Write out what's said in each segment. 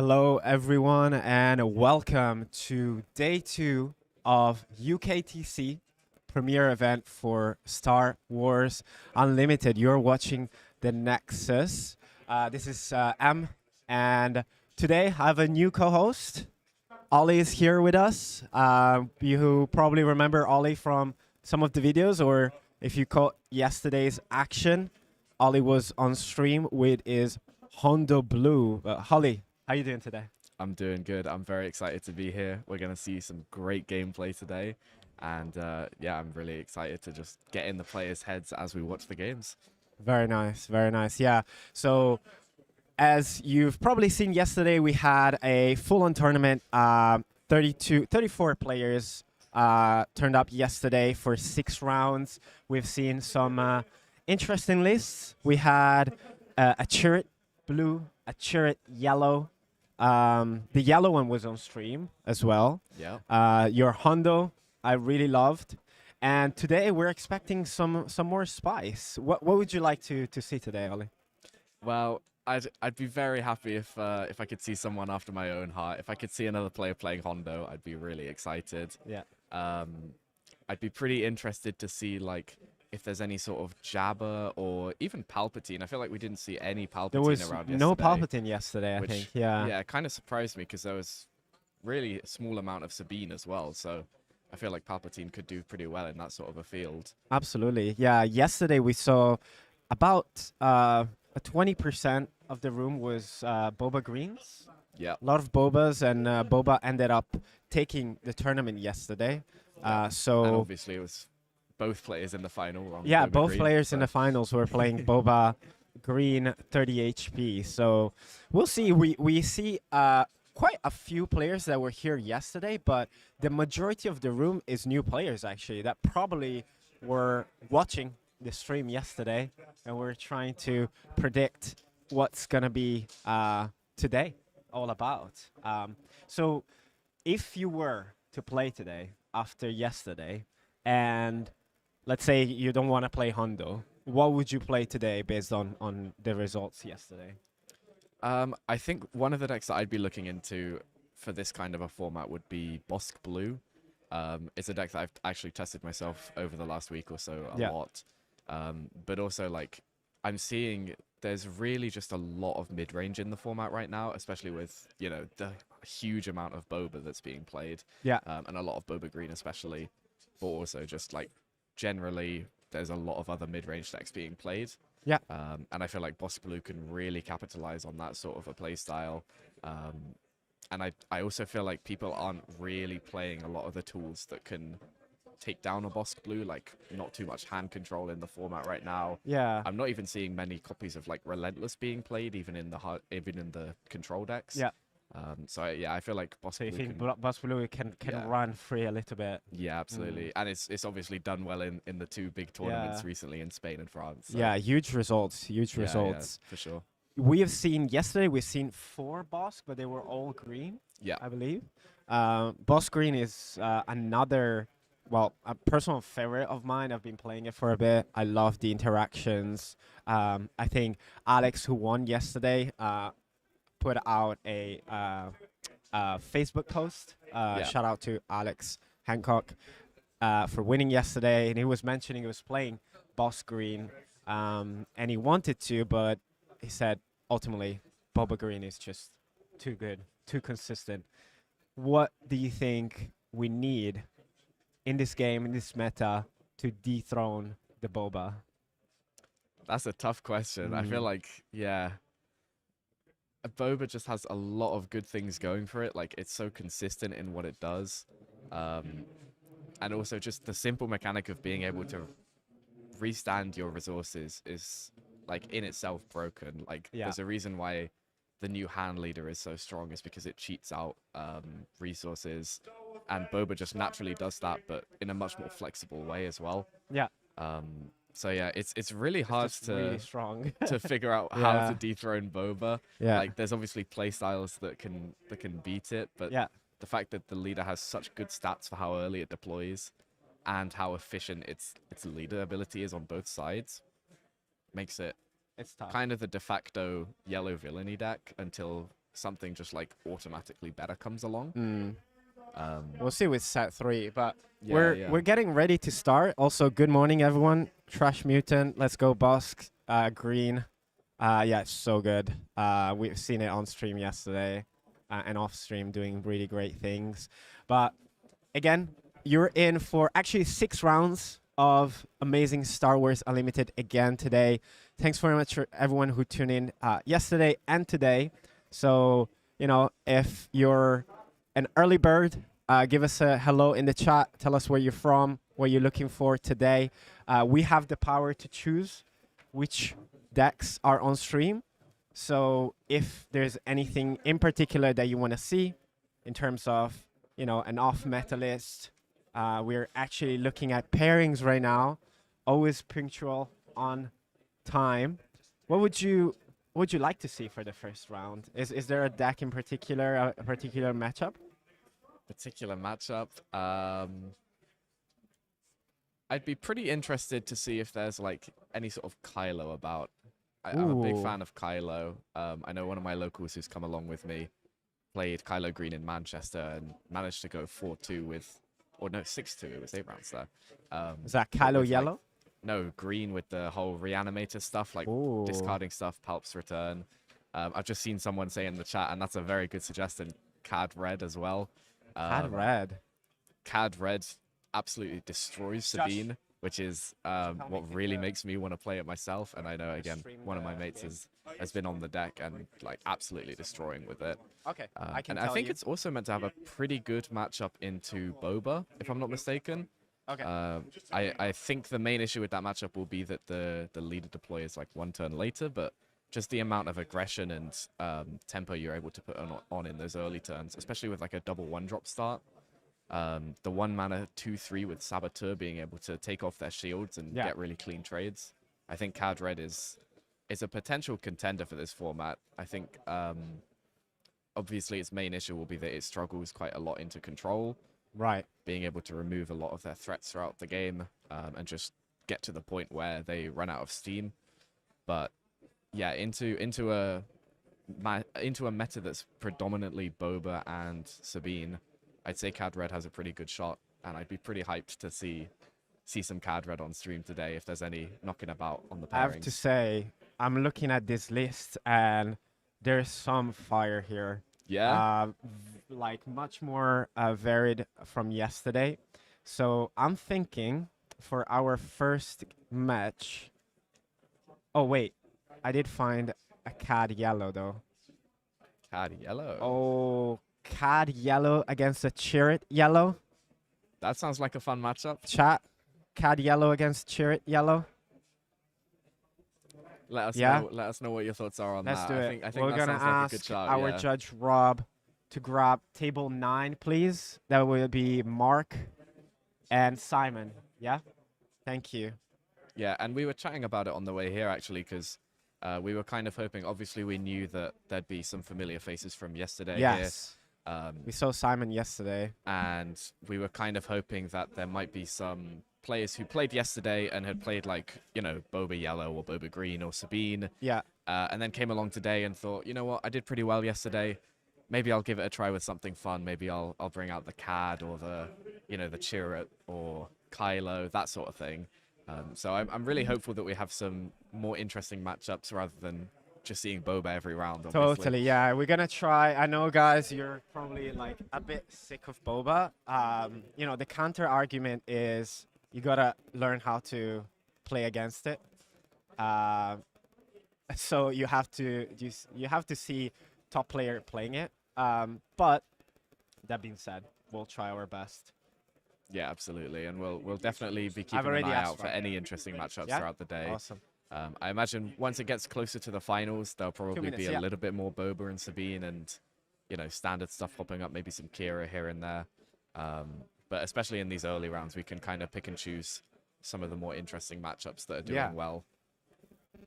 Hello, everyone, and welcome to day two of UKTC premiere event for Star Wars Unlimited. You're watching the Nexus. This is M, and today I have a new co-host. Ollie is here with us. You probably remember Ollie from some of the videos, or if you caught yesterday's action, Ollie was on stream with his Hondo Blue. Holly, how you doing today? I'm doing good. I'm very excited to be here. We're going to see some great gameplay today. And yeah, I'm really excited to just get in the players' heads as we watch the games. Very nice, very nice. Yeah. So, as you've probably seen yesterday, we had a full-on tournament. 34 players turned up yesterday for 6 rounds. We've seen some interesting lists. We had a turret blue, a turret yellow. The yellow one was on stream as well. Yeah. Your Hondo, I really loved. And today we're expecting some more spice. What would you like to see today, Ollie? Well, I'd be very happy if I could see someone after my own heart. If I could see another player playing Hondo, I'd be really excited. Yeah. I'd be pretty interested to see like if there's any sort of Jabba or even Palpatine. I feel like we didn't see any Palpatine There was around no yesterday. Palpatine yesterday, I think. Yeah. Yeah, it kind of surprised me because there was really a small amount of Sabine as well. So I feel like Palpatine could do pretty well in that sort of a field. Absolutely. Yeah. Yesterday we saw about 20% of the room was Boba Greens. Yeah. A lot of Bobas, and Boba ended up taking the tournament yesterday. So And obviously it was both players in the final. yeah, Boba both Green, players in so- the finals were playing Boba Green 30 HP. So we'll see. We see quite a few players that were here yesterday, but the majority of the room is new players actually that probably were watching the stream yesterday, and we're trying to predict what's gonna be today all about. So if you were to play today after yesterday, and let's say you don't want to play Hondo, what would you play today based on the results yesterday? I think one of the decks that I'd be looking into for this kind of a format would be Bosk Blue. It's a deck that I've actually tested myself over the last week or so a Yeah. lot. But also, like, I'm seeing there's really just a lot of mid-range in the format right now, especially with, you know, the huge amount of Boba that's being played. Yeah. And a lot of Boba Green especially. But also just, like, generally, there's a lot of other mid-range decks being played. Yeah. And I feel like Boss Blue can really capitalize on that sort of a play style. And I also feel like people aren't really playing a lot of the tools that can take down a Bosk Blue, like not too much hand control in the format right now. Yeah. I'm not even seeing many copies of like Relentless being played, even in the control decks. Yeah. So yeah, I feel like Bosk So you Blue think can, Boss Blue can Yeah. run free a little bit? yeah, absolutely. And it's obviously done well in the two big tournaments Yeah. recently in Spain and France. So Yeah, huge results. Huge yeah, results. for sure. We have seen yesterday. We've seen 4 Bosk, but they were all green. Yeah. I believe. Boss Green is another, well, a personal favorite of mine. I've been playing it for a bit. I love the interactions. I think Alex, who won yesterday, put out a Facebook post. Yeah. Shout out to Alex Hancock for winning yesterday. And he was mentioning he was playing Boss Green, and he wanted to, but he said ultimately Boba Green is just too good, too consistent. What do you think we need in this game, in this meta, to dethrone the Boba? That's a tough question. I feel like, yeah, Boba just has a lot of good things going for it. Like, it's so consistent in what it does. And also just the simple mechanic of being able to restand your resources is, like, in itself broken. Like, Yeah. there's a reason why the new hand leader is so strong, is because it cheats out resources. And Boba just naturally does that, but in a much more flexible way as well. Yeah, So yeah, it's really hard just really to strong. to figure out how Yeah. to dethrone Boba. Yeah. Like, there's obviously play styles that can beat it, but Yeah. the fact that the leader has such good stats for how early it deploys and how efficient its leader ability is on both sides makes it It's tough. kind of the de facto yellow villainy deck until something just like automatically better comes along. We'll see with set 3, but Yeah, we're getting ready to start. Also, good morning, everyone. Trash Mutant, let's go, Busk. Green. Yeah, it's so good. We've seen it on stream yesterday and off stream doing really great things. But again, you're in for actually 6 rounds of amazing Star Wars Unlimited again today. Thanks very much for everyone who tuned in yesterday and today. So, you know, if you're an early bird, give us a hello in the chat. Tell us where you're from, what you're looking for today. We have the power to choose which decks are on stream. So if there's anything in particular that you want to see in terms of, you know, an off-meta list, we're actually looking at pairings right now, always punctual on time. What would you like to see for the first round? Is there a deck in particular, a particular matchup? Particular matchup. I'd be pretty interested to see if there's like any sort of Kylo about. I'm a big fan of Kylo. I know one of my locals who's come along with me played Kylo Green in Manchester and managed to go 4-2 with, or no, 6-2. It was 8 rounds there. Is that Kylo Yellow? Like, no, Green with the whole reanimator stuff, like discarding stuff, Palp's Return. I've just seen someone say in the chat, and that's a very good suggestion, Cad Red as well. Cad Red. Cad Red absolutely destroys Sabine, which is what really makes me want to play it myself. And I know, again, one of my mates has been on the deck and like absolutely destroying with it. Okay, I can and I think it's also meant to have a pretty good matchup into Boba, if I'm not mistaken. Okay. I think the main issue with that matchup will be that the leader deploy is like 1 turn later, but just the amount of aggression and tempo you're able to put on in those early turns, especially with like a double 1-drop start. The 1 mana 2/3 with Saboteur being able to take off their shields and get really clean trades. I think Cad Red is a potential contender for this format. I think obviously its main issue will be that it struggles quite a lot into control. Right. Being able to remove a lot of their threats throughout the game and just get to the point where they run out of steam. But yeah, into a meta that's predominantly Boba and Sabine, I'd say Cad Red has a pretty good shot, and I'd be pretty hyped to see some Cad Red on stream today if there's any knocking about on the pairings. I have to say, I'm looking at this list, and there's some fire here. Yeah? Like much more varied from yesterday. So I'm thinking for our first match... Oh, wait. I did find a Cad Yellow, though. Cad Yellow? Oh, Cad Yellow against a Chirrut Yellow. That sounds like a fun matchup. Chat. Cad Yellow against Chirrut Yellow. Let us know what your thoughts are on Let's that. do it. I think We're that gonna sounds like a ask good shot, our yeah. judge Rob to grab table 9, please. That will be Mark and Simon. Yeah? Thank you. Yeah, and we were chatting about it on the way here, actually, because we were kind of hoping, obviously we knew that there'd be some familiar faces from yesterday Yes. here. We saw Simon yesterday. And we were kind of hoping that there might be some players who played yesterday and had played like, you know, Boba Yellow or Boba Green or Sabine. Yeah. And then came along today and thought, you know what, I did pretty well yesterday. Maybe I'll give it a try with something fun. Maybe I'll bring out the Cad or the Chirrut or Kylo, that sort of thing. So I'm really hopeful that we have some more interesting matchups rather than just seeing Boba every round, obviously. Totally, yeah. We're gonna try. I know, guys, you're probably like a bit sick of Boba. You know, the counter argument is you gotta learn how to play against it. So you have to see top player playing it. But that being said, we'll try our best. Yeah, absolutely, and we'll definitely be keeping an eye out for any interesting matchups throughout the day. Awesome. I imagine once it gets closer to the finals, there'll probably be a little bit more Boba and Sabine and, you know, standard stuff popping up, maybe some Kira here and there. But especially in these early rounds, we can kind of pick and choose some of the more interesting matchups that are doing well.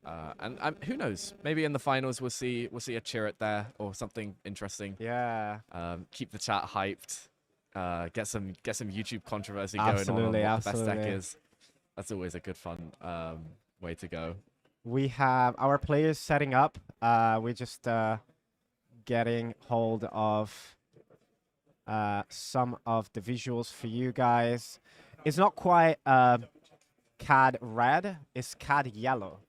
And who knows? Maybe in the finals we'll see a Chirrut there or something interesting. Yeah. Keep the chat hyped. Get some YouTube controversy going on what the best deck is. That's always a good fun way to go. We have our players setting up. We just getting hold of some of the visuals for you guys. It's not quite CAD red, it's CAD yellow. Oh,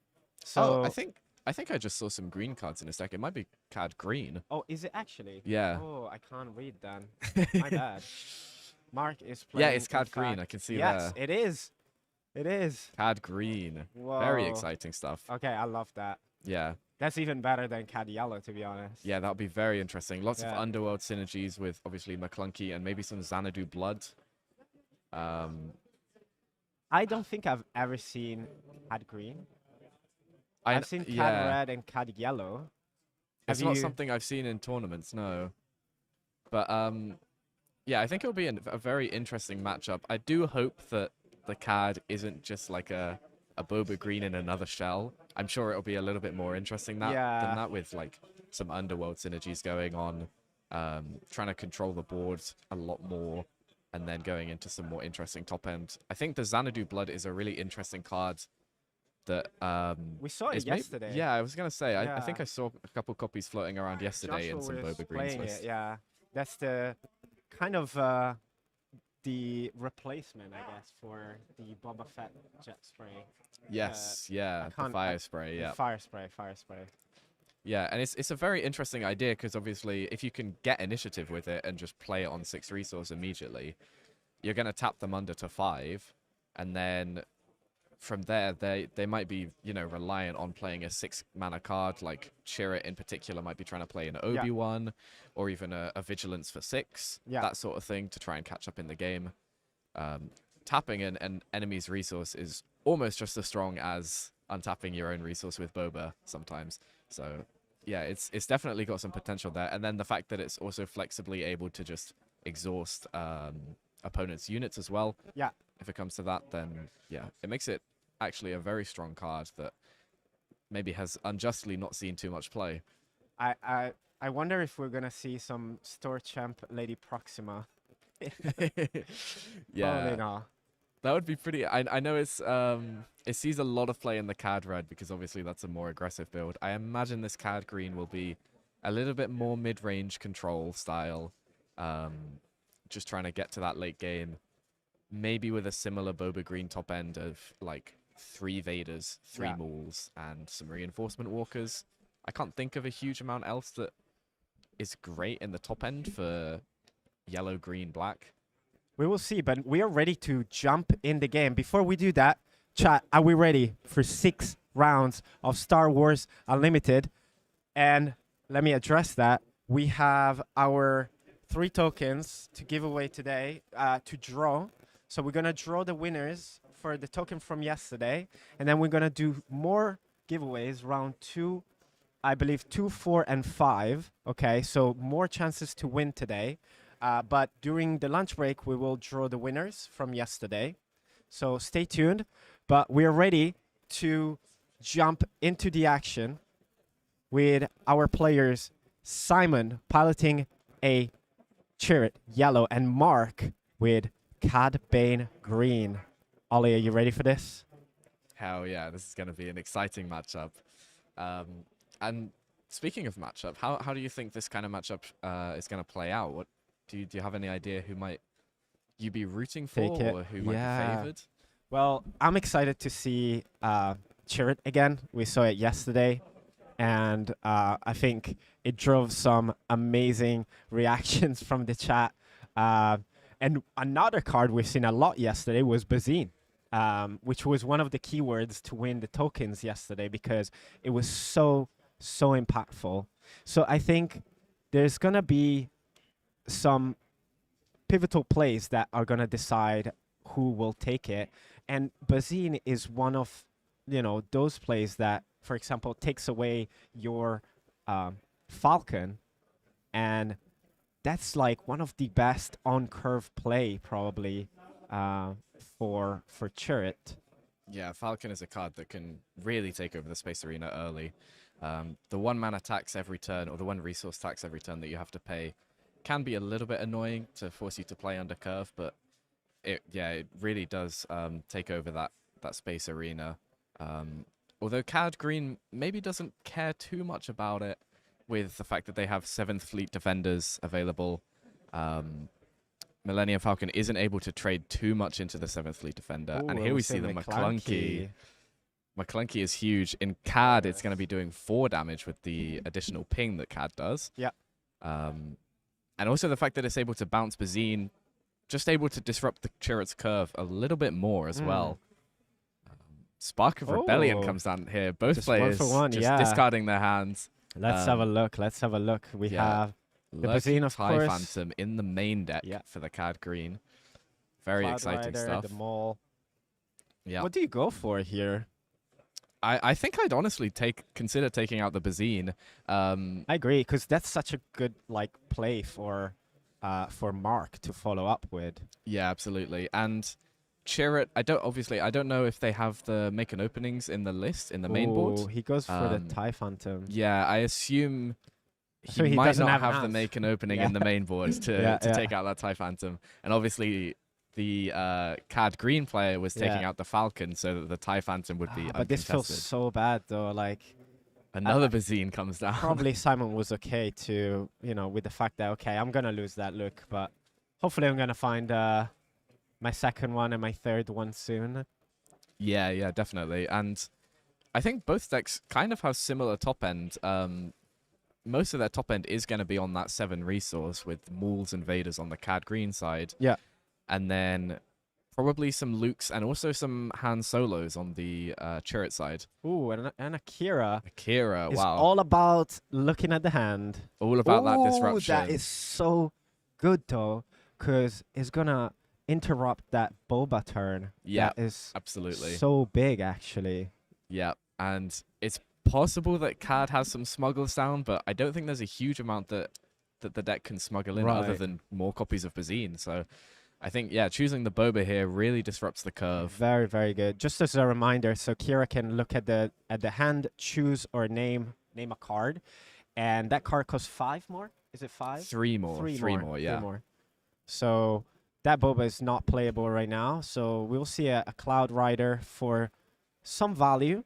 So, I think I just saw some green cards in a deck. It might be card green. oh, is it actually? Yeah. Oh, I can't read then. My bad. Mark is Yeah, playing. it's in card green. fact- I can see Yes, there. it is. It is. Card green. Very Whoa. exciting stuff. Okay, I love that. Yeah. That's even better than CAD yellow, to be honest. Yeah, that would be very interesting. Lots of Yeah. underworld synergies with obviously McClunky and maybe some Xanadu blood. I don't think I've ever seen CAD green. I've seen CAD yeah. red and CAD yellow. It's Have not you- something I've seen in tournaments, no. But yeah, I think it'll be a very interesting matchup. I do hope that the card isn't just like a Boba Green in another shell. I'm sure it'll be a little bit more interesting than Yeah. that, with like some underworld synergies going on, trying to control the board a lot more, and then going into some more interesting top end. I think the Xanadu Blood is a really interesting card that We saw it is maybe- yesterday. yeah, I was gonna say, I think Yeah. I saw a couple copies floating around yesterday in Joshua some was Boba Greens playing list. it, yeah. That's the kind of the replacement, I guess, for the Boba Fett jet spray. Yes, yeah, the can't- fire spray, The yeah. Fire spray, fire spray. Yeah, and it's a very interesting idea because obviously if you can get initiative with it and just play it on 6 resource immediately, you're going to tap them under to 5, and then from there they might be, you know, reliant on playing a 6 mana card, like Chirrut in particular might be trying to play an Obi-Wan or even a Vigilance for 6, that sort of thing to try and catch up in the game. Tapping an enemy's resource is almost just as strong as untapping your own resource with Boba sometimes. So yeah, it's definitely got some potential there. And then the fact that it's also flexibly able to just exhaust opponents' units as well. Yeah. If it comes to that, then yeah, it makes it actually a very strong card that maybe has unjustly not seen too much play. I wonder if we're gonna see some store champ Lady Proxima. Yeah. Probably not. That would be pretty. I know it's it sees a lot of play in the CAD red because obviously that's a more aggressive build. I imagine this CAD green will be a little bit more mid-range control style, just trying to get to that late game. Maybe with a similar Boba Green top end of like 3 Vaders, 3 Mauls, and some reinforcement walkers. I can't think of a huge amount else that is great in the top end for yellow, green, black. We will see, but we are ready to jump in the game. Before we do that, chat, are we ready for 6 rounds of Star Wars Unlimited? And let me address that. We have our 3 tokens to give away today to draw. So we're going to draw the winners for the token from yesterday. And then we're going to do more giveaways, round 2, I believe 2, 4, and 5. Okay, so more chances to win today. But during the lunch break, we will draw the winners from yesterday. So stay tuned. But we are ready to jump into the action with our players, Simon piloting a Chirrut yellow and Mark with Cad Bane green. Ollie, are you ready for this? Hell yeah, this is going to be an exciting matchup. And speaking of matchup, how do you think this kind of matchup is going to play out? What do you have any idea who might you be rooting for or who might be favored? Well, I'm excited to see Chirrut again. We saw it yesterday, and I think it drove some amazing reactions from the chat. And another card we've seen a lot yesterday was Bazine, which was one of the keywords to win the tokens yesterday because it was so impactful. So I think there's going to be some pivotal plays that are going to decide who will take it. And Bazine is one of, you know, those plays that, for example, takes away your Falcon, and that's like one of the best on-curve play probably for Chirrut. Yeah, Falcon is a card that can really take over the Space Arena early. The 1 mana tax every turn, or the 1 resource tax every turn that you have to pay, can be a little bit annoying to force you to play under curve, but it really does take over that Space Arena. Although Cad Green maybe doesn't care too much about it. with the fact that they have 7th Fleet defenders available. Millennium Falcon isn't able to trade too much into the 7th Fleet defender. Ooh, And and here we see see the McClunky. McClunky is huge. In CAD, it's going to be doing 4 damage with the additional ping that CAD does. Yeah. And also the fact that it's able to bounce Bazine, just able to disrupt the turret's curve a little bit more as well. Spark of Rebellion comes down here. Both just players 1 for 1, just discarding their hands. Let's have a look. Let's have a look. We have the Lurking Bazine, of TIE course. Phantom in the main deck for the CAD green. Very Cloud exciting Rider, stuff. The Maul. Yeah. What do you go for here? I think I'd honestly consider taking out the Bazine. I agree, because that's such a good play for Mark to follow up with. Yeah, absolutely. And Chirrut, I don't know if they have the make an openings in the list in the main board. He goes for the TIE Phantom. Yeah, I assume So he he might doesn't not have have the enough. make an opening in the main board to Yeah. take out that TIE Phantom. And obviously the CAD green player was taking out the Falcon so that the TIE Phantom would be But this feels uncontested. so bad, though. Another Bazine comes down. Probably Simon was okay to, with the fact that, okay, I'm going to lose that look, but hopefully I'm going to find my second one and my third one soon. Yeah, definitely. And I think both decks kind of have similar top end. Most of their top end is going to be on that 7 resource with Mauls and Vaders on the CAD green side. Yeah. And then probably some Lukes and also some Han Solos on the Chirrut side. Ooh, and Akira. Akira, It's wow. all about looking at the hand. All about that disruption. That is so good, though, because it's going to interrupt that Boba turn. Yeah, that is absolutely. so big, actually. Yeah, and it's possible that CAD has some smuggles down, but I don't think there's a huge amount that the deck can smuggle in other than more copies of Bazine. So I think, choosing the Boba here really disrupts the curve. Very, very good. Just as a reminder, so Kira can look at the hand, choose or name a card, and that card costs 5 more. Is it 5? 3 more. 3 more, yeah. 3 more. So that Boba is not playable right now. So we'll see a Cloud Rider for some value.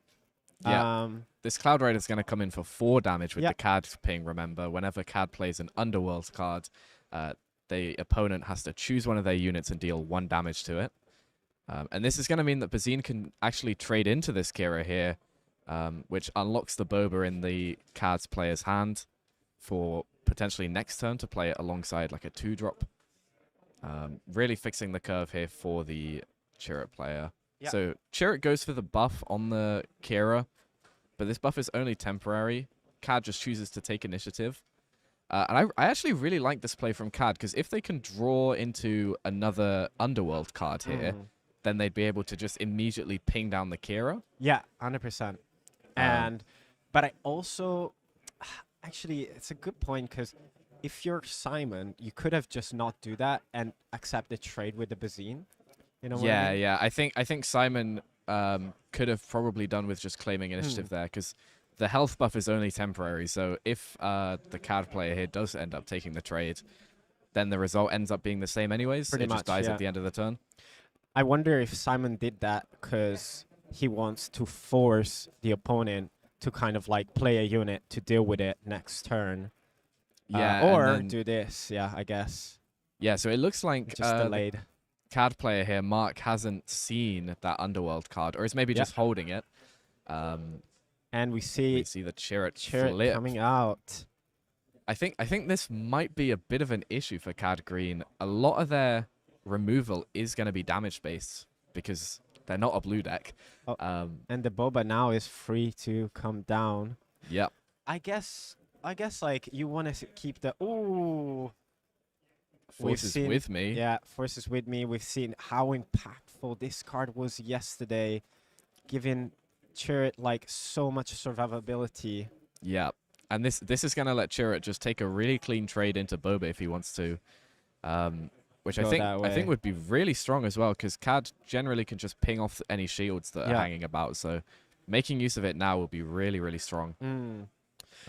Yeah. This Cloud Rider is going to come in for 4 damage with the CAD ping, remember. Whenever CAD plays an Underworld card, the opponent has to choose one of their units and deal 1 damage to it. And this is going to mean that Bazine can actually trade into this Kira here, which unlocks the Boba in the CAD's player's hand for potentially next turn to play it alongside like a 2-drop. Really fixing the curve here for the Chirrut player. Yep. So Chirrut goes for the buff on the Kira, but this buff is only temporary. CAD just chooses to take initiative. And I actually really like this play from CAD, because if they can draw into another Underworld card here, then they'd be able to just immediately ping down the Kira. Yeah, 100%. But I also, actually, it's a good point, because if you're Simon, you could have just not do that and accept the trade with the Bazine. You know what I mean? Yeah. I think Simon could have probably done with just claiming initiative there, because the health buff is only temporary. So if the CAD player here does end up taking the trade, then the result ends up being the same anyways. Pretty it just much, dies at the end of the turn. I wonder if Simon did that because he wants to force the opponent to kind of play a unit to deal with it next turn. Yeah, or do this, I guess. Yeah, so it looks like just delayed. CAD player here, Mark, hasn't seen that Underworld card, or is maybe just holding it. And we see the Chirrut flip coming out. I think this might be a bit of an issue for CAD Green. A lot of their removal is going to be damage based because they're not a blue deck. And the Boba now is free to come down. Yep. I guess you want to keep the Forces with me. Yeah, Forces with me. We've seen how impactful this card was yesterday, giving Chirrut so much survivability. Yeah, and this is gonna let Chirrut just take a really clean trade into Boba if he wants to, which I think would be really strong as well, because CAD generally can just ping off any shields that are hanging about. So making use of it now will be really, really strong.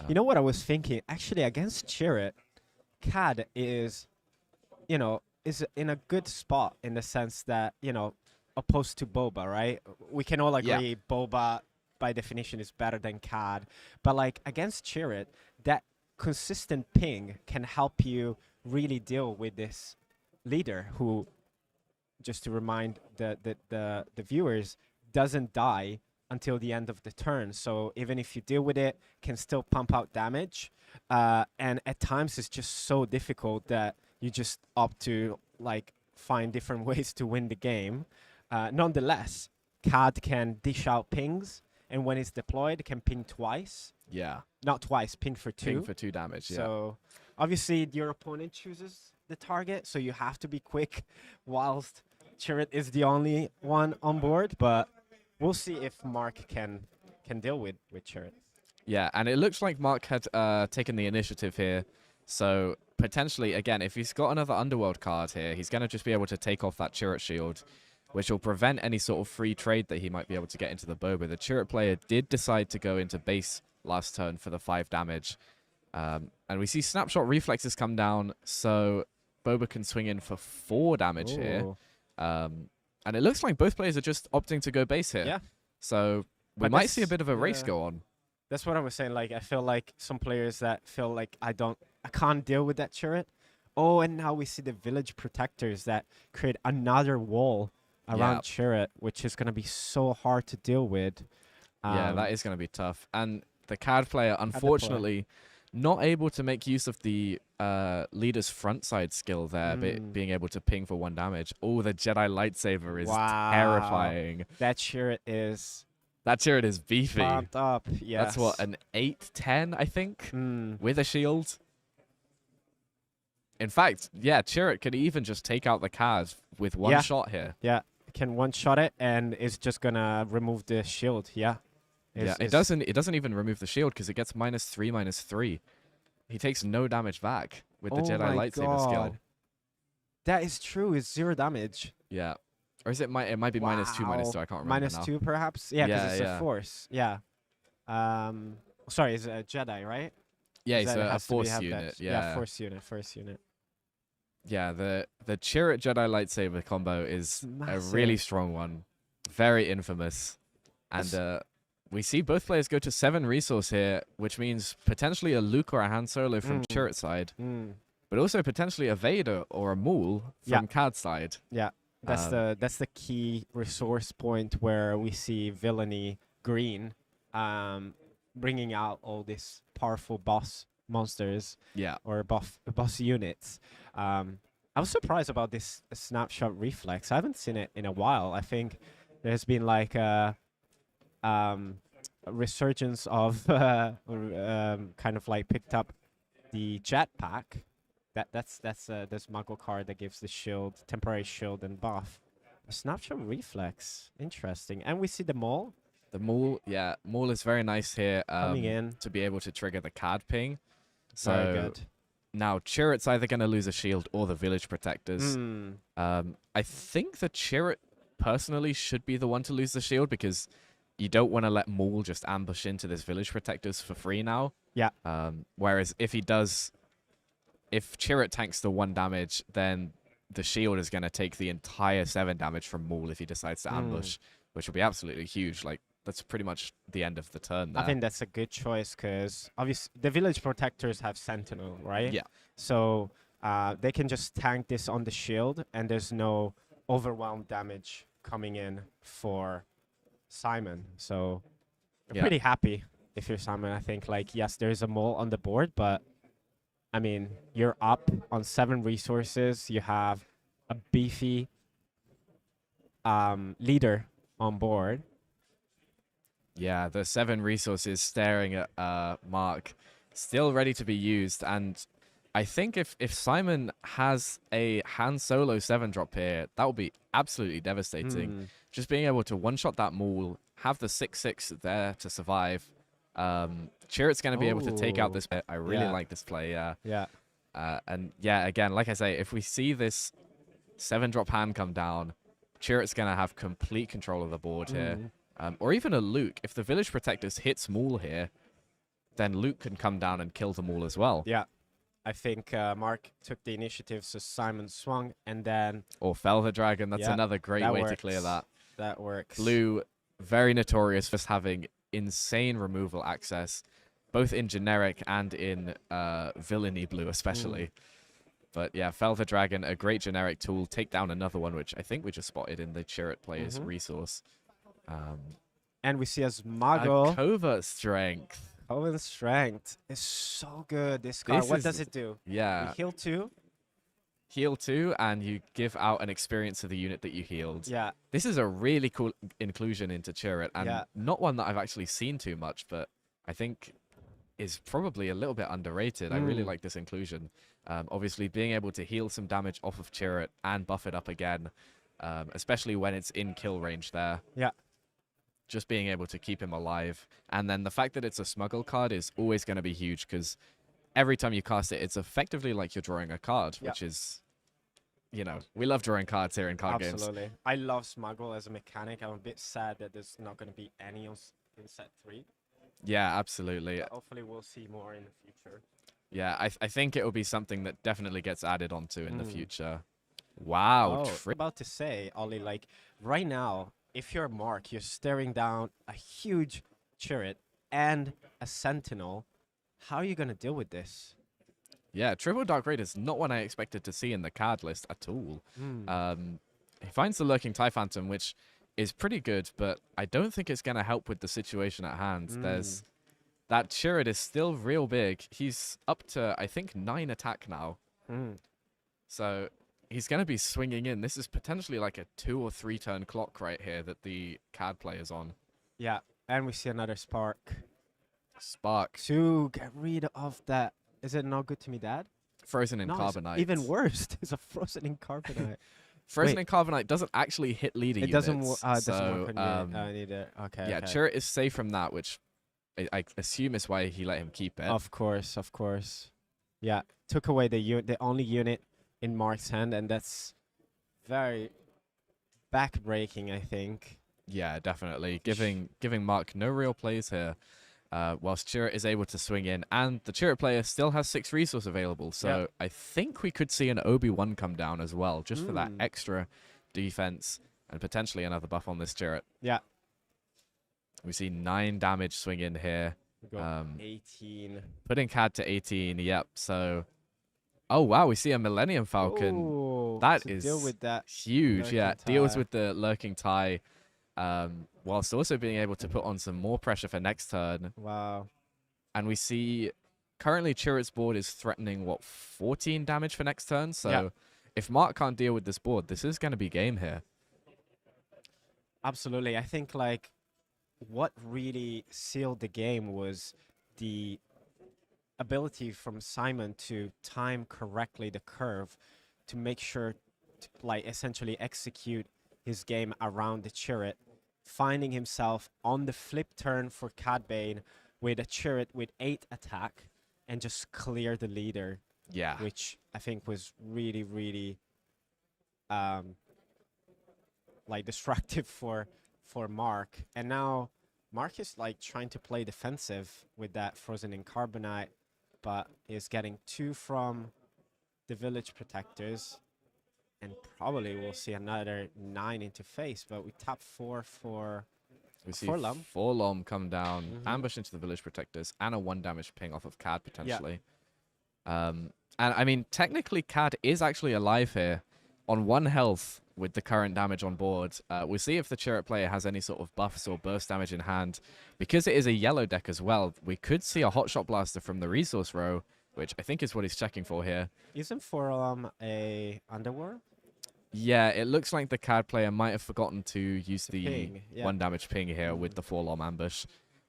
You know what I was thinking? Actually, against Chirrut, CAD is in a good spot in the sense that, opposed to Boba, right? We can all agree Boba, by definition, is better than CAD. But, against Chirrut, that consistent ping can help you really deal with this leader who, just to remind the viewers, doesn't die until the end of the turn. So even if you deal with it, can still pump out damage. And at times it's just so difficult that you just opt to like find different ways to win the game. Nonetheless, CAD can dish out pings, and when it's deployed, it can ping twice. Yeah. Not twice, ping for 2. Ping for 2 damage, yeah. So obviously your opponent chooses the target, so you have to be quick whilst Chirrut is the only one on board, but we'll see if Mark can deal with Chirrut. Yeah, and it looks like Mark had taken the initiative here. So potentially, again, if he's got another Underworld card here, he's going to just be able to take off that Chirrut shield, which will prevent any sort of free trade that he might be able to get into the Boba. The Chirrut player did decide to go into base last turn for the 5 damage. And we see Snapshot Reflexes come down, so Boba can swing in for 4 damage here. And it looks like both players are just opting to go base here. Yeah. So we might see a bit of a race go on. That's what I was saying. Like, I feel like some players that feel like I can't deal with that Chirrut. Oh, and now we see the Village Protectors that create another wall around Chirrut, which is going to be so hard to deal with. Yeah, that is going to be tough. And the CAD player, unfortunately, not able to make use of the leader's frontside skill there, being able to ping for 1 damage. Oh, the Jedi lightsaber is terrifying. That Chirrut is... That Chirrut is beefy. Pumped up, yes. That's what, an 8-10, I think, with a shield. In fact, yeah, Chirrut could even just take out the CAD with 1 shot here. Yeah, can one-shot it, and it's just going to remove the shield, yeah. It doesn't even remove the shield because it gets -3, -3. He takes no damage back with the Jedi lightsaber skill. That is true. It's 0 damage. Yeah. Or is it it might be -2, -2, I can't remember now. -2 perhaps? Yeah, because it's a force. Yeah. Sorry, it's a Jedi, right? Yeah, it's a force unit. Yeah, force unit. Yeah, the Chirrut Jedi lightsaber combo is massive. A really strong one. Very infamous. And we see both players go to 7 resource here, which means potentially a Luke or a Han Solo from Chirrut side, but also potentially a Vader or a Maul from CAD side. Yeah, that's the key resource point where we see Villainy Green bringing out all these powerful boss monsters or boss units. I was surprised about this Snapshot Reflex. I haven't seen it in a while. I think there's been like a resurgence of kind of like picked up the jetpack. That's this Muggle card that gives the shield, temporary shield and buff. A Snapshot Reflex, interesting. And we see the Maul. The Maul, yeah, Maul is very nice here. Coming in to be able to trigger the CAD ping. So very good. Now Chirrut's either going to lose a shield or the Village Protectors. I think the Chirrut personally should be the one to lose the shield because you don't want to let Maul just ambush into this Village Protectors for free now. Yeah. Whereas if Chirrut tanks the 1 damage, then the shield is going to take the entire 7 damage from Maul if he decides to ambush, which will be absolutely huge. Like, that's pretty much the end of the turn there. I think that's a good choice because obviously the Village Protectors have Sentinel, right? Yeah. So they can just tank this on the shield and there's no overwhelm damage coming in for Simon. So you're pretty happy if you're Simon, I think. Like, yes, there's a Maul on the board, but I mean, you're up on 7 resources. You have a beefy leader on board. Yeah, the 7 resources staring at Mark, still ready to be used. And I think if Simon has a Han Solo 7-drop here, that would be absolutely devastating. Just being able to one-shot that Maul, have the 6/6 there to survive. Chirrut's going to be able to take out this play. I really like this play, Yeah. and yeah, again, like I say, if we see this 7-drop hand come down, Chirrut's going to have complete control of the board here. Or even a Luke. If the Village Protectors hits Maul here, then Luke can come down and kill the Maul as well. Yeah. I think Mark took the initiative, so Simon swung, and then... Or fell the Dragon. That's another great way to clear that. That works. Blue, very notorious for having insane removal access. both in generic and in villainy blue especially. But yeah, Felva Dragon, a great generic tool. Take down another one, which I think we just spotted in the Chirrut player's resource. And we see as A Mago. covert strength. Coven's strength is so good. This card. What does it do? Yeah. We heal 2. Heal 2, and you give out an experience to the unit that you healed. Yeah. This is a really cool inclusion into Chirrut, and Yeah. not one that I've actually seen too much, but I think is probably a little bit underrated. I really like this inclusion. Obviously, being able to heal some damage off of Chirrut and buff it up again, especially when it's in kill range there. Yeah. Just being able to keep him alive. And then the fact that it's a smuggle card is always going to be huge, because every time you cast it, it's effectively like you're drawing a card, which is, you know, we love drawing cards here in card games. Absolutely. I love Smuggle as a mechanic. I'm a bit sad that there's not going to be any in set 3. Yeah, absolutely. But hopefully we'll see more in the future. Yeah, I think it will be something that definitely gets added onto in the future. Wow. About to say, Ollie, like right now, if you're Mark, you're staring down a huge Chirrut and a Sentinel. How are you going to deal with this? Yeah, Triple Dark Raid is not one I expected to see in the card list at all. He finds the Lurking TIE Phantom, which is pretty good, but I don't think it's going to help with the situation at hand. There's that Chirrut is still real big. He's up to, I think, 9 attack now. So he's going to be swinging in. This is potentially like a 2 or 3 turn clock right here that the card player's on. Yeah, and we see another Spark. Spark. To get rid of that. Is it not good to me, Dad? Frozen in No, Carbonite. it's even worse. It's a Frozen in Carbonite. Frozen in Carbonite doesn't actually hit leader it units. doesn't, it doesn't work on so, you. Neither. Okay. yeah, okay. Chirrut is safe from that, which I assume is why he let him keep it. Of course, of course. Yeah, took away the only unit in Mark's hand, and that's very back-breaking, I think. Yeah, definitely. Giving Mark no real plays here, whilst Chirrut is able to swing in, and the Chirrut player still has 6 resource available, so I think we could see an Obi-Wan come down as well, just for that extra defense and potentially another buff on this Chirrut. Yeah. We see 9 damage swing in here. We got 18. Putting CAD to 18, yep. So, oh wow, we see a Millennium Falcon. Ooh, That so is deal with that huge, lurking yeah. Deals tie. with the Lurking TIE, whilst also being able to put on some more pressure for next turn. Wow. And we see currently Chirrut's board is threatening, what, 14 damage for next turn? So if Mark can't deal with this board, this is going to be game here. Absolutely. I think, like, what really sealed the game was the ability from Simon to time correctly the curve to make sure to, like, essentially execute his game around the Chirrut, finding himself on the flip turn for Cad Bane with a Chirrut with 8 attack and just clear the leader. Yeah. Which I think was really, really like destructive for Mark. And now Mark is like trying to play defensive with that Frozen in Carbonite, but is getting 2 from the Village Protectors. And probably we'll see another 9 into face, but we tap 4 for We see Forlom. Forlom come down, ambush into the Village Protectors, and a 1 damage ping off of Cad potentially. And I mean, technically Cad is actually alive here on 1 health with the current damage on board. We'll see if the Chirrut player has any sort of buffs or burst damage in hand. Because it is a yellow deck as well, we could see a Hotshot Blaster from the resource row, which I think is what he's checking for here. Isn't Forlom a Underworld? Yeah, it looks like the Cad player might have forgotten to use the ping, 1 damage ping here with the Forlom ambush.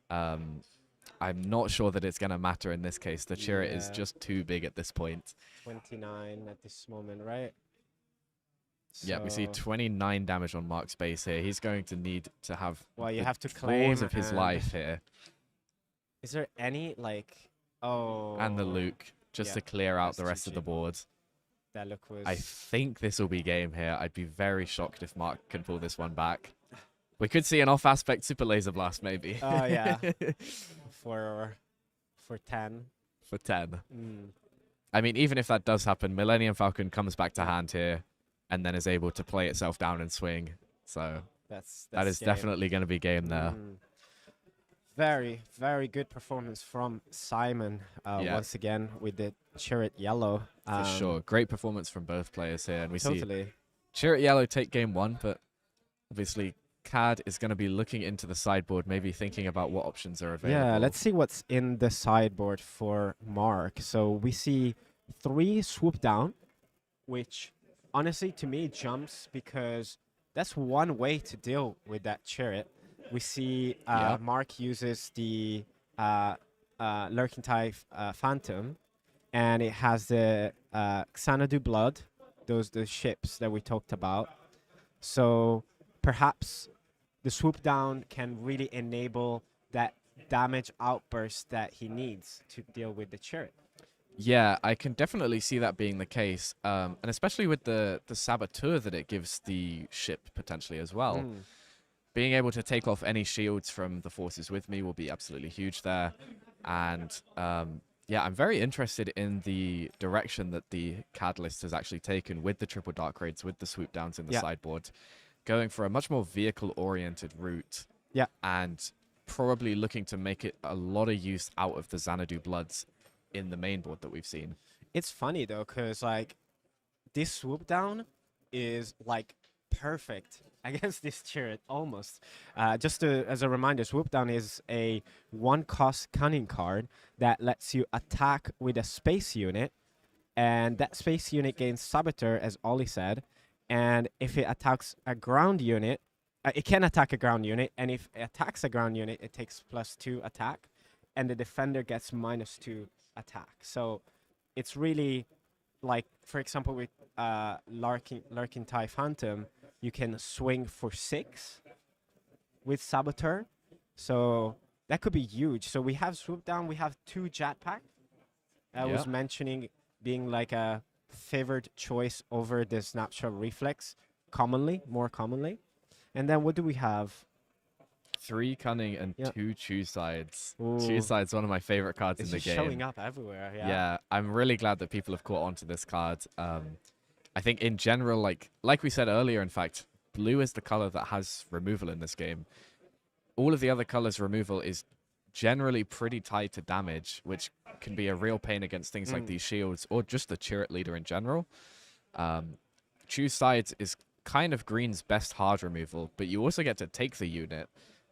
I'm not sure that it's going to matter in this case. The Chirrut is just too big at this point. 29 at this moment, right? Yeah, we see So- 29 damage on Mark's base here. He's going to need to have Well, you the have to claim cause of his and- life here. Is there any, like, oh... And the Luke, just yeah, to clear out that's the rest of the GG. board. That look was... I think this will be game here. I'd be very shocked if Mark can pull this one back. We could see an off-aspect Super Laser Blast, maybe. Oh, yeah. for 10. For 10. Mm. I mean, even if that does happen, Millennium Falcon comes back to hand here and then is able to play itself down and swing. So That's that is game. definitely going to be game there. Mm. Very, very good performance from Simon Yeah, once again with the Chariot Yellow. for sure. Great performance from both players here. And we see Totally. Chariot Yellow take game one, but obviously CAD is going to be looking into the sideboard, maybe thinking about what options are available. Yeah, let's see what's in the sideboard for Mark. So we see 3 swoop down, which honestly to me jumps because that's one way to deal with that Chariot. We see Yeah. Mark uses the Lurking Tide Phantom, and it has the Xanadu Blood, the ships that we talked about. So perhaps the swoop down can really enable that damage outburst that he needs to deal with the Chariot. Yeah, I can definitely see that being the case, and especially with the saboteur that it gives the ship potentially as well. Mm. Being able to take off any shields from the forces with me will be absolutely huge there. And yeah, I'm very interested in the direction that the Catalyst has actually taken with the triple dark raids, with the swoop downs in the Yeah. sideboard, going for a much more vehicle-oriented route. Yeah. And probably looking to make it a lot of use out of the Xanadu Bloods in the main board that we've seen. It's funny though, because like this swoop down is like perfect against this Chariot almost. As a reminder, swoop down is a 1-cost cunning card that lets you attack with a space unit, and that space unit gains Saboteur, as Ollie said. And if it attacks a ground unit, it can attack a ground unit, and if it attacks a ground unit, it takes +2 attack, and the defender gets -2 attack. So it's really like, for example, with Lurking Tide Phantom, you can swing for 6 with Saboteur. So that could be huge. So we have swoop down, we have 2 jetpack. I was Yeah. mentioning being like a favored choice over the snapshot reflex more commonly. And then what do we have? 3 cunning and Yeah. 2 choose sides. Ooh. Choose sides, one of my favorite cards It's in the just game. showing up everywhere. Yeah. Yeah, I'm really glad that people have caught on to this card. I think in general, like we said earlier, in fact, blue is the color that has removal in this game. All of the other colors' removal is generally pretty tied to damage, which can be a real pain against things like these shields or just the Chariot leader in general. Choose sides is kind of green's best hard removal, but you also get to take the unit,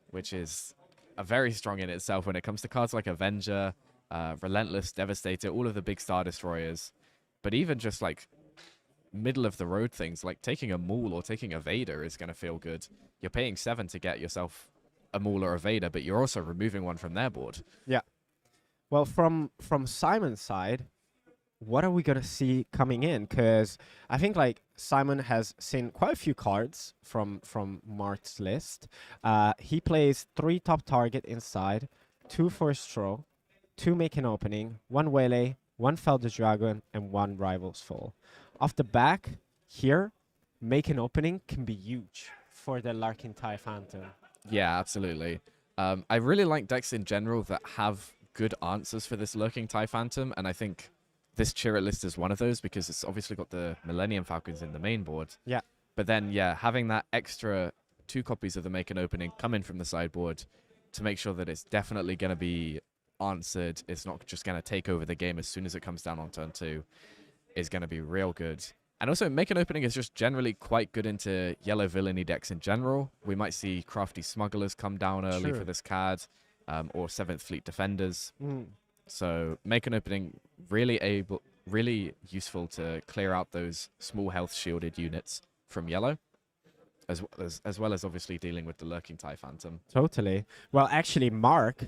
which is a very strong in itself when it comes to cards like Avenger, Relentless, Devastator, all of the big Star Destroyers. But even just like middle of the road things like taking a Maul or taking a Vader is going to feel good. You're paying 7 to get yourself a Maul or a Vader, but you're also removing one from their board. Yeah. Well, from Simon's side, what are we gonna see coming in? Because I think like Simon has seen quite a few cards from Mark's list. He plays 3 top target inside, 2 first throw, 2 make an opening, 1 waylay, 1 fell the dragon, and 1 rivals fall. Off the back here, make an opening can be huge for the Lurking Tide Phantom. Yeah, absolutely. I really like decks in general that have good answers for this Lurking Tide Phantom, and I think this Chariot list is one of those because it's obviously got the Millennium Falcons in the main board. Yeah. But then, yeah, having that extra 2 copies of the Make an Opening come in from the sideboard to make sure that it's definitely going to be answered, it's not just going to take over the game as soon as it comes down on turn 2, is going to be real good. And also, Make an Opening is just generally quite good into yellow villainy decks in general. We might see Crafty Smugglers come down early for this card, or 7th Fleet Defenders. So Make an Opening really useful to clear out those small health shielded units from yellow, as well as obviously dealing with the Lurking Tide Phantom. Totally. Well, actually, Mark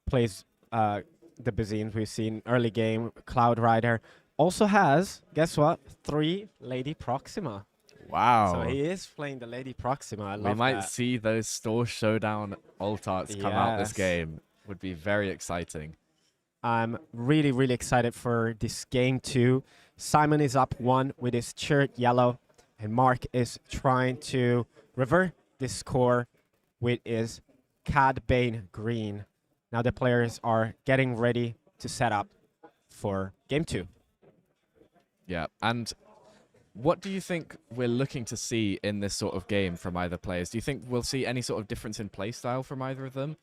plays the Bazines we've seen early game. Cloud Rider also has, guess what, 3 Lady Proxima. Wow. So he is playing the Lady Proxima. I love We might that. see those Store Showdown alt arts come out this Yes. game. Would be very exciting. I'm really, really excited for this game too. Simon is up 1 with his Chariot yellow, and Mark is trying to revert this score with his Cad Bane green. Now the players are getting ready to set up for game 2. Yeah, and what do you think we're looking to see in this sort of game from either players? Do you think we'll see any sort of difference in play style from either of them?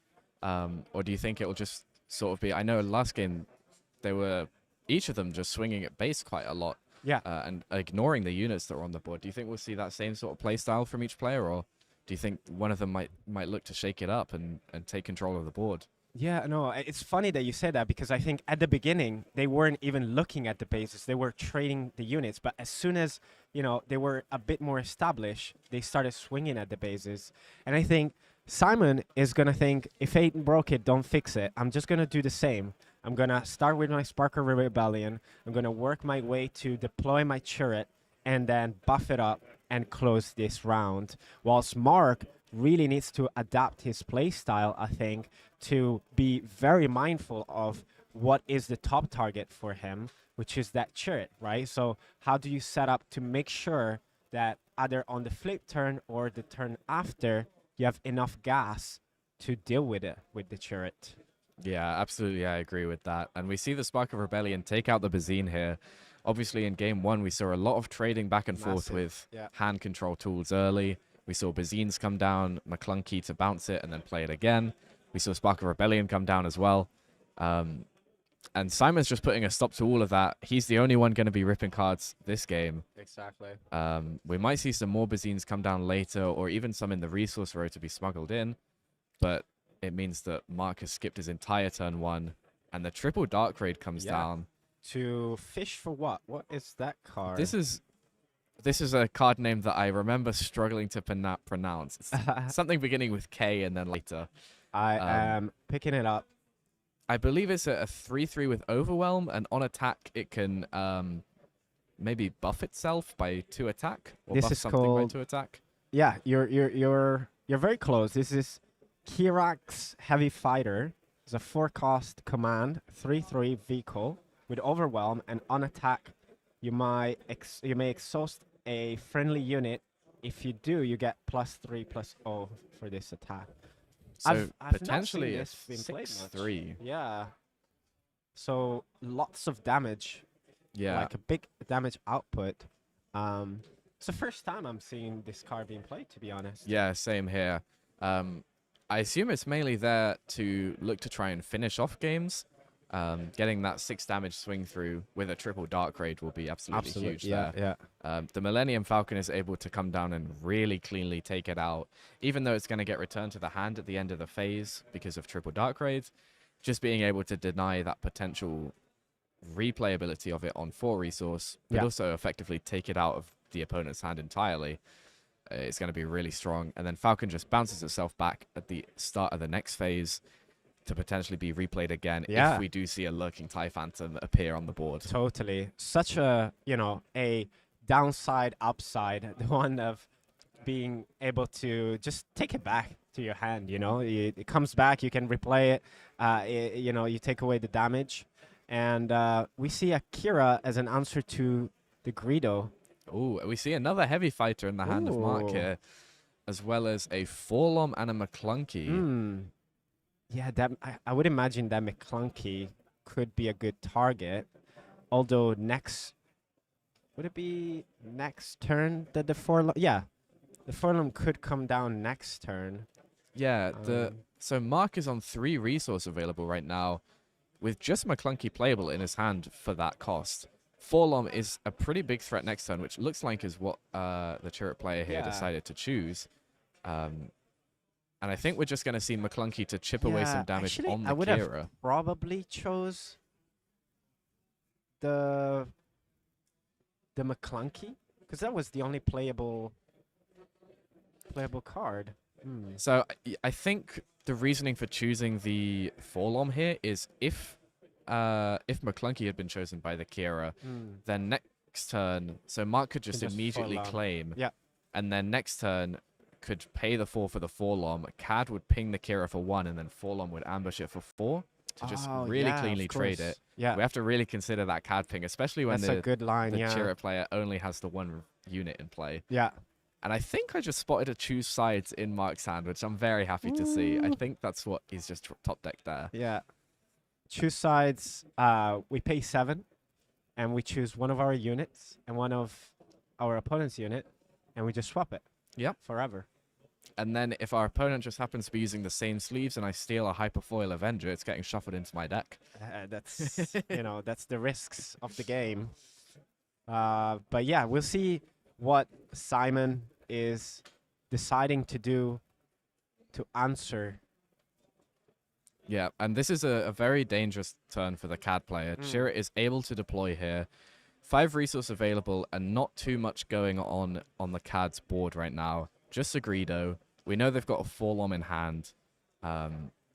Or do you think it'll just sort of be? I know last game they were each of them just swinging at base quite a lot. Yeah. And ignoring the units that are on the board. Do you think we'll see that same sort of play style from each player, or do you think one of them might look to shake it up and take control of the board? Yeah, no, it's funny that you say that because I think at the beginning they weren't even looking at the bases. They were trading the units, but as soon as, they were a bit more established, they started swinging at the bases. And I think Simon is going to think, if ain't broke it, don't fix it. I'm just going to do the same. I'm going to start with my Spark of Rebellion. I'm going to work my way to deploy my turret and then buff it up and close this round. Whilst Mark really needs to adapt his play style, I think, to be very mindful of what is the top target for him, which is that turret, right? So how do you set up to make sure that either on the flip turn or the turn after, you have enough gas to deal with it with the turret? Yeah, absolutely. I agree with that. And we see the Spark of Rebellion take out the Bazine here. Obviously, in game one, we saw a lot of trading back and forth with hand control tools early. We saw Bazines come down, McClunky to bounce it and then play it again. We saw Spark of Rebellion come down as well. And Simon's just putting a stop to all of that. He's the only one going to be ripping cards this game. Exactly. We might see some more Bazines come down later, or even some in the resource row to be smuggled in. But it means that Mark has skipped his entire turn one, and the triple Dark Raid comes down. To fish for what? What is that card? This is a card name that I remember struggling to pronounce. It's something beginning with K and then later. I am picking it up. I believe it's a 3/3 with Overwhelm, and on attack it can maybe buff itself by 2 attack, or This buff is something by called 2 attack. Yeah, you're very close. This is Kirak's Heavy Fighter. It's a 4-cost command, 3/3 vehicle with Overwhelm, and on attack, you may exhaust a friendly unit. If you do, you get +3/+0 for this attack. So I've not seen potentially a this being played much. 6/3. Yeah. So lots of damage. Yeah. Like a big damage output. It's the first time I'm seeing this card being played, to be honest. Yeah, same here. I assume it's mainly there to look to try and finish off games. Getting that 6 damage swing through with a triple Dark Raid will be absolutely huge there. Yeah. The Millennium Falcon is able to come down and really cleanly take it out, even though it's going to get returned to the hand at the end of the phase because of triple Dark Raid. Just being able to deny that potential replayability of it on 4 resource, but also effectively take it out of the opponent's hand entirely. It's going to be really strong. And then Falcon just bounces itself back at the start of the next phase to potentially be replayed again if we do see a lurking TIE Phantom appear on the board. Totally. Such a, a downside, upside, the one of being able to just take it back to your hand, It comes back, you can replay it, you take away the damage. And we see Akira as an answer to the Greedo. Oh, we see another heavy fighter in the hand of Mark here, as well as a Forlom and a McClunky. Yeah, I would imagine that McClunky could be a good target. Although would it be next turn that the Forlom? Yeah, the Forlom could come down next turn. Yeah, so Mark is on 3 resource available right now, with just McClunky playable in his hand for that cost. Forlom is a pretty big threat next turn, which looks like is what the turret player here decided to choose. And I think we're just going to see McClunky to chip away some damage on the I would Kira. have probably chose the McClunky, because that was the only playable card. So I think the reasoning for choosing the Forlom here is if McClunky had been chosen by the Kira, then next turn, so Mark could just immediately claim. Yeah. And then next turn could pay the 4 for the Forlom. Cad would ping the Kira for 1, and then Forlom would ambush it for 4 to just really cleanly trade it. Yeah. We have to really consider that Cad ping, especially when That's a good line, the Kira player only has the 1 unit in play. Yeah. And I think I just spotted a choose sides in Mark's hand, which I'm very happy to see. I think that's what he's just top decked there. Yeah. Choose sides. We pay 7, and we choose one of our units and one of our opponent's unit, and we just swap it. Yep. Forever. And then if our opponent just happens to be using the same sleeves and I steal a Hyperfoil Avenger, it's getting shuffled into my deck. That's that's the risks of the game. But yeah, we'll see what Simon is deciding to do to answer. Yeah, and this is a very dangerous turn for the CAD player. Chirrut is able to deploy here. 5 resource available and not too much going on the CAD's board right now. Just a Greedo. We know they've got a Forlom in hand.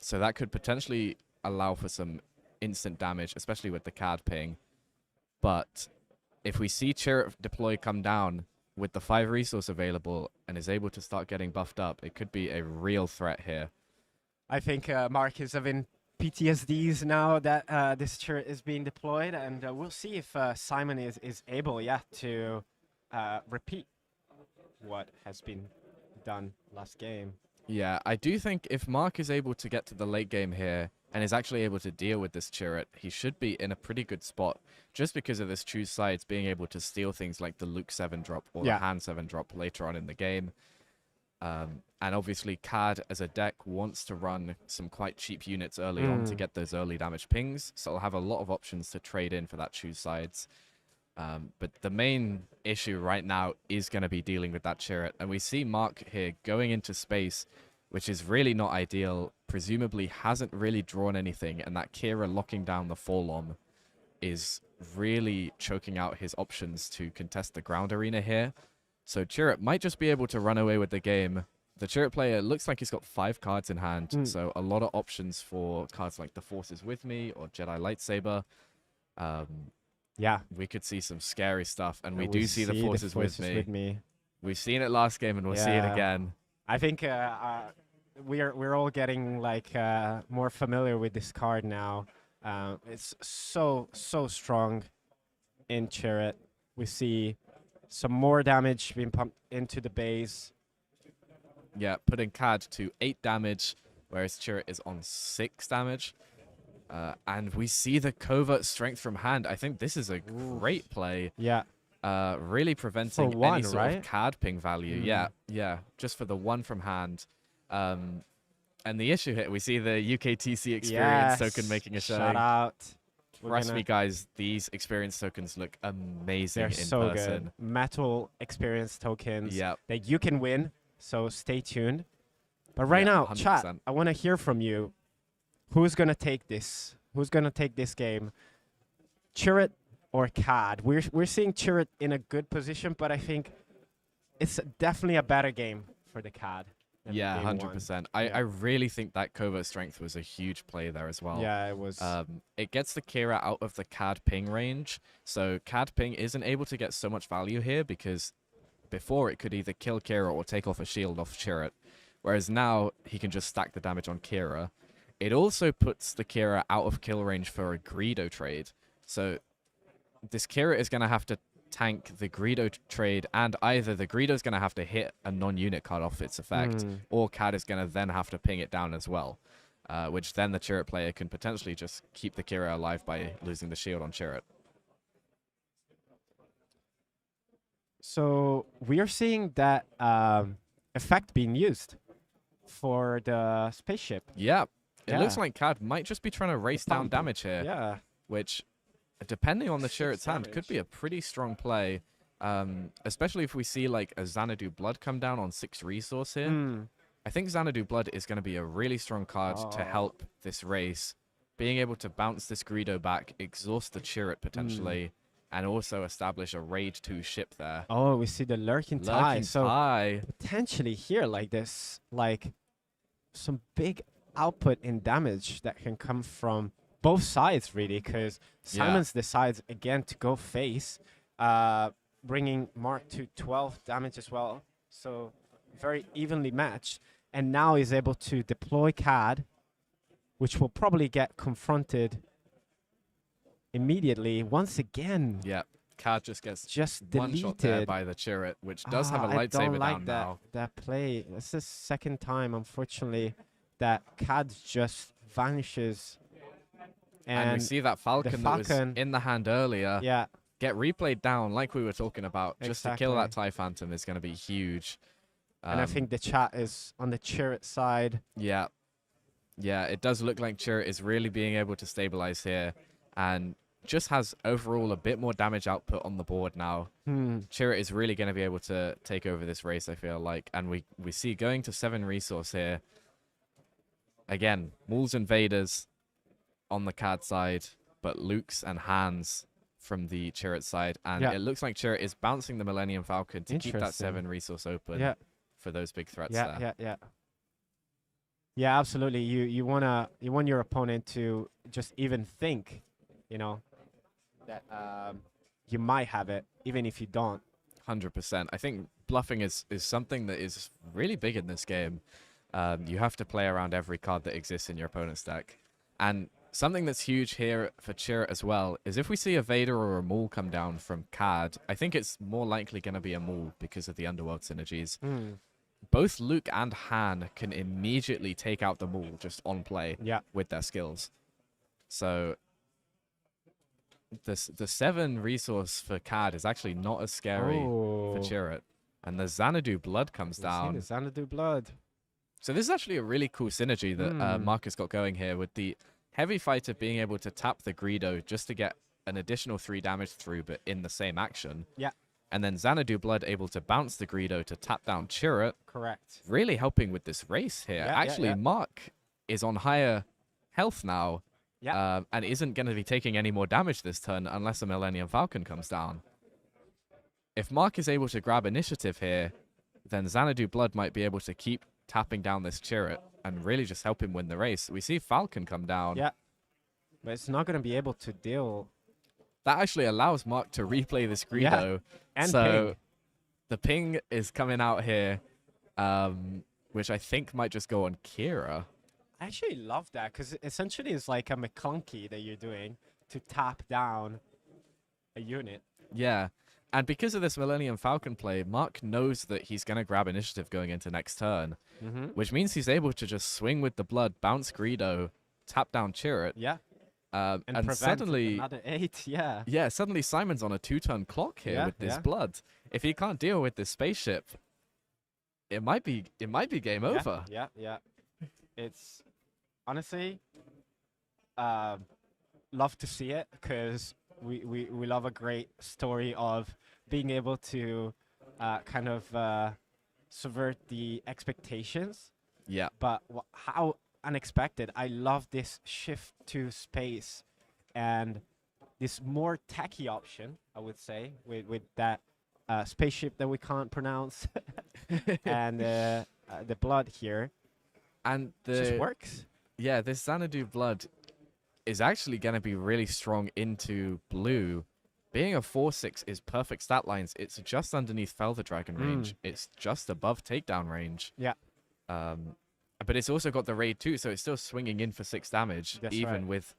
So that could potentially allow for some instant damage, especially with the CAD ping. But if we see Chirrut deploy come down with the 5 resource available and is able to start getting buffed up, it could be a real threat here. I think Mark is having PTSDs now that this Chirrut is being deployed, and we'll see if Simon is able, to repeat what has been done last game. Yeah, I do think if Mark is able to get to the late game here and is actually able to deal with this Chirrut, he should be in a pretty good spot just because of this choose sides being able to steal things like the Luke 7 drop or the hand 7 drop later on in the game. And obviously CAD as a deck wants to run some quite cheap units early on to get those early damage pings, so it'll have a lot of options to trade in for that choose sides. But the main issue right now is going to be dealing with that Chirrut, and we see Mark here going into space, which is really not ideal, presumably hasn't really drawn anything, and that Kira locking down the Forlom is really choking out his options to contest the ground arena here. So Chirrut might just be able to run away with the game. The Chirrut player looks like he's got 5 cards in hand, so a lot of options for cards like the Force is with me or Jedi Lightsaber. Yeah, we could see some scary stuff, and we do see the Force is with me. We've seen it last game, and we'll see it again. I think we're all getting like more familiar with this card now. It's so strong in Chirrut. We see some more damage being pumped into the base. Yeah, putting CAD to 8 damage, whereas Chirrut is on 6 damage. And we see the covert strength from hand. I think this is a great play. Yeah. Really preventing one, any sort right? of CAD ping value. Yeah, just for the 1 from hand. And the issue here, we see the UKTC experience token making a showing. Shout out. Trust me, guys, these experience tokens look amazing in so person. Good. Metal experience tokens that you can win, so stay tuned. But right now, 100%. chat, I want to hear from you. Who's going to take this? Who's going to take this game? Chirrut or CAD? We're seeing Chirrut in a good position, but I think it's definitely a better game for the CAD. Yeah, 100%. I really think that covert strength was a huge play there as well. Yeah, it was. It gets the Kira out of the CAD ping range, so CAD ping isn't able to get so much value here because before it could either kill Kira or take off a shield off Chirrut, whereas now he can just stack the damage on Kira. It also puts the Kira out of kill range for a Greedo trade, so this Kira is going to have to tank the Greedo trade, and either the Greedo's going to have to hit a non-unit card off its effect, or CAD is going to then have to ping it down as well, which then the Chirrut player can potentially just keep the Kira alive by losing the shield on Chirrut. So we are seeing that effect being used for the spaceship. Yeah, it looks like CAD might just be trying to race down damage here. Yeah. Which, depending on the Chirrut's hand, could be a pretty strong play, especially if we see like a Xanadu Blood come down on 6 resource here. I think Xanadu Blood is going to be a really strong card to help this race, being able to bounce this Greedo back, exhaust the Chirrut potentially, and also establish a Raid 2 ship there. Oh, we see the Lurking Tie. Lurking Tie. Potentially here, like this, like some big output in damage that can come from both sides, really, because Simons decides again to go face, bringing Mark to 12 damage as well. So very evenly matched. And now he's able to deploy CAD, which will probably get confronted immediately once again. Yeah, CAD just gets deleted. one shot there by the Chirrut, which does have a lightsaber down now. That play. It's the second time, unfortunately, that CAD just vanishes. And we see that Falcon that was in the hand earlier get replayed down like we were talking about. Just to kill that TIE Phantom is going to be huge. And I think the chat is on the Chirrut side. Yeah. Yeah, it does look like Chirrut is really being able to stabilize here and just has overall a bit more damage output on the board now. Chirrut is really going to be able to take over this race, I feel like. And we see going to 7 resource here. Again, Mauls and Vaders on the CAD side, but Luke's and Hans from the Chirrut side. And it looks like Chirrut is bouncing the Millennium Falcon to keep that 7 resource open for those big threats there. Yeah, absolutely. You want your opponent to just even think, you know, that you might have it, even if you don't. 100%. I think bluffing is something that is really big in this game. You have to play around every card that exists in your opponent's deck. And something that's huge here for Chirrut as well is if we see a Vader or a Maul come down from CAD, I think it's more likely going to be a Maul because of the Underworld synergies. Both Luke and Han can immediately take out the Maul just on play with their skills. So the 7 resource for CAD is actually not as scary for Chirrut. And the Xanadu Blood comes down. The Xanadu Blood. So this is actually a really cool synergy that Marcus got going here with the Heavy Fighter being able to tap the Greedo just to get an additional 3 damage through, but in the same action. Yeah. And then Xanadu Blood able to bounce the Greedo to tap down Chirrut. Correct. Really helping with this race here. Actually, Mark is on higher health now. And isn't going to be taking any more damage this turn unless a Millennium Falcon comes down. If Mark is able to grab initiative here, then Xanadu Blood might be able to keep tapping down this Chirrut and really just help him win the race. We see Falcon come down. Yeah. But it's not going to be able to deal. That actually allows Mark to replay this Greedo. And so ping. the ping is coming out here, which I think might just go on Kira. I actually love that because essentially it's like a McClunky that you're doing to tap down a unit. Yeah. And because of this Millennium Falcon play, Mark knows that he's going to grab initiative going into next turn, which means he's able to just swing with the blood, bounce Greedo, tap down Chirrut. Yeah. And suddenly another 8, Yeah, suddenly Simon's on a 2-turn clock here with this blood. If he can't deal with this spaceship, it might be game over. Yeah. It's honestly love to see it because we love a great story of being able to kind of subvert the expectations. Yeah. But how unexpected. I love this shift to space and this more tacky option, I would say, with that spaceship that we can't pronounce and the blood here. And just works. Yeah, this Xanadu Blood is actually going to be really strong into blue. Being a 4/6 is perfect stat lines. It's just underneath Felder Dragon range. It's just above takedown range. Yeah. But it's also got the raid too, so it's still swinging in for 6 damage, even with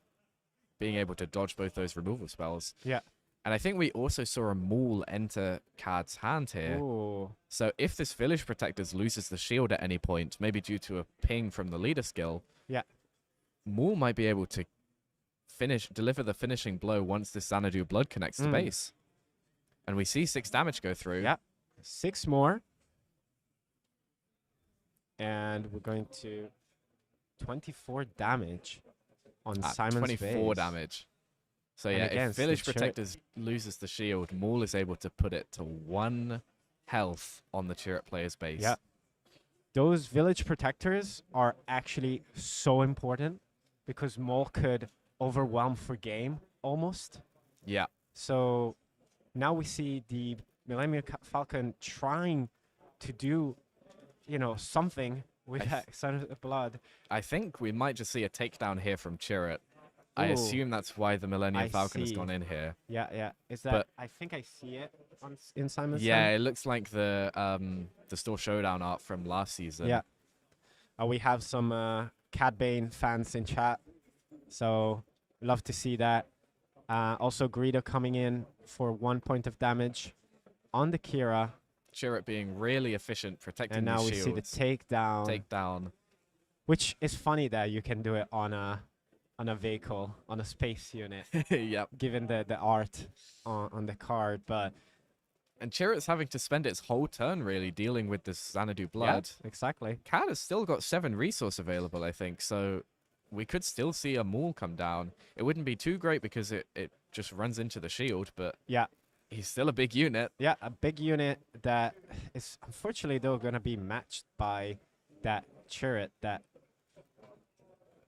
being able to dodge both those removal spells. Yeah. And I think we also saw a Maul enter Cad's hand here. Ooh. So if this Village Protectors loses the shield at any point, maybe due to a ping from the leader skill, Maul might be able to deliver the finishing blow once this Xanadu Blood connects to base. And we see 6 damage go through. Yeah. 6 more. And we're going to 24 damage on Simon's 24 base. damage. So yeah, if Village Protectors loses the shield, Maul is able to put it to 1 health on the Chirrut player's base. Yeah. Those Village Protectors are actually so important because Maul could overwhelm for game almost. Yeah. So now we see the Millennium Falcon trying to do, you know, something with that Son of the Blood. I think we might just see a takedown here from Chirrut. I assume that's why the Millennium Falcon has gone in here. Yeah. Is that? I think I see it in Simon's. Yeah, it looks like the Store Showdown art from last season. Yeah. We have some Cad Bane fans in chat, so love to see that. Also, Greedo coming in for 1 point of damage on the Kira. Chirrut being really efficient, protecting the shields. And now we see the takedown. Which is funny that you can do it on a vehicle, on a space unit. Yep. Given the art on the card, but And Chirrut's having to spend its whole turn really dealing with this Xanadu Yeah, blood. exactly. Cad has still got 7 resource available, I think, so we could still see a Maul come down. It wouldn't be too great because it just runs into the shield, but Yeah, he's still a big unit. yeah, a big unit that is unfortunately though going to be matched by that turret that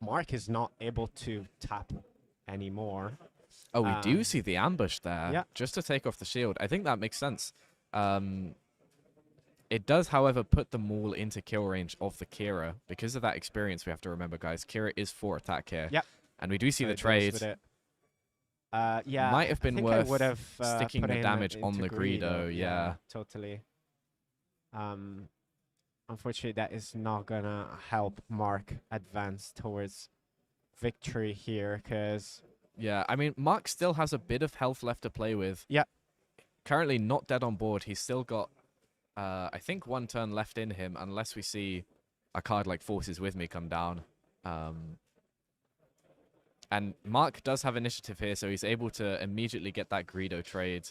Mark is not able to tap anymore. Oh, we do see the ambush there, yeah. just to take off the shield. I think that makes sense. It does, however, put the Maul into kill range of the Kira. Because of that experience, we have to remember, guys, Kira is 4 attack here. Yep. And we do see So the it goes trade. with it. Yeah, Might have I been think worth I would have, sticking put the in damage on into the Greedo, yeah. totally. Unfortunately, that is not gonna help Mark advance towards victory here, because Yeah, I mean, Mark still has a bit of health left to play with. yeah, Currently not dead on board. He's still got, I think, 1 turn left in him, unless we see a card like Forces With Me come down. And Mark does have initiative here, so he's able to immediately get that Greedo trade.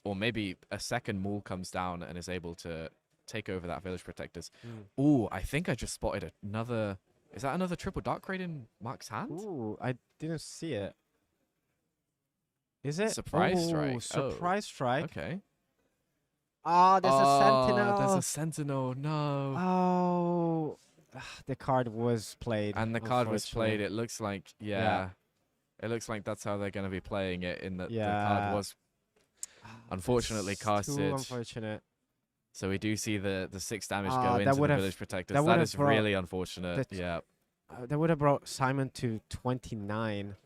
Or maybe a second Maul comes down and is able to take over that Village Protectors. Ooh, I think I just spotted another... Is that another triple Dark Raid in Mark's hand? Ooh, I didn't see it. Is it? Surprise oh, strike. Surprise strike. Okay. Oh, there's a Sentinel. There's a Sentinel. No. Oh, the card was played. And the card was played. unfortunately. It looks like, yeah. It looks like that's how they're going to be playing it. In that the card was unfortunately It's casted. Too unfortunate. So we do see the 6 damage Ah, go that into the would've- Village Protectors. that That would've is brought really unfortunate. the Yeah. That would have brought Simon to 29.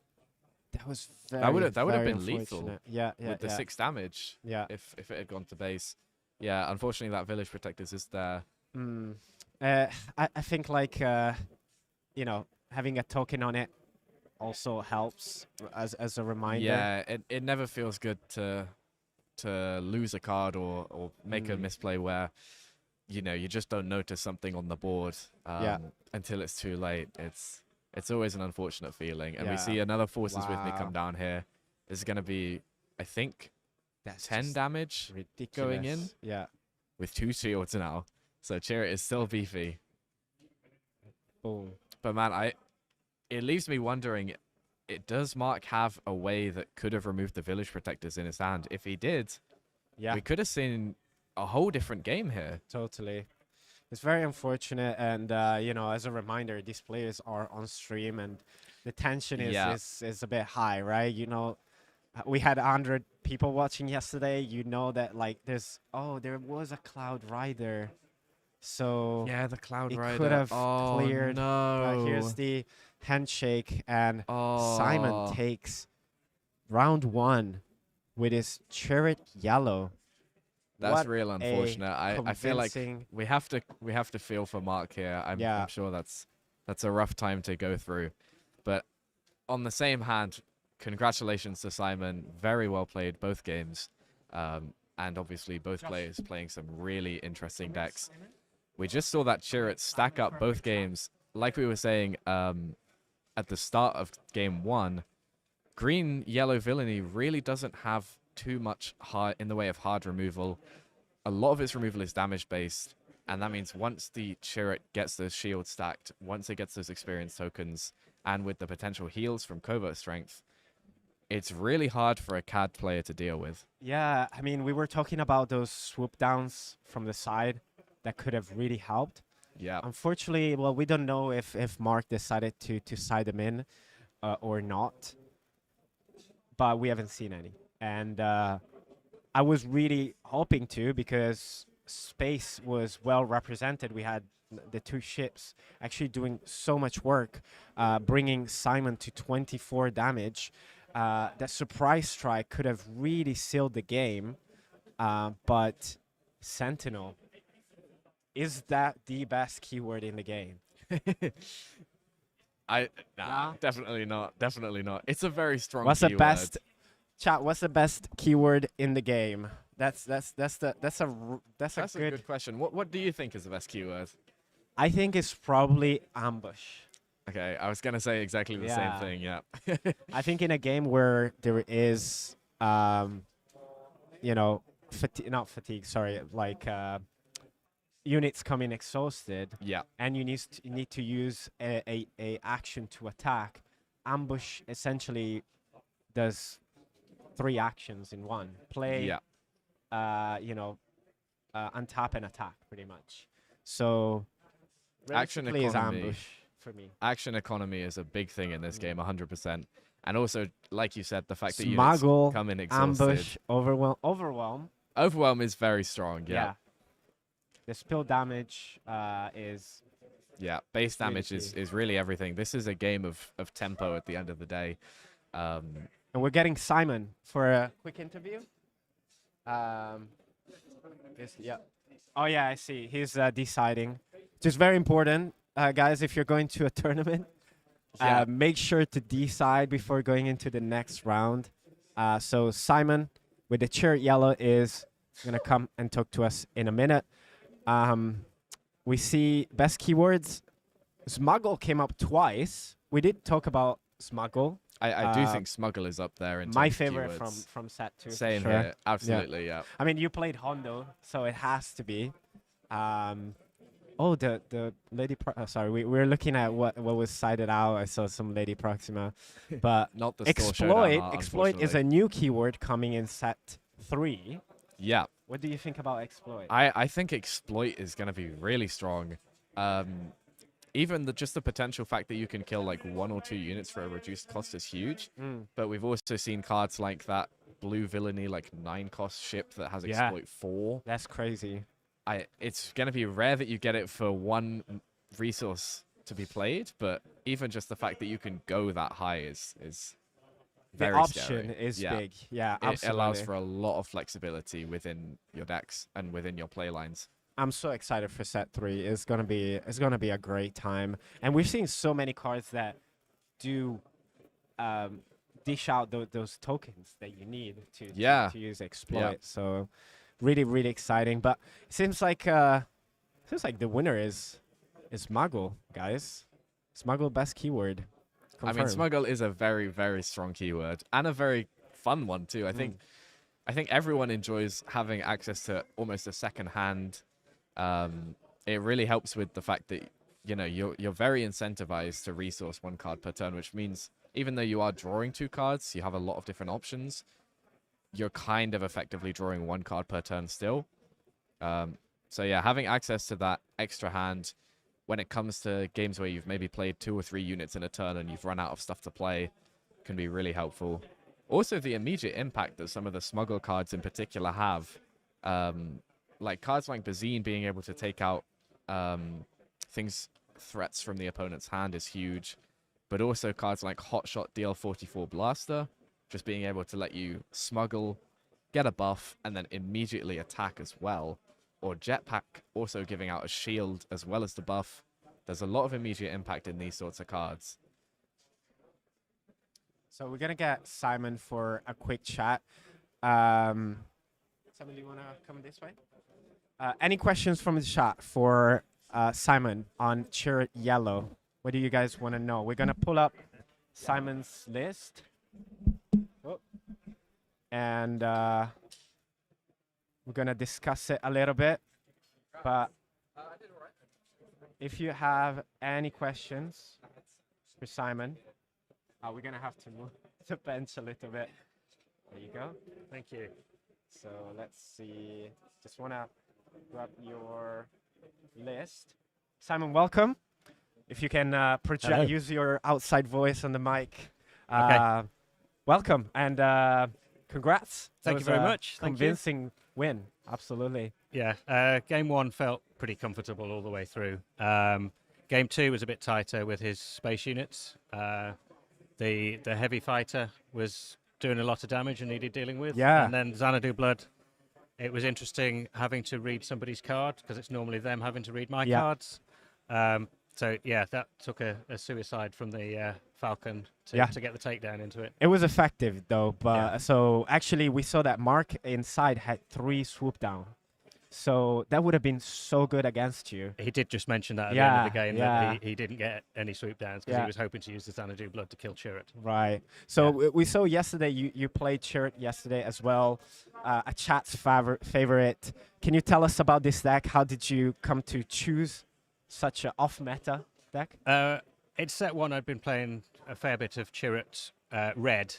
That was very, That would've very been lethal unfortunate. Yeah, yeah, with the yeah. 6 damage. Yeah. If it had gone to base. Yeah, unfortunately that Village Protectors is there. I think like you know, having a token on it also helps as a reminder. Yeah, it never feels good to lose a card or make a misplay where you just don't notice something on the board until it's too late. It's always an unfortunate feeling. And we see another Forces With Me come down here. This is going to be, I think, That's 10 damage ridiculous. going in. Yeah. With 2 shields now. So Chirrut is still beefy. Boom. But man, it leaves me wondering, does Mark have a way that could have removed the Village Protectors in his hand? If he did, we could have seen a whole different game here. Totally. It's very unfortunate, and you know, as a reminder, these players are on stream, and the tension is a bit high, right? You know, we had 100 people watching yesterday. You know that like there was a Cloud Rider, so Yeah, the Cloud Rider could have oh, cleared. No. Here's the handshake, and Oh. Simon takes round 1 with his Chirrut yellow. That's What real a unfortunate. I feel like convincing- we have to feel for Mark here. I'm sure that's a rough time to go through. But on the same hand, congratulations to Simon. Very well played both games. And obviously both players playing some really interesting decks. We just saw that Chirrut stack up both games. Like we were saying at the start of game 1, green yellow villainy really doesn't have too much hard in the way of hard removal. A lot of its removal is damage based, and that means once the Chirrut gets those shields stacked, once it gets those experience tokens, and with the potential heals from covert strength, it's really hard for a CAD player to deal with. Yeah, I mean, we were talking about those swoop downs from the side that could have really helped. Yeah. Unfortunately, well, we don't know if Mark decided to side them in or not, but we haven't seen any. And I was really hoping to, because space was well represented. We had the 2 ships actually doing so much work, bringing Simon to 24 damage. That surprise strike could have really sealed the game, but Sentinel, is that the best keyword in the game? Nah, definitely not. Definitely not. It's a very strong What's keyword. the best chat? What's the best keyword in the game? That's a good question. What do you think is the best keyword? I think it's probably ambush. Okay, I was gonna say exactly the same thing. Yeah. I think in a game where there is, you know, not fatigue, sorry, like units coming exhausted, Yeah. and you need to use a action to attack. Ambush essentially does 3 actions in one: play, Yeah. untap and attack, pretty much. So Action realistically is economy. ambush for me. Action economy is a big thing in this game, 100%. And also, like you said, the fact that units Smuggle, come in exhausted. ambush, overwhelm. Overwhelm is very strong. Yeah. The spill damage is Yeah. Base really damage key. is really everything. This is a game of tempo at the end of the day. And we're getting Simon for a quick interview. Oh yeah, I see. He's deciding. Just very important, guys. If you're going to a tournament, Yeah. make sure to decide before going into the next round. So Simon, with the chair yellow, is gonna come and talk to us in a minute. We see best keywords. Smuggle came up twice. We did talk about Smuggle. I do think Smuggle is up there in My terms of favorite keywords. from set 2. Same sure. here. Absolutely, yeah. I mean, you played Hondo, so it has to be. The Lady sorry, we're looking at what was cited out. I saw some Lady Proxima. But Not the store showdown art, exploit is a new keyword coming in set 3. Yeah. What do you think about exploit? I think exploit is going to be really strong. Even just the potential fact that you can kill like 1 or 2 units for a reduced cost is huge. But we've also seen cards like that blue villainy, like 9 cost ship that has exploit 4. That's crazy. It's going to be rare that you get it for 1 resource to be played, but even just the fact that you can go that high is very the option scary. is Yeah. big. Yeah, It absolutely. allows for a lot of flexibility within your decks and within your play lines. I'm so excited for set 3. It's gonna be a great time, and we've seen so many cards that do dish out those tokens that you need to use exploit. So really exciting. But it seems like the winner is Smuggle, guys. Smuggle best keyword. I mean, Confirmed. smuggle is a very, very strong keyword and a very fun one too. I think everyone enjoys having access to almost a second hand. It really helps with the fact that you're very incentivized to resource 1 card per turn, which means even though you are drawing 2 cards, you have a lot of different options. You're kind of effectively drawing 1 card per turn still. So yeah, having access to that extra hand when it comes to games where you've maybe played 2 or 3 units in a turn and you've run out of stuff to play can be really helpful. Also, the immediate impact that some of the smuggle cards in particular have, like cards like Bazine being able to take out threats from the opponent's hand is huge, but also cards like Hotshot DL44 Blaster, just being able to let you smuggle, get a buff, and then immediately attack as well. Or Jetpack also giving out a shield as well as the buff. There's a lot of immediate impact in these sorts of cards. So we're gonna get Simon for a quick chat. Simon, do you wanna come this way? Any questions from the chat for Simon on chair yellow? What do you guys want to know? We're gonna pull up Simon's list, and we're gonna discuss it a little bit. But if you have any questions for Simon, we're gonna have to move the bench a little bit. There you go. Thank you. So let's see. Just wanna grab your list. Simon, welcome. If you can use your outside voice on the mic. Okay. Welcome and congrats. Thank That you very was a much. Thank you. Convincing win. Absolutely. Yeah, game 1 felt pretty comfortable all the way through. Game 2 was a bit tighter with his space units. The heavy fighter was doing a lot of damage and needed dealing with. Yeah. And then Xanadu Blood, it was interesting having to read somebody's card because it's normally them having to read my cards. So yeah, that took a suicide from the Falcon to get the takedown into it. It was effective though, but so actually we saw that Mark inside had 3 swoop down. So that would have been so good against you. He did just mention that at the Yeah, end of the game yeah. that he didn't get any sweep downs because Yeah. he was hoping to use the Xanadu blood to kill Chirrut. Right. So Yeah. we saw yesterday you played Chirrut yesterday as well, a chat's favorite. Can you tell us about this deck? How did you come to choose such an off-meta deck? In set 1, I'd been playing a fair bit of Chirrut red,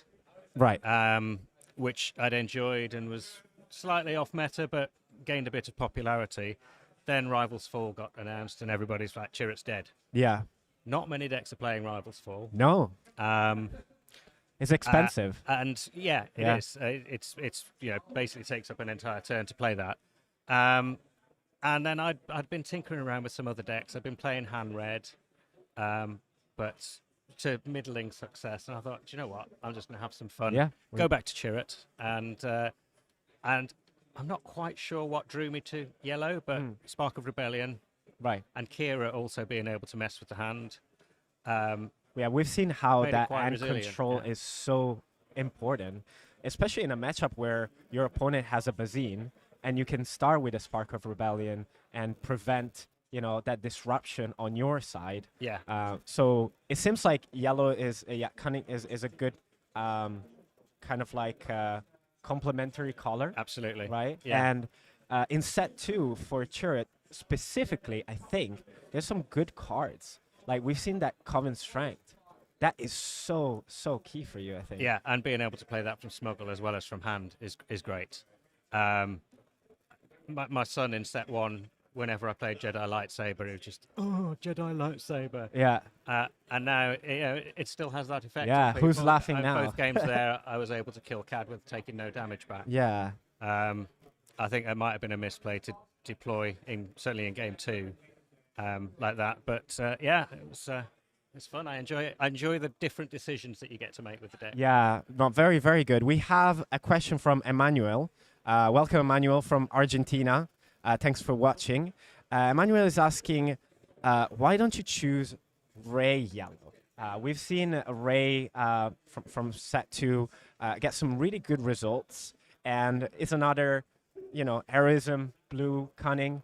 Right. which I'd enjoyed and was slightly off meta, but gained a bit of popularity. Then Rivals Fall got announced, and everybody's like, Chirrut's dead. Yeah. Not many decks are playing Rivals Fall. No. Um, It's expensive. and yeah, it Yeah. is. It's basically takes up an entire turn to play that. And then I'd been tinkering around with some other decks. I've been playing Han Red, but to middling success. And I thought, do you know what? I'm just going to have some fun. Yeah. Go back to Chirrut, and I'm not quite sure what drew me to yellow, but Spark of Rebellion Right. and Kira also being able to mess with the hand. Yeah, we've seen how Made it that quite hand resilient, control yeah. is so important, especially in a matchup where your opponent has a Bazine and you can start with a Spark of Rebellion and prevent, that disruption on your side. Yeah. So it seems like yellow is, cunning is a good kind of like complementary color. Absolutely. Right? Yeah. And in set 2 for Chirrut specifically, I think there's some good cards. Like we've seen that Coven Strength. That is so key for you, I think. Yeah, and being able to play that from Smuggle as well as from hand is great. My son in set 1, whenever I played Jedi Lightsaber, it was just, oh, Jedi Lightsaber. Yeah. And now it still has that effect. Yeah, on who's people. laughing now? Both games there, I was able to kill Cad with taking no damage back. Yeah. I think it might have been a misplay to deploy certainly in game 2 like that. But yeah, it's fun. I enjoy it. I enjoy the different decisions that you get to make with the deck. Yeah, no, very, very good. We have a question from Emmanuel. Welcome, Emmanuel, from Argentina. Thanks for watching. Emmanuel is asking, why don't you choose Ray Yellow? We've seen Ray from set 2 get some really good results, and it's another, heroism, blue, cunning.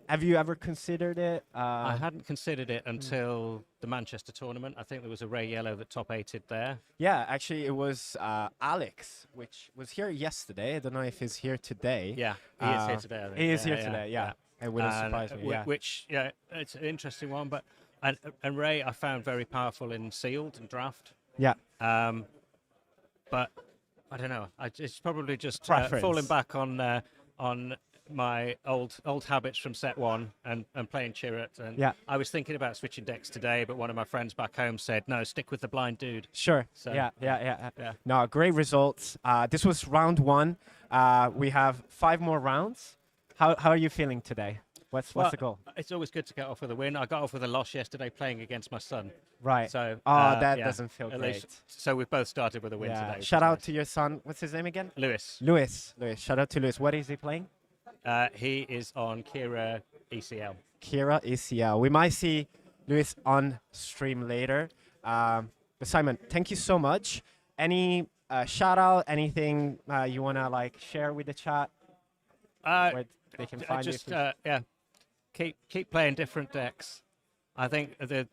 Have you ever considered it? I hadn't considered it until the Manchester tournament. I think there was a Ray Yellow that top 8'd there. Yeah, actually, it was Alex, which was here yesterday. I don't know if he's here today. Yeah, he is here today. I think. He is here today, yeah. It wouldn't surprise me, yeah. Which, yeah, it's an interesting one. But and Ray I found very powerful in sealed and draft. Yeah. But I don't know. It's probably just Preference. falling back on my old habits from set 1 and playing Chirrut. And Yeah. I was thinking about switching decks today, but one of my friends back home said, no, stick with the blind dude. Sure. So, Yeah. yeah. No, great results. This was round 1. We have 5 more rounds. How are you feeling today? What's the goal? It's always good to get off with a win. I got off with a loss yesterday playing against my son. Right. So that yeah, doesn't feel at great. least- so we've both started with a win Yeah. today. which Shout is out nice. to your son. What's his name again? Lewis. Lewis. Shout out to Lewis. What is he playing? He is on Kira ECL. Kira ACL. We might see Lewis on stream later. But Simon, thank you so much. Any shout out, anything you want to share with the chat? Where they can find Just you? yeah, keep playing different decks. I think the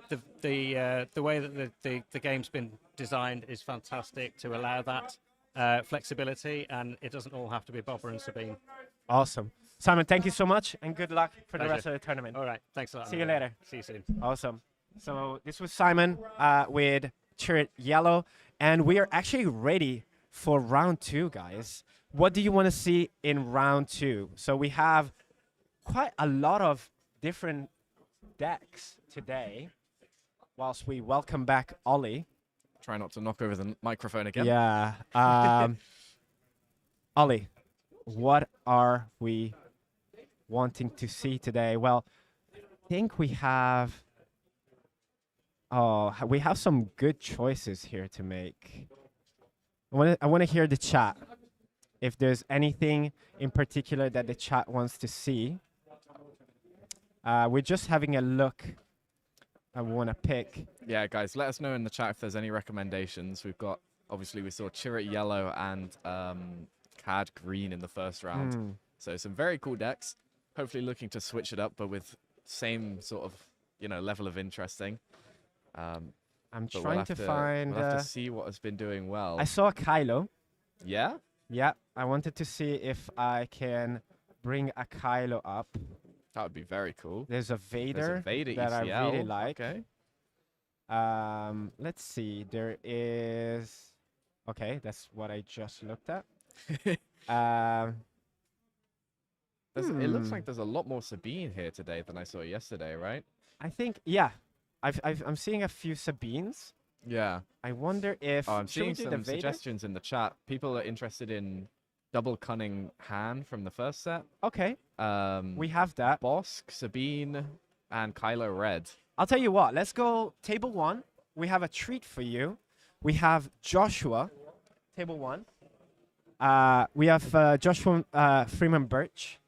way that the game's been designed is fantastic to allow that flexibility, and it doesn't all have to be Bobber and Sabine. Awesome. Simon, thank you so much, and good luck for the Pleasure. rest of the tournament. All right, thanks a lot. See you later. See you soon. Awesome. So this was Simon with Chirrut Yellow, and we are actually ready for round 2, guys. What do you want to see in round 2? So we have quite a lot of different decks today, whilst we welcome back Ollie. Try not to knock over the microphone again. Yeah. Ollie, what are we wanting to see today? Well, I think we have some good choices here to make. I want to hear the chat. If there's anything in particular that the chat wants to see. We're just having a look. I want to pick. Yeah, guys, let us know in the chat if there's any recommendations. We saw Chirrut Yellow and Cad Green in the first round. So some very cool decks. hopefully looking to switch it up, but with same sort of, level of interesting. I'm But trying to find. We'll have to see what has been doing well. I saw a Kylo. Yeah? Yeah, I wanted to see if I can bring a Kylo up. That would be very cool. There's a Vader, Vader that I ECL. really like. Okay. Let's see. There is. Okay, that's what I just looked at. It looks like there's a lot more Sabine here today than I saw yesterday, right? I think, yeah. I'm seeing a few Sabines. Yeah. I wonder if. I'm should we seeing do the some Vader? suggestions in the chat. People are interested in double cunning Han from the first set. Okay, we have that. Bosk, Sabine, and Kylo Red. I'll tell you what. Let's go table 1. We have a treat for you. We have Joshua, table 1. We have Joshua Freeman Birch,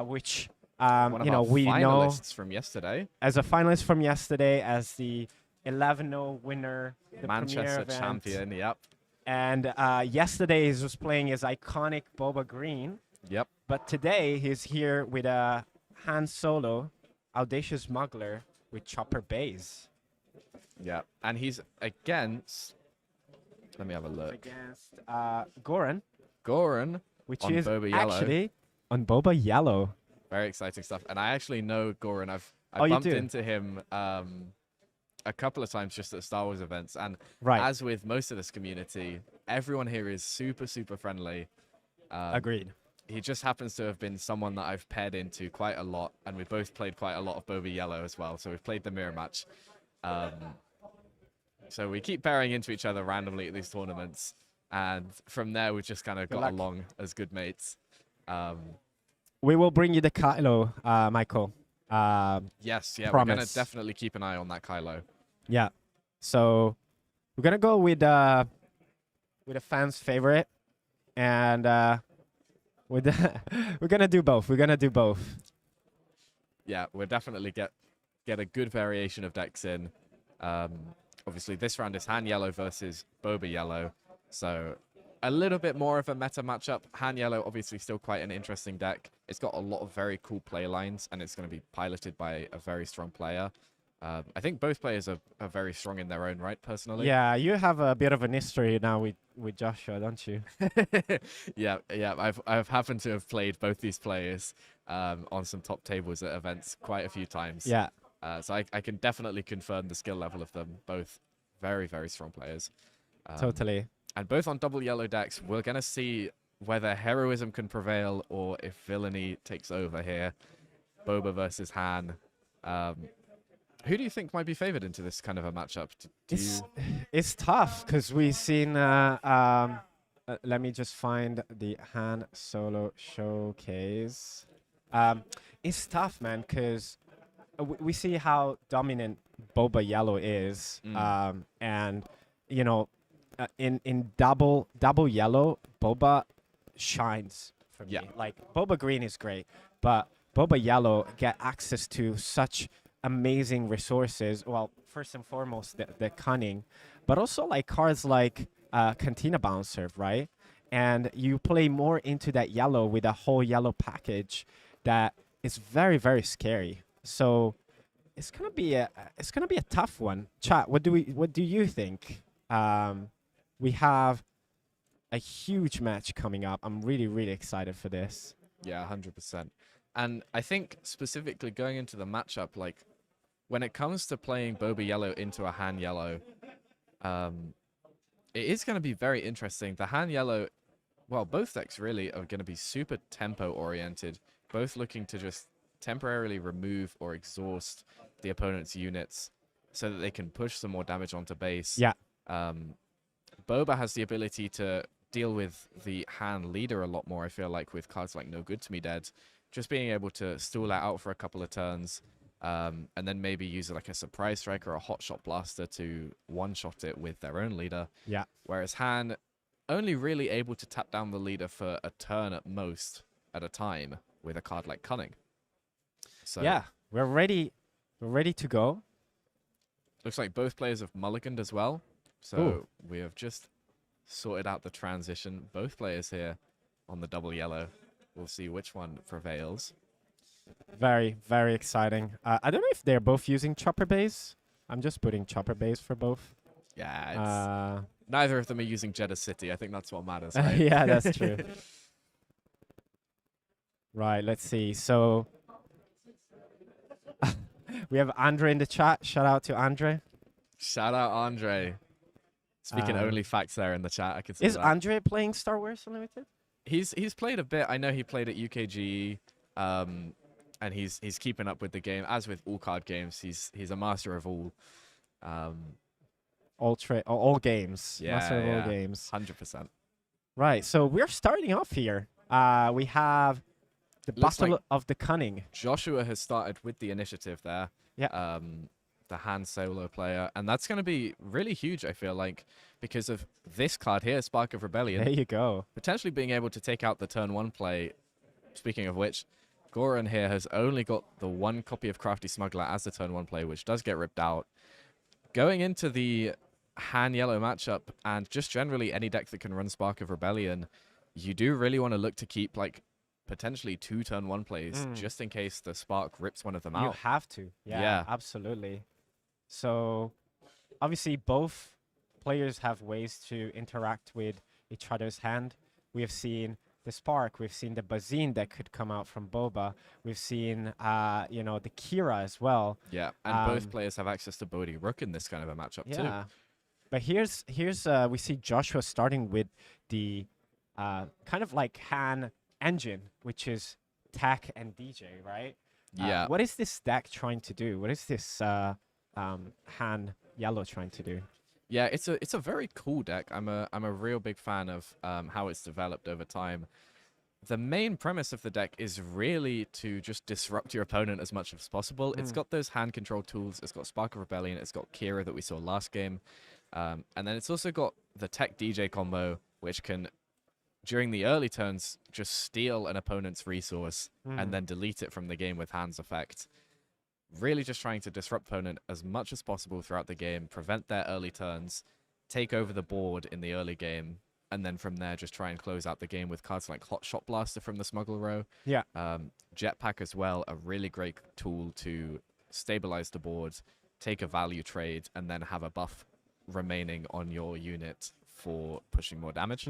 which One of our we know finalists from yesterday. as a finalist from yesterday, as the 11-0 winner, the Manchester premier event. champion, yep. And yesterday he was playing his iconic Boba Green. Yep. But today he's here with a Han Solo, Audacious Smuggler with Chopper Bays. Yeah. And he's against, let me have a look. Against Goran, Goran, which on is Boba Yellow. actually on Boba Yellow. Very exciting stuff. And I actually know Goran. I Oh, you bumped do? into him a couple of times just at Star Wars events. And Right. as with most of this community, everyone here is super, super friendly. Agreed. He just happens to have been someone that I've paired into quite a lot, and we both played quite a lot of Boba Yellow as well, so we've played the mirror match. So we keep pairing into each other randomly at these tournaments, and from there we've just kind of got luck. along as good mates. We will bring you the Kylo, Michael. Yes, yeah, we're Promise. going to definitely keep an eye on that Kylo. Yeah. So we're gonna go with a fan's favorite, and with we're gonna do both. We're gonna do both. Yeah, we'll definitely get a good variation of decks in. Obviously, this round is Han Yellow versus Boba Yellow, so a little bit more of a meta matchup. Han Yellow, obviously, still quite an interesting deck. It's got a lot of very cool play lines, and it's going to be piloted by a very strong player. I think both players are very strong in their own right, personally. Yeah, you have a bit of an history now with Joshua, don't you? yeah. I've happened to have played both these players on some top tables at events quite a few times. Yeah. So I can definitely confirm the skill level of them. Both very, very strong players. Totally. And both on double yellow decks, we're going to see whether heroism can prevail or if villainy takes over here. Boba versus Han. Who do you think might be favored into this kind of a matchup? It's tough because we've seen. Let me just find the Han Solo showcase. It's tough, man, because we see how dominant Boba Yellow is, and in double yellow, Boba shines for me. Like Boba Green is great, but Boba Yellow get access to such amazing resources. Well, first and foremost, the cunning, but also like cards like Cantina Bouncer, right? And you play more into that yellow with a whole yellow package that is very, very scary. So it's gonna be a tough one. Chat, what do you think? We have a huge match coming up. I'm really, really excited for this. Yeah, 100%. And I think specifically going into the matchup, like when it comes to playing Boba Yellow into a Han Yellow, it is going to be very interesting. The Han Yellow, well, both decks really are going to be super tempo oriented, both looking to just temporarily remove or exhaust the opponent's units so that they can push some more damage onto base. Yeah. Boba has the ability to deal with the Han leader a lot more, I feel like, with cards like No Good To Me Dead. Just being able to stall that out for a couple of turns, and then maybe use like a Surprise Strike or a Hot Shot Blaster to one-shot it with their own leader. Yeah. Whereas Han only really able to tap down the leader for a turn at most at a time with a card like Cunning. So yeah, we're ready. We're ready to go. Looks like both players have mulliganed as well. So Ooh. we have just sorted out the transition. Both players here on the double yellow. We'll see which one prevails. Very, very exciting. I don't know if they're both using chopper base. I'm just putting chopper base for both. Yeah, it's, Uh, neither of them are using Jeddah City. I think that's what matters, right? yeah, that's true. Right, let's see. So we have Andre in the chat. Shout out to Andre. Shout out Andre. Speaking only facts there in the chat. I can see Is that. Andre playing Star Wars Unlimited? He's played a bit. I know he played at UKG, and he's keeping up with the game. As with all card games, he's a master of all. All games. Yeah, Master of all yeah. games. 100%. Right. So we're starting off here. We have the Looks Battle like of the Cunning. Joshua has started with the initiative there. Yeah. The hand solo player, and that's going to be really huge. I feel like because of this card here, Spark of Rebellion. There you go. Potentially being able to take out the turn 1 play. Speaking of which, Goran here has only got the 1 copy of Crafty Smuggler as the turn 1 play, which does get ripped out. Going into the Han yellow matchup, and just generally any deck that can run Spark of Rebellion, you do really want to look to keep like potentially 2 turn 1 plays just in case the Spark rips one of them You out. have to. Yeah, Yeah. absolutely. So obviously both players have ways to interact with each other's hand. We have seen the Spark, we've seen the Bazine that could come out from Boba. We've seen the Kira as well. Yeah, and both players have access to Bodhi Rook in this kind of a matchup too. Yeah. But here's we see Joshua starting with the kind of like Han engine, which is Tac and DJ, right? Yeah. What is this deck trying to do? What is this Han yellow trying to do? Yeah, it's a very cool deck. I'm a real big fan of how it's developed over time. The main premise of the deck is really to just disrupt your opponent as much as possible. It's got those hand control tools. It's got Spark of Rebellion. It's got Kira that we saw last game. And then it's also got the Tech DJ combo, which can, during the early turns, just steal an opponent's resource and then delete it from the game with Hand's effect. Really just trying to disrupt opponent as much as possible throughout the game, prevent their early turns, take over the board in the early game, and then from there just try and close out the game with cards like Hot Shot Blaster from the Smuggle Row. Yeah. Jetpack as well, a really great tool to stabilize the board, take a value trade, and then have a buff remaining on your unit for pushing more damage.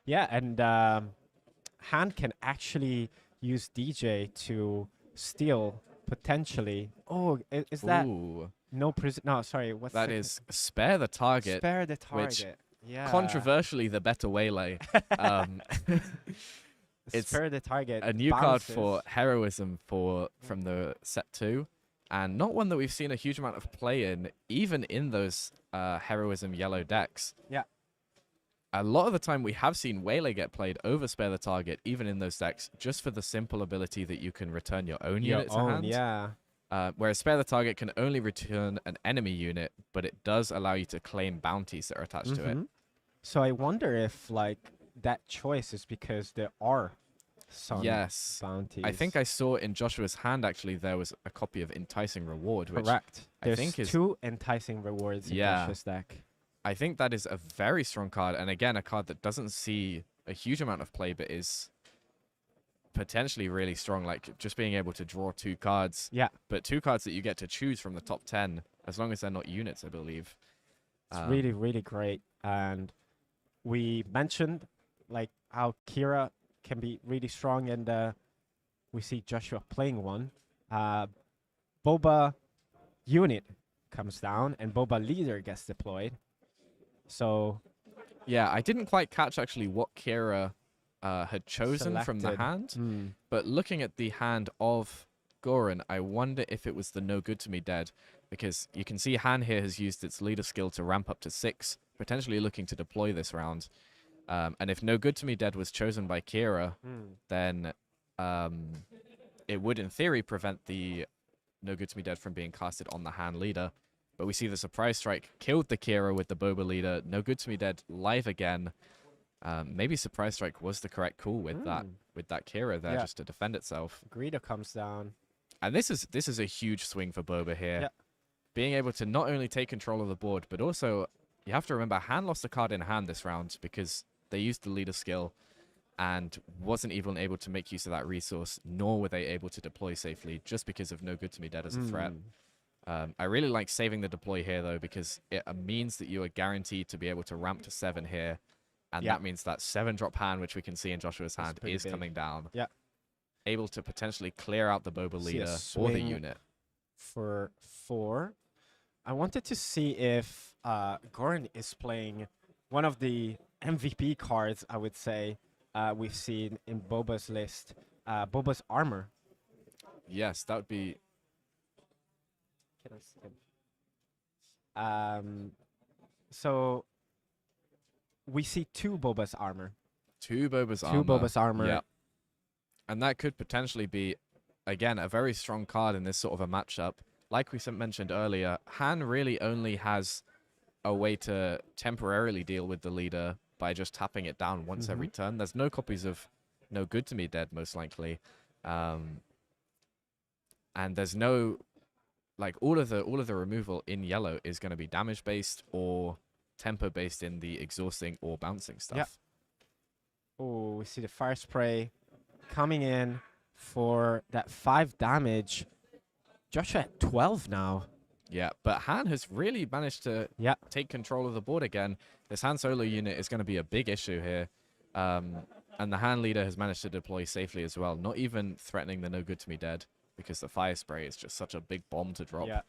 Yeah, and Hand can actually use DJ to steal potentially. Oh, is that Ooh, no? No, sorry. What's that is Spare the Target. spare the target? Yeah. Controversially, the better waylay. It's spare the target. A new card bounces. for heroism from the set 2, and not one that we've seen a huge amount of play in, even in those heroism yellow decks. Yeah. A lot of the time we have seen Waylay get played over Spare the Target, even in those decks, just for the simple ability that you can return your own unit to hand. Yeah. Whereas Spare the Target can only return an enemy unit, but it does allow you to claim bounties that are attached to it. So I wonder if like that choice is because there are some Yes. bounties. I think I saw in Joshua's hand, actually, there was a copy of Enticing Reward, which correct. I There's think is 2 enticing rewards in Yeah. Joshua's deck. I think that is a very strong card, and again, a card that doesn't see a huge amount of play, but is potentially really strong, like just being able to draw 2 cards, Yeah. but 2 cards that you get to choose from the top 10, as long as they're not units, I believe. It's really, really great. And we mentioned like how Kira can be really strong, and we see Joshua playing one. Boba unit comes down, and Boba leader gets deployed. So Yeah, I didn't quite catch actually what Kira had chosen from the selected. hand, but looking at the hand of Goran, I wonder if it was the No Good To Me Dead, because you can see Han here has used its leader skill to ramp up to 6, potentially looking to deploy this round. And if No Good To Me Dead was chosen by Kira, then it would in theory prevent the No Good To Me Dead from being casted on the Han leader. But we see the Surprise Strike killed the Kira with the Boba leader. No Good To Me Dead live again. Maybe Surprise Strike was the correct call with that Kira there, just to defend itself. Greedo comes down. And this is a huge swing for Boba here. Yeah. Being able to not only take control of the board, but also you have to remember Han lost a card in hand this round because they used the leader skill. and wasn't even able to make use of that resource, nor were they able to deploy safely just because of no good to me dead as a threat. I really like saving the deploy here, though, because it means that you are guaranteed to be able to ramp to 7 here. And that means that 7-drop hand, which we can see in Joshua's hand, is coming down. Yeah. Able to potentially clear out the Boba leader or the unit. For 4. I wanted to see if Goran is playing one of the MVP cards, I would say, we've seen in Boba's list. Boba's armor. Yes, that would be... Can I see him? So we see 2 Boba's armor. 2 Boba's armor. 2 Boba's armor. Yeah. And that could potentially be, again, a very strong card in this sort of a matchup. Like we mentioned earlier, Han really only has a way to temporarily deal with the leader by just tapping it down once every turn. There's no copies of No Good To Me dead, most likely. And there's no... Like, all of the removal in yellow is going to be damage-based or tempo-based in the exhausting or bouncing stuff. Yep. Oh, we see the fire spray coming in for that 5 damage. Joshua at 12 now. Yeah, but Han has really managed to take control of the board again. This Han Solo unit is going to be a big issue here. And the Han leader has managed to deploy safely as well, not even threatening the No Good To Me dead, because the fire spray is just such a big bomb to drop. Yeah.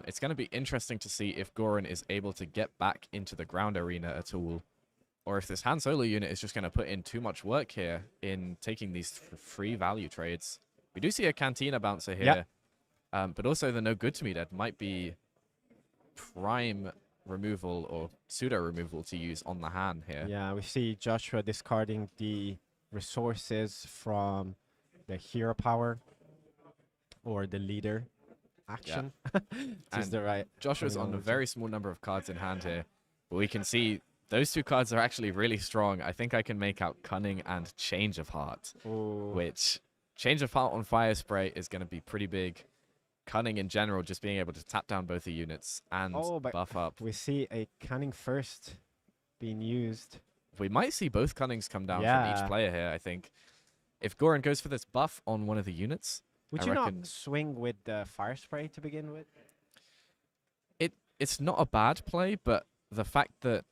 It's going to be interesting to see if Goran is able to get back into the ground arena at all, or if this Han Solo unit is just going to put in too much work here in taking these free value trades. We do see a Cantina bouncer here, but also the No Good To Me dead might be prime removal or pseudo removal to use on the Han here. Yeah, we see Joshua discarding the resources from the hero power or the leader action. And the right Joshua's on a very small number of cards in hand here, but we can see those 2 cards are actually really strong. I think I can make out Cunning and Change of Heart, which Change of Heart on Fire Spray is going to be pretty big. Cunning in general, just being able to tap down both the units and buff up. We see a Cunning first being used. We might see both Cunnings come down from each player here, I think. If Goran goes for this buff on one of the units, would you not swing with the fire spray to begin with? It's not a bad play, but the fact that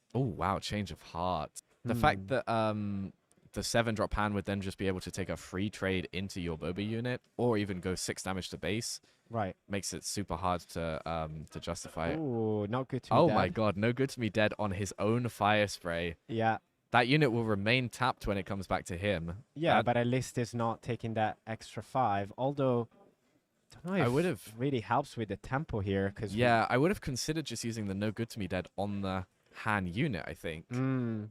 Change of Heart. The fact that the 7-drop hand would then just be able to take a free trade into your Boba unit, or even go 6 damage to base. Right. Makes it super hard to justify it. Oh, not good to me. Oh my god, No Good To Me dead on his own fire spray. Yeah. That unit will remain tapped when it comes back to him. Yeah, but at least it's not taking that extra 5. Although, I would have really helps with the tempo here. Yeah, I would have considered just using the No Good To Me dead on the Han unit, I think. And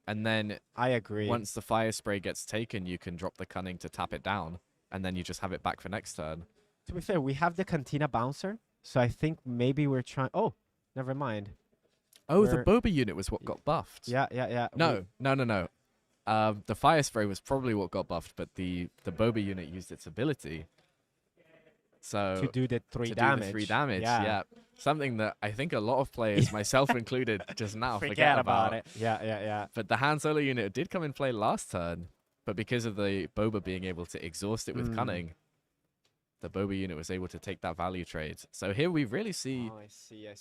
then I agree. Once the fire spray gets taken, you can drop the Cunning to tap it down, and then you just have it back for next turn. To be fair, we have the Cantina bouncer, so I think maybe we're trying... Oh, never mind. Oh, the Boba unit was what got buffed. Yeah. No. The fire spray was probably what got buffed, but the Boba unit used its ability. So to do the 3 damage. Yeah. Something that I think a lot of players, myself included, just now forget about it. Yeah. But the Han Solo unit did come in play last turn, but because of the Boba being able to exhaust it with Cunning, the Boba unit was able to take that value trade. So here we really see,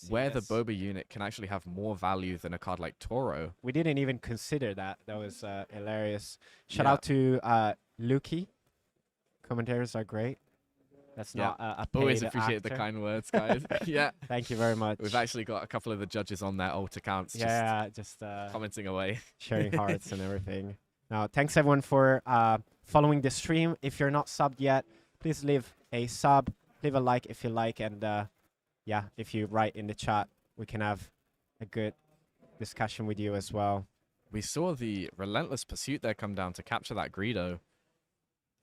where the Boba unit can actually have more value than a card like Toro. We didn't even consider that. That was hilarious. Shout out to Lukey. Commentaries are great. That's not a paid Always appreciate actor. the kind words, guys. Yeah. Thank you very much. We've actually got a couple of the judges on their alt accounts just commenting away. Sharing hearts and everything. Now, thanks everyone for following the stream. If you're not subbed yet, please leave a sub, leave a like if you like, and if you write in the chat, we can have a good discussion with you as well. We saw the relentless pursuit there come down to capture that Greedo,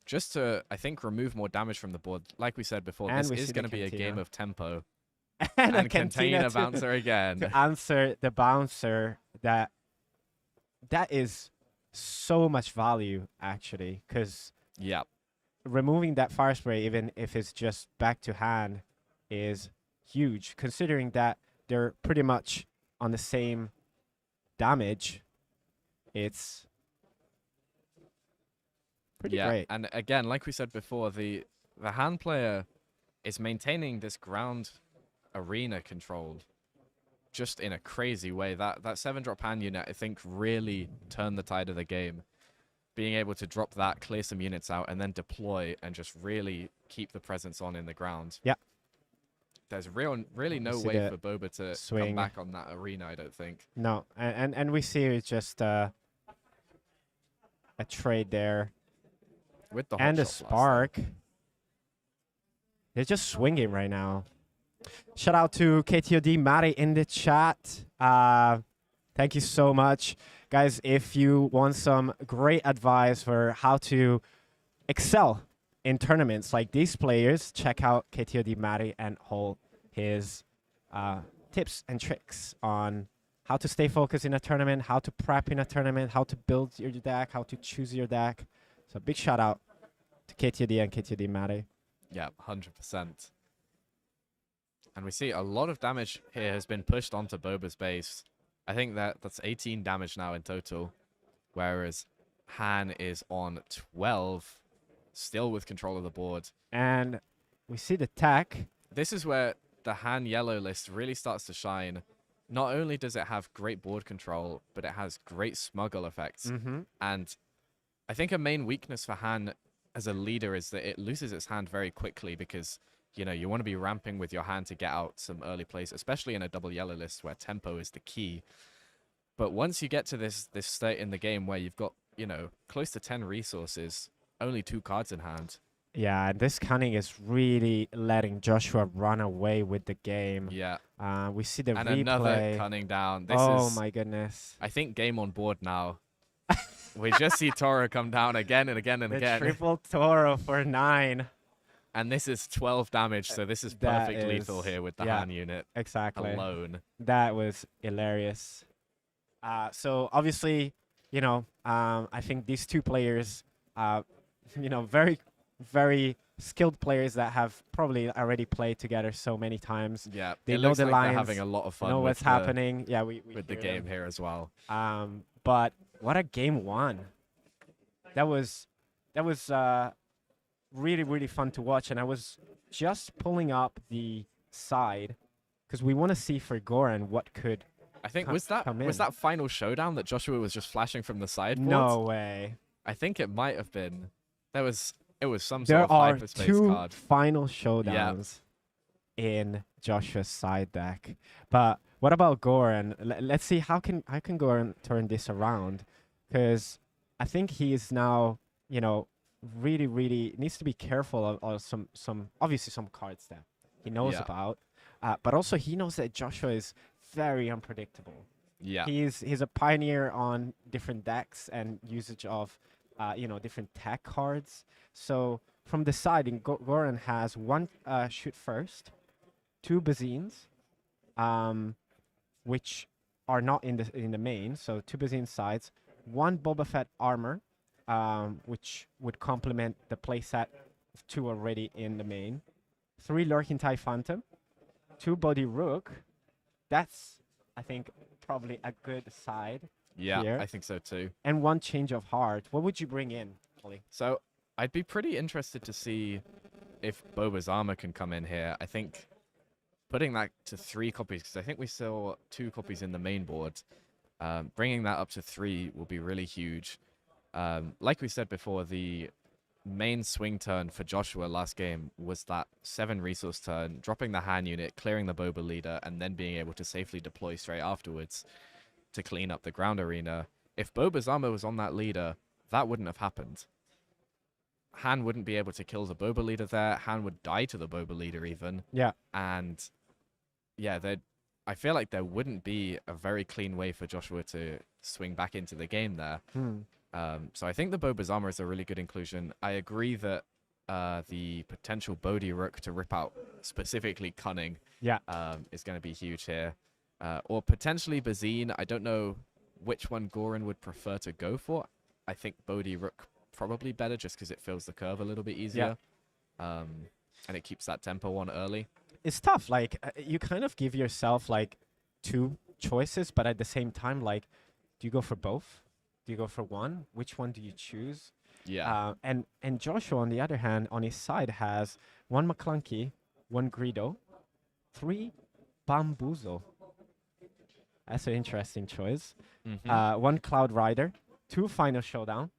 just to, I think, remove more damage from the board. Like we said before, and this is going to be a game of tempo. and a Cantina bouncer again. To answer the bouncer, that is so much value, actually, because removing that fire spray, even if it's just back to hand, is huge, considering that they're pretty much on the same damage. It's Pretty yeah, great. and again, like we said before, the Han player is maintaining this ground arena control just in a crazy way. That 7-drop Han unit, I think, really turned the tide of the game. Being able to drop that, clear some units out, and then deploy and just really keep the presence on in the ground. Yeah. There's really no see way the for Boba to swing. come back on that arena, I don't think. No, and we see it's just a trade there. With the And a hotshot blaster. spark. They're just swinging right now. Shout out to KTOD Mari in the chat. Thank you so much. Guys, if you want some great advice for how to excel in tournaments like these players, check out KTOD Mari and all his tips and tricks on how to stay focused in a tournament, how to prep in a tournament, how to build your deck, how to choose your deck. So big shout out to KTOD and KTOD Mari. Yeah, 100%. And we see a lot of damage here has been pushed onto Boba's base. I think that's 18 damage now in total, whereas Han is on 12, still with control of the board. And we see the tech. This is where the Han yellow list really starts to shine. Not only does it have great board control, but it has great smuggle effects. Mm-hmm. And I think a main weakness for Han as a leader is that it loses its hand very quickly because, you know, you want to be ramping with your hand to get out some early plays, especially in a double yellow list where tempo is the key. But once you get to this state in the game where you've got, you know, close to 10 resources, only 2 cards in hand. Yeah, and this cunning is really letting Joshua run away with the game. Yeah. We see the and replay. another cunning down. This oh is, my goodness. I think, game on board now. We just see Toro come down again and again and The again. triple Toro for 9. And this is 12 damage, so this is That perfect lethal is- here with the yeah, Han unit Exactly. alone. That was hilarious. So obviously, you know, I think these two players, you know, very, very skilled players that have probably already played together so many times. Yeah, They it know looks the like lines, they're having a lot of fun know with what's the, happening. Yeah, we with the hear game them. here as well. But what a game 1. That was really, really fun to watch. And I was just pulling up the side because we want to see for Goran what could. I think come was in. that final showdown that Joshua was just flashing from the sideboard? No way. I think it might have been. It was some There sort of are hyperspace 2 card. final showdowns in Joshua's side deck. But what about Goran? Let's see how can Goran turn this around, because I think he is now, you know, really, really needs to be careful of some obviously some cards that he knows Yeah. about, but also he knows that Joshua is very unpredictable. Yeah. He's a pioneer on different decks and usage of, you know, different tech cards. So from the side, Goran has 1 shoot first, 2 Bazines, which are not in the main. So 2 Bazine sides, 1 Boba Fett armor, which would complement the playset of 2 already in the main. 3 Lurking TIE Phantom, 2 Body Rook. That's, I think, probably a good side. Yeah, here. I think so too. And 1 Change of Heart. What would you bring in, Ollie? So I'd be pretty interested to see if Boba's armor can come in here. I think putting that to 3 copies, because I think we saw 2 copies in the main board. Bringing that up to 3 will be really huge. Like we said before, the main swing turn for Joshua last game was that 7 resource turn, dropping the Han unit, clearing the Boba leader, and then being able to safely deploy straight afterwards to clean up the ground arena. If Boba's armor was on that leader, that wouldn't have happened. Han wouldn't be able to kill the Boba leader there. Han would die to the Boba leader even. Yeah. And yeah, I feel like there wouldn't be a very clean way for Joshua to swing back into the game there. So I think the Boba's armor is a really good inclusion. I agree that the potential Bodhi Rook to rip out specifically Cunning is going to be huge here. Or potentially Bazine. I don't know which one Goran would prefer to go for. I think Bodhi Rook probably better just because it fills the curve a little bit easier. And it keeps that tempo on early. It's tough. Like, you kind of give yourself, like, 2 choices, but at the same time, like, do you go for both? Do you go for 1? Which one do you choose? Yeah. And Joshua, on the other hand, on his side has 1 McClunky, 1 Greedo, 3 Bamboozle. That's an interesting choice. 1 Cloud Rider, 2 Final Showdown.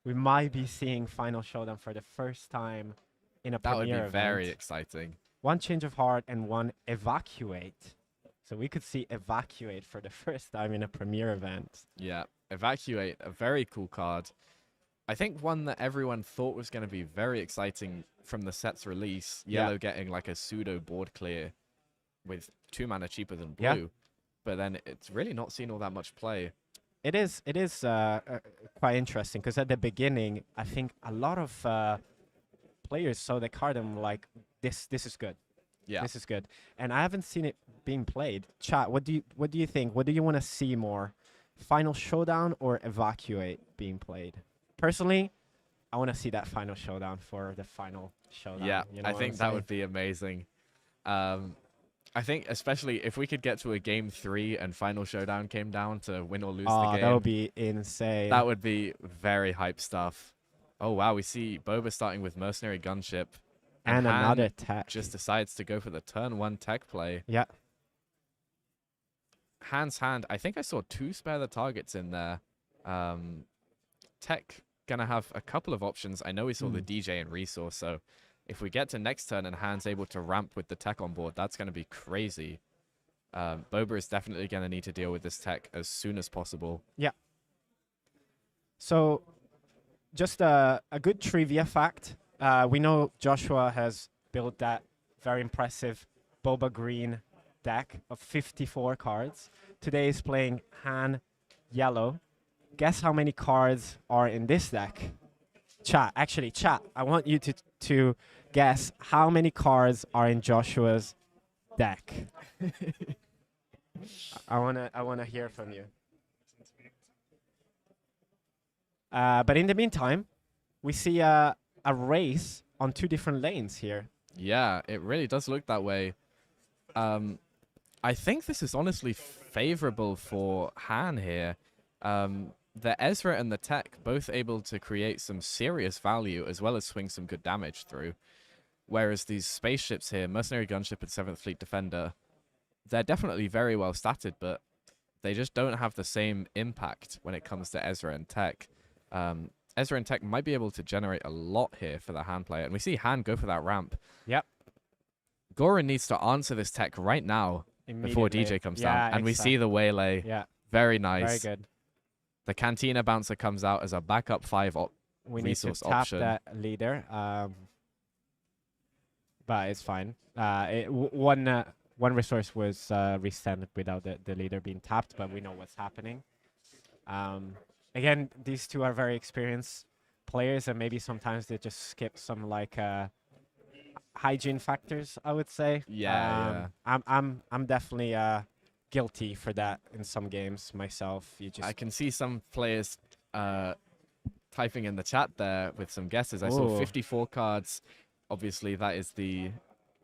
We might be seeing Final Showdown for the first time in a That would premiere be event. very exciting. 1 Change of Heart and 1 Evacuate. So we could see Evacuate for the first time in a premiere event. Yeah, Evacuate, a very cool card. I think one that everyone thought was going to be very exciting from the set's release. Yellow getting like a pseudo board clear with 2 mana cheaper than blue. Yeah. But then it's really not seen all that much play. It is quite interesting because at the beginning, I think a lot of players saw the card and were like, this is good. Yeah. This is good. And I haven't seen it being played. Chat, what do you think? What do you want to see more? Final Showdown or Evacuate being played? Personally, I want to see that Final Showdown for the Final Showdown. Yeah, you know I what think I'm that saying? would be amazing. I think especially if we could get to a game 3 and Final Showdown came down to win or lose the game. That would be insane. That would be very hype stuff. Oh, wow. We see Boba starting with Mercenary Gunship. and Han another tech. just decides to go for the turn 1 tech play. Yeah. Han's hand. I think I saw 2 spare the targets in there. Tech gonna have a couple of options. I know we saw the DJ and resource, so if we get to next turn and Han's able to ramp with the tech on board, that's gonna be crazy. Boba is definitely gonna need to deal with this tech as soon as possible. Yeah. So, just a good trivia fact. We know Joshua has built that very impressive Boba Green deck of 54 cards. Today he's playing Han Yellow. Guess how many cards are in this deck? Chat, I want you to guess how many cards are in Joshua's deck. I wanna hear from you. But in the meantime, we see a race on 2 different lanes here. Yeah, it really does look that way. I think this is honestly favorable for Han here. The Ezra and the Tech both able to create some serious value as well as swing some good damage through. Whereas these spaceships here, Mercenary Gunship and 7th Fleet Defender, they're definitely very well statted, but they just don't have the same impact when it comes to Ezra and Tech. Ezra and Tech might be able to generate a lot here for the Han player, and we see Han go for that ramp. Yep. Goran needs to answer this tech right now before Immediately. DJ comes Yeah, down, and we see the waylay. Yeah, Very nice. very good. The Cantina Bouncer comes out as a backup 5 We need to resource tap option. that leader, but it's fine. One resource was resent without the leader being tapped, but we know what's happening. Again, these 2 are very experienced players, and maybe sometimes they just skip some like hygiene factors, I would say. Yeah. I'm definitely guilty for that in some games myself. I can see some players typing in the chat there with some guesses. I saw Ooh. 54 cards. Obviously, that is the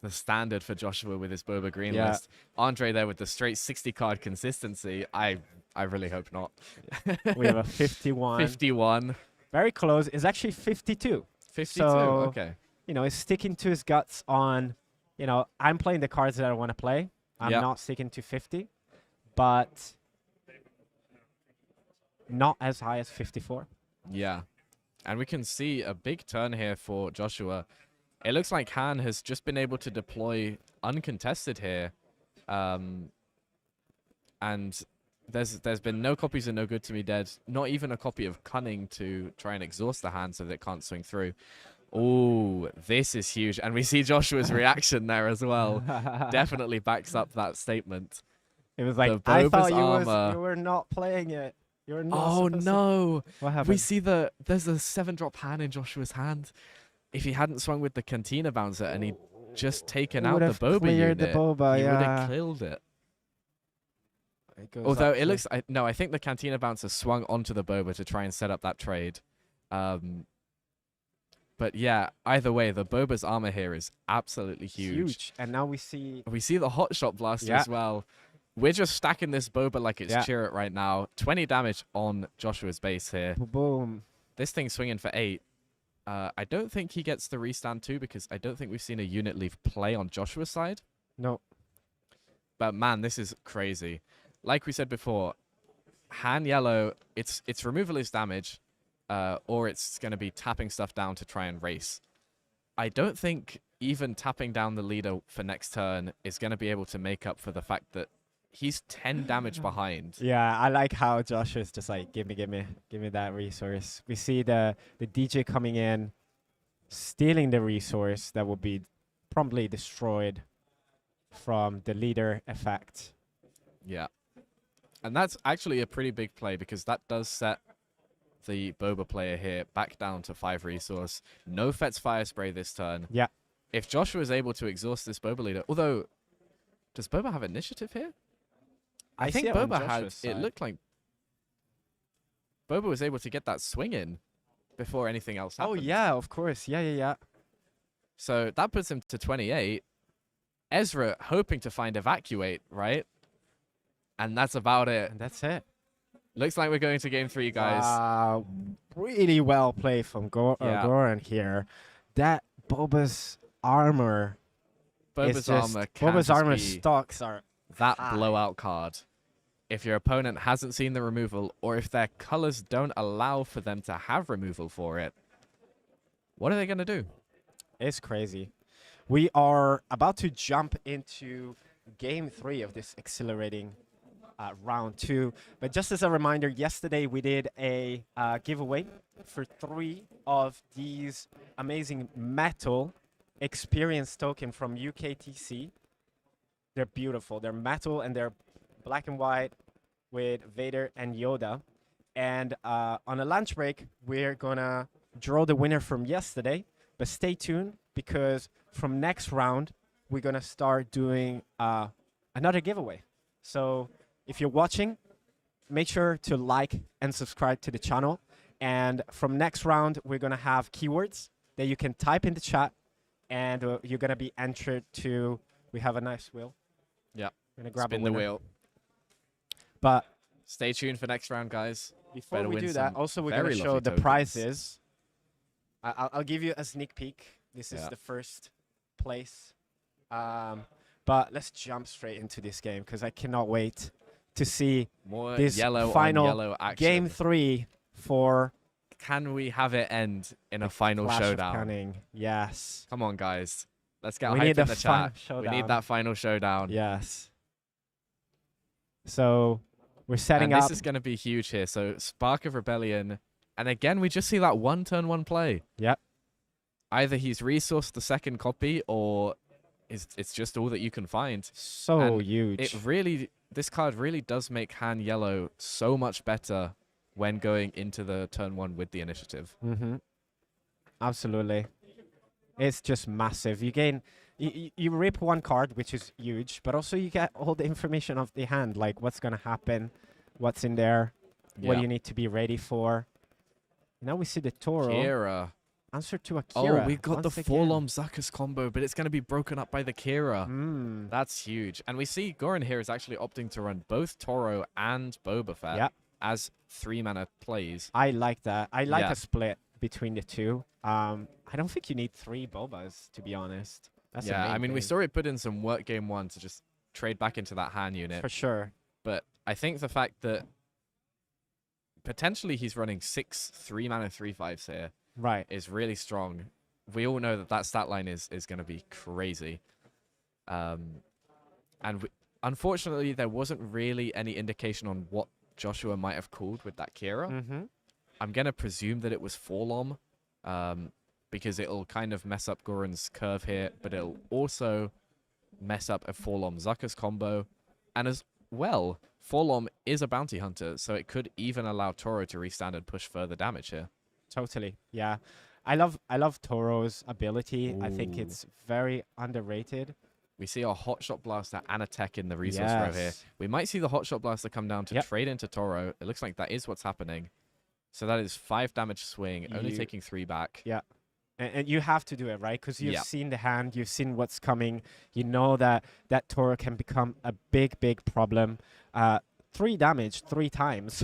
standard for Joshua with his Boba Green Yeah. list. Andre there with the straight 60 card consistency. I really hope not. We have a 51. 51. Very close. It's actually 52. 52. So, Okay. You know, he's sticking to his guts on, I'm playing the cards that I want to play. I'm Yep. not sticking to 50, but not as high as 54. Yeah. And we can see a big turn here for Joshua. It looks like Han has just been able to deploy uncontested here. And there's been no copies of No Good to Me Dead, not even a copy of Cunning to try and exhaust the hand so that it can't swing through. Oh, this is huge. And we see Joshua's reaction there as well. Definitely backs up that statement. It was like, The I thought Boba's you were not playing it. You were not Oh, supposed to-" no. What happened? We see there's a 7-drop hand in Joshua's hand. If he hadn't swung with the Cantina Bouncer and he'd just taken He out would the have Boba cleared unit, the Boba, he would yeah. have killed it. It goes Although up it to- looks, no, I think the Cantina Bouncer swung onto the Boba to try and set up that trade. But yeah, either way, the Boba's armor here is absolutely huge. And now we see We see the Hot Shot Blaster Yeah. as well. We're just stacking this Boba like it's Yeah. Chirrut right now. 20 damage on Joshua's base here. boom. this thing's swinging for 8. I don't think he gets the restand too, because I don't think we've seen a unit leave play on Joshua's side. No. But man, this is crazy. Like we said before, Han yellow, its removal is damage, or it's going to be tapping stuff down to try and race. I don't think even tapping down the leader for next turn is going to be able to make up for the fact that he's 10 damage behind. Yeah, I like how Josh is just like, give me that resource. We see the DJ coming in, stealing the resource that will be promptly destroyed from the leader effect. Yeah. And that's actually a pretty big play, because that does set the Boba player here back down to 5 resource. No Fett's Fire Spray this turn. Yeah. If Joshua is able to exhaust this Boba leader, although, does Boba have initiative here? I think see it on Boba had, Joshua's side. it looked like Boba was able to get that swing in before anything else happened. Oh, yeah, of course. Yeah. So that puts him to 28. Ezra hoping to find Evacuate, right? And that's about it. And that's it. Looks like we're going to game 3, guys. Really well played from Yeah. Goran here. That Boba's armor. Boba's armor can Boba's just armor be stocks are that high. blowout card. If your opponent hasn't seen the removal, or if their colors don't allow for them to have removal for it, what are they going to do? It's crazy. We are about to jump into game 3 of this exhilarating round 2. But just as a reminder, yesterday we did a giveaway for 3 of these amazing metal experience token from UKTC. They're beautiful. They're metal and they're black and white with Vader and Yoda. And on a lunch break, we're going to draw the winner from yesterday. But stay tuned, because from next round, we're going to start doing another giveaway. So if you're watching, make sure to like and subscribe to the channel. And from next round, we're going to have keywords that you can type in the chat. And you're going to be entered to... We have a nice wheel. Yeah. We're going to grab Spin a the winner. wheel. But Stay tuned for next round, guys. before Better we win do that, some also we're very going to show lovely the tokens. prizes. I'll give you a sneak peek. This is Yeah. the first place. But let's jump straight into this game, because I cannot wait to see More this yellow final on yellow action. game 3 for Can we have it end in a final Clash of showdown? Cunning. Yes. Come on, guys. Let's get We hyped need in the the final chat. We showdown. need that final showdown. Yes. So we're setting and up. this is going to be huge here. So Spark of Rebellion. And again, we just see that one turn, one play. Yep. Either he's resourced the second copy, or it's just all that you can find. So And huge. It really, this card really does make Han Yellow so much better when going into the turn 1 with the initiative. Mm-hmm. Absolutely. It's just massive. You gain, you rip one card, which is huge, but also you get all the information of the hand, like what's going to happen, what's in there, what Yeah. you need to be ready for. Now we see the Toro. Kira. Answer to Akira. Oh, we got the once again. Forlom Zuckus combo, but it's going to be broken up by the Kira. Mm. That's huge. And we see Goran here is actually opting to run both Toro and Boba Fett Yeah. as 3-mana plays. I like that. I like Yeah. a split between the two. I don't think you need 3 Bobas, to be honest. That's the Yeah, main I mean, we thing. saw it put in some work game 1 to just trade back into that Han unit. For sure. But I think the fact that potentially he's running 6 3-mana 3/5s here Right. is really strong. We all know that that stat line is going to be crazy. And unfortunately, there wasn't really any indication on what Joshua might have called with that Kira. Mm-hmm. I'm going to presume that it was Forlom, because it'll kind of mess up Goran's curve here, but it'll also mess up a Forlom Zuckus combo. And as well, Forlom is a bounty hunter, so it could even allow Toro to restand and push further damage here. Totally. Yeah. I love Toro's ability. I think Ooh. it's very underrated. We see our Hotshot Blaster and a tech in the resource row here. Yes. We might see the Hotshot Blaster come down to Yep. trade into Toro. It looks like that is what's happening. So that is 5 damage swing, only You- taking 3 back. Yeah. And you have to do it, right? Because you've Yeah. seen the hand, you've seen what's coming. You know that that Toro can become a big, big problem. 3 damage 3 times.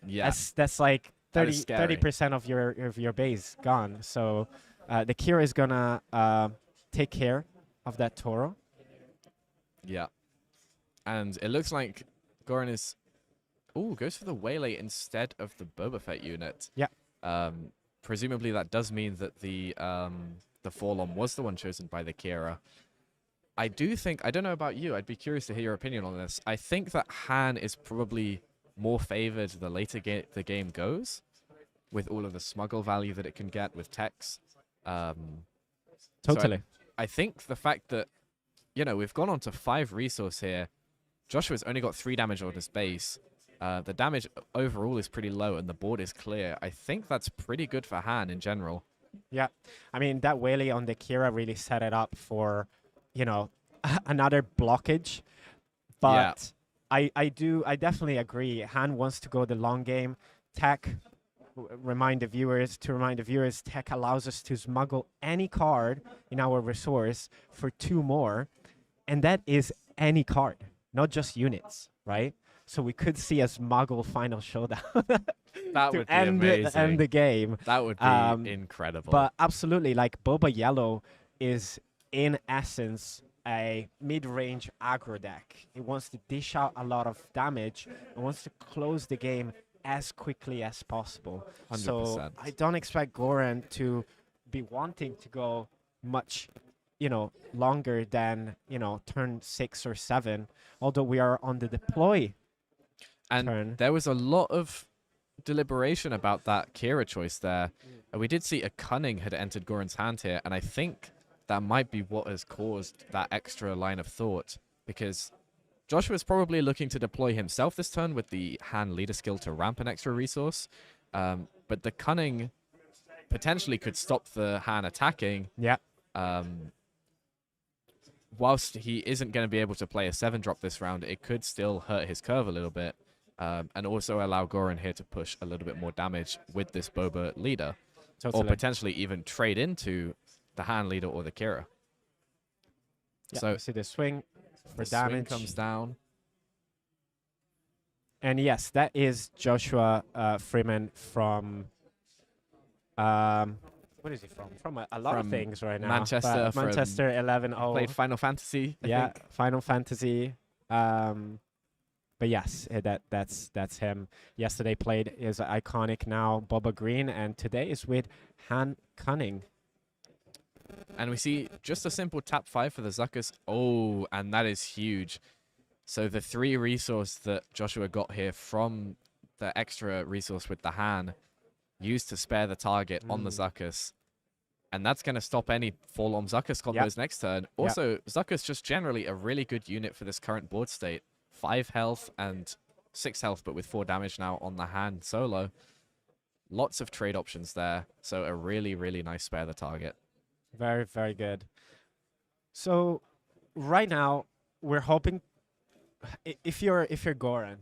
Yeah. That's like That is scary. 30% of your base gone. So the Kira is gonna take care of that Toro. Yeah. And it looks like Goran is... Ooh, goes for the Waylay instead of the Boba Fett unit. Yeah. Presumably that does mean that the Forlom was the one chosen by the Kira. I do think... I don't know about you. I'd be curious to hear your opinion on this. I think that Han is probably more favored the later the game goes, with all of the smuggle value that it can get with techs. Totally. So I think the fact that, you know, we've gone on to 5 resource here. Joshua's only got 3 damage on his base. The damage overall is pretty low, and the board is clear. I think that's pretty good for Han in general. Yeah. I mean, that Waylay on the Kira really set it up for, you know, another blockage. But I definitely agree. Han wants to go the long game. Tech, remind the viewers, Tech allows us to smuggle any card in our resource for 2 more. And that is any card, not just units, right? So we could see a smuggle final showdown That to would be amazing. end the game. That would be incredible. But absolutely, like Boba Yellow is in essence a mid-range aggro deck. It wants to dish out a lot of damage. It wants to close the game as quickly as possible. 100%. So I don't expect Goran to be wanting to go much, you know, longer than, you know, turn 6 or 7. Although we are on the deploy And turn. there was a lot of deliberation about that Kira choice there. And we did see a Cunning had entered Goran's hand here, and I think that might be what has caused that extra line of thought, because Joshua's probably looking to deploy himself this turn with the Han leader skill to ramp an extra resource. But the Cunning potentially could stop the Han attacking. Yeah. Whilst he isn't going to be able to play a 7-drop this round, it could still hurt his curve a little bit. And also allow Goran here to push a little bit more damage with this Boba leader. Totally. Or potentially even trade into the Han leader or the Kira. Yeah, So you see the swing for the swing damage. comes down. And yes, that is Joshua Freeman from... what is he from? From a lot of From things right now. Manchester, but from- Manchester 11-0. Played Final Fantasy, I Yeah, think. Final Fantasy. But yes, that's him. Yesterday played is iconic now, Boba Green, and today is with Han Cunning. And we see just a simple tap 5 for the Zuckus. Oh, and that is huge. So the 3 resource that Joshua got here from the extra resource with the Han used to spare the target on the Zuckus. And that's going to stop any Forlom Zuckus combos next turn. Also, Zuckus just generally a really good unit for this current board state. 5 health and 6 health, but with 4 damage now on the Han solo. Lots of trade options there. So a really, really nice spare the target. Very, very good. So right now we're hoping if you're Goran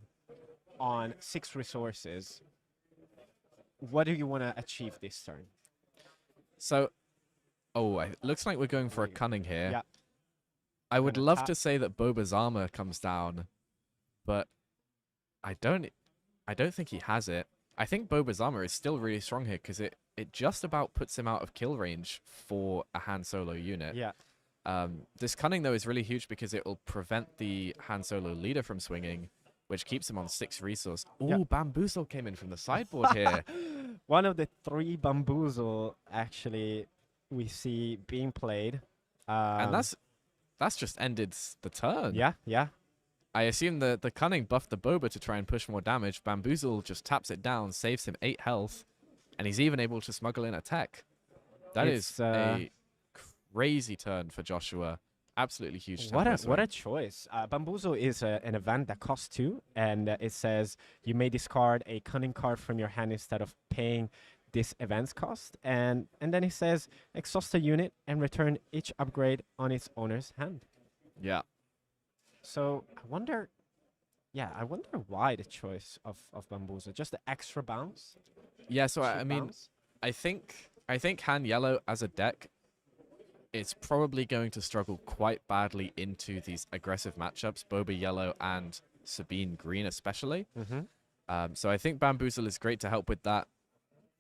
on 6 resources, what do you want to achieve this turn? So, it looks like we're going for a Cunning here. Yeah. I would Gonna love tap. to say that Boba's armor comes down, but I don't think he has it. I think Boba's armor is still really strong here because it just about puts him out of kill range for a Han Solo unit. Yeah. This Cunning, though, is really huge because it will prevent the Han Solo leader from swinging, which keeps him on 6 resource. Ooh, Yeah. Bamboozle came in from the sideboard here. One of the 3 Bamboozle actually we see being played. And that's just ended the turn. Yeah, yeah. I assume the Cunning buffed the Boba to try and push more damage. Bamboozle just taps it down, saves him 8 health, and he's even able to smuggle in a tech. That is It's, a crazy turn for Joshua. Absolutely huge turn. What a choice. Bamboozle is an event that costs 2, and it says you may discard a Cunning card from your hand instead of paying this event's cost. And then it says exhaust a unit and return each upgrade on its owner's hand. Yeah. So I wonder why the choice of Bamboozle. Just the extra bounce? Yeah, so I Cheap mean, bounce? I think Han Yellow as a deck is probably going to struggle quite badly into these aggressive matchups, Boba Yellow and Sabine Green especially. Mm-hmm. So I think Bamboozle is great to help with that.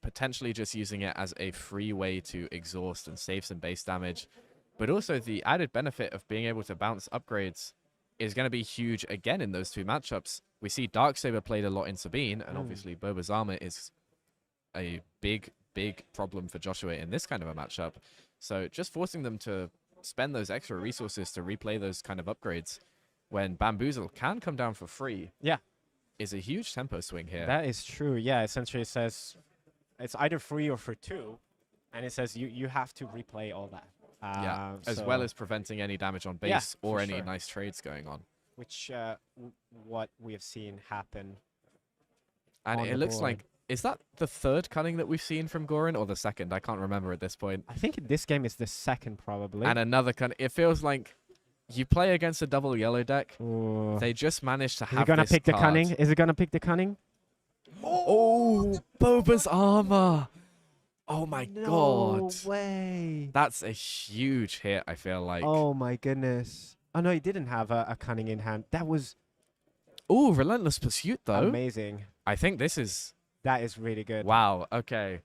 potentially just using it as a free way to exhaust and save some base damage. But also the added benefit of being able to bounce upgrades is going to be huge again in those two matchups. We see Darksaber played a lot in Sabine, and obviously Boba's armor is a big problem for Joshua in this kind of a matchup. So just forcing them to spend those extra resources to replay those kind of upgrades when Bamboozle can come down for free is a huge tempo swing here. That is true. Yeah, essentially it says it's either free or for 2, and it says you have to replay all that. As well as preventing any damage on base or any nice trades going on. Which what we have seen happen. And it looks like, is that the third cunning that we've seen from Goran or the second? I can't remember at this point. I think in this game is the second probably. And another cunning. It feels like you play against a double yellow deck. Ooh. They just managed to have Is it gonna pick card. the cunning? Is it gonna pick the cunning? Oh, Boba's armor. Oh my god. No way. That's a huge hit, I feel like. Oh my goodness. Oh no, he didn't have a cunning in hand. That was Oh, Relentless Pursuit though. amazing. I think this is... That is really good. Wow, okay.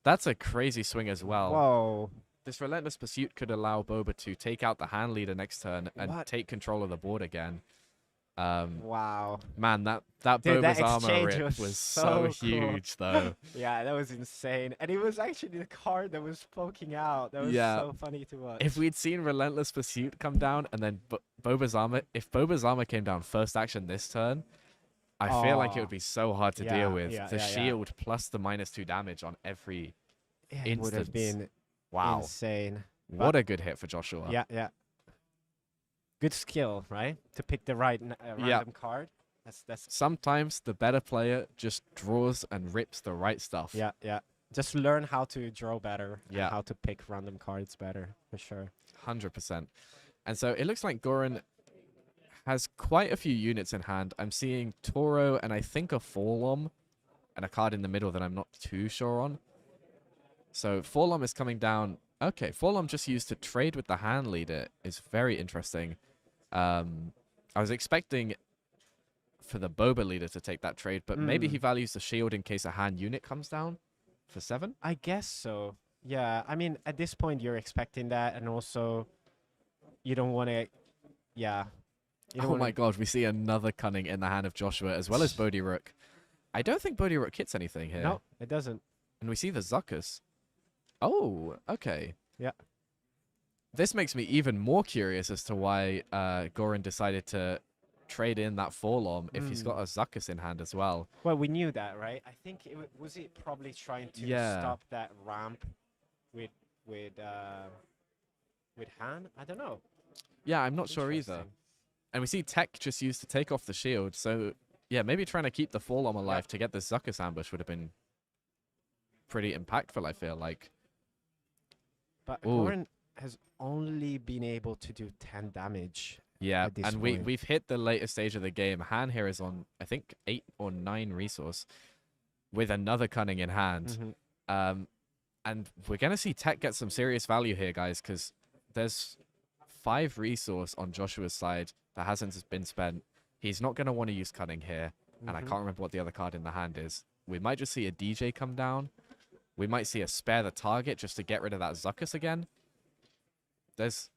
That's a crazy swing as well. Whoa. This Relentless Pursuit could allow Boba to take out the hand leader next turn and What? take control of the board again. Wow. Man, that Dude, that Boba's armor exchange rip was was so so cool. huge, though. Yeah, that was insane. And it was actually the card that was poking out. That was Yeah. so funny to watch. If we'd seen Relentless Pursuit come down and then Boba's armor, if Boba's armor came down first action this turn, I feel like it would be so hard to deal with. The shield plus the -2 damage on every it would have instance. been Wow. insane. What a good hit for Joshua. Yeah, yeah. Good skill, right? To pick the right random card. That's Sometimes the better player just draws and rips the right stuff. yeah, yeah. Just learn how to draw better. And Yeah. how to pick random cards better, for sure. 100%. And so it looks like Goran has quite a few units in hand. I'm seeing Toro and I think a Forlom and a card in the middle that I'm not too sure on. So Forlom is coming down. Okay, Forlom just used to trade with the hand leader is very interesting. I was expecting for the Boba leader to take that trade, but maybe he values the shield in case a hand unit comes down for 7. I guess so. Yeah, I mean, at this point, you're expecting that, and also, you don't want to, yeah. You don't Oh wanna- my god, we see another cunning in the hand of Joshua as well as Bodhi Rook. I don't think Bodhi Rook hits anything here. No, it doesn't. And we see the Zuckus. Oh, okay. Yeah. This makes me even more curious as to why Goran decided to trade in that Forlom if he's got a Zuckus in hand as well. Well, we knew that, right? I think was it probably trying to Yeah. stop that ramp with Han? I don't know. Yeah, I'm not sure either. Interesting. And we see Tech just used to take off the shield. So, yeah, maybe trying to keep the Forlom alive to get the Zuckus ambush would have been pretty impactful, I feel like. But Ooh. Goran has only been able to do 10 damage. Yeah, at this and point. we've hit the later stage of the game. Han here is on, I think, 8 or 9 resource with another cunning in hand. And we're going to see Tech get some serious value here, guys, because there's 5 resource on Joshua's side that hasn't been spent. He's not going to want to use cunning here, and I can't remember what the other card in the hand is. We might just see a DJ come down. We might see a spare the target just to get rid of that Zuckus again. There's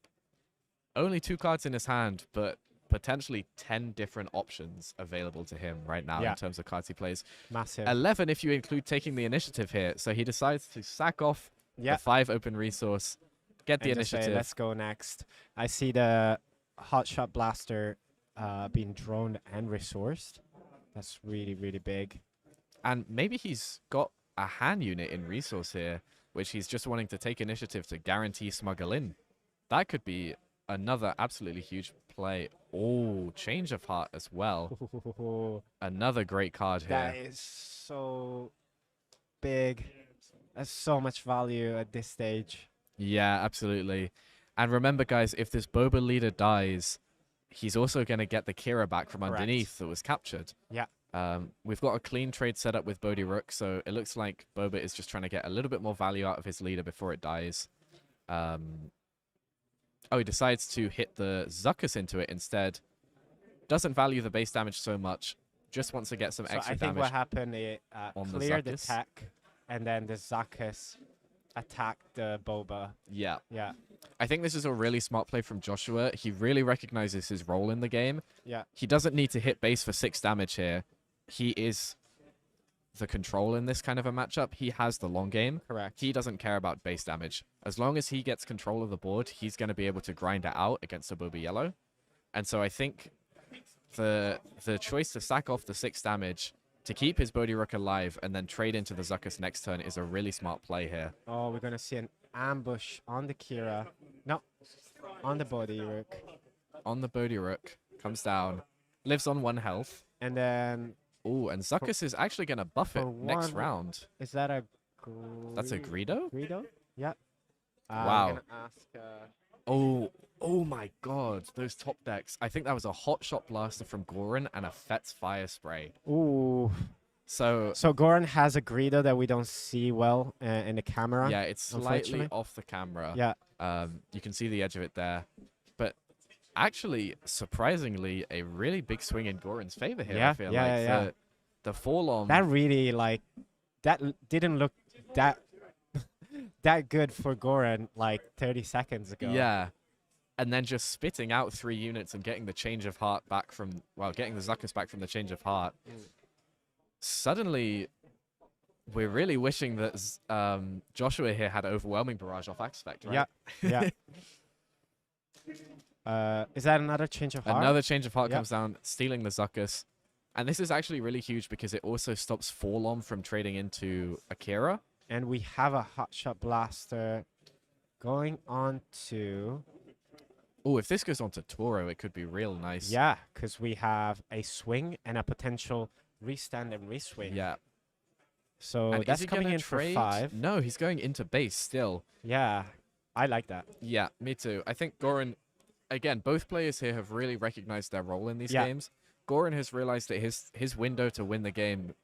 only 2 cards in his hand, but potentially 10 different options available to him right now in terms of cards he plays. Massive. 11 if you include taking the initiative here. So he decides to sack off the 5 open resource, get the And just say, initiative. let's go next. I see the Hotshot Blaster being droned and resourced. That's really, really big. And maybe he's got a hand unit in resource here, which he's just wanting to take initiative to guarantee smuggle in. That could be another absolutely huge play. Oh, Change of Heart as well. Another great card here. That is so big. That's so much value at this stage. Yeah, absolutely. And remember, guys, if this Boba leader dies, he's also going to get the Kira back from underneath that was captured. Yeah. We've got a clean trade set up with Bodhi Rook, so it looks like Boba is just trying to get a little bit more value out of his leader before it dies. Oh, he decides to hit the Zuckus into it instead. Doesn't value the base damage so much. Just wants to get some So extra I think damage. what happened is on the clear the Zuckus. tech and then the Zuckus attack the Boba. Yeah. Yeah, I think this is a really smart play from Joshua. He really recognizes his role in the game. yeah, He doesn't need to hit base for 6 damage here. He is the control in this kind of a matchup. He has the long game. correct. He doesn't care about base damage. As long as he gets control of the board, he's going to be able to grind it out against a Boba Yellow. And so I think the choice to sack off the 6 damage to keep his Bodhi Rook alive and then trade into the Zuckus next turn is a really smart play here. Oh, we're gonna see an ambush on the Kira. No, on the Bodhi Rook. On the Bodhi Rook, comes down, lives on 1 health. And then, Oh, and Zuckus is actually going to buff it for next one- round. is that a That's a Greedo? Greedo? Yeah. Wow. I'm gonna ask, Oh my god, those top decks. I think that was a Hot Shot Blaster from Goran and a Fet's Fire Spray. ooh. So, So Goran has a Greedo that we don't see well in the camera. yeah, it's slightly unfortunately. off the camera. Yeah. You can see the edge of it there. But actually, surprisingly, a really big swing in Goran's favor here, Yeah, I feel yeah, like. yeah. The Forlom. That really didn't look that that good for Goran like 30 seconds ago. Yeah. And then just spitting out 3 units and getting the change of heart back from, well, getting the Zuckus back from the change of heart. Suddenly, we're really wishing that Joshua here had overwhelming barrage off Aspect, right? Yeah. Is that another change of heart? Another change of heart Yeah. comes down, stealing the Zuckus. And this is actually really huge because it also stops Forlom from trading into Akira. And we have a hotshot blaster going on to Oh, if this goes on to Toro, it could be real nice. yeah, because we have a swing and a potential restand and reswing. Yeah. So And is that's he coming gonna in for trade? 5. No, he's going into base still. Yeah, I like that. Yeah, me too. I think Goran, again, both players here have really recognized their role in these Yeah. games. Goran has realized that his window to win the game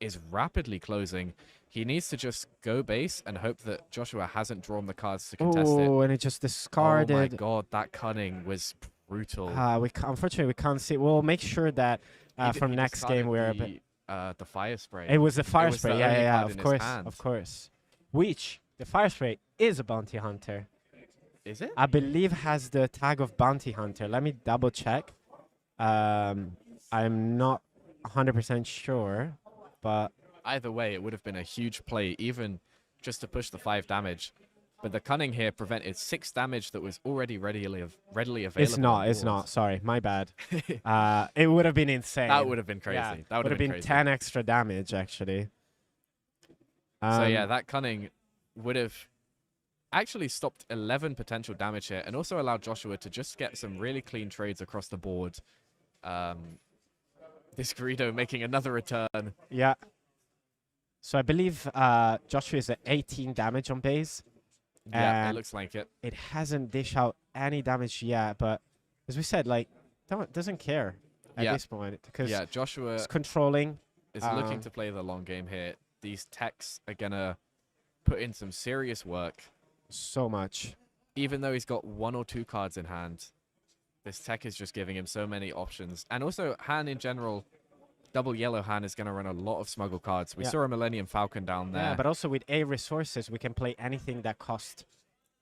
is rapidly closing. He needs to just go base and hope that Joshua hasn't drawn the cards to contest it. Oh, and it just discarded. Oh my god, that cunning was brutal. Unfortunately, we can't see. We'll make sure that from He next game discarded we're a bit. the fire spray. It was the fire was the spray. only Yeah, card of in his course, hand. of course. Which the fire spray is a bounty hunter. Is it? I believe has the tag of bounty hunter. Let me double check. I'm not 100% sure, but Either way, it would have been a huge play, even just to push the 5 damage. But the cunning here prevented 6 damage that was already readily available. it's not. on It's board. not. Sorry, my bad. It would have been insane. That would have been crazy. Yeah, That would have been crazy. 10 extra damage actually. So yeah, that cunning would have actually stopped 11 potential damage here and also allowed Joshua to just get some really clean trades across the board. This Greedo making another return. Yeah. So I believe Joshua is at 18 damage on base. Yeah, it And looks like it. it hasn't dished out any damage yet, but as we said, like, doesn't care at Yeah. this point because Yeah, Joshua it's controlling. is looking to play the long game here. These techs are going to put in some serious work. So much. Even though he's got 1 or 2 cards in hand, this tech is just giving him so many options. And also, Han in general, double yellow Han is going to run a lot of smuggle cards. We Yeah. saw a Millennium Falcon down there. Yeah, but also with A resources, we can play anything that costs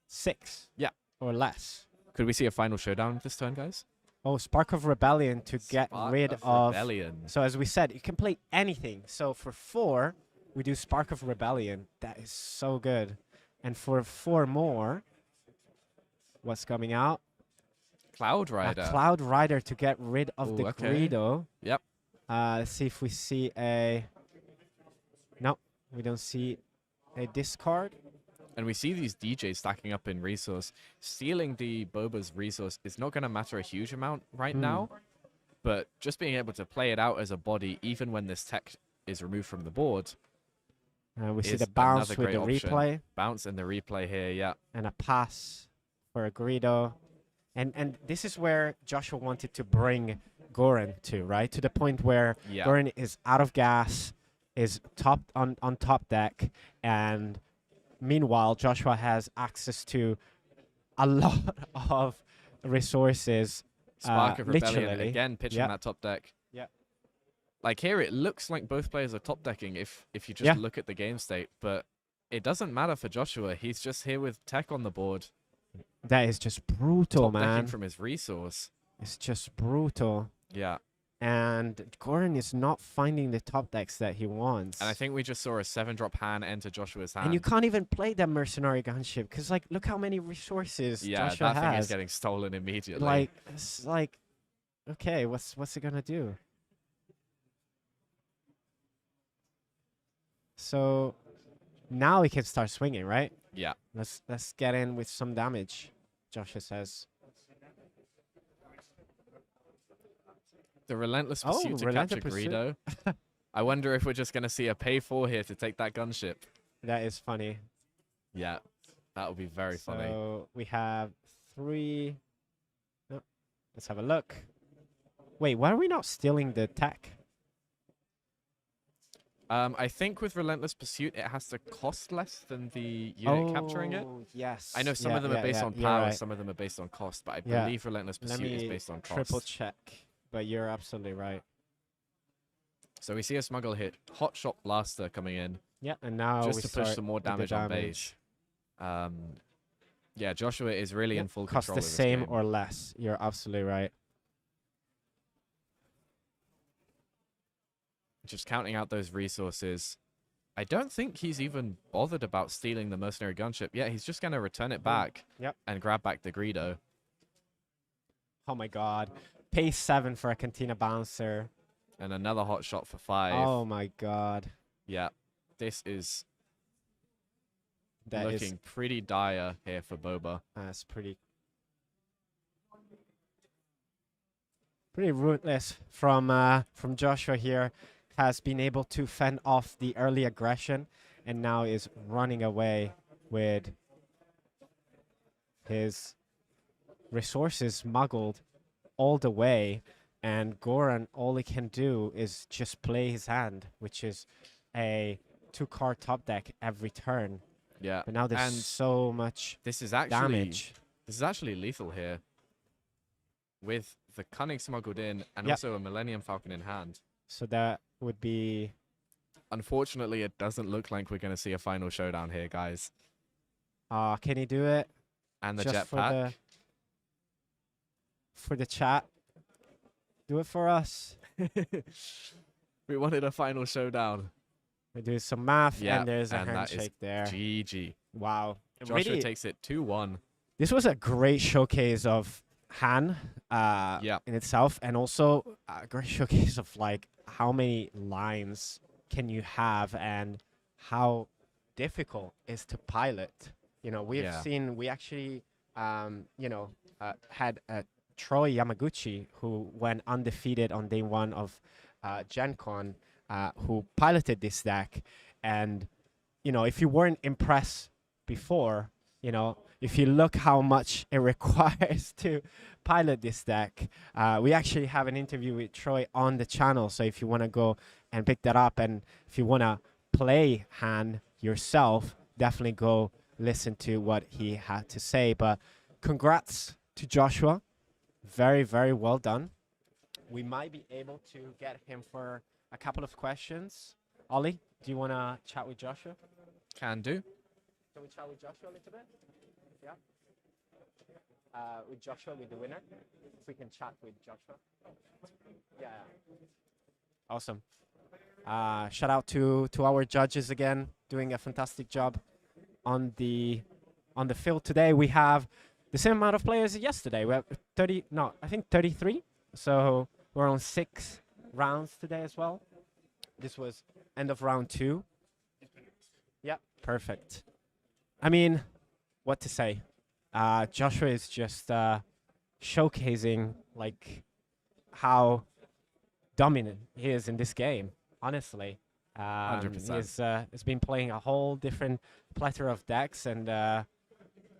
6. Yeah. Or less. Could we see a final showdown this turn, guys? Oh, Spark of Rebellion to get Spark rid of of. Rebellion. So as we said, you can play anything. So for 4, we do Spark of Rebellion. That is so good. And for 4 more, what's coming out? Cloud Rider. A Cloud Rider to get rid of Ooh, the okay. Greedo. Yep. Let's see if we see a. No, we don't see a discard. And we see these DJs stacking up in resource. Stealing the Boba's resource is not going to matter a huge amount right now. But just being able to play it out as a body, even when this tech is removed from the board, We see is the bounce another with the great option. replay bounce in the replay here, yeah. and a pass for a Greedo. And this is where Joshua wanted to bring Goran to, right? To the point where Yeah. Goran is out of gas, is top on top deck, and meanwhile Joshua has access to a lot of resources. Spark of Rebellion literally. again pitching Yep. that top deck. Yep. Like here, it looks like both players are top decking if you just look at the game state, but it doesn't matter for Joshua. He's just here with tech on the board. That is just brutal, Top decking man. from his resource. It's just brutal. Yeah. And Goran is not finding the top decks that he wants. And I think we just saw a 7-drop hand enter Joshua's hand. And you can't even play that mercenary gunship because, like, look how many resources Joshua that thing has. is getting stolen immediately. Like, it's like, okay, what's it gonna do? So now he can start swinging, right? Yeah. Let's get in with some damage. Joshua says. The relentless pursuit to capture Greedo. I wonder if we're just going to see a pay 4 here to take that gunship. That is funny. Yeah, that would be very funny. So we have 3. No, let's have a look. Wait, why are we not stealing the tech? I think with relentless pursuit, it has to cost less than the unit capturing it. Yes. I know some of them are based on you're power, right. some of them are based on cost, but I Yeah. believe relentless Let pursuit is me based on cost. triple check, but you're absolutely right. So we see a smuggle hit. Hot shot blaster coming in. Yeah, and now just we to start push some more with the damage on beige. Yeah, Joshua is really in full cost control the of this same game. or less. You're absolutely right. Just counting out those resources. I don't think he's even bothered about stealing the mercenary gunship. Yeah, he's just going to return it back and grab back the Greedo. Oh my god. Pay 7 for a Cantina Bouncer. And another hot shot for 5. Oh my god. Yeah, this is That is looking pretty dire here for Boba. That's pretty ruthless from Joshua here. Has been able to fend off the early aggression and now is running away with his resources smuggled all the way. And Goran, all he can do is just play his hand, which is a 2-card top deck every turn. Yeah, But now there's and so much this is actually damage. This is actually lethal here, with the Cunning smuggled in and also a Millennium Falcon in hand. So that would be... Unfortunately, it doesn't look like we're going to see a final showdown here, guys. Can he do it? And the Just jetpack. For the chat. Do it for us. We wanted a final showdown. We do some math, Yeah, and there's a and that is handshake there. GG. Wow. Joshua Really, takes it 2-1. this was a great showcase of Han in itself, and also a great showcase of like how many lines can you have and how difficult is to pilot. You know, we've seen, we actually, had Troy Yamaguchi, who went undefeated on day 1 of Gen Con, who piloted this deck. And, you know, if you weren't impressed before, you know, if you look how much it requires to pilot this deck, we actually have an interview with Troy on the channel. So if you want to go and pick that up, and if you want to play Han yourself, definitely go listen to what he had to say. But congrats to Joshua. Very, very well done. We might be able to get him for a couple of questions. Ollie, do you want to chat with Joshua? Can do. Can we chat with Joshua a little bit? Yeah. With Joshua, with the winner. If we can chat with Joshua. Yeah. Awesome. Shout out to our judges again, doing a fantastic job on the field today. We have the same amount of players as yesterday. We have 33. So we're on 6 rounds today as well. This was end of round 2. Yeah, perfect. I mean, what to say? Joshua is just showcasing like how dominant he is in this game. Honestly, 100%. He's been playing a whole different plethora of decks and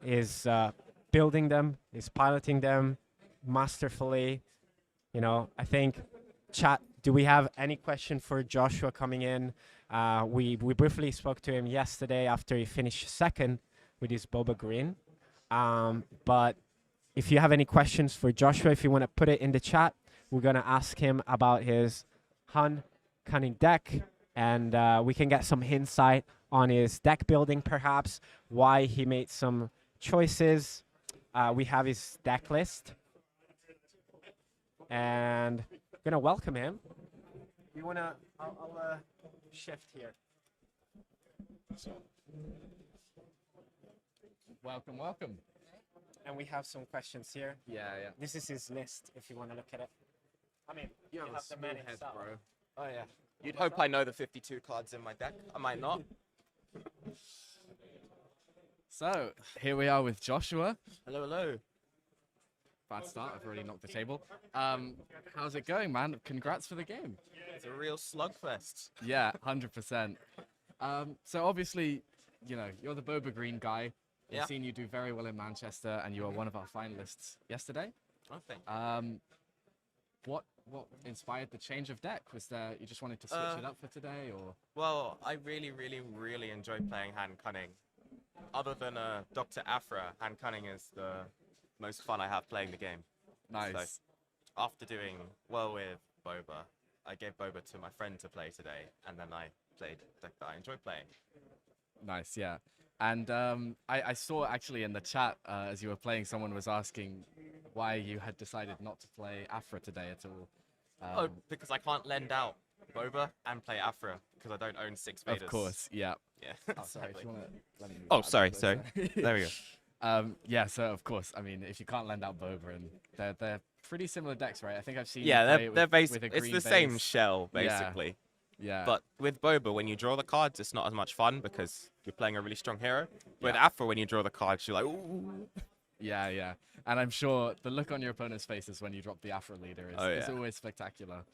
is building them, is piloting them masterfully. You know, I think, chat, do we have any question for Joshua coming in? We briefly spoke to him yesterday after he finished 2nd with his Boba Green. But if you have any questions for Joshua, if you want to put it in the chat, we're going to ask him about his Han cunning deck, and we can get some insight on his deck building, perhaps why he made some choices. We have his deck list, and gonna welcome him. You wanna? I'll shift here. Welcome, welcome. And we have some questions here. Yeah, yeah. This is his list, if you want to look at it. I mean, you have have a the man small head, himself. bro. Oh yeah. You'd hope I know the 52 cards in my deck. I might not. So, here we are with Joshua. Hello, hello. Bad start, I've already knocked the table. How's it going, man? Congrats for the game. It's a real slugfest. Yeah, 100%. So obviously, you know, you're the Boba Green guy. We've Yeah. seen you do very well in Manchester, and you were one of our finalists yesterday. Oh, thank What inspired the change of deck? Was there you just wanted to switch it up for today, or? Well, I really, really, really enjoy playing Hand Cunning. Other than Dr. Afra, Hand Cunning is the most fun I have playing the game. Nice. So, after doing well with Boba, I gave Boba to my friend to play today, and then I played a deck that I enjoy playing. Nice, yeah. And I saw actually in the chat as you were playing, someone was asking why you had decided not to play Afra today at all. Oh, because I can't lend out Boba and play Afra because I don't own 6 Vaders. Of course, yeah. Yeah. Oh, sorry, if you wanna let me move Oh, that a sorry, bit sorry. closer. There we go. Yeah, so of course, I mean, if you can't lend out Boba, and they're pretty similar decks, right? I think I've seen you Yeah, play it they're with a it's green the same base. shell, Yeah. basically. Yeah. But with Boba, when you draw the cards, it's not as much fun because you're playing a really strong hero. With Yeah. Afra, when you draw the cards, you're like, ooh. Yeah, yeah. And I'm sure the look on your opponent's faces when you drop the Afro leader is yeah. always spectacular.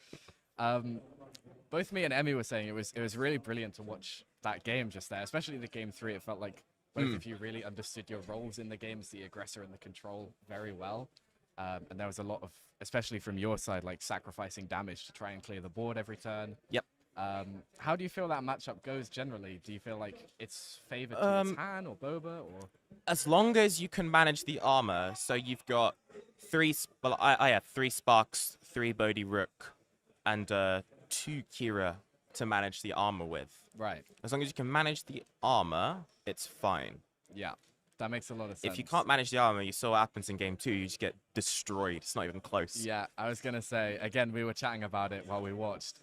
Both me and Emmy were saying it was really brilliant to watch that game just there, especially the game 3. It felt like both of you really understood your roles in the game as the aggressor and the control very well. And there was a lot of, especially from your side, like sacrificing damage to try and clear the board every turn. Yep. How do you feel that matchup goes generally? Do you feel like it's favored towards Han or Boba, or? As long as you can manage the armor, so you've got 3, I have 3 Sparks, 3 Bodhi Rook, and 2 Kira to manage the armor with. Right. As long as you can manage the armor, it's fine. Yeah. That makes a lot of sense. If you can't manage the armor, you saw what happens in game 2, you just get destroyed. It's not even close. Yeah, I was going to say, again, we were chatting about it while we watched.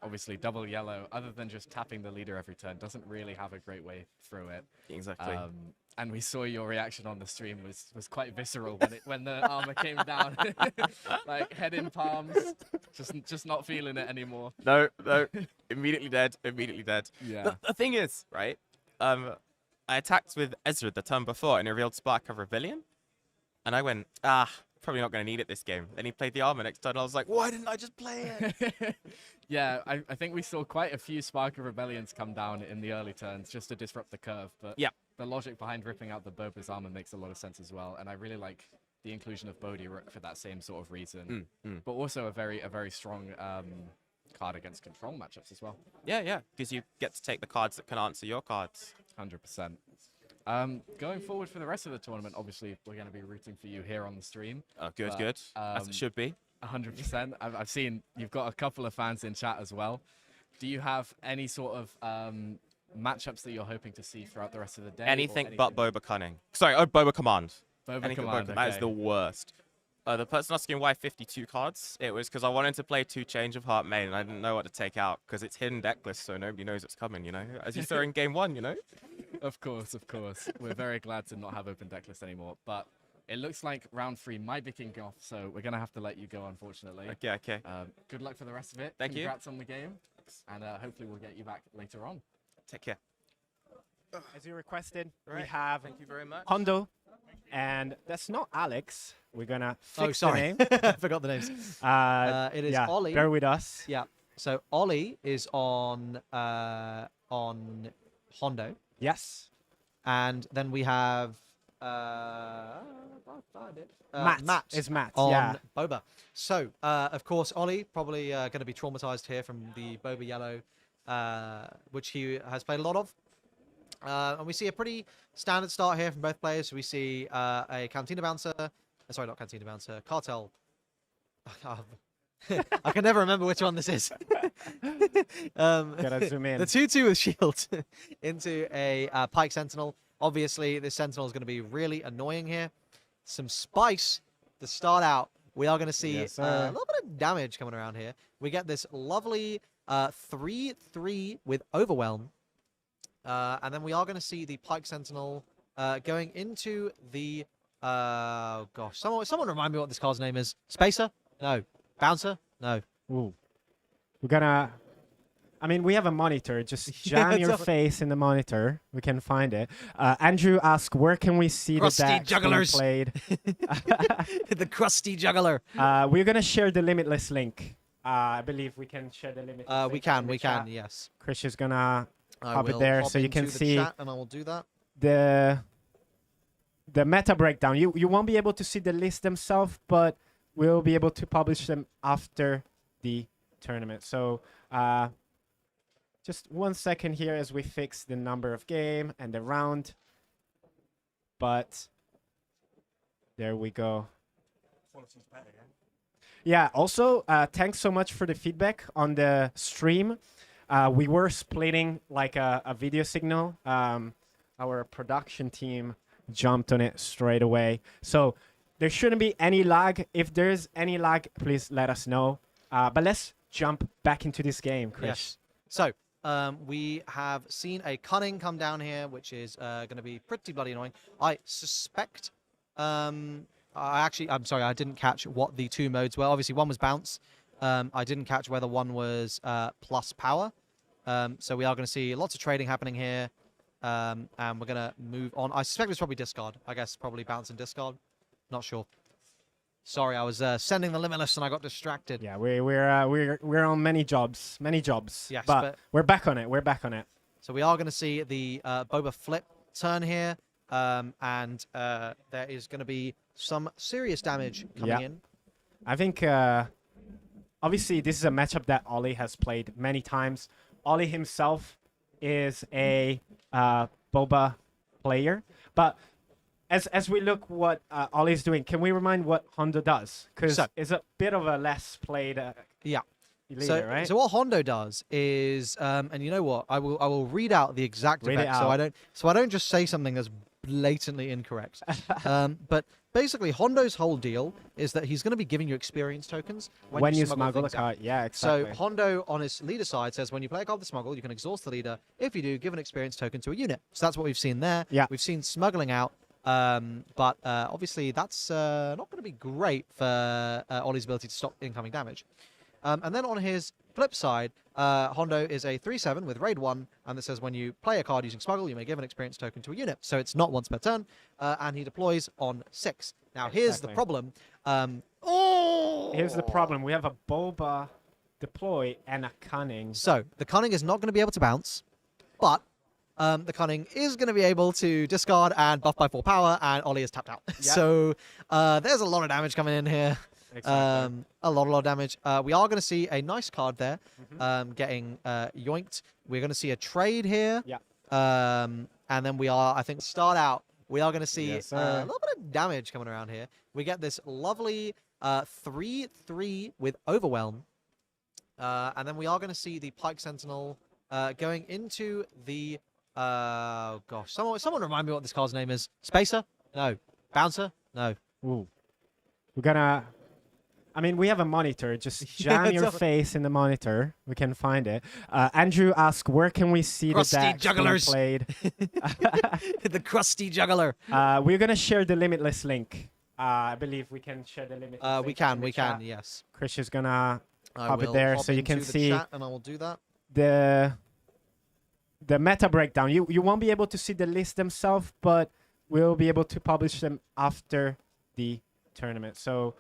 Obviously, double yellow, other than just tapping the leader every turn, doesn't really have a great way through it. Exactly. And we saw your reaction on the stream was quite visceral when the armor came down. Like, head in palms, just not feeling it anymore. No, immediately dead, immediately dead. Yeah. The thing is, right, I attacked with Ezra the turn before and it revealed Spark of Rebellion. And I went, probably not going to need it this game. Then he played the armor next turn and I was like, why didn't I just play it? Yeah, I think we saw quite a few Spark of Rebellions come down in the early turns just to disrupt the curve. But yeah, the logic behind ripping out the Boba's armor makes a lot of sense as well. And I really like the inclusion of Bodhi Rook for that same sort of reason. But also a very strong card against control matchups as well. Yeah, because you get to take the cards that can answer your cards. 100%. Going forward for the rest of the tournament, obviously, we're going to be rooting for you here on the stream. Oh, good. As it should be. 100%. I've seen you've got a couple of fans in chat as well. Do you have any sort of matchups that you're hoping to see throughout the rest of the day? Anything but Boba Cunning. Sorry, Boba Command. Boba Command. That is the worst. The person asking why 52 cards, it was because I wanted to play 2 Change of Heart main and I didn't know what to take out because it's hidden deck list, so nobody knows what's coming, you know? As you saw in game 1, you know? Of course. We're very glad to not have open deck list anymore, but it looks like round 3 might be kicking off, so we're going to have to let you go, unfortunately. Okay. Good luck for the rest of it. Thank you. Congrats on the game, and hopefully we'll get you back later on. Take care. As you requested, we Right. have Thank you very much. Hondo, and that's not Alex. We're gonna fix the sorry. name. I forgot the names. It is yeah, Ollie. Bear with us. Yeah. So Ollie is on Hondo, Yes. and then we have Matt is Matt. on Yeah. Boba. So of course Ollie probably going to be traumatized here from the Boba Yellow, which he has played a lot of. And we see a pretty standard start here from both players. We see a Cantina Bouncer, sorry, not Cantina Bouncer, Cartel. I can never remember which one this is. Gotta zoom in. The 2-2 with shield into a Pike Sentinel. Obviously, this Sentinel is going to be really annoying here. Some spice to start out. We are going to see Yes, a sir. little bit of damage coming around here. We get this lovely 3-3 with Overwhelm. And then we are going to see the Pike Sentinel going into the... gosh, someone remind me what this card's name is. Spacer? No. Bouncer? No. Ooh. We're gonna... I mean, we have a monitor. Just jam your face in the monitor. We can find it. Andrew asked, where can we see Crusty the decks being jugglers. played? The crusty juggler. We're gonna share the Limitless link. I believe we can share the Limitless link. We can, yes. Chris is gonna I pop it will there hop so you can into the see chat and I will do that. the meta breakdown. You won't be able to see the list themselves, but we'll be able to publish them after the tournament. So just 1 second here as we fix the number of game and the round. But there we go. Yeah, also, thanks so much for the feedback on the stream. We were splitting like a video signal. Our production team jumped on it straight away. So there shouldn't be any lag. If there's any lag, please let us know. But let's jump back into this game, Chris. Yes. So we have seen a cunning come down here, which is going to be pretty bloody annoying. I suspect... I'm sorry, I didn't catch what the two modes were. Obviously, one was bounce. I didn't catch whether one was plus power. So we are going to see lots of trading happening here. And we're going to move on. I suspect it's probably discard. I guess probably bounce and discard. Not sure. Sorry, I was sending the Limitless and I got distracted. Yeah, we're on many jobs. Yes, but we're back on it. We're back on it. So we are going to see the Boba flip turn here. And there is going to be some serious damage coming in. I think, obviously, this is a matchup that Ollie has played many times. Ollie himself is a Boba player. But as we look what Ollie's doing, can we remind what Hondo does? Because it's a bit of a less played leader, right? So what Hondo does is, and you know what, I will read out the exact effect, so I don't just say something that's blatantly incorrect. But basically, Hondo's whole deal is that he's going to be giving you experience tokens when you smuggle the card. Yeah, exactly. So Hondo on his leader side says when you play a card with smuggle, you can exhaust the leader. If you do, give an experience token to a unit. So that's what we've seen there. Yeah. We've seen smuggling out. But obviously that's not going to be great for Ollie's ability to stop incoming damage. And then on his flip side, Hondo is a 3/7 with raid 1, and that says when you play a card using smuggle, you may give an experience token to a unit. So it's not once per turn, and he deploys on 6. Now here's the problem. Here's the problem. We have a Boba deploy and a Cunning. So the Cunning is not going to be able to bounce, but the Cunning is going to be able to discard and buff by 4 power, and Ollie is tapped out. Yep. So there's a lot of damage coming in here. Exactly. A lot of damage. We are going to see a nice card there, getting yoinked. We're going to see a trade here. Yeah. And then we are, I think, start out. We are going to see Yes, a little bit of damage coming around here. We get this lovely 3/3 with Overwhelm. And then we are going to see the Pike Sentinel going into the... gosh, someone remind me what this card's name is. Spacer? No. Bouncer? No. Ooh. We're gonna... I mean, we have a monitor. Just jam your face in the monitor. We can find it. Andrew asked, where can we see Crusty the decks being jugglers. played? The crusty juggler. We're going to share the Limitless link. I believe we can share the Limitless link. We can, yes. Chris is going to I pop it will there hop so you can into the see chat and I will do that. the meta breakdown. You won't be able to see the list themselves, but we'll be able to publish them after the tournament. So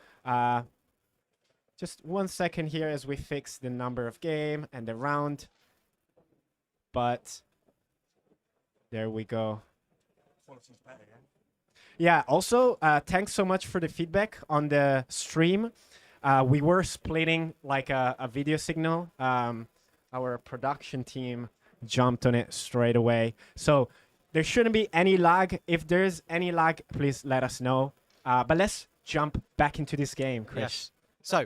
just 1 second here as we fix the number of game and the round. But there we go. Yeah, also, thanks so much for the feedback on the stream. We were splitting like a video signal. Our production team jumped on it straight away. So there shouldn't be any lag. If there's any lag, please let us know. But let's jump back into this game, Chris. Yes. So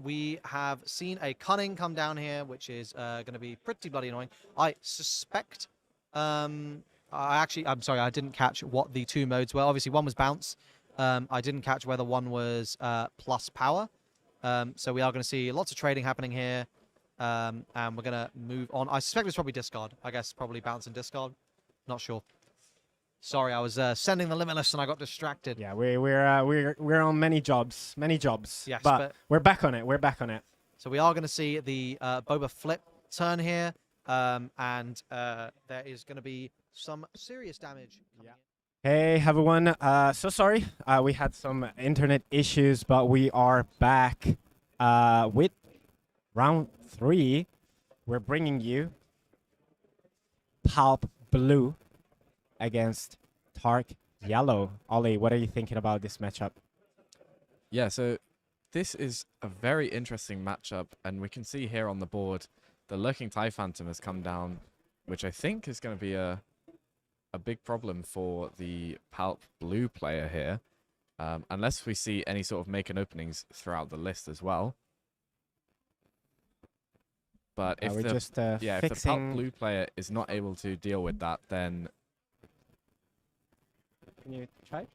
we have seen a Cunning come down here, which is going to be pretty bloody annoying. I suspect. I'm sorry, I didn't catch what the two modes were. Obviously, one was bounce. I didn't catch whether one was plus power. So we are going to see lots of trading happening here. And we're going to move on. I suspect it's probably discard. I guess probably bounce and discard. Not sure. Sorry, I was sending the Limitless and I got distracted. Yeah, we're on many jobs. Yes, but we're back on it. We're back on it. So we are going to see the Boba flip turn here. And there is going to be some serious damage coming in. Hey everyone, so sorry. We had some internet issues, but we are back with round 3. We're bringing you Pulp Blue against Tark Yellow. Ollie, what are you thinking about this matchup? Yeah, so this is a very interesting matchup, and we can see here on the board the Lurking TIE Phantom has come down, which I think is going to be a big problem for the Palp Blue player here, unless we see any sort of make and openings throughout the list as well. But if the if the Palp Blue player is not able to deal with that, then can you try?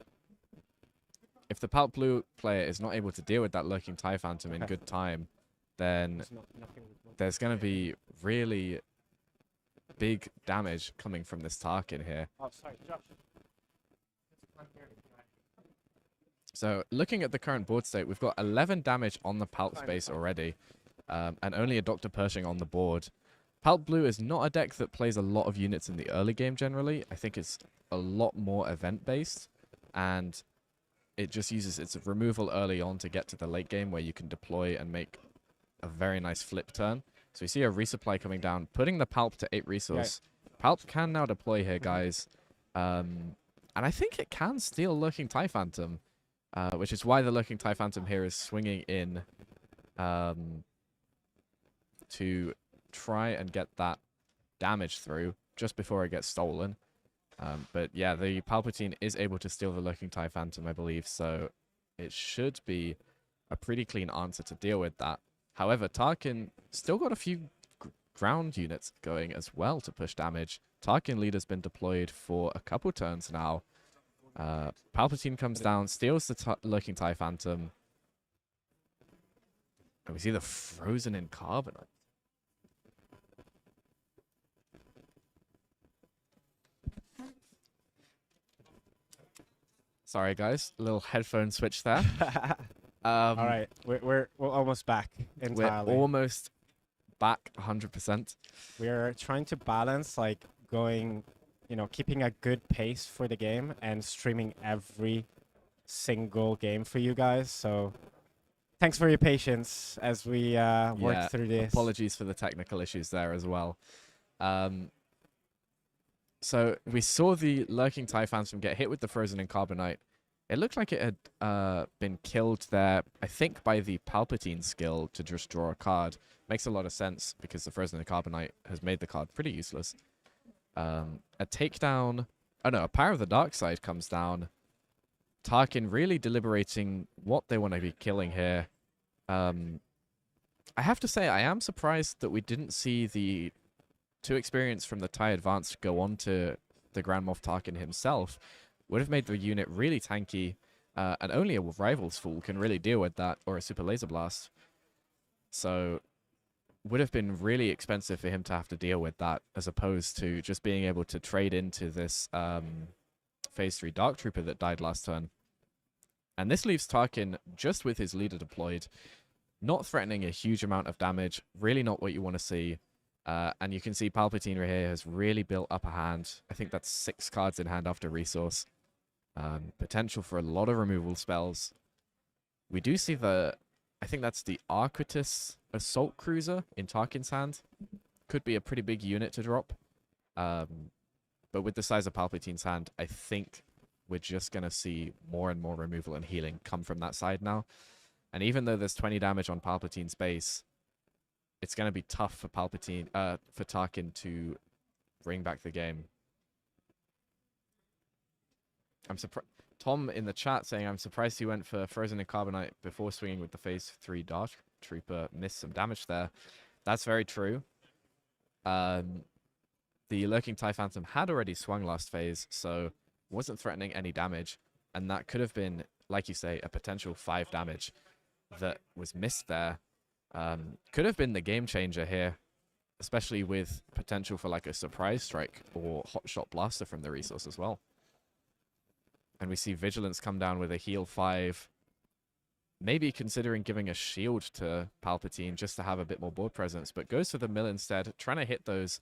If the Palp Blue player is not able to deal with that Lurking TIE Phantom in good time, then there's going to be really big damage coming from this Tarkin here. Oh, sorry, Josh. So looking at the current board state, we've got 11 damage on the Palp space already, and only a Dr. Pershing on the board. Palp Blue is not a deck that plays a lot of units in the early game generally. I think it's a lot more event-based, and it just uses its removal early on to get to the late game where you can deploy and make a very nice flip turn. So we see a resupply coming down, putting the Palp to 8 resource. Right. Palp can now deploy here, guys. And I think it can steal Lurking TIE Phantom, which is why the Lurking TIE Phantom here is swinging in to try and get that damage through just before it gets stolen. But yeah, the Palpatine is able to steal the Lurking TIE Phantom, I believe, so it should be a pretty clean answer to deal with that. However, Tarkin still got a few ground units going as well to push damage. Tarkin leader's been deployed for a couple turns now. Palpatine comes down, steals the Lurking TIE Phantom. And we see the frozen in carbonite. Sorry, guys. A little headphone switch there. All right, we're almost back entirely. We're almost back 100%. We're trying to balance like going, keeping a good pace for the game and streaming every single game for you guys. So thanks for your patience as we work through this. Apologies for the technical issues there as well. So we saw the Lurking TIE Phantom get hit with the Frozen in Carbonite. It looked like it had been killed there, I think, by the Palpatine skill to just draw a card. Makes a lot of sense because the Frozen in Carbonite has made the card pretty useless. A takedown... Oh no, a Power of the Dark Side comes down. Tarkin really deliberating what they want to be killing here. I have to say, I am surprised that we didn't see the 2 experience from the TIE Advanced go on to the Grand Moff Tarkin himself. Would have made the unit really tanky, and only a Rivals Fool can really deal with that, or a Super Laser Blast. So, would have been really expensive for him to have to deal with that, as opposed to just being able to trade into this Phase 3 Dark Trooper that died last turn. And this leaves Tarkin just with his leader deployed, not threatening a huge amount of damage, really not what you want to see. And you can see Palpatine right here has really built up a hand. I think that's 6 cards in hand after resource. Potential for a lot of removal spells. We do see I think that's the Arquitus Assault Cruiser in Tarkin's hand. Could be a pretty big unit to drop. But with the size of Palpatine's hand, I think we're just going to see more and more removal and healing come from that side now. And even though there's 20 damage on Palpatine's base, it's going to be tough for for Tarkin to bring back the game. I'm surprised. Tom in the chat saying, I'm surprised he went for Frozen in Carbonite before swinging with the phase 3 Dark Trooper. Missed some damage there. That's very true. The Lurking TIE Phantom had already swung last phase, so wasn't threatening any damage. And that could have been, like you say, a potential 5 damage that was missed there. Could have been the game changer here, especially with potential for like a surprise strike or hot shot blaster from the resource as well. And we see Vigilance come down with a heal 5. Maybe considering giving a shield to Palpatine just to have a bit more board presence, but goes for the mill instead, trying to hit those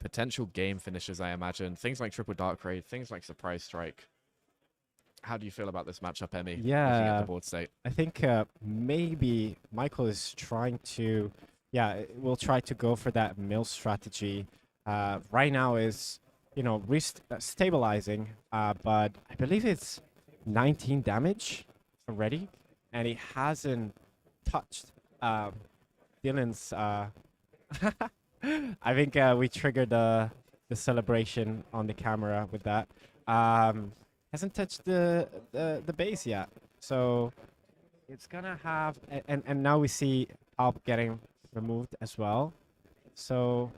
potential game finishes, I imagine. Things like Triple Dark Raid, things like Surprise Strike. How do you feel about this matchup, Emmy? Looking at the board state. I think maybe Michael is trying to, will try to go for that mill strategy. Right now is, stabilizing, but I believe it's 19 damage already, and he hasn't touched Dylan's. I think we triggered the celebration on the camera with that. Hasn't touched the base yet, so it's gonna have, and now we see Alp getting removed as well. So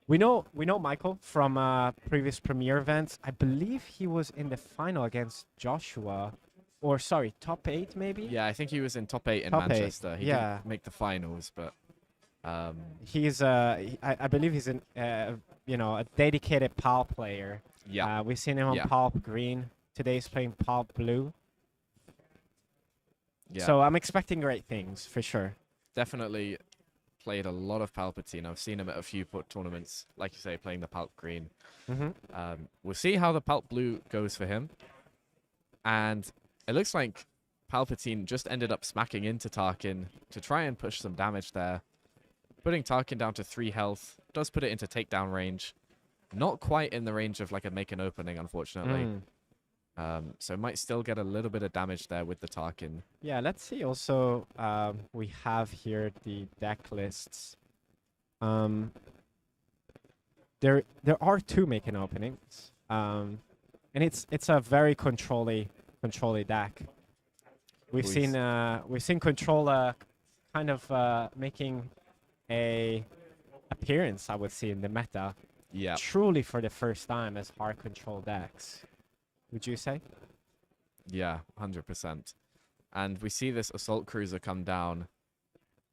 we know Michael from previous premiere events. I believe he was in the final against Joshua, or sorry, top 8 maybe. Yeah, I think he was in top 8 in Top 8, Manchester. He didn't make the finals, but he's I believe he's a dedicated PAL player. yeah, We've seen him on Pulp Green. Today he's playing Pulp Blue. yeah. So I'm expecting great things for sure. Definitely played a lot of Palpatine. I've seen him at a few tournaments, like you say, playing the Palp Green. We'll see how the Palp Blue goes for him. And it looks like Palpatine just ended up smacking into Tarkin to try and push some damage there. Putting Tarkin down to 3 health. Does put it into takedown range. Not quite in the range of like a make an opening, unfortunately. So might still get a little bit of damage there with the Tarkin. Yeah, let's see. Also, we have here the deck lists. There are 2 making openings, and it's a very control-y deck. We've seen Controller kind of making a appearance, I would say, in the meta. Yeah. Truly for the first time as hard control decks. Would you say? Yeah, 100%. And we see this assault cruiser come down.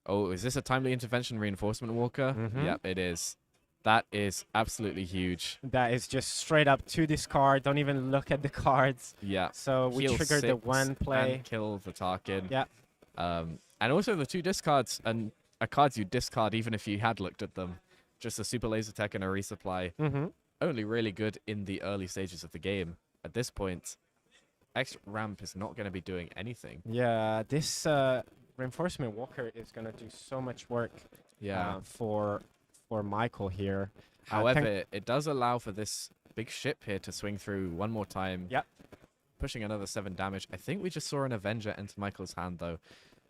Oh, is this a timely intervention reinforcement walker? Yep, it is. That is absolutely huge. That is just straight up to discard. Don't even look at the cards. Yeah. So we Heal triggered the 6 one play. and kill the Tarkin. Yeah. And also the 2 discards and cards you discard even if you had looked at them. Just a super laser tech and a resupply. Only really good in the early stages of the game. At this point, X ramp is not going to be doing anything. Yeah, this reinforcement walker is going to do so much work. Yeah. For Michael here. However, it does allow for this big ship here to swing through one more time. Yep. Pushing another 7 damage. I think we just saw an Avenger enter Michael's hand though.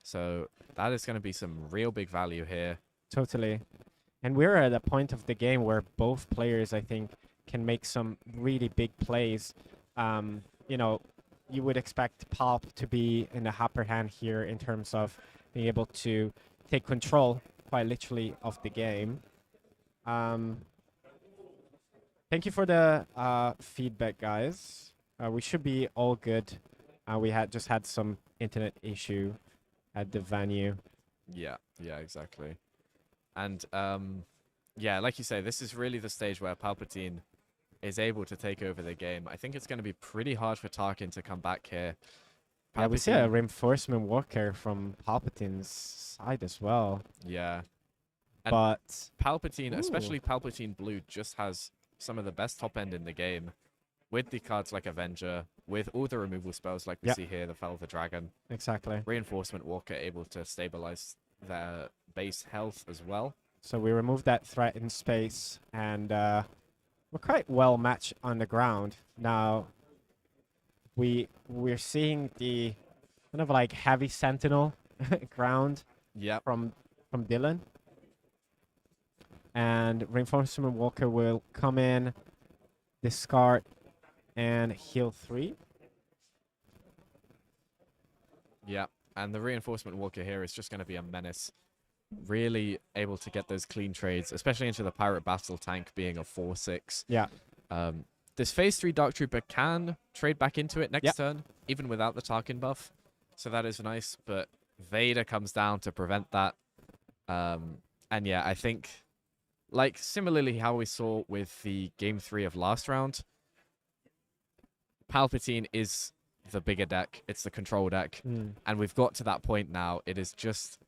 So that is going to be some real big value here. Totally. And we're at a point of the game where both players, I think, can make some really big plays. You would expect Pulp to be in the upper hand here in terms of being able to take control, quite literally, of the game. Thank you for the feedback, guys. We should be all good. We just had some internet issue at the venue. Yeah, exactly. And yeah, like you say, this is really the stage where Palpatine is able to take over the game. I think it's going to be pretty hard for Tarkin to come back here. Yeah, we see a reinforcement walker from Palpatine's side as well. Yeah. And but Palpatine, especially Palpatine Blue, just has some of the best top end in the game. With the cards like Avenger, with all the removal spells like we see here, the Fell of the Dragon. Exactly. Reinforcement Walker able to stabilize their base health as well. So we remove that threat in space, and we're quite well matched on the ground. Now, we're seeing the kind of like heavy sentinel ground from Dylan. And Reinforcement Walker will come in, discard and heal 3. Yeah, and the reinforcement walker here is just going to be a menace. Really able to get those clean trades, especially into the pirate battle tank being a 4/6. Yeah. This phase 3 Dark Trooper can trade back into it next Yep. turn, even without the Tarkin buff. So that is nice, but Vader comes down to prevent that. And yeah, I think, like, similarly how we saw with the Game 3 of last round, Palpatine is the bigger deck. It's the control deck. And we've got to that point now. It is just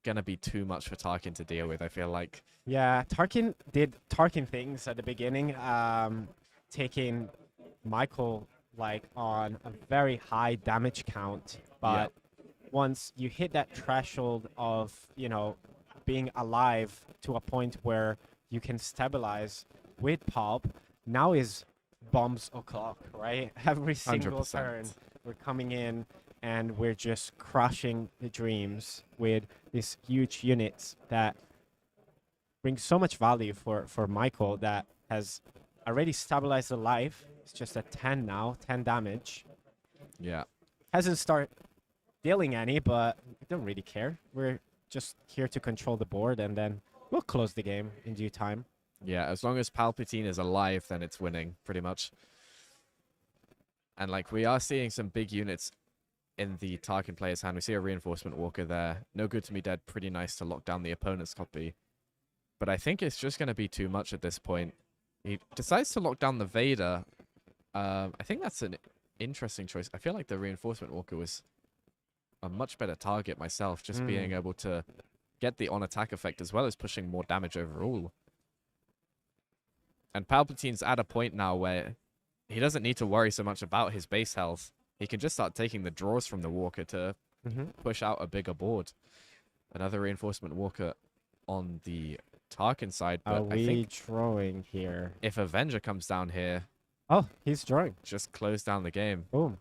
going to be too much for Tarkin to deal with, I feel like. Yeah, Tarkin did Tarkin things at the beginning, taking Michael like on a very high damage count. But once you hit that threshold of, you know, being alive to a point where you can stabilize with Pulp, now is bombs o'clock, right? Every single 100%. turn we're coming in and we're just crushing the dreams with these huge units that bring so much value for Michael that has already stabilized the life. It's just at 10 now, 10 damage. Yeah. Hasn't started dealing any, but we don't really care. We're just here to control the board, and then we'll close the game in due time. Yeah, as long as Palpatine is alive, then it's winning, pretty much. And, like, we are seeing some big units in the Tarkin player's hand. We see a reinforcement walker there. No good to me dead. Pretty nice to lock down the opponent's copy. But I think it's just going to be too much at this point. He decides to lock down the Vader. I think that's an interesting choice. I feel like the reinforcement walker was a much better target myself, just being able to get the on-attack effect as well as pushing more damage overall. And Palpatine's at a point now where he doesn't need to worry so much about his base health. He can just start taking the draws from the walker to push out a bigger board. Another reinforcement walker on the Tarkin side, but Are I we think drawing here? if Avenger comes down here, Oh, he's drawing. just close down the game. Boom.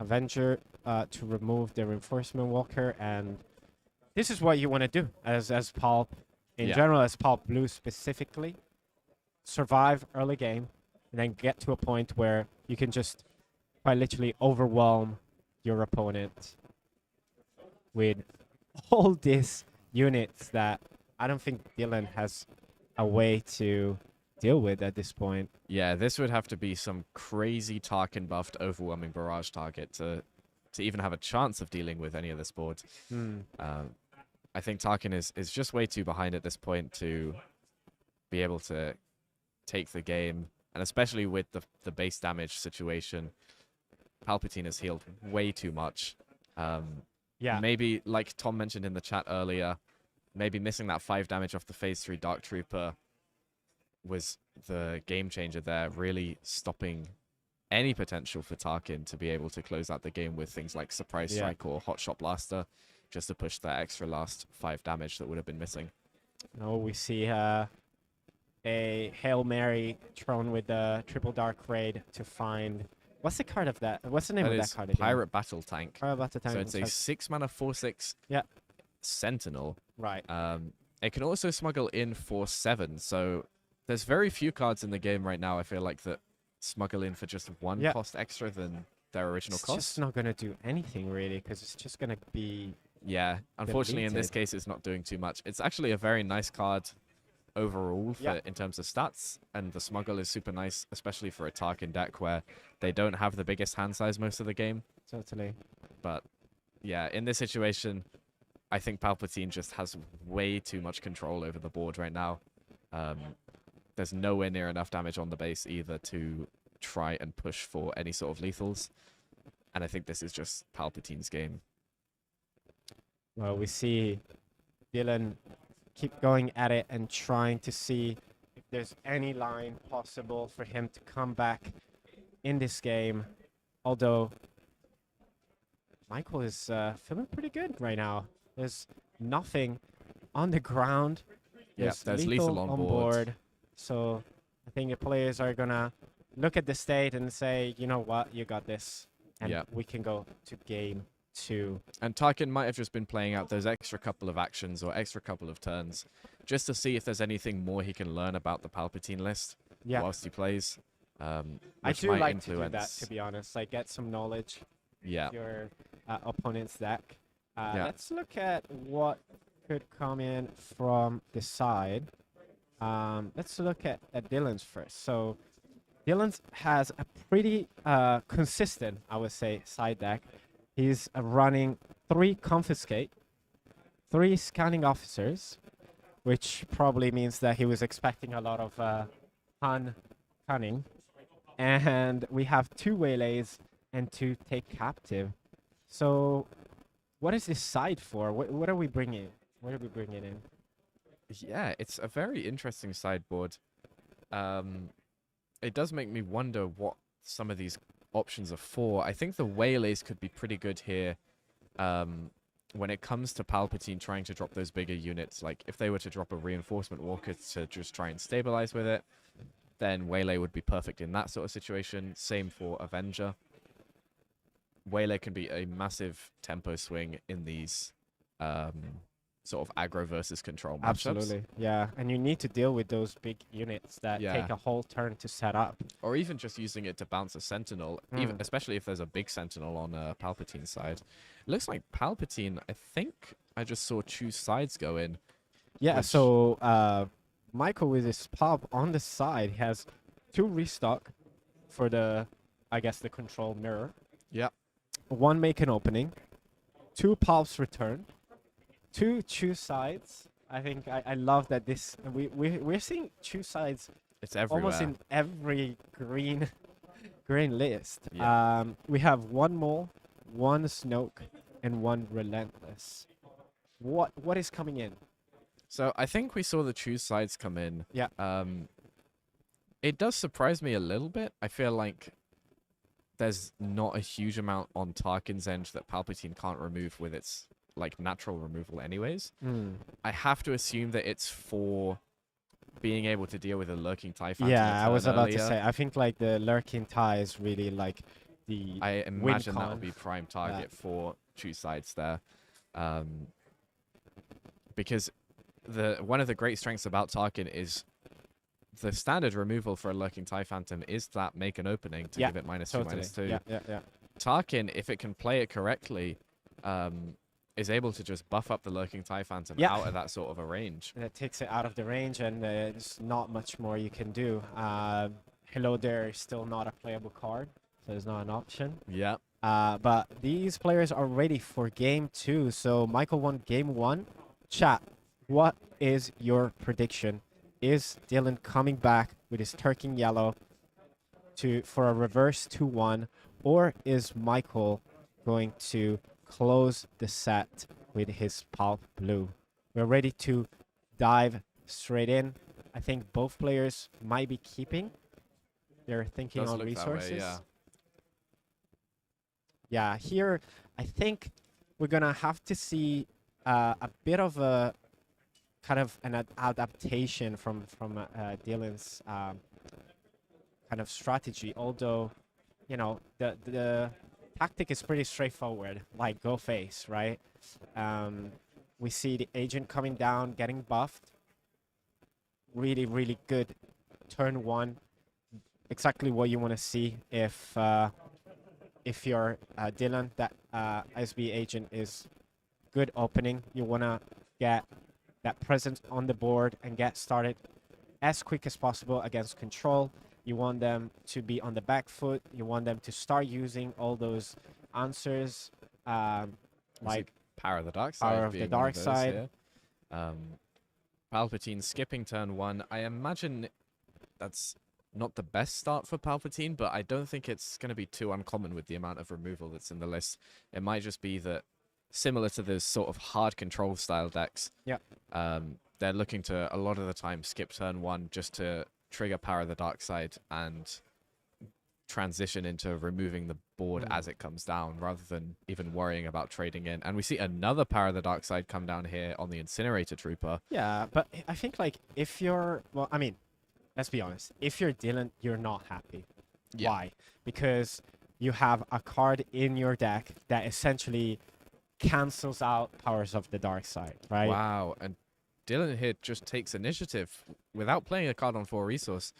Avenger to remove the reinforcement walker, and this is what you want to do as Pulp in general, as Pulp Blue specifically. Survive early game, and then get to a point where you can just quite literally overwhelm your opponent with all these units that I don't think Dylan has a way to deal with at this point. Yeah, this would have to be some crazy Tarkin buffed overwhelming barrage target to even have a chance of dealing with any of this board. I think Tarkin is just way too behind at this point to be able to take the game, and especially with the base damage situation, Palpatine has healed way too much. Yeah. Maybe, like Tom mentioned in the chat earlier, maybe missing that 5 damage off the phase 3 Dark Trooper was the game changer there, really stopping any potential for Tarkin to be able to close out the game with things like Surprise Strike or Hot Shot Blaster, just to push that extra last 5 damage that would have been missing. No, we see a Hail Mary thrown with the triple dark raid to find. What's the card of that? What's the name That of is that card again? Pirate Battle Tank. Pirate Battle Tank. So it's a 6 mana 4/6 Sentinel. Right. It can also smuggle in for 7. So there's very few cards in the game right now, I feel like, that smuggle in for just 1 cost extra than their original It's cost. just not going to do anything, really, because it's just going to be... Yeah, unfortunately, in this deleted. case, it's not doing too much. It's actually a very nice card overall for, in terms of stats, and the smuggle is super nice, especially for a Tarkin deck where they don't have the biggest hand size most of the game. Totally. But yeah, in this situation, I think Palpatine just has way too much control over the board right now. There's nowhere near enough damage on the base either to try and push for any sort of lethals. And I think this is just Palpatine's game. Well, we see Dylan keep going at it and trying to see if there's any line possible for him to come back in this game. Although Michael is feeling pretty good right now. There's nothing on the ground. There's lethal on board. So I think the players are going to look at the state and say, you know what, you got this. And we can go to game 2. And Tarkin might have just been playing out those extra couple of actions or extra couple of turns just to see if there's anything more he can learn about the Palpatine list whilst he plays. I which do might like to do that, influence. to be honest. Like, get some knowledge Yeah. of your opponent's deck. Yeah. Let's look at what could come in from the side. Let's look at Dylan's first. So Dylan's has a pretty consistent, I would say, side deck. He's running 3 Confiscate, 3 Scanning Officers, which probably means that he was expecting a lot of cunning. And we have 2 Waylays and 2 Take Captive. So what is this side for? What are we bringing? What are we bringing in? Yeah, it's a very interesting sideboard. It does make me wonder what some of these options are for. I think the Waylays could be pretty good here. When it comes to Palpatine trying to drop those bigger units, like if they were to drop a Reinforcement Walker to just try and stabilize with it, then Waylay would be perfect in that sort of situation. Same for Avenger. Waylay can be a massive tempo swing in these sort of aggro versus control matchups. Absolutely, yeah. And you need to deal with those big units that Yeah. take a whole turn to set up. Or even just using it to bounce a Sentinel, even especially if there's a big Sentinel on Palpatine's side. It looks like Palpatine, I think I just saw choose sides go in. Yeah, Which- so Michael with his pop on the side has 2 restock for the, I guess, the control mirror. Yeah. 1 make an opening, 2 pulps return, 2 choose sides. I think I love that this we're seeing choose sides It's everywhere. almost in every green list. Yeah. We have 1 mole, 1 Snoke, and 1 relentless. What is coming in? So I think we saw the choose sides come in. Yeah. It does surprise me a little bit. I feel like there's not a huge amount on Tarkin's end that Palpatine can't remove with its like natural removal anyways. I have to assume that it's for being able to deal with a lurking TIE Phantom. Yeah, I was about to earlier. say. I think like the lurking tie is really like the I imagine that con. would be prime target for choose sides there. Because one of the great strengths about Tarkin is the standard removal for a lurking TIE Phantom is that make an opening to give it -2, -2. Yeah. Tarkin, if it can play it correctly, is able to just buff up the lurking TIE Phantom Yeah. out of that sort of a range. And it takes it out of the range, and there's not much more you can do. Hello there is still not a playable card, so it's not an option. Yeah. But these players are ready for game 2. So Michael won game 1. Chat, what is your prediction? Is Dylan coming back with his Turking Yellow for a reverse 2-1, or is Michael going to close the set with his Pulp Blue? We're ready to dive straight in. I think both players might be keeping. They're thinking Does on look that way, resources. yeah. Yeah, here I think we're gonna have to see a bit of a kind of an adaptation from Dylan's kind of strategy. Although, you know, the tactic is pretty straightforward, like go face, right? We see the agent coming down, getting buffed. Really, really good turn 1. Exactly what you want to see if you're Dylan. That SB agent is good opening. You want to get that presence on the board and get started as quick as possible against control. You want them to be on the back foot. You want them to start using all those answers, like Power of the Dark Side. Power of the being one Dark those Side. here. Palpatine skipping turn 1. I imagine that's not the best start for Palpatine, but I don't think it's going to be too uncommon with the amount of removal that's in the list. It might just be that, similar to those sort of hard control style decks, they're looking to, a lot of the time, skip turn 1 just to trigger Power of the Dark Side and transition into removing the board as it comes down, rather than even worrying about trading in. And we see another Power of the Dark Side come down here on the Incinerator Trooper. Yeah, but I think like if you're, well, I mean, let's be honest. If you're Dylan, you're not happy. Yeah. Why? Because you have a card in your deck that essentially cancels out Powers of the Dark Side, right? Wow, and Dylan here just takes initiative without playing a card on 4 resource.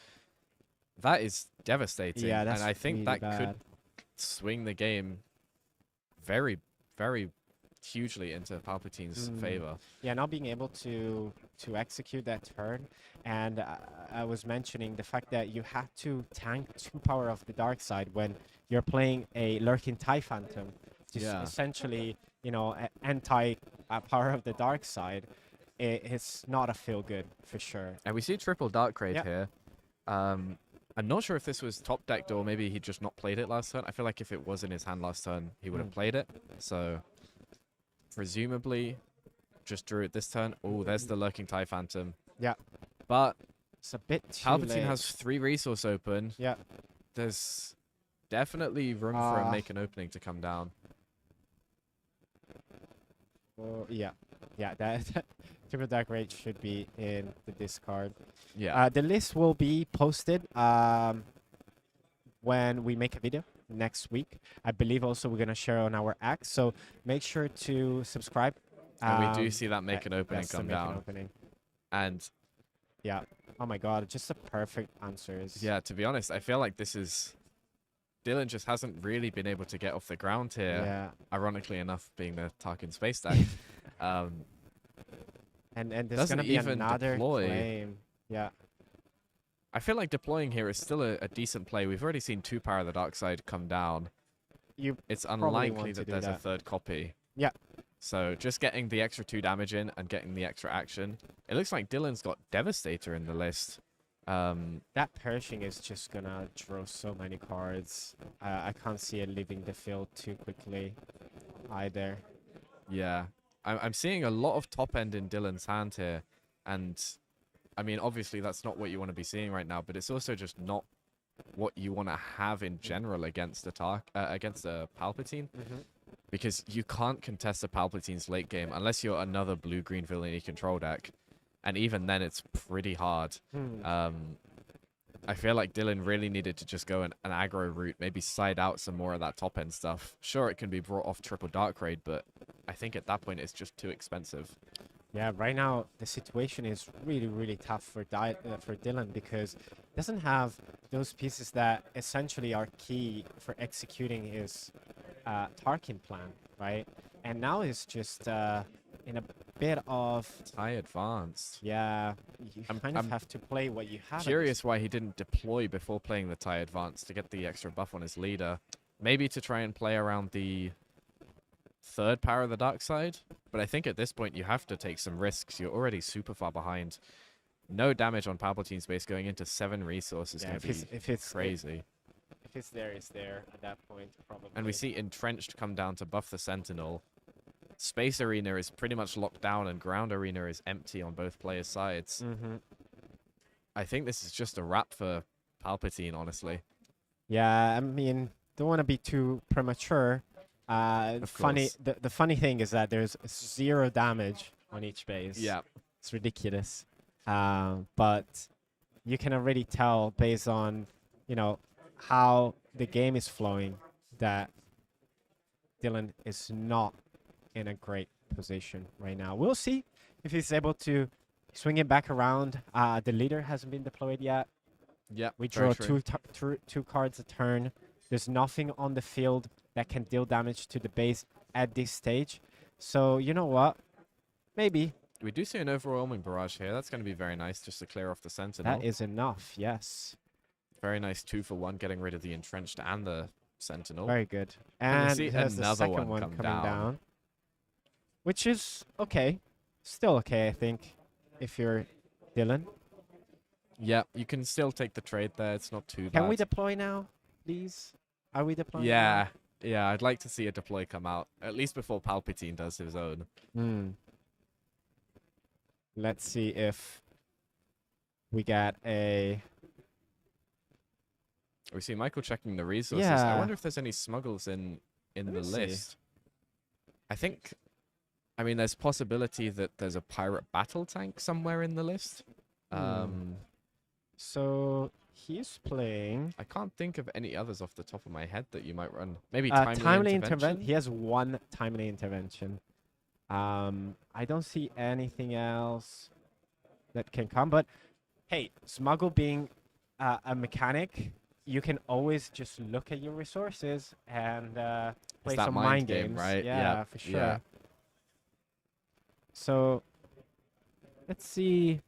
That is devastating. Yeah, that's and I think really that bad. could swing the game very, very hugely into Palpatine's favor. Yeah, not being able to execute that turn, and I was mentioning the fact that you have to tank 2 power of the dark side when you're playing a lurking TIE Phantom, just Yeah. essentially, anti power of the dark side. It's not a feel good for sure. And we see triple Dark Raid Yep. here. I'm not sure if this was top decked or maybe he just not played it last turn. I feel like if it was in his hand last turn, he would have played it. So presumably just drew it this turn. Oh, there's the lurking TIE Phantom. Yeah, But it's a bit too Palpatine late. has 3 resource open. Yeah. There's definitely room for a make an opening to come down. Oh, yeah, that triple dark raid should be in the discard. Yeah. The list will be posted when we make a video next week. I believe also we're gonna share on our X, so make sure to subscribe. And we do see that make an opening that's the come make an down. opening. And Yeah. Oh my God, just the perfect answers. yeah, to be honest, I feel like this is Dylan just hasn't really been able to get off the ground here. Yeah. Ironically enough, being the Tarkin space stack. And there's Doesn't gonna be even another deploy. claim. Yeah. I feel like deploying here is still a decent play. We've already seen 2 power of the dark side come down. It's probably unlikely want to that do there's a that. 3rd copy. Yeah. So just getting the extra 2 damage in and getting the extra action. It looks like Dylan's got Devastator in the list. That perishing is just gonna draw so many cards. I can't see it leaving the field too quickly either. Yeah. I'm seeing a lot of top end in Dylan's hand here. And I mean, obviously that's not what you want to be seeing right now, but it's also just not what you want to have in general against a Palpatine. Because you can't contest a Palpatine's late game unless you're another blue-green villainy control deck. And even then, it's pretty hard. I feel like Dylan really needed to just go an aggro route, maybe side out some more of that top-end stuff. Sure, it can be brought off triple Dark Raid, but I think at that point, it's just too expensive. Yeah, right now the situation is really, really tough for Dylan because he doesn't have those pieces that essentially are key for executing his Tarkin plan, right? And now he's just in a bit of TIE advanced. yeah. You kind of I'm have to play what you have. at this Curious why he didn't deploy before playing the TIE advanced to get the extra buff on his leader. Maybe to try and play around the 3rd power of the dark side. But I think at this point you have to take some risks. You're already super far behind. No damage on Palpatine's base going into 7 resources. Yeah, if it's Crazy. If it's there, it's there at that point, probably. And we see Entrenched come down to buff the Sentinel. Space Arena is pretty much locked down and Ground Arena is empty on both players' sides. I think this is just a wrap for Palpatine, honestly. Yeah, I mean, don't want to be too premature. Of Funny. course. The funny thing is that there's 0 damage on each base. Yeah. It's ridiculous. But you can already tell based on, how the game is flowing that Dylan is not in a great position right now. We'll see if he's able to swing it back around. The leader hasn't been deployed yet. Yeah. We draw two cards a turn. There's nothing on the field that can deal damage to the base at this stage. So, you know what? Maybe. We do see an overwhelming barrage here. That's going to be very nice just to clear off the Sentinel. That is enough, yes. Very nice 2-for-1, getting rid of the Entrenched and the Sentinel. Very good. And we And see there's the another second one one come coming down. down. Which is okay. Still okay, I think, if you're Dylan. Yeah, you can still take the trade there. It's not too bad. Can we deploy now, please? Are we deploying Yeah, yeah. I'd like to see a deploy come out, at least before Palpatine does his own. now? Let's see if we get a... We see Michael checking the resources. I Yeah. wonder if there's any smuggles in the me see. list. I mean, there's possibility that there's a pirate battle tank somewhere in the list. So he's playing... I can't think of any others off the top of my head that you might run. Maybe timely intervention. intervention. He has 1 timely intervention. I don't see anything else that can come. But hey, smuggle being a mechanic, you can always just look at your resources and play that some mind mind game, games. right? Yeah, Yep, for sure. yeah. So let's see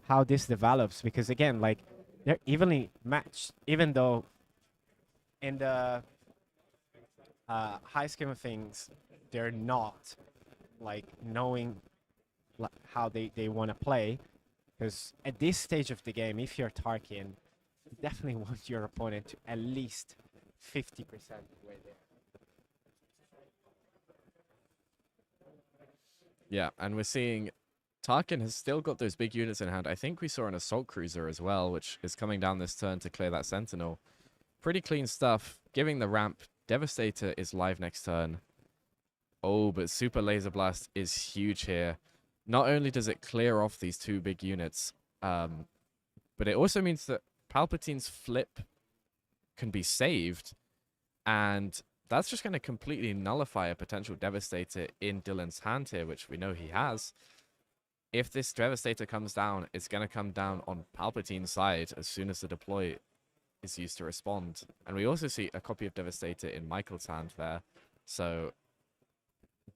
how this develops, because again, like, they're evenly matched, even though in the high scheme of things, they're not like knowing how they want to play. Because at this stage of the game, if you're Tarkin, you definitely want your opponent to at least 50% way there. Yeah, and we're seeing Tarkin has still got those big units in hand. I think we saw an assault cruiser as well, which is coming down this turn to clear that sentinel. Pretty clean stuff. Giving the ramp. Devastator is live next turn. Oh, but Super Laser Blast is huge here. Not only does it clear off these two big units, but it also means that Palpatine's flip can be saved, and that's just going to completely nullify a potential Devastator in Dylan's hand here, which we know he has. If this Devastator comes down, it's going to come down on Palpatine's side as soon as the deploy is used to respond. And we also see a copy of Devastator in Michael's hand there. So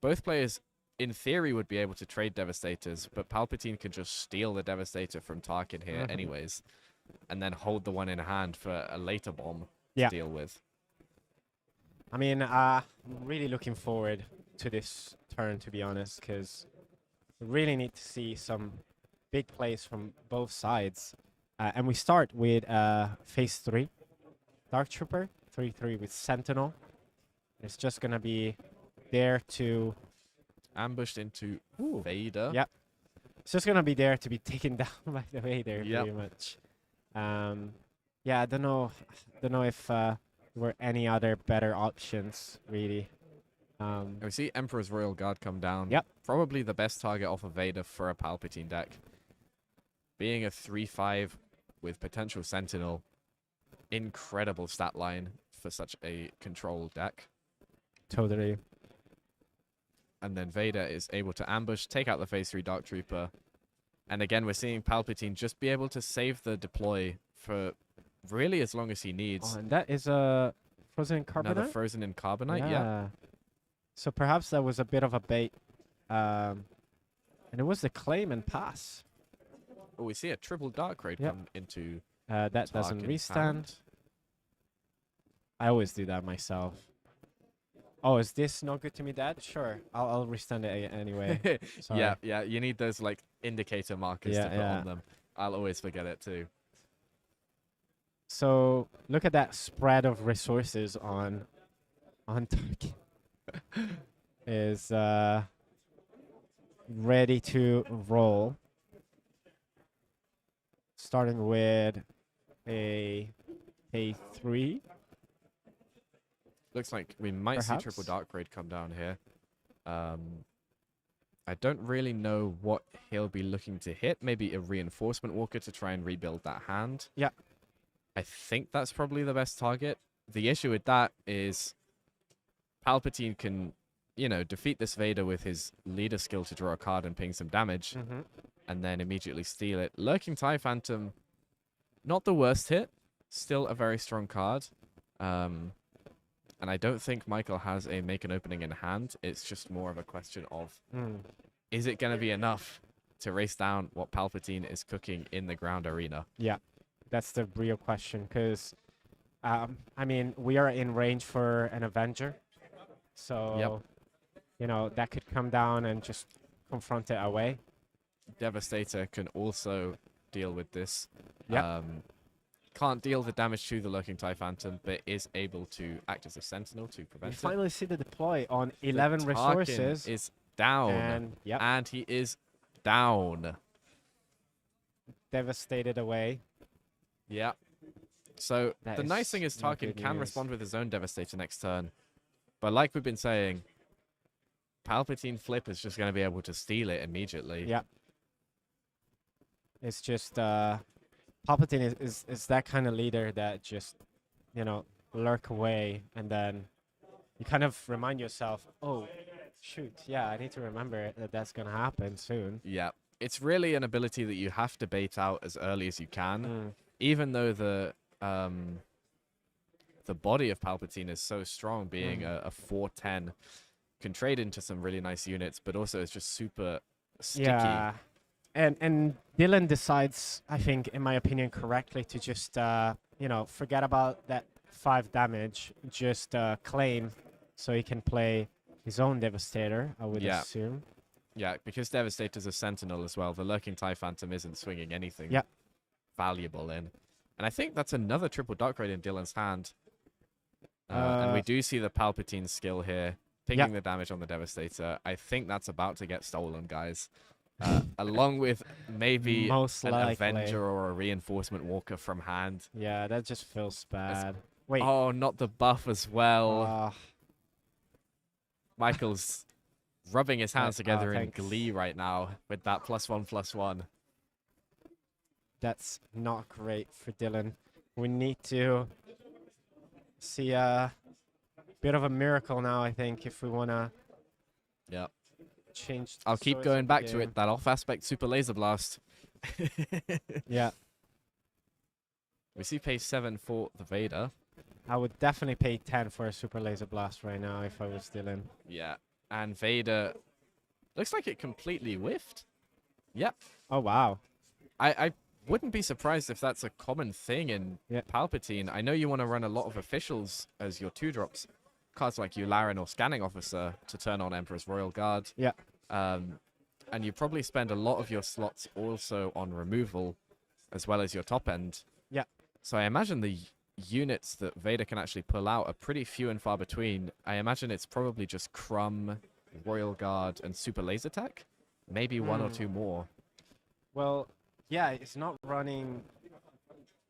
both players, in theory, would be able to trade Devastators, but Palpatine can just steal the Devastator from Tarkin here anyways, and then hold the one in hand for a later bomb to deal with. I mean, I'm really looking forward to this turn, to be honest, because we really need to see some big plays from both sides. And we start with phase 3, Dark Trooper, 3/3 with Sentinel. It's just going to be there to... Ambushed into Vader. Yep. It's just going to be there to be taken down by the Vader, Yep. pretty much. Yeah, I don't know if there were any other better options, really. And we see Emperor's Royal Guard come down. Yep. Probably the best target off of Vader for a Palpatine deck. Being a 3/5 with potential Sentinel, incredible stat line for such a control deck. Totally. And then Vader is able to ambush, take out the phase 3 Dark Trooper. And again, we're seeing Palpatine just be able to save the deploy for really as long as he needs. Oh, and that is a frozen in carbonite? Another frozen in carbonite, yeah. So perhaps that was a bit of a bait. And it was the claim and pass. Oh, we see a triple Dark Raid Yep. come into That doesn't Tarkin's restand. hand. I always do that myself. Oh, is this not good to me, Dad? Sure, I'll restand it anyway. Sorry. Yeah, you need those like indicator markers to put on them. I'll always forget it too. So look at that spread of resources on Tarkin. Is ready to roll. Starting with a 3. Looks like we might see triple Perhaps. Dark Raid come down here. I don't really know what he'll be looking to hit. Maybe a Reinforcement Walker to try and rebuild that hand. Yeah. I think that's probably the best target. The issue with that is Palpatine can, defeat this Vader with his leader skill to draw a card and ping some damage, and then immediately steal it. Lurking TIE Phantom, not the worst hit. Still a very strong card. And I don't think Michael has a make an opening in hand. It's just more of a question of, is it going to be enough to race down what Palpatine is cooking in the ground arena? Yeah, that's the real question. Because, I mean, we are in range for an Avenger. So, that could come down and just confront it away. Devastator can also deal with this. Yep. Can't deal the damage to the Lurking TIE Phantom, but is able to act as a sentinel to We prevent it. finally see the deploy on The 11 Tarkin resources. is down. And, And he is down. devastated away. Yeah. So That the nice is thing is not Tarkin good can news. respond with his own Devastator next turn. But like we've been saying, Palpatine Flip is just going to be able to steal it immediately. Yeah. It's just Palpatine is that kind of leader that just, lurk away, and then you kind of remind yourself, oh, shoot, yeah, I need to remember that that's going to happen soon. Yeah. it's really an ability that you have to bait out as early as you can, even though the body of Palpatine is so strong, being a 410, can trade into some really nice units, but also it's just super sticky. Yeah. And Dylan decides, I think, in my opinion, correctly, to just forget about that 5 damage, just claim, so he can play his own Devastator, I would assume. Yeah, because Devastator's a Sentinel as well. The Lurking TIE Phantom isn't swinging anything valuable in. And I think that's another triple Dark Raid in Dylan's hand. And we do see the Palpatine skill here, pinging the damage on the Devastator. I think that's about to get stolen, guys. Along with maybe Most an likely. Avenger or a Reinforcement Walker from hand. Yeah, that just feels bad. Wait. Oh, not the buff as well. Michael's rubbing his hands together in thanks. glee right now with that +1/+1. That's not great for Dylan. We need to see a bit of a miracle now, I think, if we want to change. I'll keep stories going of the back to game. it. That off aspect Super Laser Blast. Yeah, We see pay 7 for the Vader. I would definitely pay 10 for a Super Laser Blast right now if I was Dylan. Yeah. And Vader looks like it completely whiffed. Yep. Oh, wow. I wouldn't be surprised if that's a common thing in Yeah. Palpatine. I know you want to run a lot of officials as your 2-drops. Cards like Yularen or Scanning Officer to turn on Emperor's Royal Guard. Yeah. And you probably spend a lot of your slots also on removal as well as your top end. Yeah. So I imagine the units that Vader can actually pull out are pretty few and far between. I imagine it's probably just Crumb, Royal Guard, and Super Laser Tech. Maybe one or two more. Well, yeah, it's not running.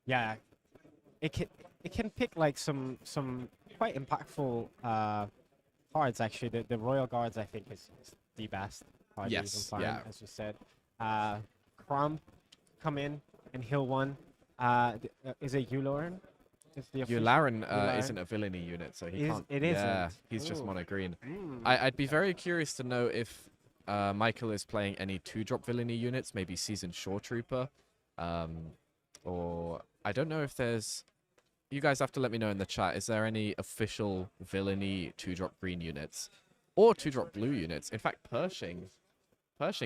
Yeah, it can pick like some quite impactful cards actually. The Royal Guards I think is the best card you can Yes, find, yeah. as you said. Crumb come in and heal one. Is it Yularen? Is the official- Yularen Yularen? isn't a villainy unit, so he Is- can't. it Yeah, isn't? he's just Ooh. mono green. Mm. I'd be very curious to know if Michael is playing any 2-drop villainy units, maybe Seasoned Shore Trooper, or I don't know if there's. You guys have to let me know in the chat. Is there any official villainy 2-drop green units, or 2-drop blue units? In fact, Pershing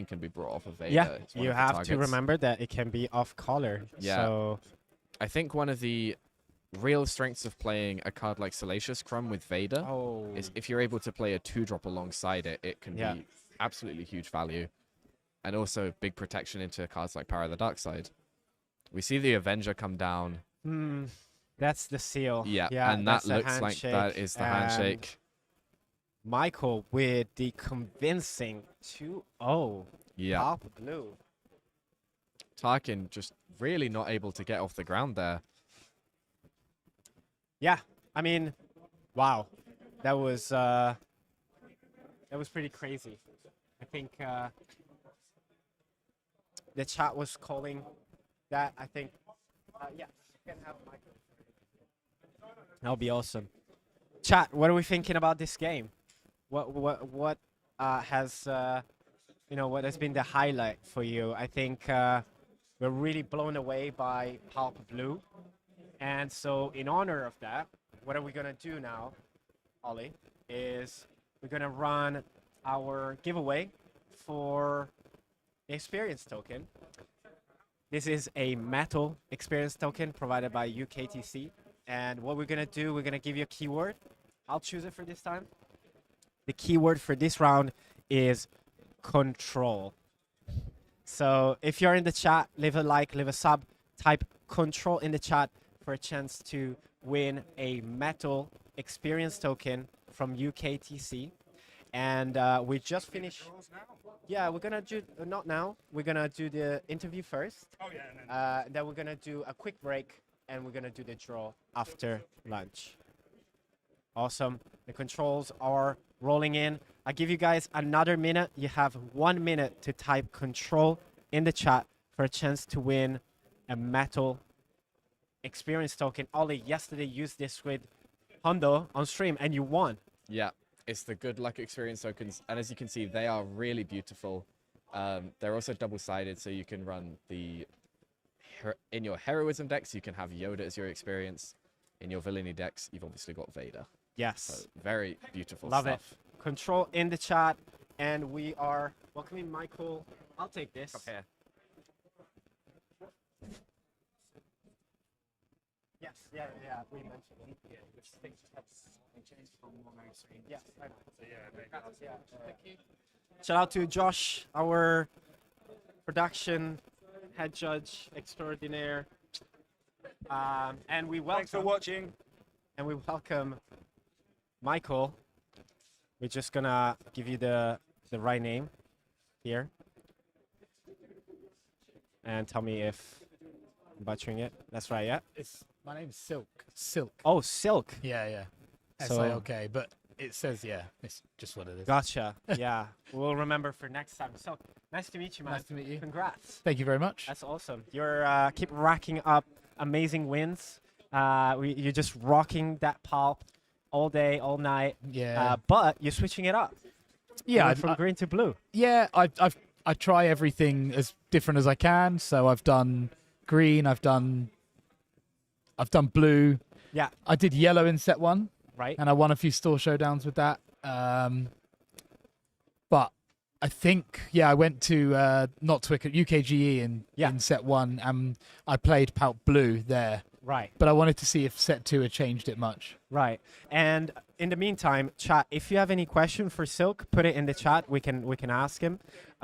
can be brought off of Vader. Yeah, It's one you of the have to targets. remember that it can be off color. Yeah. So I think one of the real strengths of playing a card like Salacious Crumb with Vader is if you're able to play a 2-drop alongside it, it can be absolutely huge value. And also big protection into cards like Power of the Dark Side. We see the Avenger come down. that's the seal. Yeah, and that's that the looks like that handshake, is the and handshake. Michael with the convincing 2-0. Yeah, Pop blue. Tarkin just really not able to get off the ground there. Yeah, I mean, wow, that was pretty crazy. I think the chat was calling that. I think, yeah, you can have Michael. That'll be awesome. Chat, what are we thinking about this game? What has what has been the highlight for you? I think we're really blown away by Palp Blue. And so in honor of that, what are we going to do now, Ollie, is we're going to run our giveaway for the experience token. This is a metal experience token provided by UKTC. And what we're going to do, we're going to give you a keyword. I'll choose it for this time. The keyword for this round is control. So if you're in the chat, leave a like, leave a sub, type control in the chat for a chance to win a metal experience token from UKTC. And we just finished. Yeah, we're gonna do not now. We're gonna do the interview first. Oh yeah. Then we're gonna do a quick break, and we're gonna do the draw after lunch. Awesome. The controls are rolling in. I'll give you guys another minute. You have 1 minute to type control in the chat for a chance to win a metal experience token. Ollie yesterday used this with Hondo on stream and you won. Yeah, it's the good luck experience tokens. And as you can see, they are really beautiful. They're also double-sided, so you can run in your heroism decks, you can have Yoda as your experience. In your villainy decks, you've obviously got Vader. Yes. So very beautiful Love stuff. it. Control in the chat, and we are welcoming Michael. I'll take this. Okay. Yes, yeah, we mentioned it. Yeah, which things have changed from one screen. Yes, I know. So yeah, thank you. Shout out to Josh, our production head judge extraordinaire. And we welcome. Thanks for watching. And we welcome Michael. We're just gonna give you the right name here, and tell me if I'm butchering it. That's right, yeah. My name's Silk. Silk. Oh, Silk. Yeah. So- S-I-L-K, but it says, yeah, it's just what it is. Gotcha. Yeah, we'll remember for next time. So nice to meet you, man. Nice to meet you. Congrats. Thank you very much. That's awesome. You're keep racking up amazing wins. You're just rocking that pulp all day, all night. Yeah. But you're switching it up. Yeah, Going from green to blue. yeah, I try everything as different as I can. So I've done green, I've done blue. Yeah. I did yellow in set 1. Right. And I won a few store showdowns with that. But I think, I went to not Twicket, UKGE in set 1, and I played Palp Blue there. Right. But I wanted to see if set 2 had changed it much. Right. And in the meantime, chat, if you have any question for Silk, put it in the chat. We can ask him.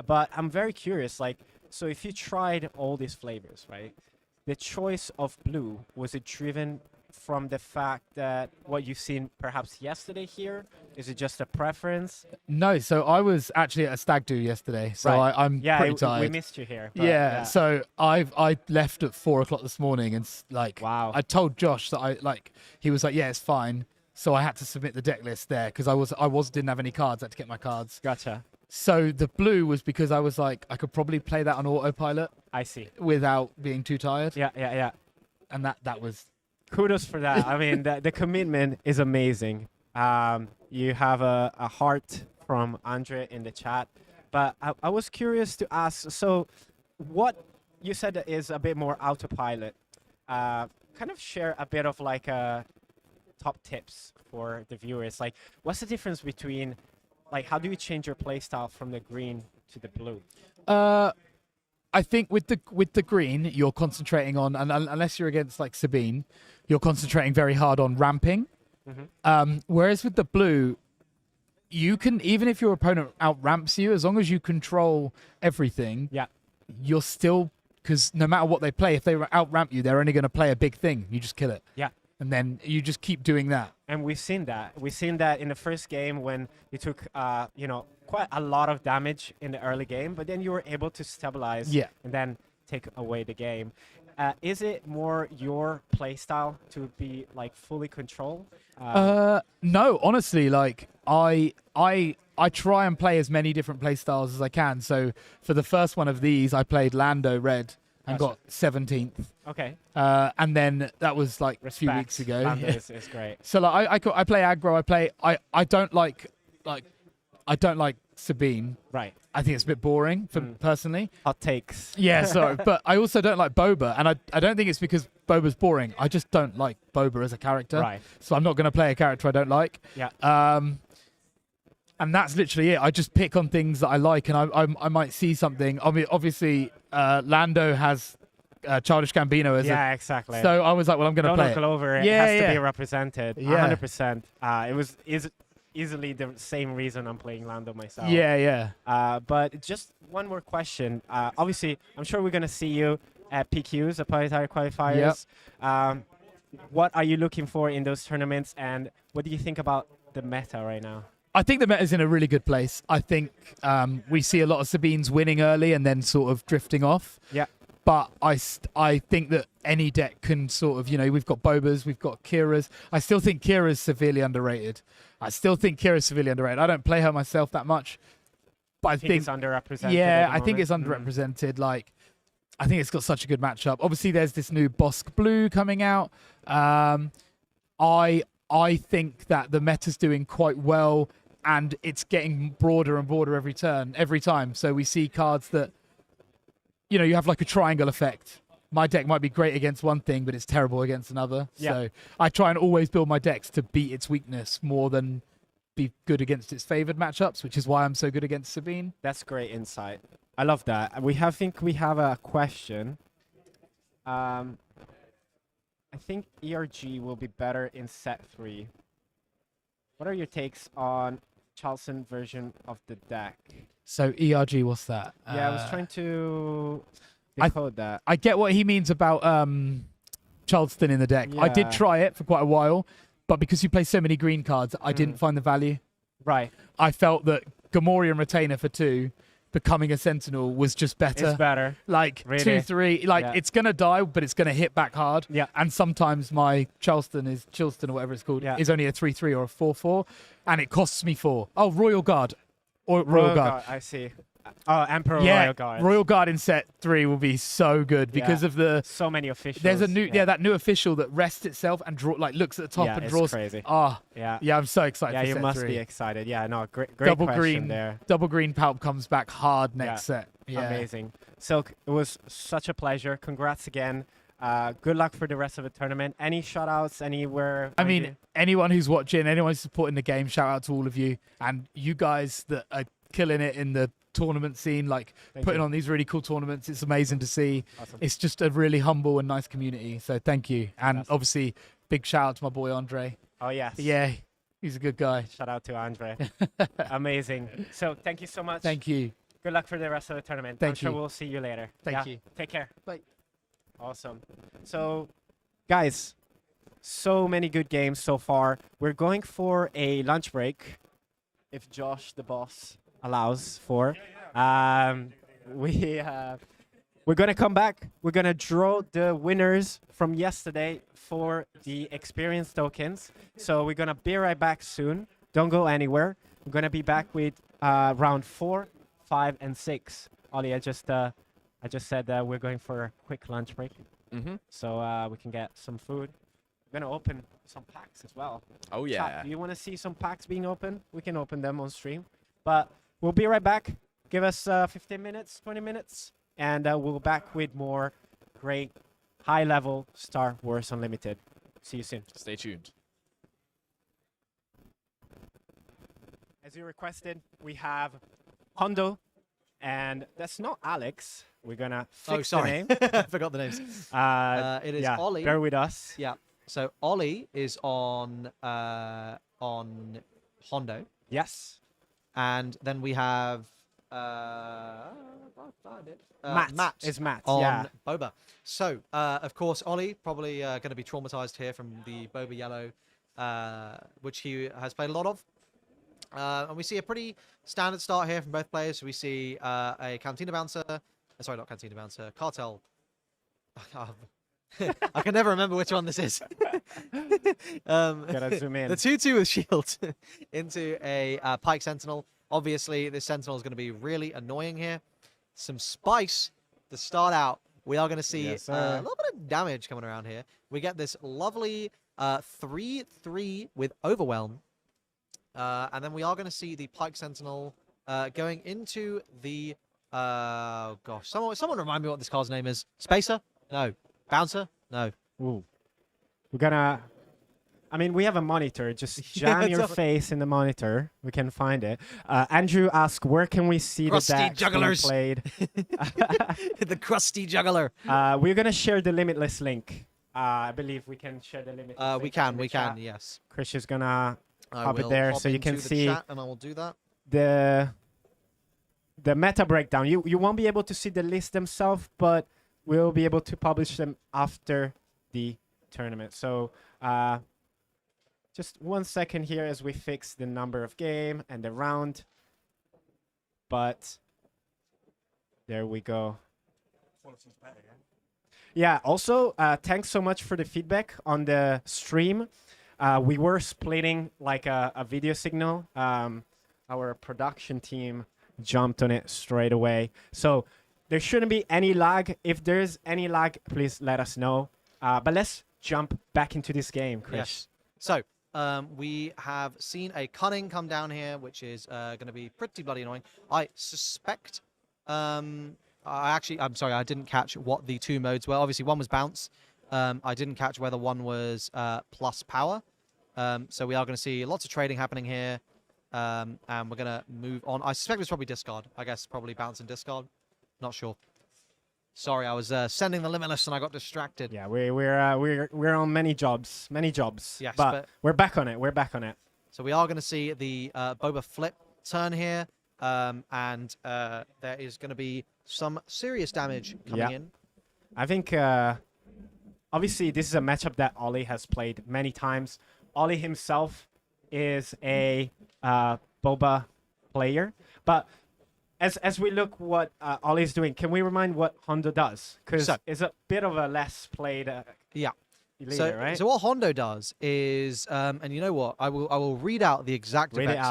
But I'm very curious, like, so if you tried all these flavors, right? The choice of blue, was it driven from the fact that what you've seen perhaps yesterday here? Is it just a preference? No, so I was actually at a stag do yesterday, so Right. I'm pretty we tired. missed you here. but Yeah, so I left at 4 o'clock this morning, and Wow. I told Josh that he was like, yeah, it's fine. So I had to submit the deck list there because I didn't have any cards. I had to get my cards. Gotcha. So the blue was because I was like, I could probably play that on autopilot I see. without being too tired, Yeah. and that was Kudos for that. I mean, the commitment is amazing. You have a heart from Andre in the chat. But I was curious to ask, so what you said is a bit more autopilot. Kind of share a bit of like top tips for the viewers. Like, what's the difference between, like, how do you change your playstyle from the green to the blue? I think with the green, you're concentrating on, and unless you're against like Sabine, you're concentrating very hard on ramping. Whereas with the blue, you can, even if your opponent out ramps you, as long as you control everything, you're still, because no matter what they play, if they out ramp you, they're only going to play a big thing. You just kill it. Yeah. And then you just keep doing that. And we've seen that. We've seen that in the first game when you took, quite a lot of damage in the early game, but then you were able to stabilize and then take away the game. Is it more your playstyle to be like fully control? No, honestly, like I try and play as many different playstyles as I can. So for the first one of these, I played Lando Red and got 17th. Okay. And then that was like Respect. a few weeks ago. Lando is great. So like I play aggro. I don't like Sabine. Right. I think it's a bit boring for personally. Hot takes. Yeah, sorry, but I also don't like Boba, and I don't think it's because Boba's boring. I just don't like Boba as a character. Right. So I'm not going to play a character I don't like. Yeah. And that's literally it. I just pick on things that I like, and I might see something. I mean, obviously, Lando has Childish Gambino as Yeah, exactly. so I was like, well, I'm going to play Don't it. look over. It Yeah, has to yeah. be represented. Yeah. 100%. It was easily the same reason I'm playing Lando myself. Yeah. But just one more question. Obviously, I'm sure we're going to see you at PQs, the Planetary Qualifiers. What are you looking for in those tournaments, and what do you think about the meta right now? I think the meta's in a really good place. I think we see a lot of Sabines winning early and then sort of drifting off. Yeah. But I think that any deck can sort of, we've got Bobas, we've got Kira's. I still think Kira's severely underrated. I don't play her myself that much. But I think it's underrepresented. yeah, at the I think it's moment. underrepresented. Like, I think it's got such a good matchup. Obviously, there's this new Bosk Blue coming out. I think that the meta's doing quite well and it's getting broader and broader every time. So we see cards that, you know, you have like a triangle effect. My deck might be great against one thing, but it's terrible against another. Yeah. So I try and always build my decks to beat its weakness more than be good against its favored matchups, which is why I'm so good against Sabine. That's great insight. I love that. I think we have a question. I think ERG will be better in set 3. What are your takes on Charleston version of the deck? So ERG, what's that? Yeah, I was trying to I- decode that. I get what he means about Charleston in the deck. I did Yeah. try it for quite a while, but because you play so many green cards, I didn't find the value. Right. I felt that Gamorrean Retainer for 2, becoming a Sentinel, was just better. It's better. Like Really? 2-3, like Yeah. it's gonna die, but it's gonna hit back hard. Yeah. And sometimes my Charleston or whatever it's called Yeah. is only a 3-3 or a 4-4, and it costs me 4. Oh, Royal Guard, or Royal Guard. I see. Oh, Emperor Yeah, Royal Guard. Royal Guard in set 3 will be so good because Yeah. of the. So many officials. There's a new that new official that rests itself and looks at the top Yeah, and it's draws. crazy. Ah, Yeah. yeah, I'm so excited. Yeah, for you set must 3. be excited. Yeah, no, great Double question green there. Double green Palp comes back hard next set. Yeah. Amazing. Silk, it was such a pleasure. Congrats again. Good luck for the rest of the tournament. Any shout outs anywhere? I mean, anyone who's watching, anyone who's supporting the game, shout out to all of you. And you guys that are killing it in the tournament scene, like putting on these really cool tournaments. It's amazing to see. Awesome. It's just a really humble and nice community. So thank you. And Fantastic. obviously, big shout out to my boy Andre. Oh, yes. Yeah, he's a good guy. Shout out to Andre. Amazing. So thank you so much. Thank you. Good luck for the rest of the tournament. Thank I'm sure you. we'll see you later. Thank Yeah? you. Take care. Bye. Awesome. So, guys, so many good games so far. We're going for a lunch break, if Josh, the boss, allows for. We're gonna come back. We're gonna draw the winners from yesterday for the experience tokens. So we're gonna be right back soon. Don't go anywhere. We're gonna be back with round 4, 5, and 6. Ollie, I just said that we're going for a quick lunch break, so we can get some food. We're gonna open some packs as well. Oh Chat, yeah. do you want to see some packs being opened? We can open them on stream. But we'll be right back. Give us 15 minutes, 20 minutes, and we'll be back with more great high-level Star Wars Unlimited. See you soon. Stay tuned. As you requested, we have Hondo, and that's not Alex. We're gonna fix the name. I forgot the names. It is yeah, Ollie. Bear with us. Yeah. So Ollie is on Hondo, Yes. and then we have Matt. Is Matt. on Yeah. Boba. So, of course, Ollie probably going to be traumatized here from the Boba Yellow, which he has played a lot of. And we see a pretty standard start here from both players. We see a Cantina Bouncer. Sorry, not Cantina Bouncer. Cartel. I can never remember which one this is. Gotta zoom in. The 2-2 with shield into a Pike Sentinel. Obviously, this Sentinel is going to be really annoying here. Some spice to start out. We are going to see Yes, a sir. little bit of damage coming around here. We get this lovely 3-3 with Overwhelm. And then we are going to see the Pike Sentinel going into the... gosh, someone remind me what this card's name is. Spacer? No. Bouncer? No. Ooh. We're gonna... I mean, we have a monitor. Just jam your face in the monitor. We can find it. Andrew asked, where can we see Crusty the decks being jugglers. played? The crusty juggler. We're gonna share the Limitless link. I believe we can share the Limitless link. We in can, the chat. yes. Chris is gonna I pop it will there hop so you can into the see chat and I will do that. the meta breakdown. You won't be able to see the list themselves, but we'll be able to publish them after the tournament. So just 1 second here as we fix the number of game and the round. But there we go. Yeah, also, thanks so much for the feedback on the stream. We were splitting like a video signal. Our production team jumped on it straight away. So there shouldn't be any lag. If there's any lag, please let us know. But let's jump back into this game, Chris. Yes. So, we have seen a cunning come down here, which is going to be pretty bloody annoying. I suspect. I'm sorry, I didn't catch what the two modes were. Obviously, one was bounce. I didn't catch whether one was plus power. So we are going to see lots of trading happening here. And we're going to move on. I suspect it's probably discard. I guess probably bounce and discard. Not sure. Sorry, I was sending the Limitless and I got distracted. Yeah, we're on many jobs. Yes, but we're back on it. We're back on it. So we are going to see the Boba flip turn here. And there is going to be some serious damage coming in. I think, obviously, this is a matchup that Ollie has played many times. Ollie himself is a Boba player. But as we look what Ollie's doing, can we remind what Hondo does? Because it's a bit of a less played leader, right? So what Hondo does is, and you know what, I will read out the exact effect,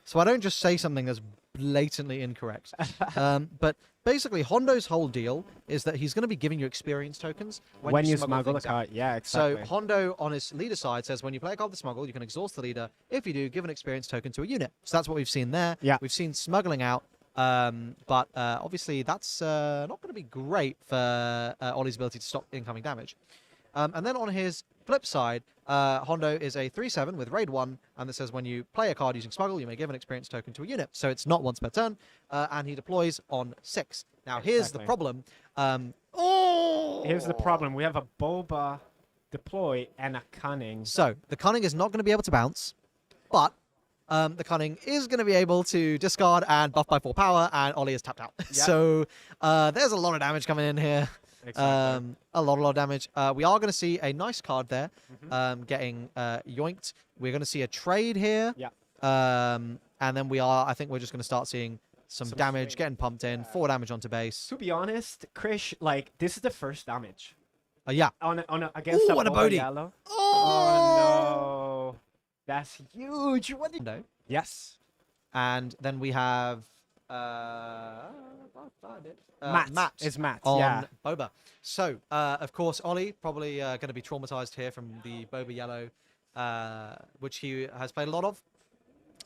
so I don't just say something that's blatantly incorrect. But basically, Hondo's whole deal is that he's going to be giving you experience tokens when you smuggle the card. Yeah, exactly. So Hondo on his leader side says when you play a card with smuggle, you can exhaust the leader. If you do, give an experience token to a unit. So that's what we've seen there. Yeah. We've seen smuggling out. But obviously that's not going to be great for Ollie's ability to stop incoming damage. And then on his flip side, Hondo is a 3/7 with raid 1, and that says when you play a card using smuggle, you may give an experience token to a unit. So it's not once per turn, and he deploys on 6. Now here's the problem. Here's the problem. We have a Boba deploy and a cunning. So the cunning is not going to be able to bounce, but the cunning is going to be able to discard and buff by 4 power, and Ollie is tapped out. Yep. So there's a lot of damage coming in here. Exactly. A lot of damage. We are going to see a nice card there, getting yoinked. We're going to see a trade here. Yeah. And then I think we're just going to start seeing some damage getting pumped in. 4 damage onto base. To be honest, Krish, like, this is the first damage. Yeah. Against a Bodhi. Yellow. Oh! No. That's huge. What did... No. Yes. And then we have Matt. It's Matt on Boba. So, of course, Ollie probably going to be traumatized here from the Boba Yellow, which he has played a lot of.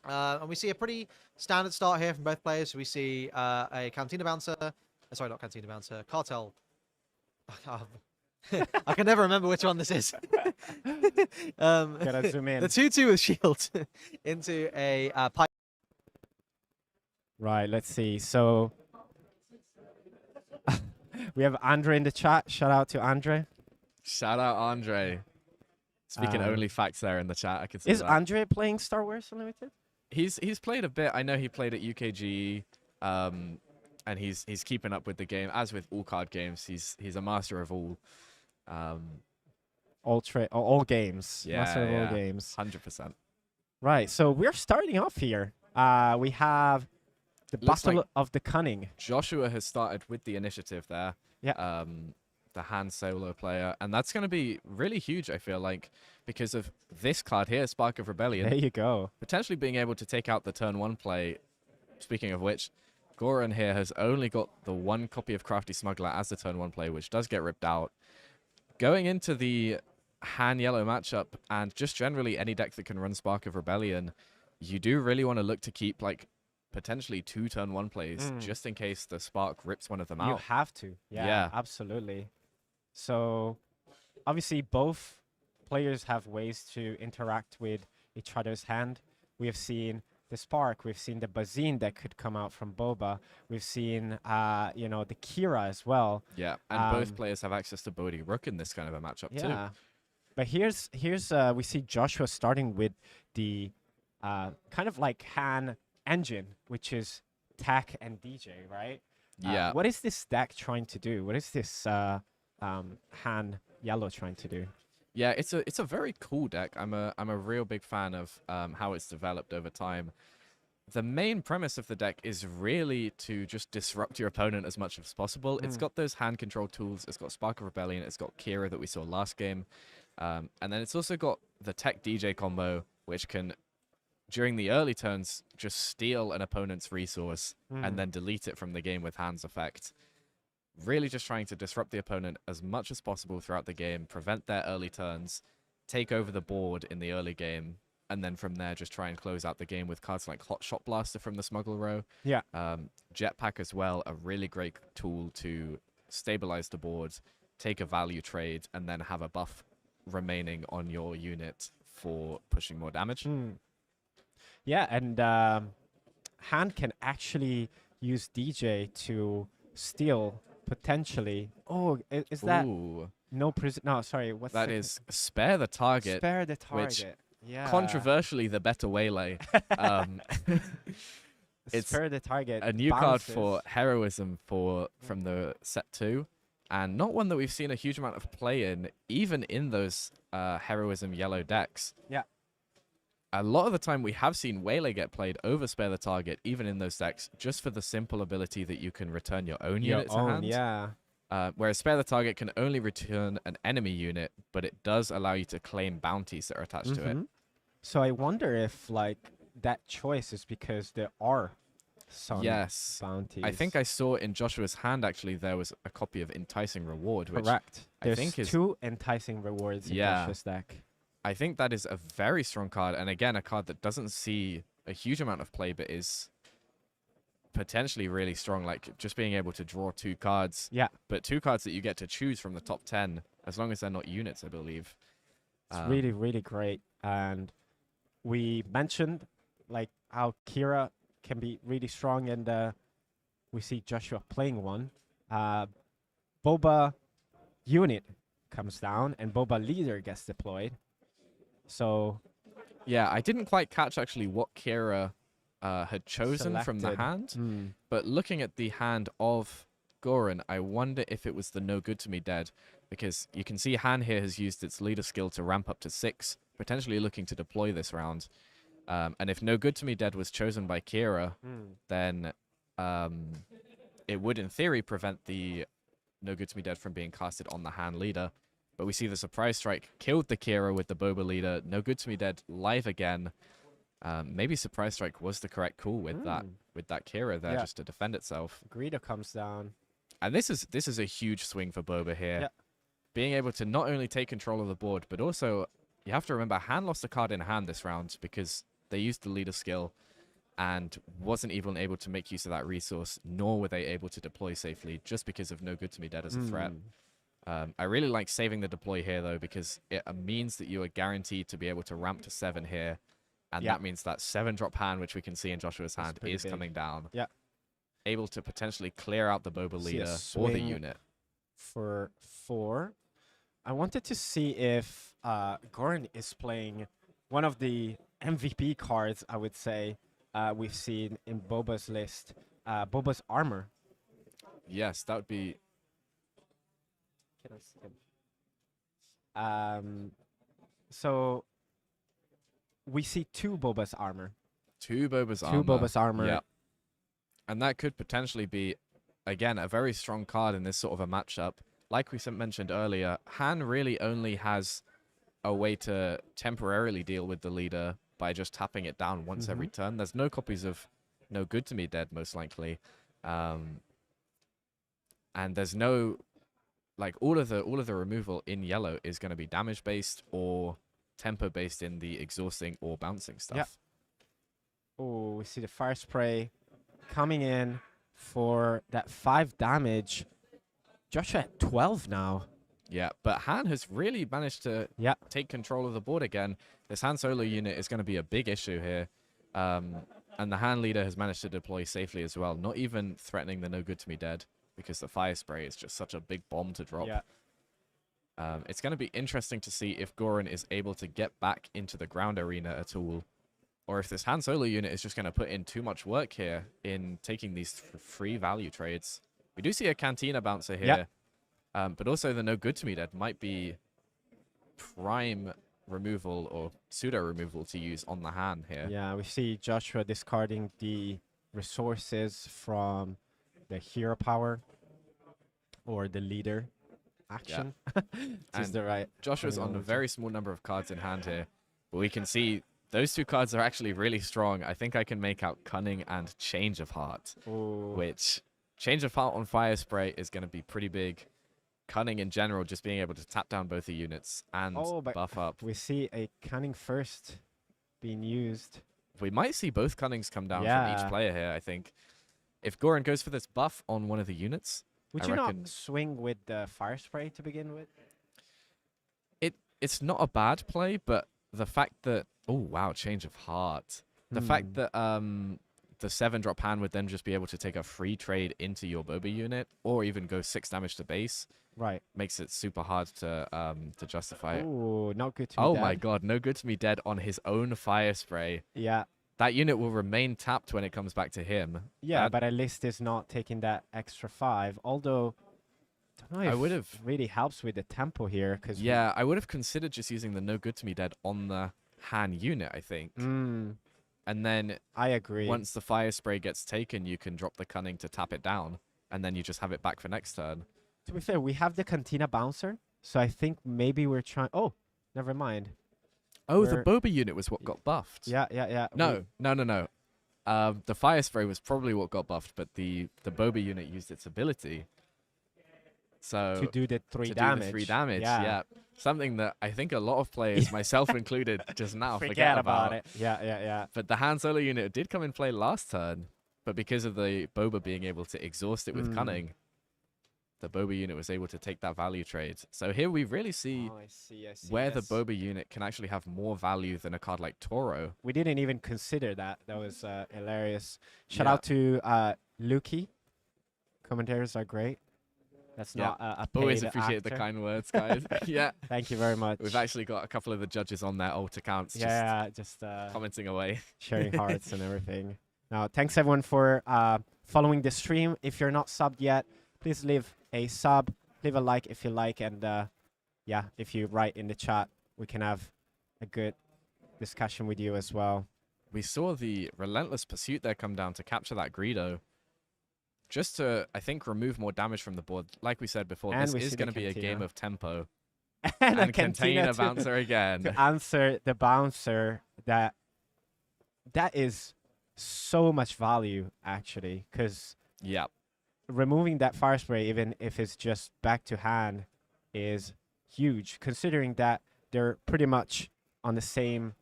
And we see a pretty standard start here from both players. We see a Cantina Bouncer. Sorry, not Cantina Bouncer. Cartel. I can never remember which one this is. Gotta zoom in. The 2/2 with shield into a pipe. Right, let's see. So we have Andre in the chat. Shout out to Andre. Shout out Andre. Speaking only facts there in the chat. I can see Is that. Andre playing Star Wars Unlimited? He's played a bit. I know he played at UKG, and he's keeping up with the game. As with all card games, he's a master of all. All games. Yeah, Master of all games. 100%. Right, so we're starting off here. We have the Looks Battle like of the Cunning. Joshua has started with the initiative there. Yeah. The Han Solo player, and that's going to be really huge, I feel like, because of this card here, Spark of Rebellion. There you go. Potentially being able to take out the turn 1 play. Speaking of which, Goran here has only got the 1 copy of Crafty Smuggler as the turn 1 play, which does get ripped out. Going into the Han Yellow matchup, and just generally any deck that can run Spark of Rebellion, you do really want to look to keep, like, potentially 2 turn 1 plays, just in case the Spark rips one of them out. You have to. Yeah, absolutely. So, obviously, both players have ways to interact with each other's hand. We have seen the Spark. We've seen the Bazine that could come out from Boba. We've seen, the Kira as well. Yeah, and both players have access to Bodhi Rook in this kind of a matchup too. But here's we see Joshua starting with the kind of like Han engine, which is Tech and DJ, right? Yeah. What is this deck trying to do? What is this Han Yellow trying to do? Yeah, it's a very cool deck. I'm a real big fan of how it's developed over time. The main premise of the deck is really to just disrupt your opponent as much as possible. It's got those hand control tools. It's got Spark of Rebellion. It's got Kira that we saw last game. And then it's also got the Tech DJ combo, which can, during the early turns, just steal an opponent's resource and then delete it from the game with Hand's effect. Really just trying to disrupt the opponent as much as possible throughout the game, prevent their early turns, take over the board in the early game, and then from there just try and close out the game with cards like Hot Shot Blaster from the Smuggle row. Yeah. Jetpack as well, a really great tool to stabilize the board, take a value trade, and then have a buff remaining on your unit for pushing more damage. Yeah, and hand can actually use DJ to steal potentially. Oh, is that Ooh, no prison? No, sorry. What's that the- is spare the target. spare the which target? Yeah. Controversially, the better waylay. It's spare the target. a new card bounces. for heroism from the set 2, and not one that we've seen a huge amount of play in, even in those heroism yellow decks. Yeah. A lot of the time we have seen Waylay get played over spare the target, even in those decks, just for the simple ability that you can return your own Your unit to own, hand. yeah. Whereas spare the target can only return an enemy unit, but it does allow you to claim bounties that are attached to it. Mhm. So I wonder if like that choice is because there are some Yes. bounties. I think I saw in Joshua's hand, actually, there was a copy of Enticing Reward, which correct. I There's think is- 2 enticing rewards in Yeah. Josh's deck. I think that is a very strong card, and again, a card that doesn't see a huge amount of play, but is potentially really strong, like just being able to draw 2 cards, Yeah. but 2 cards that you get to choose from the top 10, as long as they're not units, I believe. It's really, really great. And we mentioned like how Kira can be really strong, and we see Joshua playing one. Boba unit comes down, and Boba leader gets deployed. So Yeah, I didn't quite catch actually what Kira had chosen from the Selected. hand, but looking at the hand of Goran, I wonder if it was the No Good To Me Dead, because you can see Han here has used its leader skill to ramp up to 6, potentially looking to deploy this round. And if No Good To Me Dead was chosen by Kira, then it would in theory prevent the No Good To Me Dead from being casted on the Han leader. But we see the Surprise Strike killed the Kira with the Boba leader. No Good To Me Dead live again. Maybe Surprise Strike was the correct call with that Kira there, Yeah. just to defend itself. Greedo comes down. And this is a huge swing for Boba here. Yeah. Being able to not only take control of the board, but also you have to remember Han lost a card in hand this round because they used the leader skill and wasn't even able to make use of that resource, nor were they able to deploy safely just because of No Good To Me Dead as a threat. I really like saving the deploy here, though, because it means that you are guaranteed to be able to ramp to 7 here. And Yeah. that means that 7-drop hand, which we can see in Joshua's That's hand, pretty is big. coming down. Yeah. Able to potentially clear out the Boba See a leader or the swing. unit. For 4. I wanted to see if Goran is playing one of the MVP cards, I would say, we've seen in Boba's list. Boba's armor. Yes, that would be... Can I skip? So we see 2 Boba's armor. 2 Boba's 2 armor. Boba's armor. Yeah. And that could potentially be, again, a very strong card in this sort of a matchup. Like we mentioned earlier, Han really only has a way to temporarily deal with the leader by just tapping it down once every turn. There's no copies of No Good To Me Dead, most likely. And there's no... Like, all of the removal in yellow is going to be damage-based or tempo-based in the exhausting or bouncing stuff. Yeah. Oh, we see the fire spray coming in for that 5 damage. Joshua at 12 now. Yeah, but Han has really managed to Yeah. take control of the board again. This Han Solo unit is going to be a big issue here. And the Han leader has managed to deploy safely as well, not even threatening the No Good To Me Dead, because the fire spray is just such a big bomb to drop. Yeah. It's going to be interesting to see if Goran is able to get back into the ground arena at all, or if this Han Solo unit is just going to put in too much work here in taking these free value trades. We do see a Cantina bouncer here, but also the No Good To Me Dead might be prime removal or pseudo removal to use on the Han here. Yeah, we see Joshua discarding the resources from the hero power or the leader action. Just And the right. Joshua's on a terminology. very small number of cards in hand here, but we can see those 2 cards are actually really strong. I think I can make out Cunning and Change of Heart, Ooh. which Change of Heart on Fire Spray is going to be pretty big. Cunning in general, just being able to tap down both the units and but buff up. we see a Cunning first being used. We might see both Cunnings come down from Yeah. each player here, I think. If Goran goes for this buff on one of the units, Would I you reckon not swing with the Fire Spray to begin with? it's not a bad play, but the fact that... Oh, wow, change of heart. The fact that the 7-drop hand would then just be able to take a free trade into your Boba unit, or even go 6 damage to base, Right. makes it super hard to justify it. Ooh, not good to me. Oh my god, no good to me dead on his own Fire Spray. Yeah. That unit will remain tapped when it comes back to him. Yeah, That- but at least it's not taking that extra 5. Although, don't know if I would've- it really helps with the tempo here. Yeah, I would have considered just using the no good to me dead on the Han unit, I think. And then I agree. once the Fire Spray gets taken, you can drop the Cunning to tap it down, and then you just have it back for next turn. To be fair, we have the Cantina Bouncer, so I think maybe we're trying... Oh, never mind. Oh, Where- the Boba unit was what got buffed. Yeah. No. The Fire Spray was probably what got buffed, but the Boba unit used its ability. So To do the 3 to damage. do the 3 damage, yeah. Something that I think a lot of players, myself included, just now forget about it. Yeah. But the Han Solo unit did come in play last turn, but because of the Boba being able to exhaust it with Cunning, the Boba unit was able to take that value trade. So here we really see Oh, I see. where the yes. Boba unit can actually have more value than a card like Toro. We didn't even consider that. That was hilarious. Shout Yeah. out to Lukey. Commentators are great. That's Yeah. not a paid Always appreciate the actor. kind words, guys. Yeah. Thank you very much. We've actually got a couple of the judges on their alt accounts just just commenting away. sharing hearts and everything. Now, thanks everyone for following the stream. If you're not subbed yet, please leave a sub, leave a like if you like, and yeah, if you write in the chat, we can have a good discussion with you as well. We saw the Relentless Pursuit there come down to capture that Greedo. Just to, I think, remove more damage from the board. Like we said before, And this we see is the going to be a Cantina. game of tempo. And a And contain Cantina a bouncer again. to answer the bouncer, that is so much value actually, because Yeah. removing that Fire Spray, even if it's just back to hand, is huge, considering that they're pretty much on the same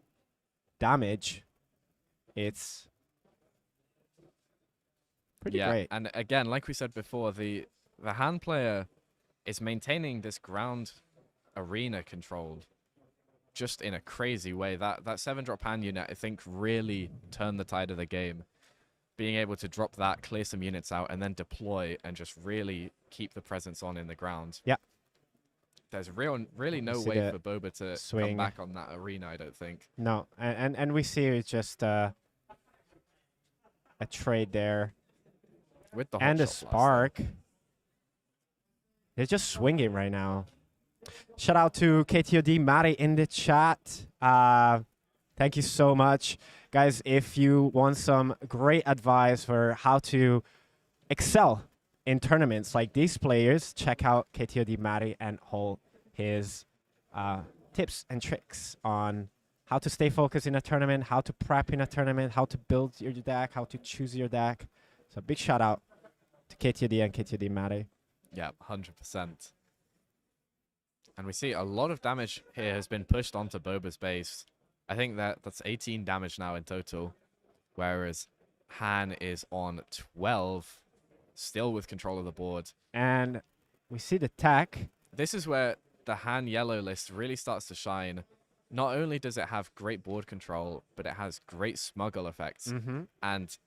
damage. It's pretty great. And again, like we said before, the hand player is maintaining this ground arena control just in a crazy way. That 7-drop hand unit, I think, really turned the tide of the game. Being able to drop that, clear some units out, and then deploy and just really keep the presence on in the ground. Yeah. There's really no see way the for Boba to swing. come back on that arena, I don't think. No, and we see it's just a trade there. With the And a hotshot blast there. spark. They're just swinging right now. Shout out to KTOD Mari in the chat. Thank you so much. Guys, if you want some great advice for how to excel in tournaments like these players, check out KTOD Mari and all his tips and tricks on how to stay focused in a tournament, how to prep in a tournament, how to build your deck, how to choose your deck. So big shout out to KTOD and KTOD Mari. Yeah, 100%. And we see a lot of damage here has been pushed onto Boba's base. I think that's 18 damage now in total, whereas Han is on 12, still with control of the board. And we see the tech. This is where the Han yellow list really starts to shine. Not only does it have great board control, but it has great smuggle effects. And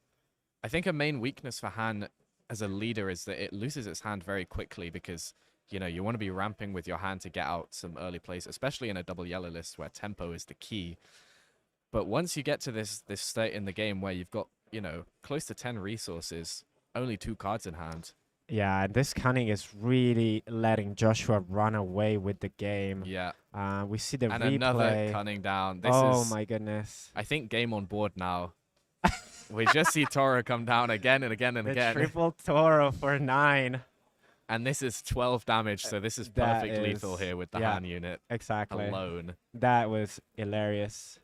I think a main weakness for Han as a leader is that it loses its hand very quickly because, you know, you want to be ramping with your hand to get out some early plays, especially in a double yellow list where tempo is the key. But once you get to this state in the game where you've got, you know, close to 10 resources, only 2 cards in hand. Yeah, and this cunning is really letting Joshua run away with the game. Yeah. We see the And replay. another cunning down. This Oh is, my goodness. I think, game on board now. We just see Toro come down again and again and The again. triple Toro for 9. And this is 12 damage, so this is That perfect lethal is- here with the yeah. Han unit Exactly. alone. That was hilarious.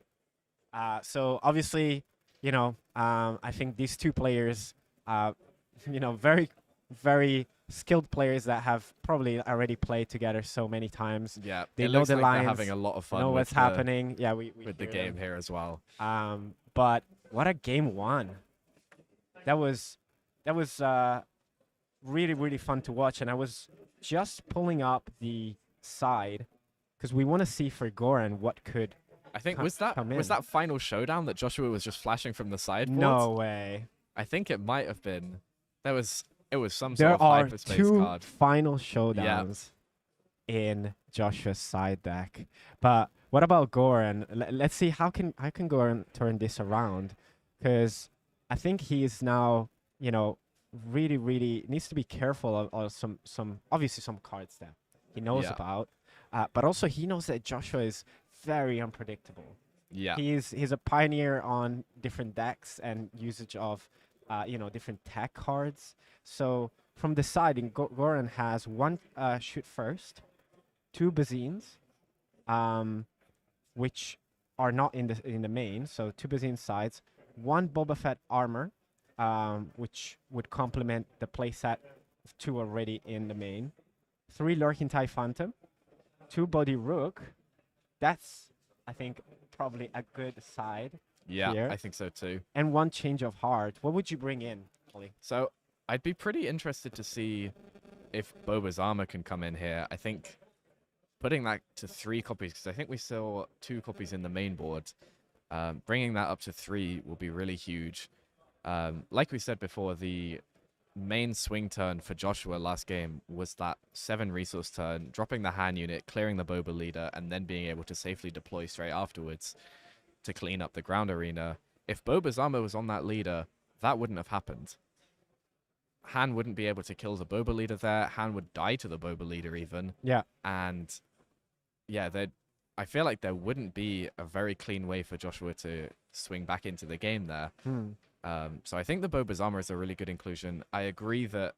So obviously, you know, I think these two players, you know, very very skilled players that have probably already played together so many times. Yeah, They it know looks the like lines, they're having a lot of fun know with what's happening. Yeah, we with the hear game them. here as well. But what a game one! That was really, really fun to watch, and I was just pulling up the side because we want to see for Goran what could. I think co- was come in. that final showdown that Joshua was just flashing from the sideboard? No way. I think it might have been. It was some There sort of are hyperspace two card. final showdowns in Joshua's side deck. But what about Goran? Let's see how can Goran turn this around, because I think he is now, really needs to be careful of some obviously some cards that he knows Yeah. about, but also he knows that Joshua is very unpredictable. Yeah. He's a pioneer on different decks and usage of, different tech cards. So from the side, Goran has one shoot first, two Bazines, which are not in the main. So two Bazine sides, one Boba Fett armor, which would complement the playset of two already in the main. Three Lurking TIE Phantom, two Body Rook. That's, I think, probably a good side. Yeah, here. I think so too. And one Change of Heart. What would you bring in, Ollie? So I'd be pretty interested to see if Boba's armor can come in here. I think putting that to 3 copies, because I think we saw 2 copies in the main board. Bringing that up to 3 will be really huge. Like we said before, the main swing turn for Joshua last game was that 7 resource turn, dropping the hand unit, clearing the Boba leader, and then being able to safely deploy straight afterwards to clean up the ground arena. If Boba's armor was on that leader, that wouldn't have happened. Han wouldn't be able to kill the Boba leader there. Han would die to the Boba leader even. Yeah. And yeah, I feel like there wouldn't be a very clean way for Joshua to swing back into the game there. So I think the Boba's armor is a really good inclusion. I agree that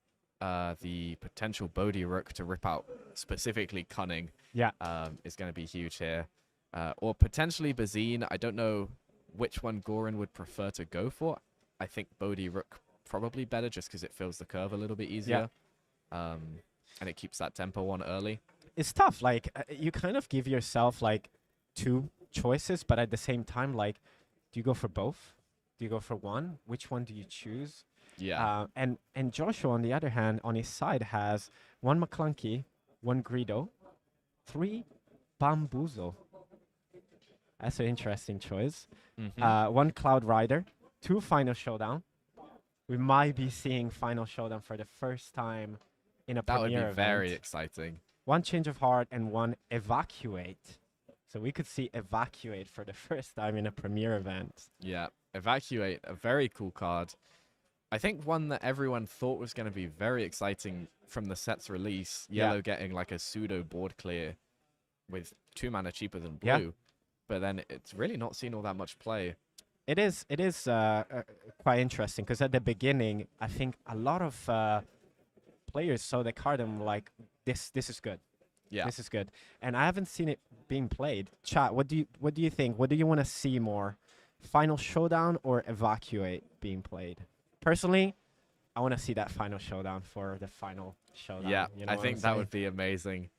the potential Bodhi Rook to rip out specifically Cunning is going to be huge here. Or potentially Bazine. I don't know which one Goran would prefer to go for. I think Bodhi Rook probably better just because it fills the curve a little bit easier. And it keeps that tempo on early. It's tough. Like, you kind of give yourself, like, 2 choices, but at the same time, like, do you go for both? Do you go for one? Which one do you choose? Yeah. And Joshua, on the other hand, on his side, has 1 McClunky, 1 Greedo, 3 Bamboozle. That's an interesting choice. 1 Cloud Rider, 2 Final Showdown. We might be seeing Final Showdown for the first time in a That would premiere be event. very exciting. 1 Change of Heart and 1 Evacuate. So we could see Evacuate for the first time in a premiere event. Yeah. Evacuate, a very cool card. I think one that everyone thought was going to be very exciting from the set's release. Yellow getting like a pseudo board clear with 2 mana cheaper than blue. Yeah. But then it's really not seen all that much play. It is quite interesting because at the beginning, I think a lot of players saw the card and were like, this is good. Yeah. This is good. And I haven't seen it being played. Chat, what do you think? What do you want to see more? Final Showdown or Evacuate being played? Personally, I want to see that Final Showdown for the Final Showdown. Yeah, you know I what think I'm that saying? would be amazing.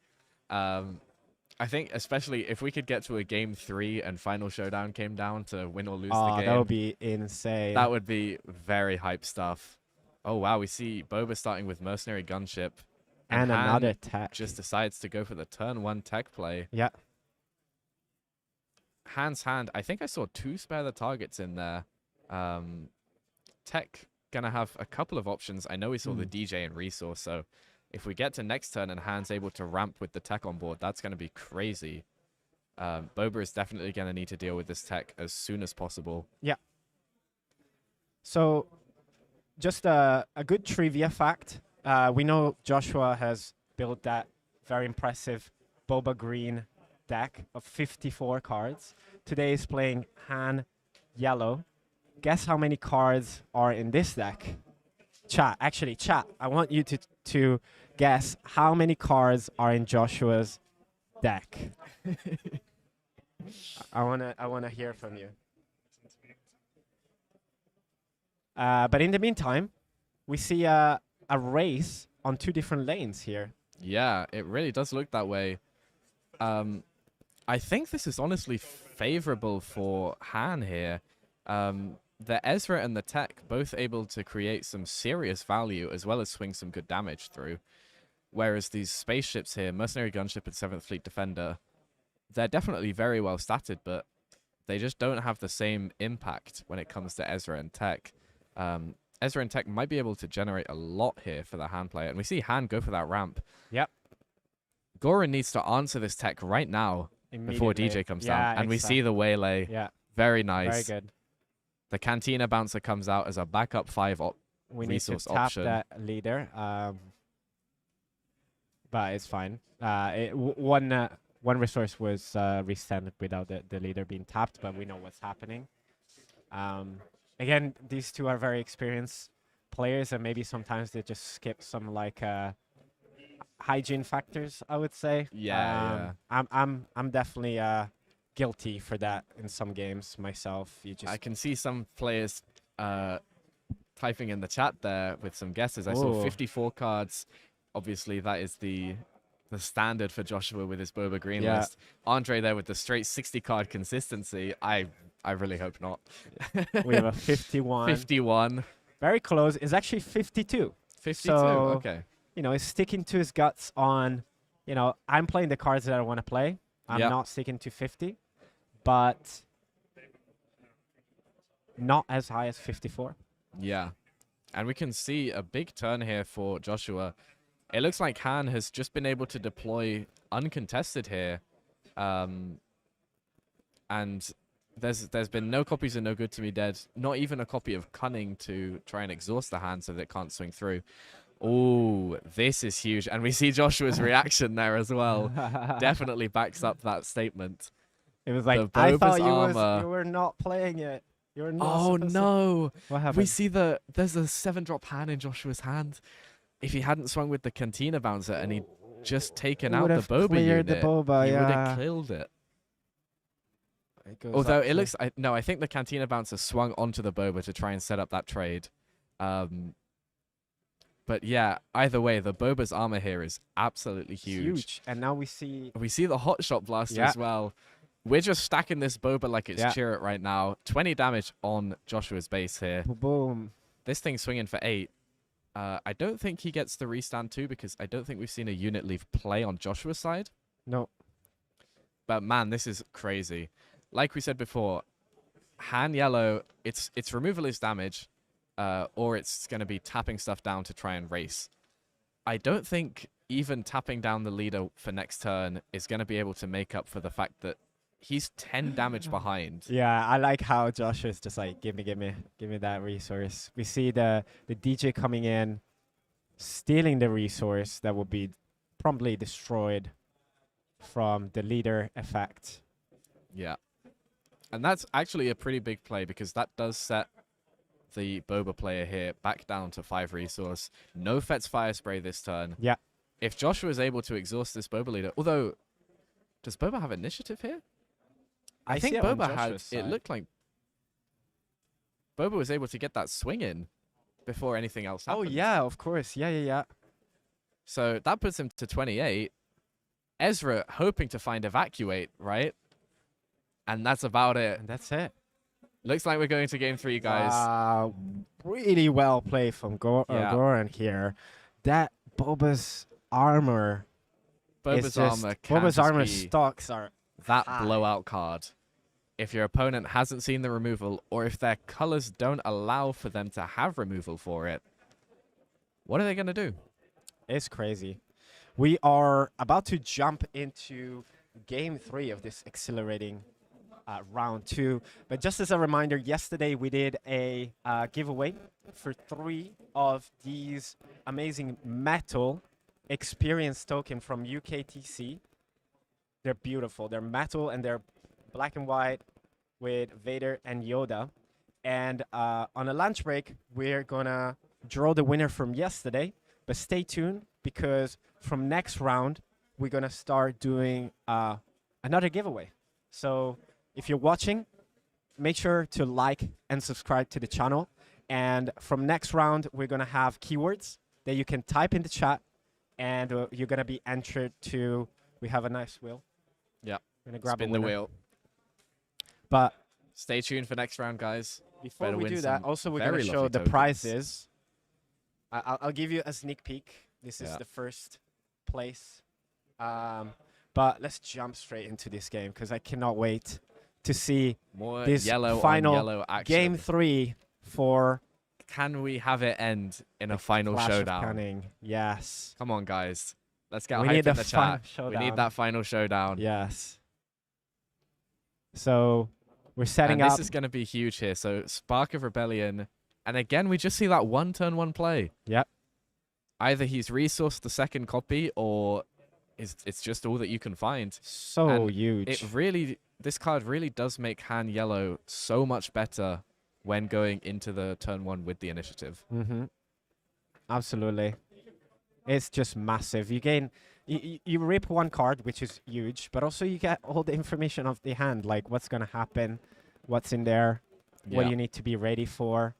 I think especially if we could get to a game 3 and Final Showdown came down to win or lose the game. That would be insane. That would be very hype stuff. Oh, wow. We see Boba starting with Mercenary Gunship. and Han another tech. just decides to go for the turn 1 tech play. Yeah. Han's hand. I think I saw 2 spare the targets in there. Tech going to have a couple of options. I know we saw the DJ and resource, so if we get to next turn and Han's able to ramp with the tech on board, that's going to be crazy. Boba is definitely going to need to deal with this tech as soon as possible. Yeah. So, just a good trivia fact. We know Joshua has built that very impressive Boba Green deck of 54 cards. Today he's playing Han Yellow. Guess how many cards are in this deck? Chat, I want you to guess how many cards are in Joshua's deck. I wanna hear from you. But in the meantime, we see a a race on 2 different lanes here. Yeah, it really does look that way. I think this is honestly favorable for Han here. The Ezra and the Tech both able to create some serious value as well as swing some good damage through. Whereas these spaceships here, Mercenary Gunship and 7th Fleet Defender, they're definitely very well statted, but they just don't have the same impact when it comes to Ezra and Tech. Ezra and Tech might be able to generate a lot here for the Han player, and we see Han go for that ramp. Yep. Goran needs to answer this Tech right now before DJ comes down, and we see the waylay. Yeah. Very nice. Very good. The Cantina Bouncer comes out as a backup 5 We need to resource tap option. that leader, but it's fine. One resource was resended without the leader being tapped, but we know what's happening. Again, these two are very experienced players, and maybe sometimes they just skip some like hygiene factors, I would say. Yeah, I'm definitely guilty for that in some games myself. I can see some players typing in the chat there with some guesses. I saw 54 cards. Obviously, that is the standard for Joshua with his Boba Green list. Andre there with the straight 60 card consistency. I really hope not. We have a 51. 51. Very close. It's actually 52. 52. So, okay. You know, he's sticking to his guts on, you know, I'm playing the cards that I want to play. I'm not sticking to 50, but not as high as 54. Yeah. And we can see a big turn here for Joshua. It looks like Han has just been able to deploy uncontested here. And there's been no copies of No Good to Me Dead, not even a copy of Cunning to try and exhaust the hand so that it can't swing through. Oh, this is huge. And we see Joshua's reaction there as well. Definitely backs up that statement. It was like, I thought you were not playing it. You were not. Oh, no. What happened? We see there's a 7-drop hand in Joshua's hand. If he hadn't swung with the Cantina Bouncer and he'd just taken out the Boba unit, the Boba, he would have killed it. Although it looks... No, I think the Cantina Bouncer swung onto the Boba to try and set up that trade. But yeah, either way, the Boba's armor here is absolutely huge. And now we see... We see the Hot Shot Blaster as well. We're just stacking this Boba like it's Chirrut right now. 20 damage on Joshua's base here. Boom. This thing's swinging for 8. I don't think he gets the restand too, because I don't think we've seen a unit leave play on Joshua's side. No. But man, this is crazy. Like we said before, Han Yellow, its removal is damage, or it's going to be tapping stuff down to try and race. I don't think even tapping down the leader for next turn is going to be able to make up for the fact that he's 10 damage behind. Yeah, I like how Josh is just like, give me that resource. We see the DJ coming in, stealing the resource that will be promptly destroyed from the leader effect. Yeah. And that's actually a pretty big play, because that does set the Boba player here back down to 5 resource. No Fet's Fire Spray this turn. Yeah. If Joshua is able to exhaust this Boba leader, although, does Boba have initiative here? I think Boba had, it looked like Boba was able to get that swing in before anything else happened. Oh, yeah, of course. Yeah. So that puts him to 28. Ezra hoping to find Evacuate, right? And that's about it. And that's it. Looks like we're going to game 3, guys. Really well played from Goran here. That Boba's armor. Boba's armor stocks are that blowout card. If your opponent hasn't seen the removal, or if their colors don't allow for them to have removal for it, what are they going to do? It's crazy. We are about to jump into game 3 of this exhilarating round 2. But just as a reminder, yesterday we did a giveaway for 3 of these amazing metal experience token from UKTC. They're beautiful. They're metal and they're black and white with Vader and Yoda. And on a lunch break, we're going to draw the winner from yesterday. But stay tuned, because from next round, we're going to start doing another giveaway. So if you're watching, make sure to like and subscribe to the channel. And from next round, we're going to have keywords. that you can type in the chat, and you're gonna be entered to. We have a nice wheel. Yeah. We're gonna grab Spin a the winner. wheel. But Stay tuned for next round, guys. before Better we win do that, some also we're very gonna show lovely the tokens. prizes. I'll give you a sneak peek. This is Yeah. the first place. But let's jump straight into this game because I cannot wait to see More this yellow final on yellow action. game 3 for Can we have it end in a final Clash of showdown? Cunning. Yes. Come on, guys. Let's get We hype need in the the final chat. We showdown. need that final showdown. Yes. So we're setting And up. this is going to be huge here. So Spark of Rebellion. And again, we just see that one turn one play. Yep. Either he's resourced the second copy or it's just all that you can find. So And huge. It really, this card really does make Han Yellow so much better when going into the turn one with the initiative. Mm-hmm. Absolutely. It's just massive. You gain, you rip one card, which is huge, but also you get all the information of the hand, like what's going to happen, what's in there, what Yeah. you need to be ready for.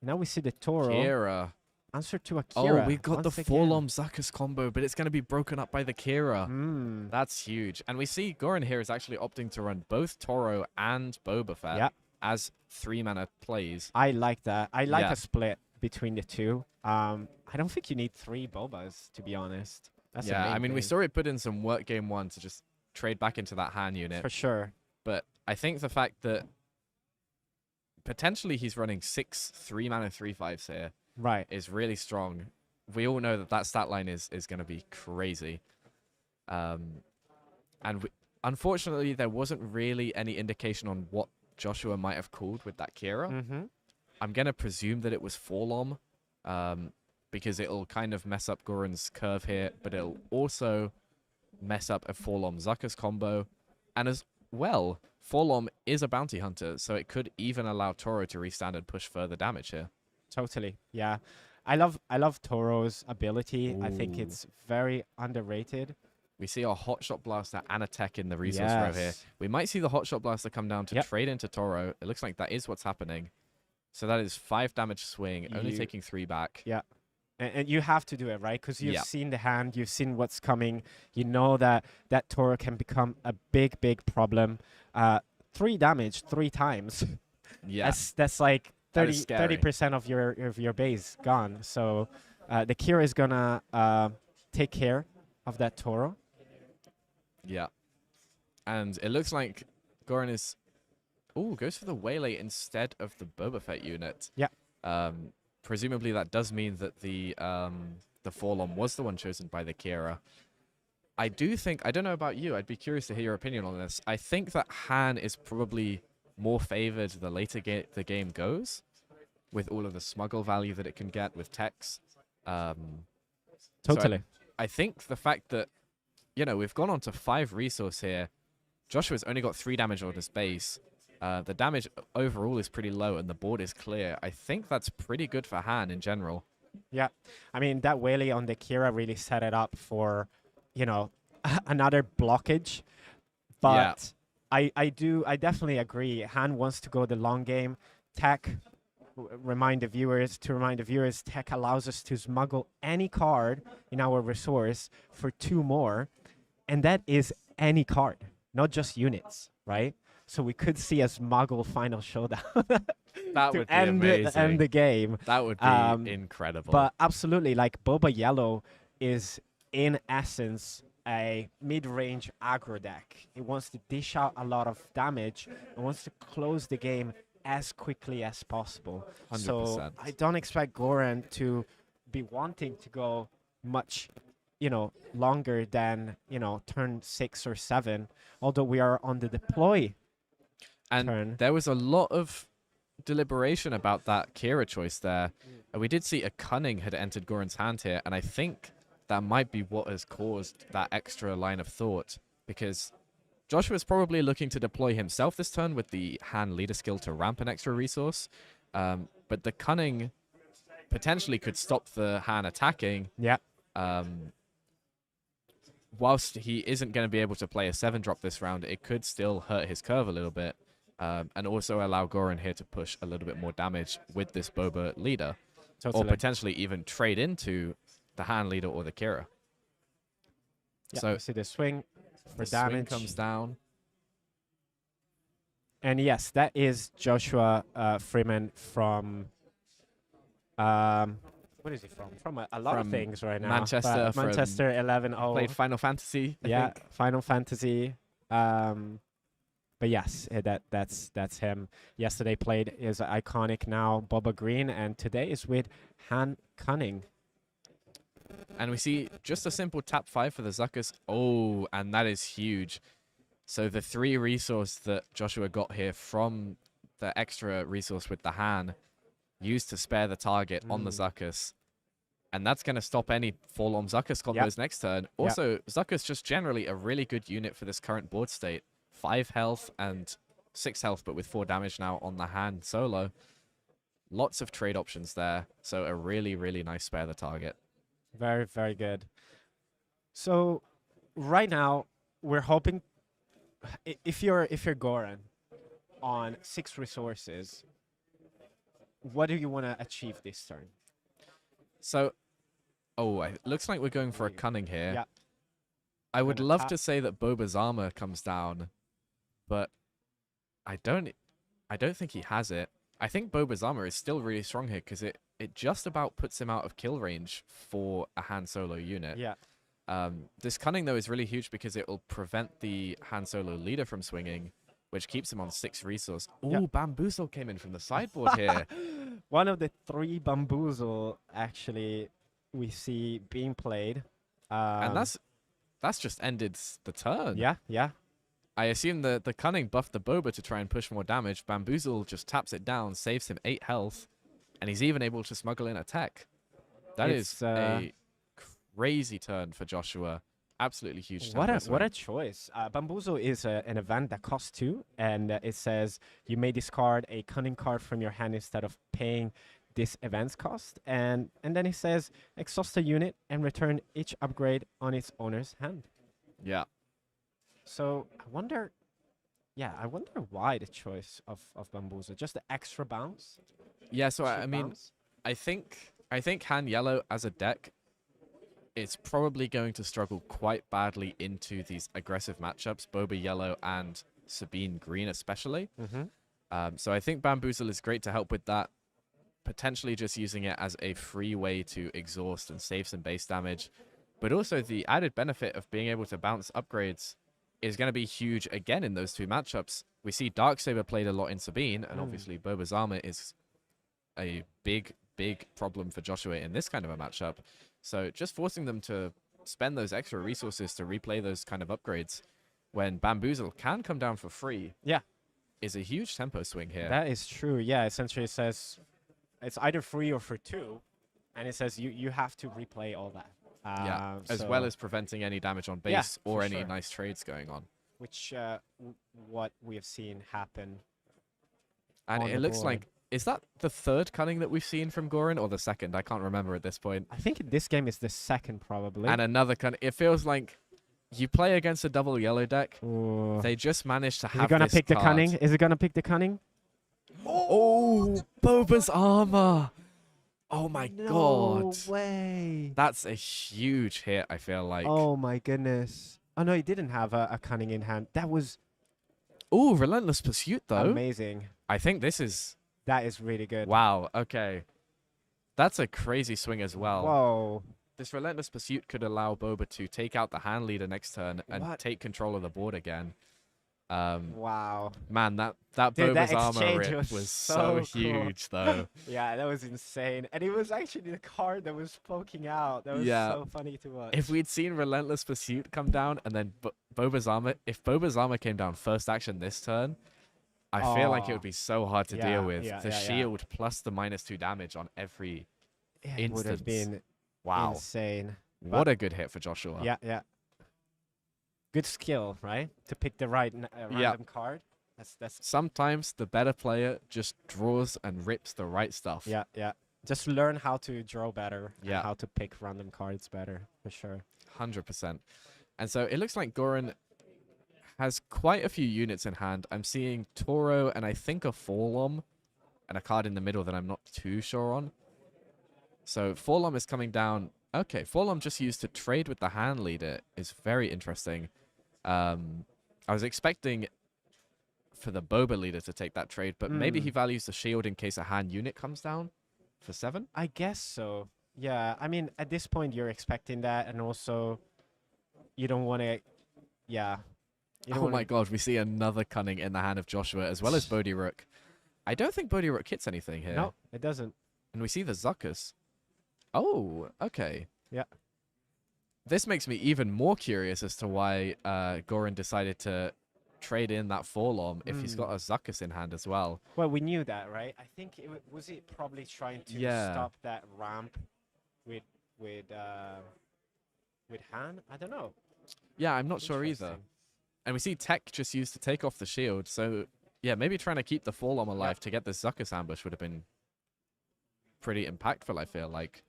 Now we see the Toro. Kira. Answer to a Kira. Oh, we've got the once again. Forlom Zuckus combo, but it's going to be broken up by the Kira. Mm. That's huge. And we see Goran here is actually opting to run both Toro and Boba Fett Yep. as 3-mana plays. I like that. I like Yeah. a split between the two. I don't think you need 3 Bobas, to be honest. That's the Yeah, main I mean, we thing. saw it put in some work game 1 to just trade back into that Han unit. For sure. But I think the fact that potentially he's running 6 3-mana 3/5s here Right. is really strong. We all know that that stat line is going to be crazy. And unfortunately, there wasn't really any indication on what Joshua might have called with that Kira. Mm-hmm. I'm going to presume that it was Forlom, because it'll kind of mess up Goran's curve here, but it'll also mess up a Forlom Zuckus combo. And as well, Forlom is a bounty hunter, so it could even allow Toro to restand and push further damage here. Totally. Yeah. I love Toro's ability. I think Ooh. it's very underrated. We see our Hotshot Blaster and a tech in the resource row here. Yes. We might see the Hotshot Blaster come down to Yep. trade into Toro. It looks like that is what's happening. So that is 5 damage swing, only You- taking 3 back. Yeah. And you have to do it, right? Because you've Yeah. seen the hand, you've seen what's coming. You know that that Toro can become a big, big problem. 3 damage 3 times. Yeah. That's like That is scary. 30% of your base gone. So the Kira is gonna take care of that Toro. Yeah. And it looks like Goran is... Ooh, goes for the Waylay instead of the Boba Fett unit. Yeah. Presumably that does mean that the Forlom was the one chosen by the Kira. I do think... I don't know about you. I'd be curious to hear your opinion on this. I think that Han is probably more favored the later the game goes, with all of the smuggle value that it can get with techs. Totally. I think the fact that, you know, we've gone on to 5 resource here. Joshua's only got 3 damage on his base. The damage overall is pretty low and the board is clear. I think that's pretty good for Han in general. Yeah. I mean, that Waylay on the Kira really set it up for, you know, another blockage. But I definitely agree. Han wants to go the long game. Tech, remind the viewers, Tech allows us to smuggle any card in our resource for 2 more. And that is any card, not just units, right? So we could see a smuggle final showdown That to would be end amazing. the game. That would be incredible. But absolutely, like Boba Yellow is in essence a mid-range aggro deck. It wants to dish out a lot of damage and wants to close the game as quickly as possible. So 100%. I don't expect Goran to be wanting to go much, you know, longer than, you know, turn 6 or 7, although we are on the deploy And turn. there was a lot of deliberation about that Kira choice there. And we did see a Cunning had entered Goran's hand here, and I think that might be what has caused that extra line of thought, because Joshua's probably looking to deploy himself this turn with the Han leader skill to ramp an extra resource, but the Cunning potentially could stop the Han attacking. Yeah. Whilst he isn't going to be able to play a 7-drop this round, it could still hurt his curve a little bit, and also allow Goran here to push a little bit more damage with this Boba leader. Totally. or potentially even trade into the hand leader or the Kira. Yeah, So you see the swing for the swing damage. comes down. And yes, that is Joshua Freeman from what is he from? From a lot of From things right now. Manchester, but Manchester 11. Played Final Fantasy, I yeah, think. Final Fantasy. But yes, that's him. Yesterday played is iconic now Bubba Green, and today is with Han Cunning. And we see just a simple tap 5 for the Zuckus. Oh, and that is huge. So the 3 resource that Joshua got here from the extra resource with the Han used to spare the target on the Zuckus. And that's going to stop any Forlorn Zuckus combos next turn. Also, Zuckus just generally a really good unit for this current board state. 5 health and 6 health, but with 4 damage now on the Han solo. Lots of trade options there. So a really, really nice spare the target. Very, very good. So right now we're hoping if you're Goran on 6 resources, what do you want to achieve this turn? So, it looks like we're going for a cunning here. Yeah. I would Gonna love tap. to say that Boba's armor comes down, but I don't think he has it. I think Boba's armor is still really strong here because it just about puts him out of kill range for a Han Solo unit. Yeah. This cunning, though, is really huge because it will prevent the Han Solo leader from swinging, which keeps him on 6 resource. Ooh, Yeah. Bamboozle came in from the sideboard here. One of the 3 Bamboozle actually we see being played. And that's just ended the turn. Yeah, yeah. I assume the cunning buffed the Boba to try and push more damage. Bamboozle just taps it down, saves him 8 health, and he's even able to smuggle in a tech. That It's, is a crazy turn for Joshua. Absolutely huge. What tempo a swing. choice. Bamboozle is an event that costs 2, and it says you may discard a cunning card from your hand instead of paying this event's cost. And then it says exhaust a unit and return each upgrade on its owner's hand. Yeah. So I wonder why the choice of Bamboozle. Just the extra bounce? Yeah, so I Cheap mean, bounce? I think Han Yellow as a deck is probably going to struggle quite badly into these aggressive matchups, Boba Yellow and Sabine Green especially. Mm-hmm. So I think Bamboozle is great to help with that. Potentially just using it as a free way to exhaust and save some base damage. But also the added benefit of being able to bounce upgrades is going to be huge again in those 2 matchups. We see Darksaber played a lot in Sabine, and obviously Boba's armor is a big, big problem for Joshua in this kind of a matchup. So just forcing them to spend those extra resources to replay those kind of upgrades when Bamboozle can come down for free is a huge tempo swing here. That is true. Yeah, essentially it says it's either free or for 2, and it says you have to replay all that. As well as preventing any damage on base or for any sure. nice trades going on. Which what we have seen happen. And on it the looks board. like, is that the 3rd cunning that we've seen from Goran or the 2nd? I can't remember at this point. I think this game is the 2nd probably. And another cunning. It feels like you play against a double yellow deck. Ooh. They just managed to Is have it gonna this pick the card. cunning? Is it gonna pick the cunning? Oh, Boba's armor. Oh my No god. way. That's a huge hit, I feel like. Oh my goodness. Oh no, he didn't have a cunning in hand. That was Ooh, Relentless Pursuit, though. amazing. I think this is... That is really good. Wow, okay. That's a crazy swing as well. Whoa. This Relentless Pursuit could allow Boba to take out the hand leader next turn and What? take control of the board again. Wow. Man, that Dude, that Boba's armor exchange rip was was so so cool. huge, though. Yeah, that was insane. And it was actually the card that was poking out. That was Yeah. so funny to watch. If we'd seen Relentless Pursuit come down and then Boba's armor, if Boba's armor came down first action this turn, I feel like it Oh. would be so hard to Yeah, deal with. yeah, The yeah, yeah. shield plus the -2 damage on every... It would have instance. been Wow. insane. What a good hit for Joshua. Yeah, yeah. Good skill, right? To pick the right random card. That's Sometimes the better player just draws and rips the right stuff. yeah, yeah. Just learn how to draw better Yeah. and how to pick random cards better, for sure. 100%. And so it looks like Goran has quite a few units in hand. I'm seeing Toro and I think a Forlom and a card in the middle that I'm not too sure on. So Forlom is coming down. Okay, Forlom just used to trade with the hand leader is very interesting. I was expecting for the Boba leader to take that trade, but maybe he values the shield in case a hand unit comes down for 7. I guess so. Yeah, I mean, at this point, you're expecting that, and also, you don't want to, yeah. You don't Oh wanna- my god, we see another cunning in the hand of Joshua, as well as Bodhi Rook. I don't think Bodhi Rook hits anything here. No, it doesn't. And we see the Zuckus. Oh, okay. Yeah. This makes me even more curious as to why Goran decided to trade in that Forlom if he's got a Zuckus in hand as well. Well, we knew that, right? I think was it probably trying to Yeah. stop that ramp with Han? I don't know. Yeah, I'm not sure either. Interesting. And we see Tech just used to take off the shield, so yeah, maybe trying to keep the Forlom alive to get the Zuckus ambush would have been pretty impactful, I feel like.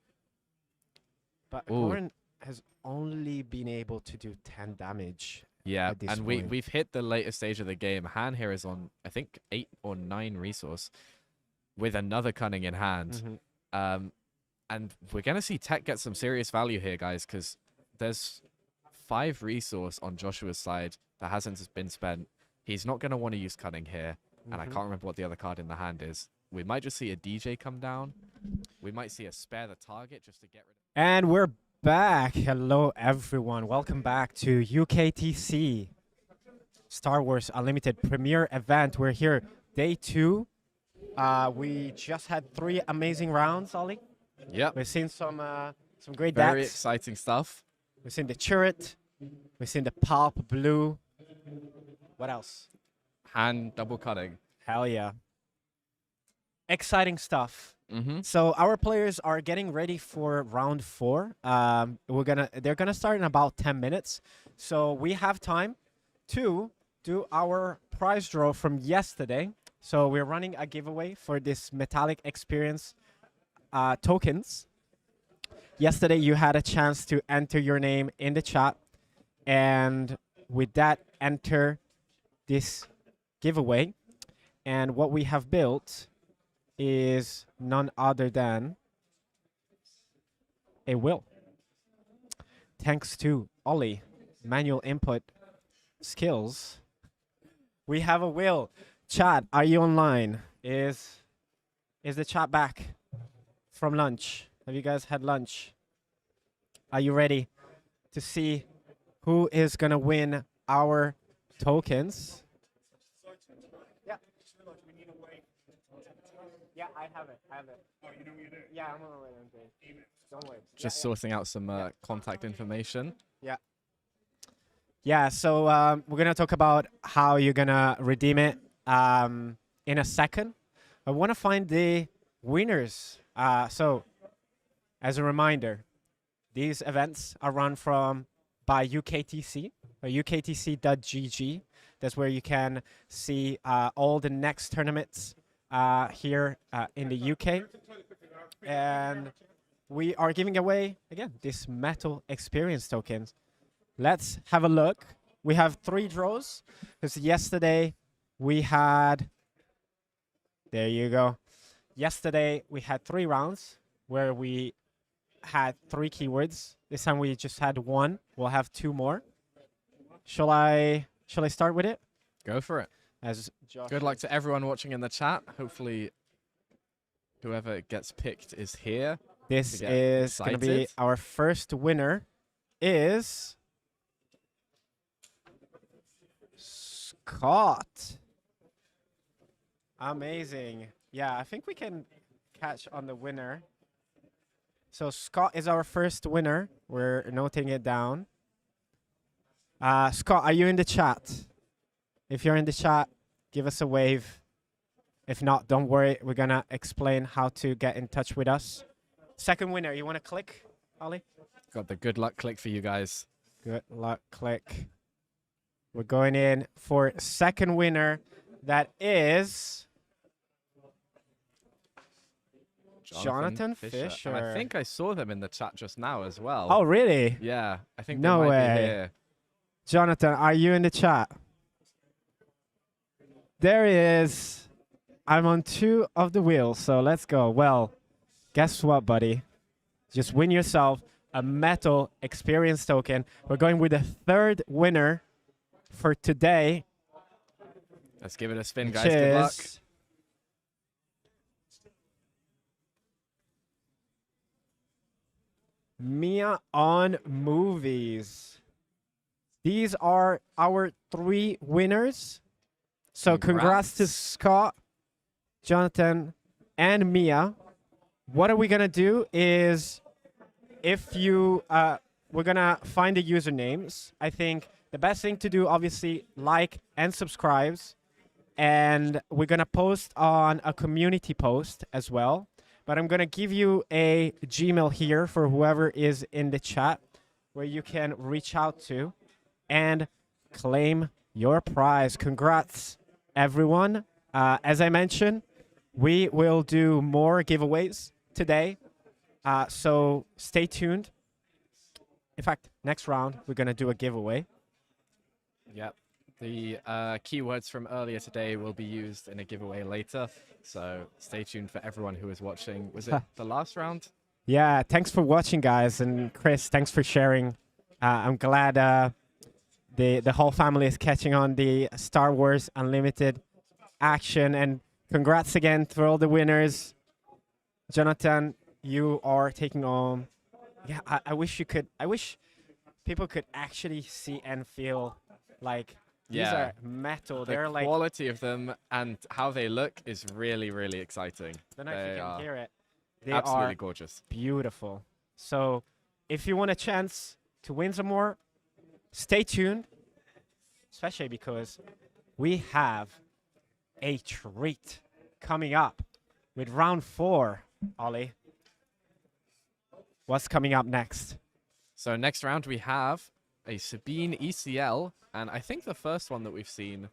But Ooh. Goran has only been able to do 10 damage. Yeah, at this and point. we've hit the later stage of the game. Han here is on, I think, 8 or 9 resource with another cunning in hand. Mhm. And we're going to see Tech get some serious value here, guys, because there's 5 resource on Joshua's side that hasn't been spent. He's not going to want to use cunning here, and I Mhm. can't remember what the other card in the hand is. We might just see a DJ come down. We might see a spare the target just to get rid of. And we're back. Hello, everyone. Welcome back to UKTC Star Wars Unlimited premiere event. We're here, day 2. We just had 3 amazing rounds, Ollie. Yep, We've seen some great very decks. exciting stuff. We've seen the turret. We've seen the pulp blue. What else? Han double cutting. Hell yeah. Exciting stuff. Mm-hmm. So our players are getting ready for round 4. They're gonna start in about 10 minutes. So we have time to do our prize draw from yesterday. So we're running a giveaway for this metallic experience tokens. Yesterday you had a chance to enter your name in the chat, and with that enter this giveaway. And what we have built is none other than a will. Thanks to Ollie, manual input skills, we have a will. Chat, are you online? Is the chat back from lunch? Have you guys had lunch? Are you ready to see who is gonna win our tokens? Yeah, I have it. Oh, you know what you do? Yeah, I'm on my way. Don't worry. Just sorting out some contact information. Yeah, so we're going to talk about how you're going to redeem it in a second. I want to find the winners. So, as a reminder, these events are run by UKTC, or UKTC.gg. That's where you can see all the next tournaments here in the UK. And we are giving away, again, this metal experience tokens. Let's have a look. We have 3 draws, because yesterday we had, there you go. Yesterday we had 3 rounds where we had 3 keywords. This time we just had 1. We'll have 2 more. Shall I start with it? Go for it. As Josh Good luck to everyone watching in the chat. Hopefully, whoever gets picked is here. This get is going to be excited. our first winner is Scott. Amazing. Yeah, I think we can catch on the winner. So Scott is our first winner. We're noting it down. Scott, are you in the chat? If you're in the chat, give us a wave. If not, don't worry. We're going to explain how to get in touch with us. Second winner, you want to click, Ollie? Got the good luck click for you guys. Good luck, click. We're going in for second winner. That is Jonathan Fisher. And I think I saw them in the chat just now as well. Oh, really? Yeah, I think No they might way. be here. Jonathan, are you in the chat? There he is. I'm on 2 of the wheels, so let's go. Well, guess what, buddy? just win yourself a metal experience token. We're going with the third winner for today. Let's give it a spin, which guys. Good luck. is Mia on Movies. These are our 3 winners. So congrats to Scott, Jonathan, and Mia. What are we going to do is, if you, we're going to find the usernames. I think the best thing to do, obviously, like and subscribes. And we're going to post on a community post as well. But I'm going to give you a Gmail here for whoever is in the chat where you can reach out to and claim your prize. Congrats, everyone. As I mentioned, we will do more giveaways today. So stay tuned. In fact, next round, we're going to do a giveaway. Yep. The keywords from earlier today will be used in a giveaway later. So stay tuned for everyone who is watching. Was it the last round? Yeah, thanks for watching, guys. And Chris, thanks for sharing. I'm glad the whole family is catching on the Star Wars Unlimited action. And congrats again for all the winners. Jonathan, you are taking on. Yeah, I wish people could actually see and feel like these are metal. They're like quality of them and how they look is really, really exciting. I don't know if you can hear it. They absolutely are gorgeous. Beautiful. So if you want a chance to win some more, stay tuned, especially because we have a treat coming up with round 4, Ollie. What's coming up next? So next round we have a Sabine ECL, and I think the first one that we've seen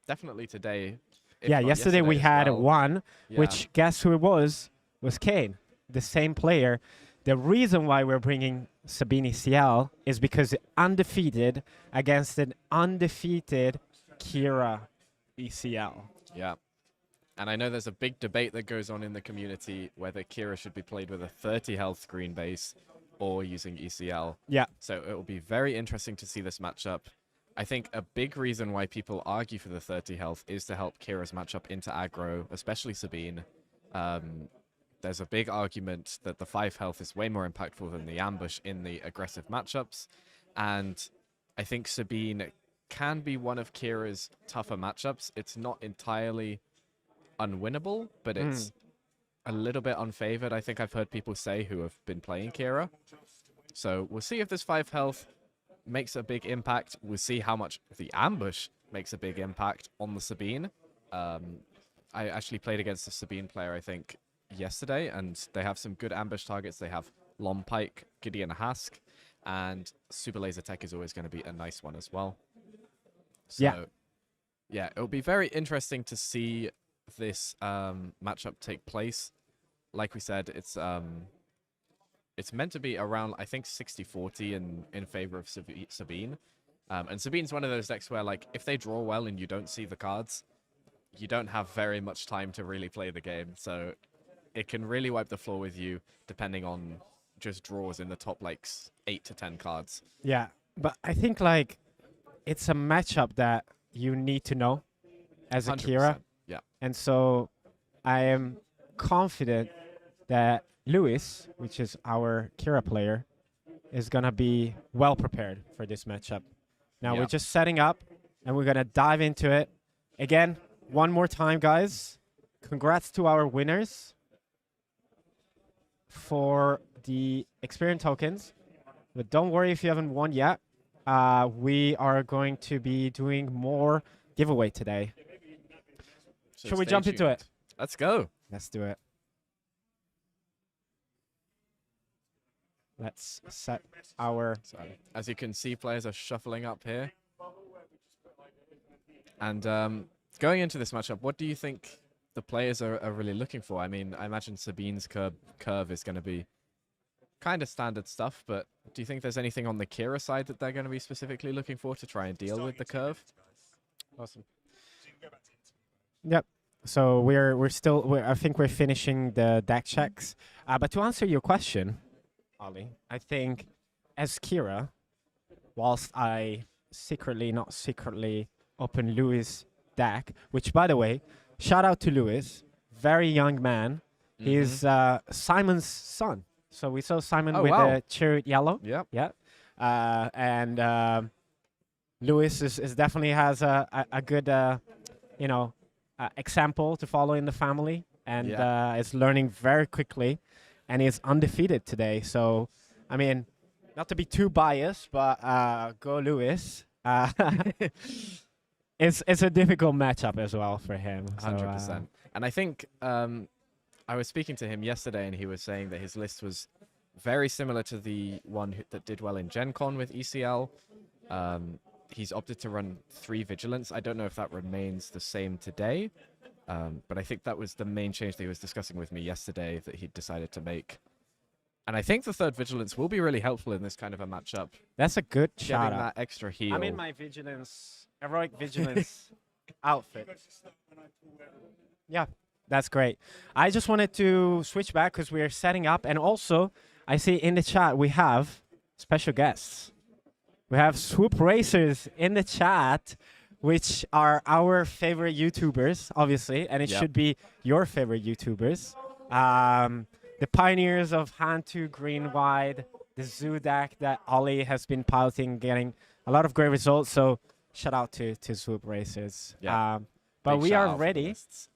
definitely today. Yeah, yesterday we had one, Yeah. which guess who it was? Was Kane, the same player. The reason why we're bringing Sabine ECL is because undefeated against an undefeated Kira ECL. Yeah. And I know there's a big debate that goes on in the community whether Kira should be played with a 30 health green base or using ECL. Yeah. So it will be very interesting to see this matchup. I think a big reason why people argue for the 30 health is to help Kira's matchup into aggro, especially Sabine. There's a big argument that the 5 health is way more impactful than the ambush in the aggressive matchups. And I think Sabine can be one of Kira's tougher matchups. It's not entirely unwinnable, but it's a little bit unfavored. I think I've heard people say who have been playing Kira. So we'll see if this 5 health makes a big impact. We'll see how much the ambush makes a big impact on the Sabine. I actually played against a Sabine player, I think, yesterday, and they have some good ambush targets. They have Lompike, Gideon Hask, and Super Laser Tech is always going to be a nice one as well. So, yeah, it'll be very interesting to see this matchup take place. Like we said, it's meant to be around, I think, 60-40 in favor of Sabine. And Sabine's one of those decks where, like, if they draw well and you don't see the cards, you don't have very much time to really play the game. So it can really wipe the floor with you, depending on just draws in the top, like, 8 to 10 cards. Yeah, but I think, like, it's a matchup that you need to know as a 100%. Kira. Yeah. And so I am confident that Lewis, which is our Kira player, is going to be well prepared for this matchup. Now we're just setting up, and we're going to dive into it. Again, one more time, guys. Congrats to our winners for the experience tokens. But don't worry if you haven't won yet. We are going to be doing more giveaway today. So Should we stay jump into tuned. it? Let's go. Let's do it. Let's set our... So, as you can see, players are shuffling up here. And going into this matchup, what do you think the players are really looking for? I mean, I imagine Sabine's curve is going to be kind of standard stuff, but do you think there's anything on the Kira side that they're going to be specifically looking for to try and deal with the curve? Awesome. Yep. So I think we're finishing the deck checks. But to answer your question, Ollie, I think as Kira, whilst I not secretly open Lewis' deck, which by the way, shout out to Lewis, very young man. He's Simon's son. So we saw Simon Oh, with wow. the chariot yellow. Yep. Yeah. And Lewis is definitely has a good example to follow in the family, and is learning very quickly, and is undefeated today. So, I mean, not to be too biased, but go Lewis. It's a difficult matchup as well for him. 100%. And I think I was speaking to him yesterday, and he was saying that his list was very similar to the one that did well in Gen Con with ECL. He's opted to run 3 Vigilance. I don't know if that remains the same today, but I think that was the main change that he was discussing with me yesterday that he decided to make. And I think the 3rd Vigilance will be really helpful in this kind of a matchup. That's a good Getting shout out. that extra heal. I'm in my heroic vigilance outfit. Yeah, that's great. I just wanted to switch back because we are setting up, and also I see in the chat we have special guests. We have Swoop Racers in the chat, which are our favorite YouTubers, obviously, and it should be your favorite YouTubers. The pioneers of hand to green wide, the Zoo deck that Ollie has been piloting, getting a lot of great results. So shout out to Swoop Racers. Yeah. But Big we shout are out for the ready. lists.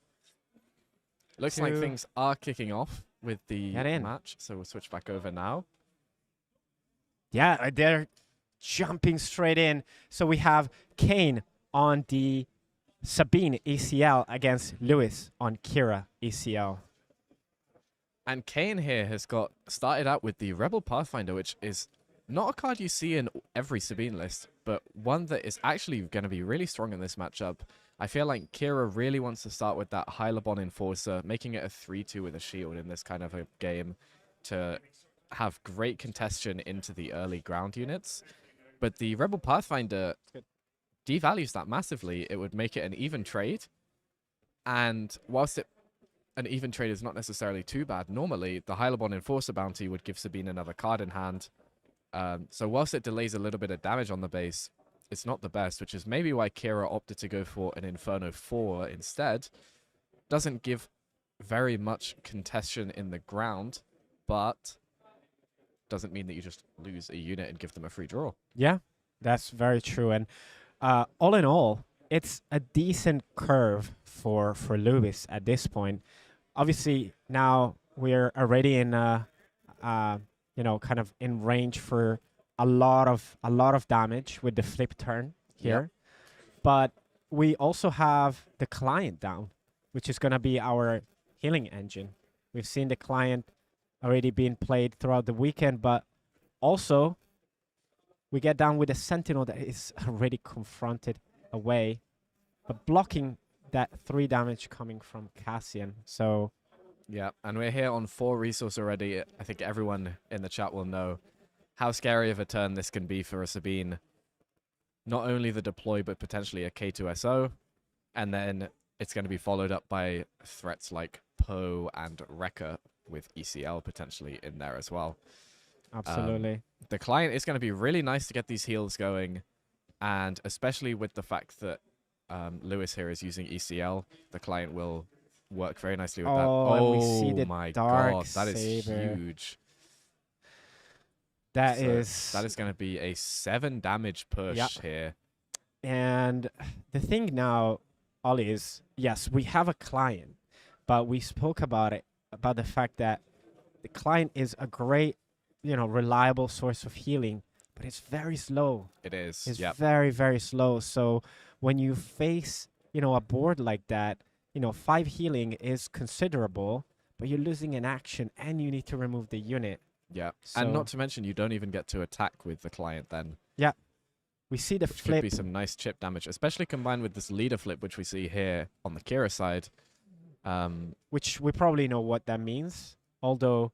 Looks like to things are kicking off with the get in. match, so we'll switch back over now. Yeah, they're jumping straight in. So we have Kane on the Sabine ECL against Lewis on Kira ECL. And Kane here has got started out with the Rebel Pathfinder, which is not a card you see in every Sabine list, but one that is actually going to be really strong in this matchup. I feel like Kira really wants to start with that High Lebon Enforcer, making it a 3-2 with a shield in this kind of a game to have great congestion into the early ground units. But the Rebel Pathfinder devalues that massively. It would make it an even trade. And whilst an even trade is not necessarily too bad, normally the High Lebon Enforcer bounty would give Sabine another card in hand. So whilst it delays a little bit of damage on the base, it's not the best, which is maybe why Kira opted to go for an Inferno 4 instead. Doesn't give very much congestion in the ground, but doesn't mean that you just lose a unit and give them a free draw. Yeah, that's very true. And all in all, it's a decent curve for Lewis at this point. Obviously, now we're already in kind of in range for a lot of damage with the flip turn here. But we also have the client down, which is going to be our healing engine. We've seen the client already being played throughout the weekend, but also we get down with a Sentinel that is already confronted away, but blocking that 3 damage coming from Cassian. So yeah, and we're here on 4 resource already. I think everyone in the chat will know how scary of a turn this can be for a Sabine. Not only the deploy, but potentially a K2SO. And then it's going to be followed up by threats like Poe and Wrecker with ECL potentially in there as well. absolutely. The client is going to be really nice to get these heals going. And especially with the fact that Lewis here is using ECL, the client will work very nicely with that. And we see the my Dark god, that is Saber. huge. That So is that is going to be a 7 damage push here. And the thing now, Ollie, is yes, we have a client, but we spoke about it, about the fact that the client is a great, reliable source of healing, but it's very slow. It is. It's Yep. very, very slow. So when you face, a board like that, 5 healing is considerable, but you're losing an action and you need to remove the unit. Yeah. So And not to mention, you don't even get to attack with the client then. we see the Which flip. could be some nice chip damage, especially combined with this leader flip, which we see here on the Kira side. Which we probably know what that means. Although,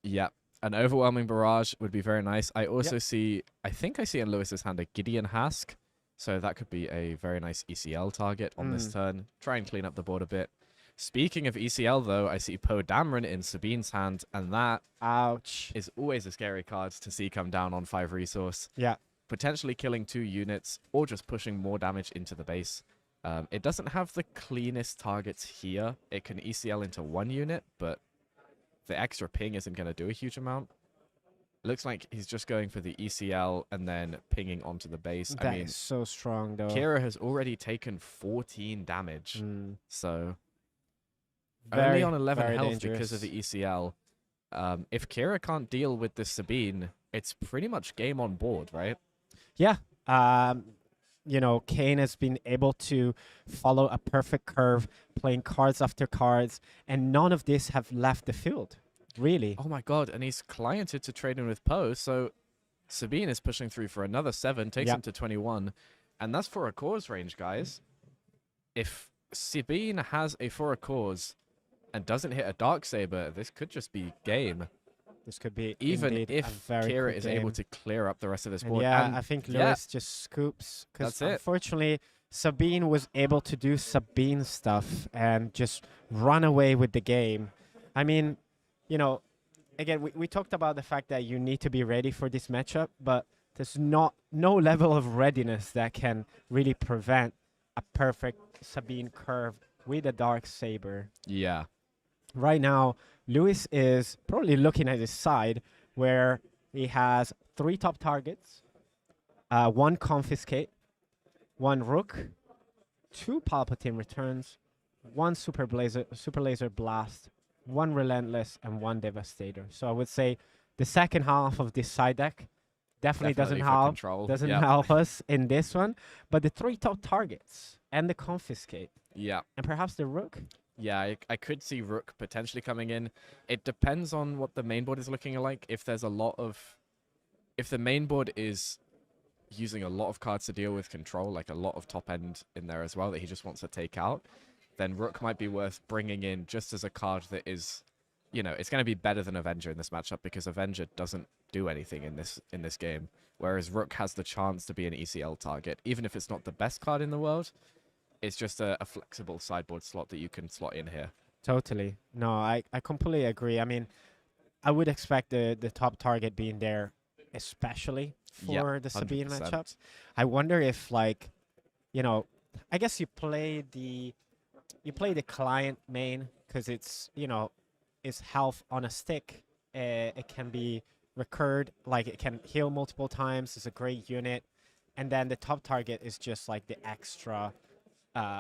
Yeah. An overwhelming barrage would be very nice. I also see, I think I see in Lewis's hand a Gideon Hask, So that could be a very nice ECL target on this turn. Try and clean up the board a bit. Speaking of ECL, though, I see Poe Dameron in Sabine's hand, and that Ouch. is always a scary card to see come down on 5 resource. Yeah. Potentially killing 2 units or just pushing more damage into the base. It doesn't have the cleanest targets here. It can ECL into 1 unit, but the extra ping isn't going to do a huge amount. Looks like he's just going for the ECL and then pinging onto the base. That is so strong, though. Kira has already taken 14 damage, so Very, only on 11 very health dangerous. because of the ECL. If Kira can't deal with this Sabine, it's pretty much game on board, right? Yeah. You know, Kane has been able to follow a perfect curve, playing cards after cards, and none of this have left the field, really. Oh my god, and he's cliented to trade in with Poe, so Sabine is pushing through for another 7, takes him to 21, and that's for a cause range, guys. If Sabine has a for a cause and doesn't hit a Darksaber, this could just be game. This could be Even indeed if a very Kira quick is game. able to clear up the rest of this And board. yeah, And I think yeah, Lewis just scoops. Because That's it. unfortunately, Sabine was able to do Sabine stuff and just run away with the game. I mean, you know, again, we talked about the fact that you need to be ready for this matchup, but there's no level of readiness that can really prevent a perfect Sabine curve with a Darksaber. yeah. Right now, Lewis is probably looking at his side where he has 3 top targets, 1 confiscate, 1 rook, 2 Palpatine returns, 1 super laser blast, 1 relentless, and 1 devastator. So I would say the second half of this side deck definitely doesn't for help control. doesn't Yep. help us in this one. But the 3 top targets and the confiscate Yeah. and perhaps the rook. Yeah, I could see Rook potentially coming in. It depends on what the main board is looking like. If there's a lot of... If the main board is using a lot of cards to deal with control, like a lot of top end in there as well that he just wants to take out, then Rook might be worth bringing in just as a card that is... You know, it's going to be better than Avenger in this matchup because Avenger doesn't do anything in this game. Whereas Rook has the chance to be an ECL target. Even if it's not the best card in the world, it's just a flexible sideboard slot that you can slot in here. Totally. No, I completely agree. I mean, I would expect the top target being there, especially Yeah, for the Sabine 100%. matchups. I wonder if, like, you know, I guess you play the client main because it's, you know, it's health on a stick. It can be recurred, like it can heal multiple times. It's a great unit, and then the top target is just like the extra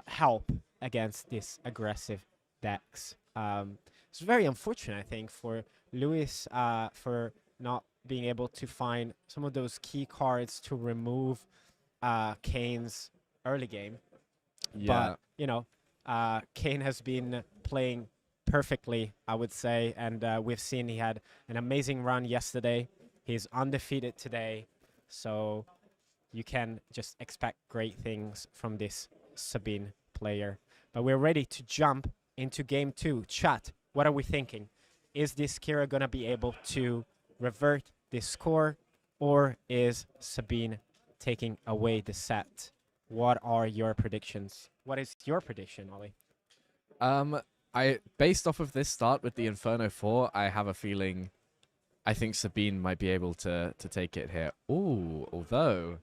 help against this aggressive decks. It's very unfortunate, I think, for Lewis for not being able to find some of those key cards to remove Kane's early game. Yeah. But, you know, Kane has been playing perfectly, I would say, and we've seen he had an amazing run yesterday. He's undefeated today, so you can just expect great things from this Sabine player. But we're ready to jump into game 2. Chat, what are we thinking? Is this Kira gonna be able to revert this score, or is Sabine taking away the set? What are your predictions? What is your prediction, Ollie? Based off of this start with the Inferno 4, I have a feeling I think Sabine might be able to take it here. Ooh, although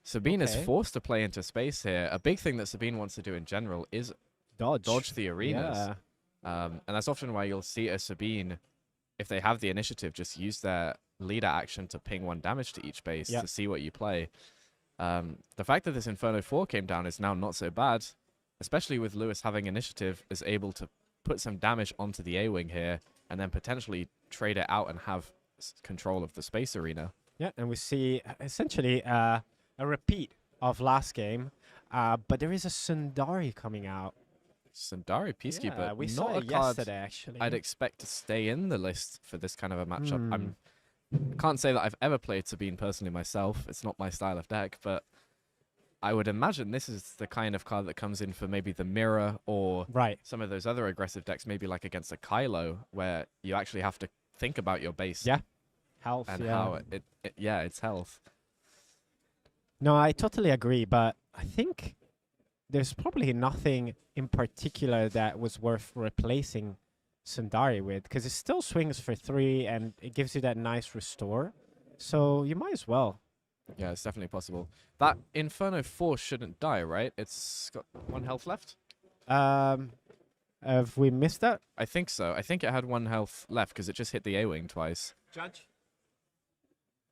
Sabine is Okay. forced to play into space here. A big thing that Sabine wants to do in general is dodge the arenas. Yeah. And that's often why you'll see a Sabine, if they have the initiative, just use their leader action to ping 1 damage to each base Yep. to see what you play. The fact that this Inferno 4 came down is now not so bad, especially with Lewis having initiative, is able to put some damage onto the A-Wing here and then potentially trade it out and have control of the space arena. Yeah, and we see essentially a repeat of last game, but there is a Sundari coming out. Sundari Peacekeeper, Yeah, we not saw a it card yesterday, actually. I'd expect to stay in the list for this kind of a matchup. Hmm. Can't say that I've ever played Sabine personally myself. It's not my style of deck, but I would imagine this is the kind of card that comes in for maybe the Mirror or Right. some of those other aggressive decks, maybe like against a Kylo, where you actually have to think about your base Yeah. Health, and yeah. how it's health. No, I totally agree, but I think there's probably nothing in particular that was worth replacing Sundari with, because it still swings for 3 and it gives you that nice restore. So you might as well. Yeah, it's definitely possible. That Inferno 4 shouldn't die, right? It's got 1 health left? Have we missed that? I think so. I think it had 1 health left because it just hit the A-wing twice. Judge,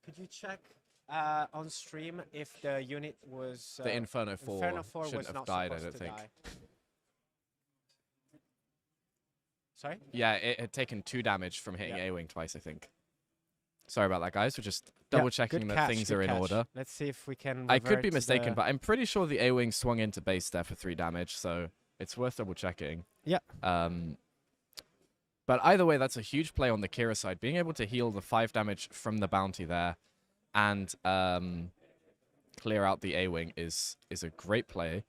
could you check on stream if the unit was... The Inferno 4, Inferno 4 shouldn't was have not died, I supposed don't to think. die. Sorry? Yeah, it had taken 2 damage from hitting Yeah. A-wing twice, I think. Sorry about that, guys. We're just Yeah, double-checking good that catch, things good are in catch. order. Let's see if we can I could be revert to mistaken, the- but I'm pretty sure the A-wing swung into base there for 3 damage, so it's worth double-checking. Yeah. But either way, that's a huge play on the Kira side. Being able to heal the 5 damage from the bounty there and clear out the A-wing is a great play.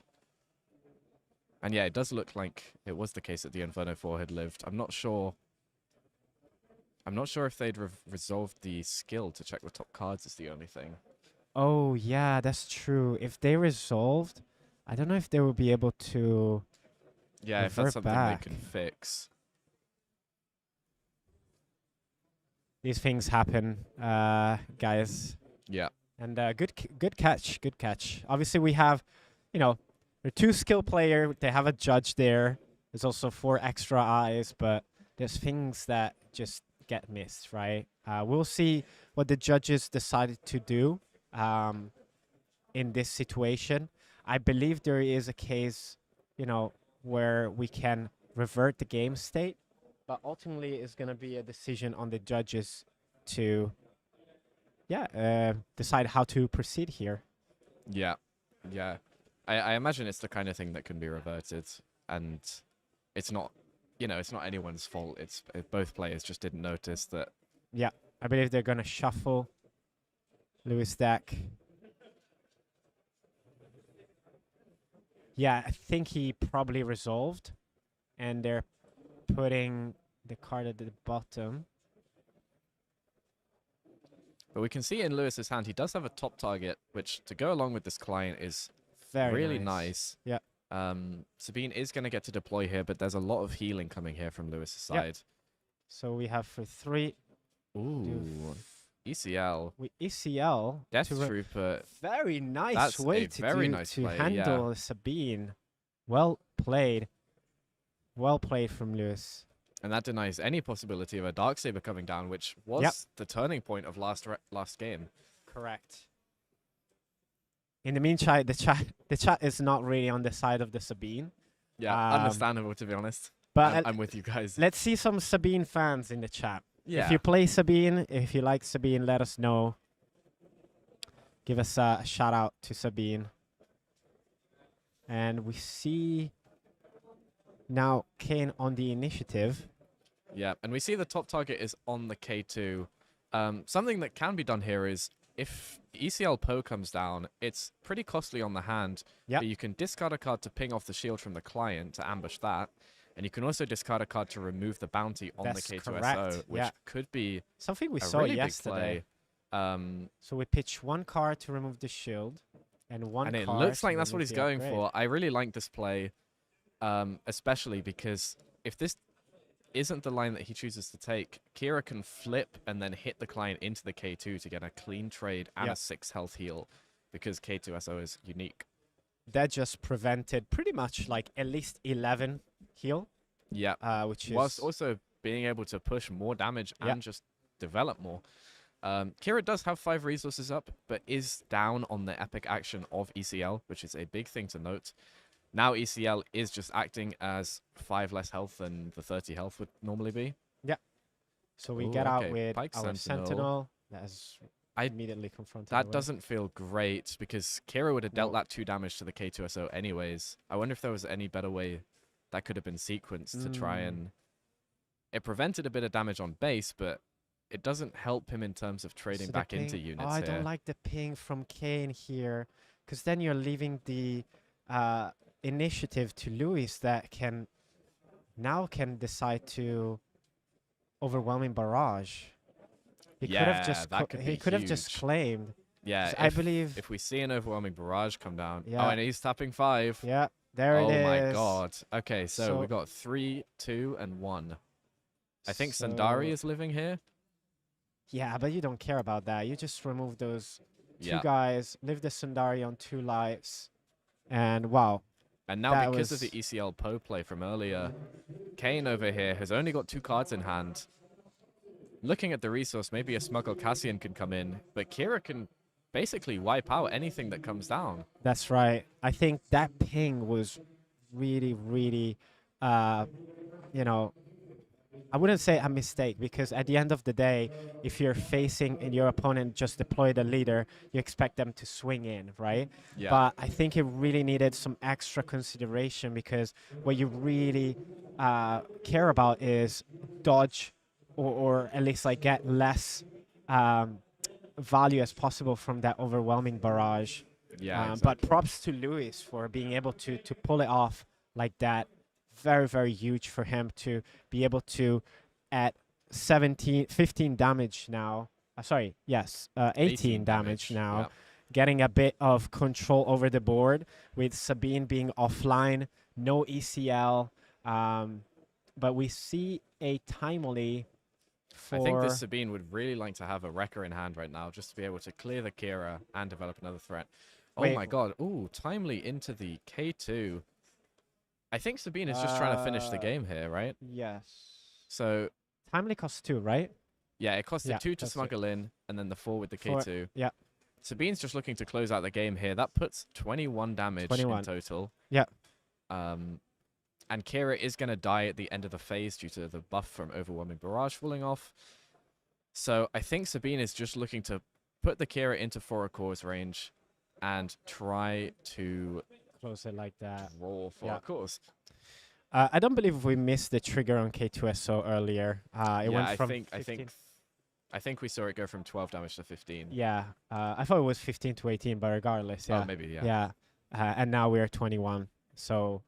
And yeah, it does look like it was the case that the Inferno 4 had lived. I'm not sure if they'd resolved the skill to check the top cards is the only thing. Oh, yeah, that's true. If they resolved, I don't know if they will be able to... Yeah, if Revert that's something back. they can fix. These things happen, guys. Yeah. And good catch, good catch. Obviously, we have, you know, they're 2 skill player. They have a judge there. There's also 4 extra eyes, but there's things that just get missed, right? We'll see what the judges decided to do in this situation. I believe there is a case, you know, where we can revert the game state, but ultimately it's going to be a decision on the judges to, decide how to proceed here. Yeah. Yeah. I imagine it's the kind of thing that can be reverted, and it's not, you know, it's not anyone's fault. It's both players just didn't notice that. Yeah, I believe they're going to shuffle Lewis deck. Yeah, I think he probably resolved, and they're putting the card at the bottom. But we can see in Lewis's hand, he does have a top target, which to go along with this client is Very really nice. nice. Yeah. Sabine is going to get to deploy here, but there's a lot of healing coming here from Lewis's Yep. side. So we have for 3. Ooh. ECL. We ECL. Death to Trooper. very nice That's way a to very do, nice to play, handle Sabine. Well played. Well played from Lewis. And that denies any possibility of a Darksaber coming down, which was the turning point of last game. Correct. In the meantime, the chat is not really on the side of the Sabine. Yeah, understandable, to be honest. But I'm with you guys. let's see some Sabine fans in the chat. Yeah. If you play Sabine, if you like Sabine, let us know. Give us a shout out to Sabine. And we see now Kane on the initiative. Yeah, and we see the top target is on the K2. Something that can be done here is if ECL Poe comes down, it's pretty costly on the hand. Yep. But you can discard a card to ping off the shield from the client to ambush that. And you can also discard a card to remove the bounty on That's the K2SO, correct, which yeah. could be Something we a saw really yesterday. big play. So we pitch 1 card to remove the shield, and 1 And it card looks to like that's what remove he's the going upgrade. for. I really like this play, especially because if this isn't the line that he chooses to take, Kira can flip and then hit the client into the K2 to get a clean trade and Yeah. a 6 health heal, because K2SO is unique. That just prevented pretty much like at least 11 heal, Yeah. which is Whilst also being able to push more damage Yeah. and just develop more. Kira does have 5 resources up, but is down on the epic action of ECL, which is a big thing to note. Now ECL is just acting as 5 less health than the 30 health would normally be. so we Ooh, get out okay, with Pike our Sentinel. Sentinel. That is I- immediately confronted. That away. doesn't feel great because Kira would have dealt No. that 2 damage to the K2SO anyways. I wonder if there was any better way that could have been sequenced to try and... It prevented a bit of damage on base, but it doesn't help him in terms of trading So the back into ping- units Oh, I here. don't like the ping from Kane here, because then you're leaving the initiative to Lewis that can decide to overwhelming barrage. He could have Yeah, just that could he be could have just huge. claimed. Yeah, I believe. if we see an overwhelming barrage come down. Yeah. Oh, and he's tapping 5. Yeah, there it is. Oh my god. Okay, so we So- got 3, 2, and 1. I think So- Sundari is living here. Yeah, but you don't care about that. You just remove those 2 Yeah. guys, leave the Sundari on 2 lives, and wow. And now That because of was- the ECL Poe play from earlier, Kane over here has only got 2 cards in hand. Looking at the resource, maybe a Smuggle Cassian can come in, but Kira can basically wipe out anything that comes down. That's right. I think that ping was really, really, you know, I wouldn't say a mistake, because at the end of the day, if you're facing and your opponent just deployed a leader, you expect them to swing in, right? Yeah. But I think it really needed some extra consideration, because what you really care about is dodge, or at least like get less value as possible from that overwhelming barrage. Yeah, But props to Lewis for being able to pull it off like that. Very, very huge for him to be able to, at 15 damage now. 18 damage now. Yeah. Getting a bit of control over the board with Sabine being offline, no ECL. But we see a timely for... I think this Sabine would really like to have a Wrecker in hand right now, just to be able to clear the Kira and develop another threat. Oh Wait. my god. Ooh, timely into the K2. I think Sabine is just trying to finish the game here, right? Yes. So, Timely costs 2, right? yeah, it costed Yeah, 2 to that's it. smuggle in, and then the 4 with the Four, K2. yeah. Sabine's just looking to close out the game here. That puts 21 damage 21. in total. Yeah. And Kira is going to die at the end of the phase due to the buff from Overwhelming Barrage falling off. So I think Sabine is just looking to put the Kira into Foracor's range and try to Close it like that. roll Yeah. Foracor's. I don't believe we missed the trigger on K2SO earlier. It went from I think we saw it go from 12 damage to 15. Yeah, I thought it was 15 to 18, but regardless, yeah. Oh, maybe, yeah. Yeah, and now we're 21. So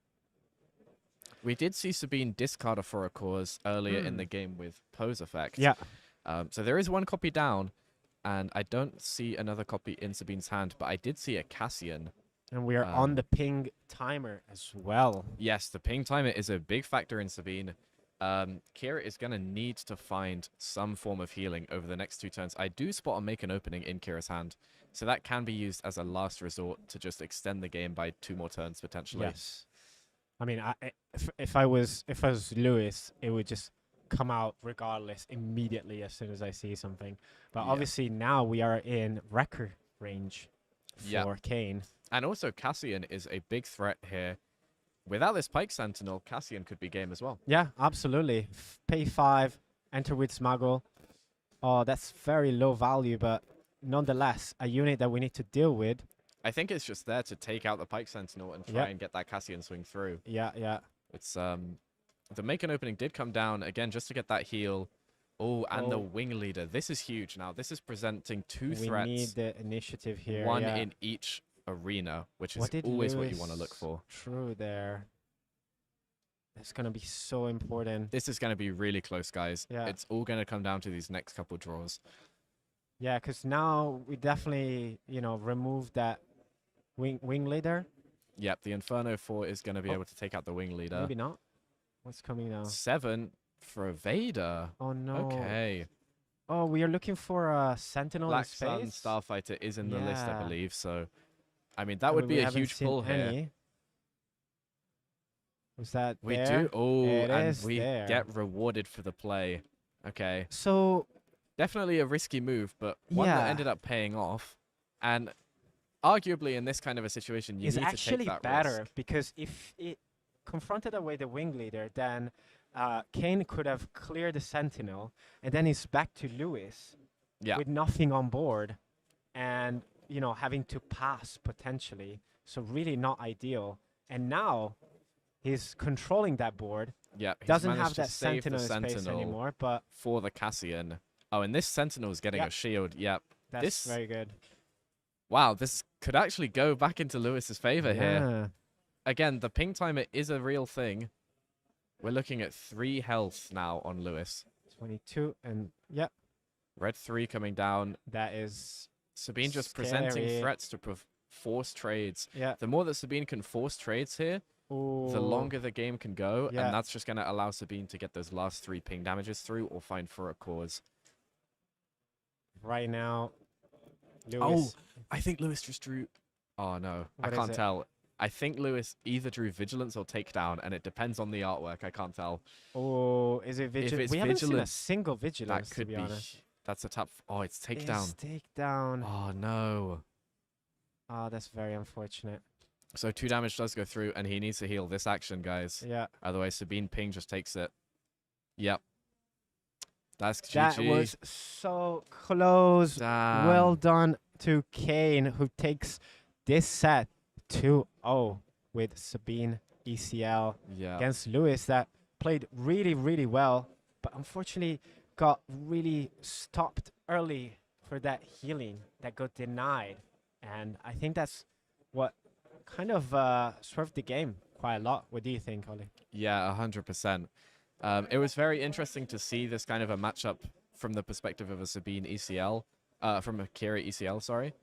We did see Sabine discard a Foracor's earlier in the game with Pose Effect. yeah, So there is one copy down, and I don't see another copy in Sabine's hand, but I did see a Cassian. and we are on the ping timer as well. Yes, the ping timer is a big factor in Sabine. Kira is going to need to find some form of healing over the next 2 turns. I do spot a make an opening in Kira's hand, so that can be used as a last resort to just extend the game by 2 more turns potentially. Yes, I mean, if I was Lewis, it would just come out regardless immediately as soon as I see something. But Yeah. obviously now we are in record range for Yeah. Kane. And also Cassian is a big threat here. Without this Pike Sentinel, Cassian could be game as well. Yeah, absolutely. Pay 5, enter with Smuggle. Oh, that's very low value, but nonetheless, a unit that we need to deal with. I think it's just there to take out the Pike Sentinel and try Yep. and get that Cassian swing through. Yeah, yeah. It's the make an opening did come down again just to get that heal. Oh, and the Oh. Wing Leader. This is huge now. This is presenting 2 We threats. need the initiative here. One yeah. in each arena, which is What did always what you want to look Lewis for. True there. That's gonna be so important. This is going to be really close, guys. Yeah. It's all going to come down to these next couple draws. Yeah, because now we definitely, remove that wing leader. Yep, the Inferno 4 is going to be Oh. able to take out the Wing Leader. Maybe not. What's coming now? 7 for a Vader. Oh no. Okay. Oh, we are looking for a Sentinel Black in Sun space. Starfighter is in the list, I Yeah. believe. So, I mean, that I would mean, be we a haven't huge seen pull here. any. Was that We there? do. Oh, It and is we there. get rewarded for the play. Okay. So Definitely a risky move, but one that Yeah. ended up paying off. And arguably, in this kind of a situation, you it's need actually to take that better risk. because if it confronted away the wing leader, then Kane could have cleared the Sentinel, and then he's back to Lewis Yeah. with nothing on board, and having to pass potentially. So really not ideal. And now he's controlling that board. Yeah. he's Doesn't managed have to that save the Sentinel in space Sentinel anymore, but for the Cassian. Oh, and this Sentinel is getting Yep. a shield. Yep. that's This- very good. Wow, this could actually go back into Lewis's favor here. Yeah. Again, the ping timer is a real thing. We're looking at 3 health now on Lewis. 22, and yeah, Red 3 coming down. that is Sabine just presenting Scary. threats to force trades. Yeah. The more that Sabine can force trades here, the Ooh. longer the game can go, Yeah. and that's just going to allow Sabine to get those last 3 ping damages through or find for a cause. Right now, Oh, Lewis. I think Lewis just drew... Oh, no. What I is can't it? tell. I think Lewis either drew Vigilance or Takedown, and it depends on the artwork. I can't tell. Oh, is it vigilance? it's We haven't seen a Vigilance, single vigilance, That could to be honest. That's a tap... Oh, it's Takedown. It's takedown. Oh, no. Oh, that's very unfortunate. So 2 damage does go through, and he needs to heal this action, guys. Yeah. Otherwise, Sabine ping just takes it. Yep. That's That GG. was so close. Damn. Well done to Kane, who takes this set 2-0 with Sabine ECL Yeah. against Lewis, that played really, really well, but unfortunately got really stopped early for that healing that got denied. And I think that's what kind of swerved the game quite a lot. What do you think, Ollie? Yeah, 100%. It was very interesting to see this kind of a matchup from the perspective of a Sabine ECL, from a Kira ECL, sorry.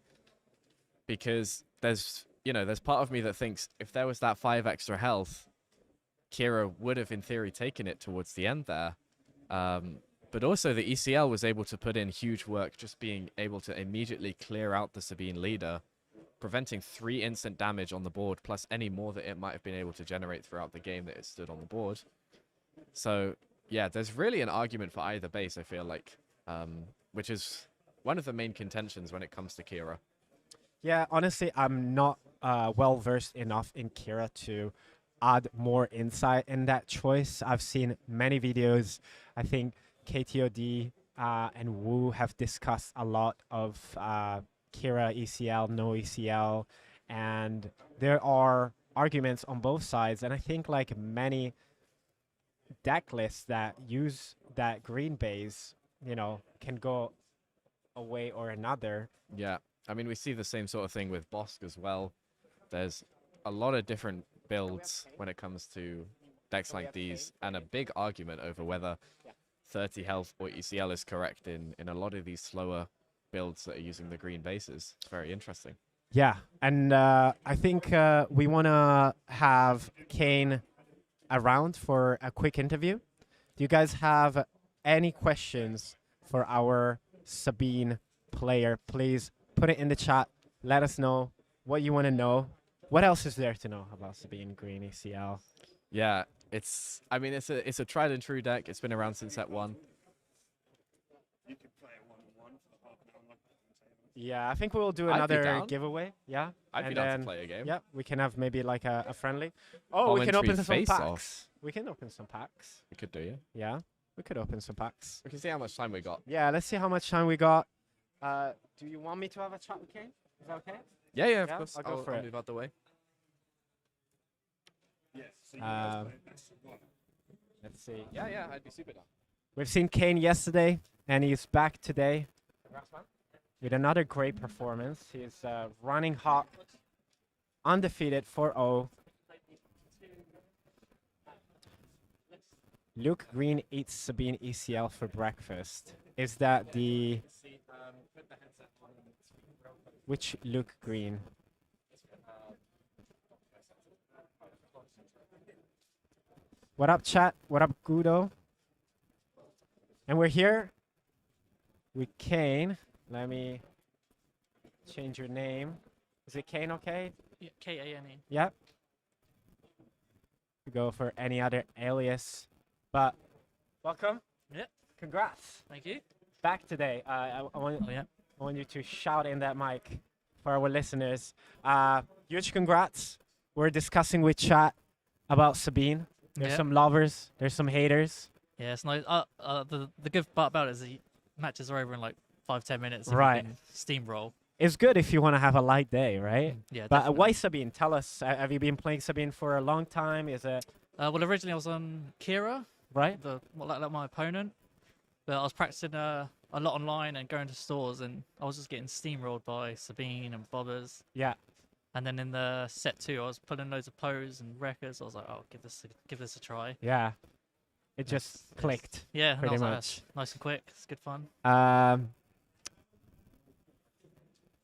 Because there's part of me that thinks if there was that 5 extra health, Kira would have in theory taken it towards the end there. But also the ECL was able to put in huge work, just being able to immediately clear out the Sabine leader, preventing 3 instant damage on the board, plus any more that it might have been able to generate throughout the game that it stood on the board. So, yeah, there's really an argument for either base, I feel like, which is one of the main contentions when it comes to Kira. Yeah, honestly, I'm not well-versed enough in Kira to add more insight in that choice. I've seen many videos. I think KTOD and Wu have discussed a lot of Kira ECL, no ECL, and there are arguments on both sides. And I think like many deck lists that use that green base, can go a way or another. Yeah, I mean, we see the same sort of thing with Bosk as well. There's a lot of different builds when it comes to decks like these, and a big argument over whether 30 health or ECL is correct in a lot of these slower builds that are using the green bases. It's very interesting. Yeah, and I think we want to have Kane around for a quick interview. Do you guys have any questions for our Sabine player? Please put it in the chat. Let us know what you want to know. What else is there to know about Sabine Green ECL? Yeah, it's a tried and true deck. It's been around since set 1. Yeah, I think we'll do I'd be another down. giveaway. Yeah, I'd be and down then to play a game. yeah, we can have maybe like a friendly. Oh, we can Commentary open some face-off. packs. We can open some packs. We could do, yeah. Yeah, we could open some packs. We can see how much time we got. Yeah, let's see how much time we got. Do you want me to have a chat with Kane? Is that okay? Yeah, of Yeah, course. I'll go for it. move out the way. Let's see. Yeah, I'd be super down. We've seen Kane yesterday, and he's back today with another great performance. He's running hot, undefeated 4-0. Luke Green eats Sabine ECL for breakfast. Is that the... Which Luke Green? What up, chat? What up, Gudo? And we're here with Kane. Let me change your name. Is it Kane okay? Yeah, Kane. Yep. We go for any other alias. But welcome. Yep. Congrats. Thank you. Back today. I want Oh, yeah. I want you to shout in that mic for our listeners. Huge congrats. We're discussing with chat about Sabine. There's Yeah. some lovers. There's some haters. Yeah, it's nice. The good part about it is the matches are over in like 5-10 minutes. If you Right. can steamroll. It's good if you want to have a light day, right? Yeah. But definitely. why Sabine? Tell us. Have you been playing Sabine for a long time? Is it Well, originally I was on Kira, right? like my opponent, but I was practicing a lot online and going to stores, and I was just getting steamrolled by Sabine and Bobbers. Yeah. And then in the set 2, I was pulling loads of pose and records. I was like, oh, give this a try. Yeah. It just It's- clicked. Yeah, and I Pretty was like, much. "That's nice and quick. It's good fun.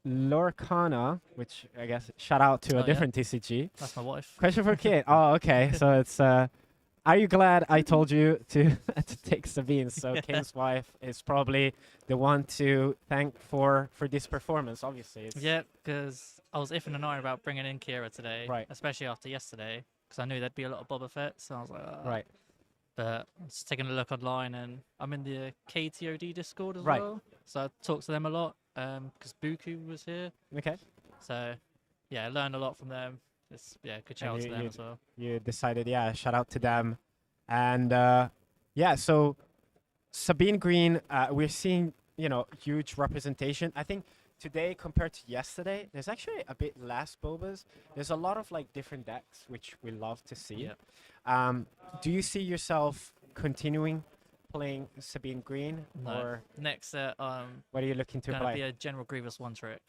Lorcana, which I guess shout out to Oh, a yeah. different TCG. That's my wife. Question for Kate. Oh, okay. So it's are you glad I told you to to take Sabine? So Kane's wife is probably the one to thank for this performance. Obviously, it's Yeah, because I was iffing and ahhing about bringing in Kira today, Right. especially after yesterday, because I knew there'd be a lot of Boba Fett. So I was like, right. But I was taking a look online, and I'm in the KTOD Discord as Right. well. So I talked to them a lot because Buku was here. Okay. So yeah, I learned a lot from them. It's good shout out to them as well. You decided, yeah, shout out to them. And yeah, so Sabine Green, we're seeing, huge representation. I think today compared to yesterday, there's actually a bit less Bobas. There's a lot of like different decks, which we love to see. Yeah. Do you see yourself continuing playing Sabine Green, No. or Next, what are you looking to gonna play? be a General Grievous one trick,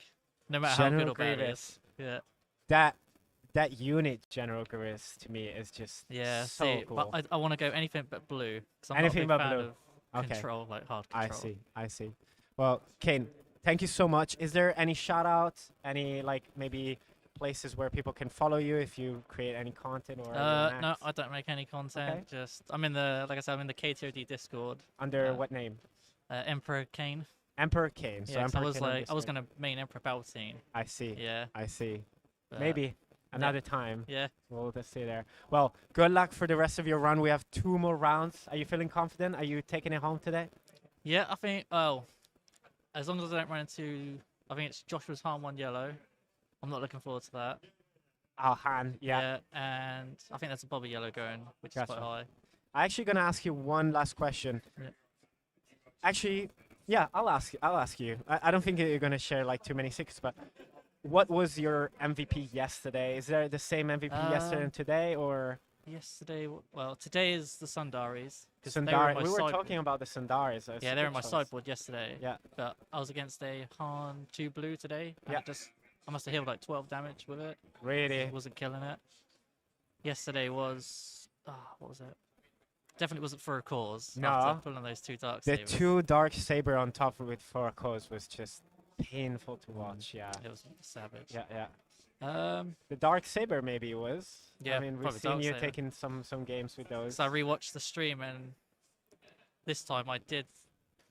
no matter how General good or bad it Grievous. is. Yeah. That unit, General Grievous, to me is just Yeah. so See, cool. but I want to go anything but blue. 'Cause I'm Anything not but a big blue. fan of Okay. control, like hard I control. see. I see. Well, Kane, thank you so much. Is there any shout outs, any like maybe places where people can follow you if you create any content or your No, Max? I don't make any content. Okay. Just I'm in the like I said, I'm in the KTOD Discord. Under uh, what name? Emperor Kane. Emperor Kane. So Yeah, 'cause I Emperor was Kane on like I was Discord. gonna main Emperor Palpatine. I see. Yeah. I see. but, Maybe another time. Yeah. We'll just see there. Well, good luck for the rest of your run. We have 2 more rounds. Are you feeling confident? Are you taking it home today? Yeah, I think. Oh, as long as I don't run into, I think it's Joshua's Harm 1 yellow. I'm not looking forward to that. Oh, Han. Yeah. And I think that's a Bobby yellow going, which is Gotcha. quite high. I'm actually gonna ask you one last question. Yeah. Actually, yeah, I'll ask you. I don't think you're gonna share like too many secrets, but what was your MVP yesterday? Is there the same MVP yesterday and today, or Yesterday, well, today is the Sundaris. 'Cause they were Sundari? my We were sideboard. talking about the Sundaris. Yeah, they're in my sideboard yesterday. Yeah. But I was against a Han 2 blue today. And Yeah. I must have healed like 12 damage with it. Really? It wasn't killing it. Yesterday was what was it? Definitely wasn't for a cause. No. After pulling those 2 dark The sabers. 2 Dark Saber on top with 4 cause was just painful to watch. Yeah. It was savage. Yeah, yeah. The Dark Saber maybe was. Yeah, I mean, we've probably seen you Darksaber. taking some games with those. So I rewatched the stream, and this time I did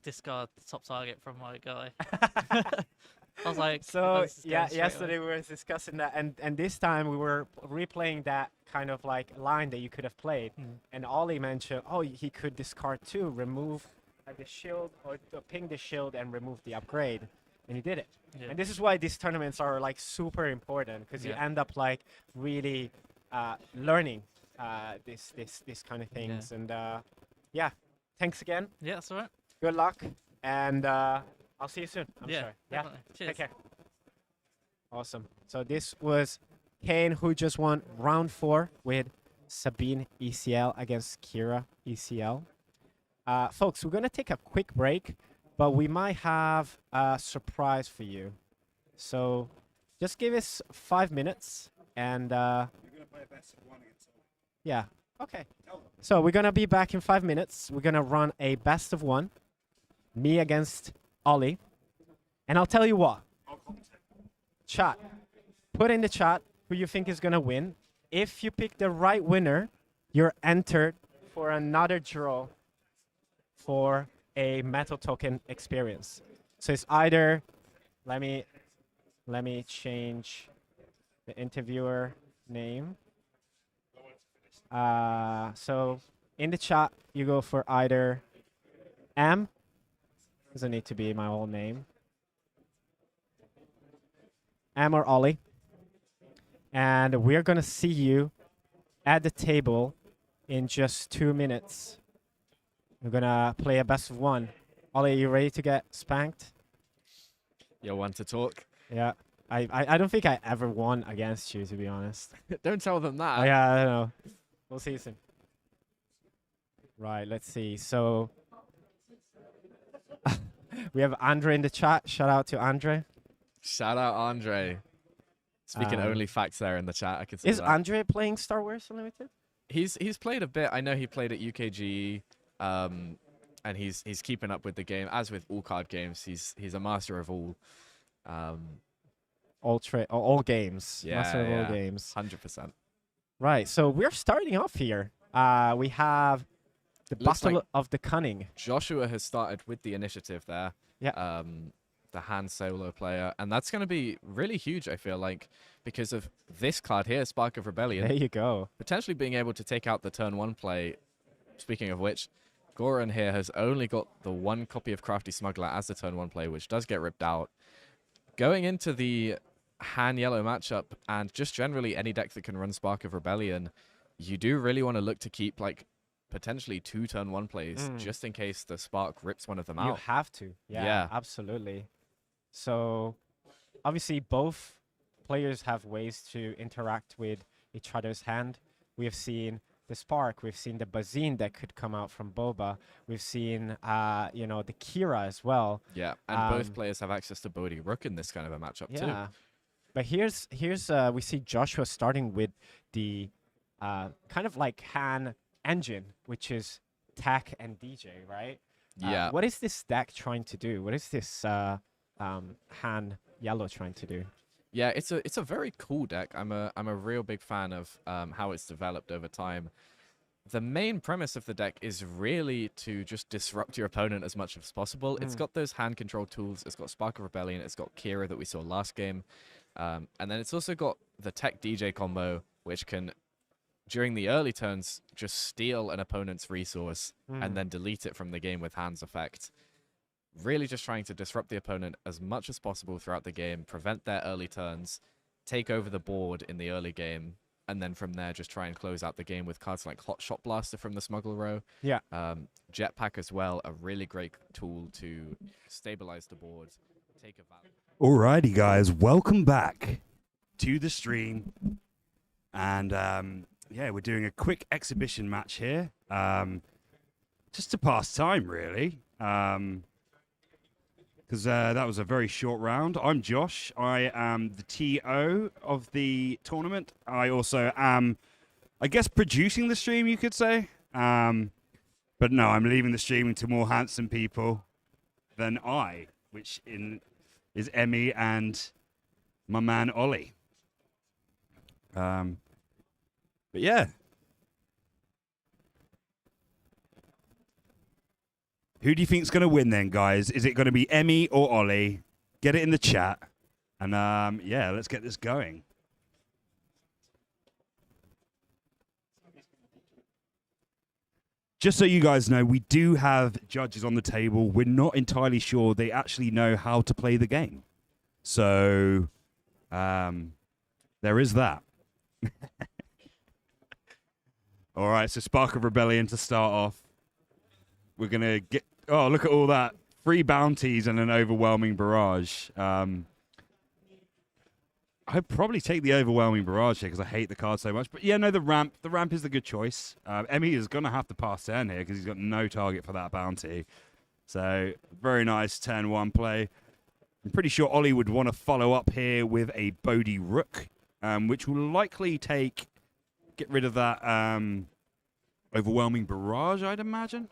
discard the top target from my guy. I was like, So "This is yeah, going straight away." yesterday we were discussing that, and this time we were replaying that kind of like line that you could have played, Mm. and Ollie mentioned, oh, he could discard 2, remove the shield or ping the shield and remove the upgrade, and he did it. Yeah. And this is why these tournaments are like super important, because you Yeah. end up like really learning this kind of things, and yeah, thanks again. Yeah, that's all right. Good luck, and I'll see you soon. I'm Yeah, sure. Yeah. definitely. Cheers. Take care. Awesome. So this was Kane, who just won round 4 with Sabine ECL against Kira ECL. Folks, we're going to take a quick break, but we might have a surprise for you. So just give us 5 minutes, and yeah, okay. So we're going to be back in 5 minutes. We're going to run a best of 1, me against Ollie. And I'll tell you what. Chat. Put in the chat who you think is going to win. If you pick the right winner, you're entered for another draw for a metal token experience. So it's either, let me change the interviewer name. So in the chat, you go for either M, doesn't need to be my whole name, M or Ollie. And we're going to see you at the table in just 2 minutes. We're going to play a best of 1. Ollie, are you ready to get spanked? You're one to talk. Yeah. I don't think I ever won against you, to be honest. Don't tell them that. Oh, yeah, I don't know. We'll see you soon. Right, let's see. So we have Andre in the chat. Shout out to Andre. Shout out Andre. Speaking only facts there in the chat. I can see Is that. Andre playing Star Wars Unlimited? He's played a bit. I know he played at UKG, and he's keeping up with the game. As with all card games, he's a master of all. all games. Yeah, Master of all yeah. games. 100%. Right. So we're starting off here. We have the Looks Battle like- of the Cunning. Joshua has started with the initiative there. Yeah. The hand solo player, and that's going to be really huge, I feel like, because of this card here, Spark of Rebellion, There you go. potentially being able to take out the turn 1 play. Speaking of which, Goran here has only got the 1 copy of Crafty Smuggler as the turn 1 play, which does get ripped out. Going into the Han yellow matchup, and just generally any deck that can run Spark of Rebellion, you do really want to look to keep like potentially 2 turn 1 plays just in case the Spark rips one of them You out. have to. Yeah, Yeah. absolutely. So obviously both players have ways to interact with each other's hand. We have seen the Spark, we've seen the Bazine that could come out from Boba. We've seen the Kira as well. Yeah, and both Um, players have access to Bodhi Rook in this kind of a matchup too. Yeah. But here's we see Joshua starting with the kind of like Han engine, which is Tech and DJ, right? Yeah. What is this deck trying to do? What is this Han yellow trying to do? Yeah, it's a very cool deck. I'm a real big fan of how it's developed over time. The main premise of the deck is really to just disrupt your opponent as much as possible. It's got those hand control tools. It's got Spark of Rebellion. It's got Kira that we saw last game. And then it's also got the Tech DJ combo, which can, during the early turns, just steal an opponent's resource and then delete it from the game with Hand's effect. Really just trying to disrupt the opponent as much as possible throughout the game, prevent their early turns, take over the board in the early game, and then from there just try and close out the game with cards like Hot Shot Blaster from the Smuggler row. Yeah. Jetpack as well, a really great tool to stabilize the board, take a value. Alrighty, guys, welcome back to the stream. And yeah, we're doing a quick exhibition match here, just to pass time, really. Because that was a very short round. I'm Josh. I am the TO of the tournament. I also am, I guess, producing the stream, you could say. But no, I'm leaving the streaming to more handsome people than I, which is Emmy and my man Ollie. But yeah. Who do you think's going to win then, guys? Is it going to be Emmy or Ollie? Get it in the chat. And yeah, let's get this going. Just so you guys know, we do have judges on the table. We're not entirely sure they actually know how to play the game. So there is that. All right, so Spark of Rebellion to start off. We're going to get... Oh, look at all that. 3 bounties and an overwhelming barrage. I'd probably take the overwhelming barrage here because I hate the card so much. But yeah, no, the ramp is the good choice. Emmy is going to have to pass turn here because he's got no target for that bounty. So very nice turn 1 play. I'm pretty sure Ollie would want to follow up here with a Bodhi Rook, which will likely get rid of that overwhelming barrage, I'd imagine.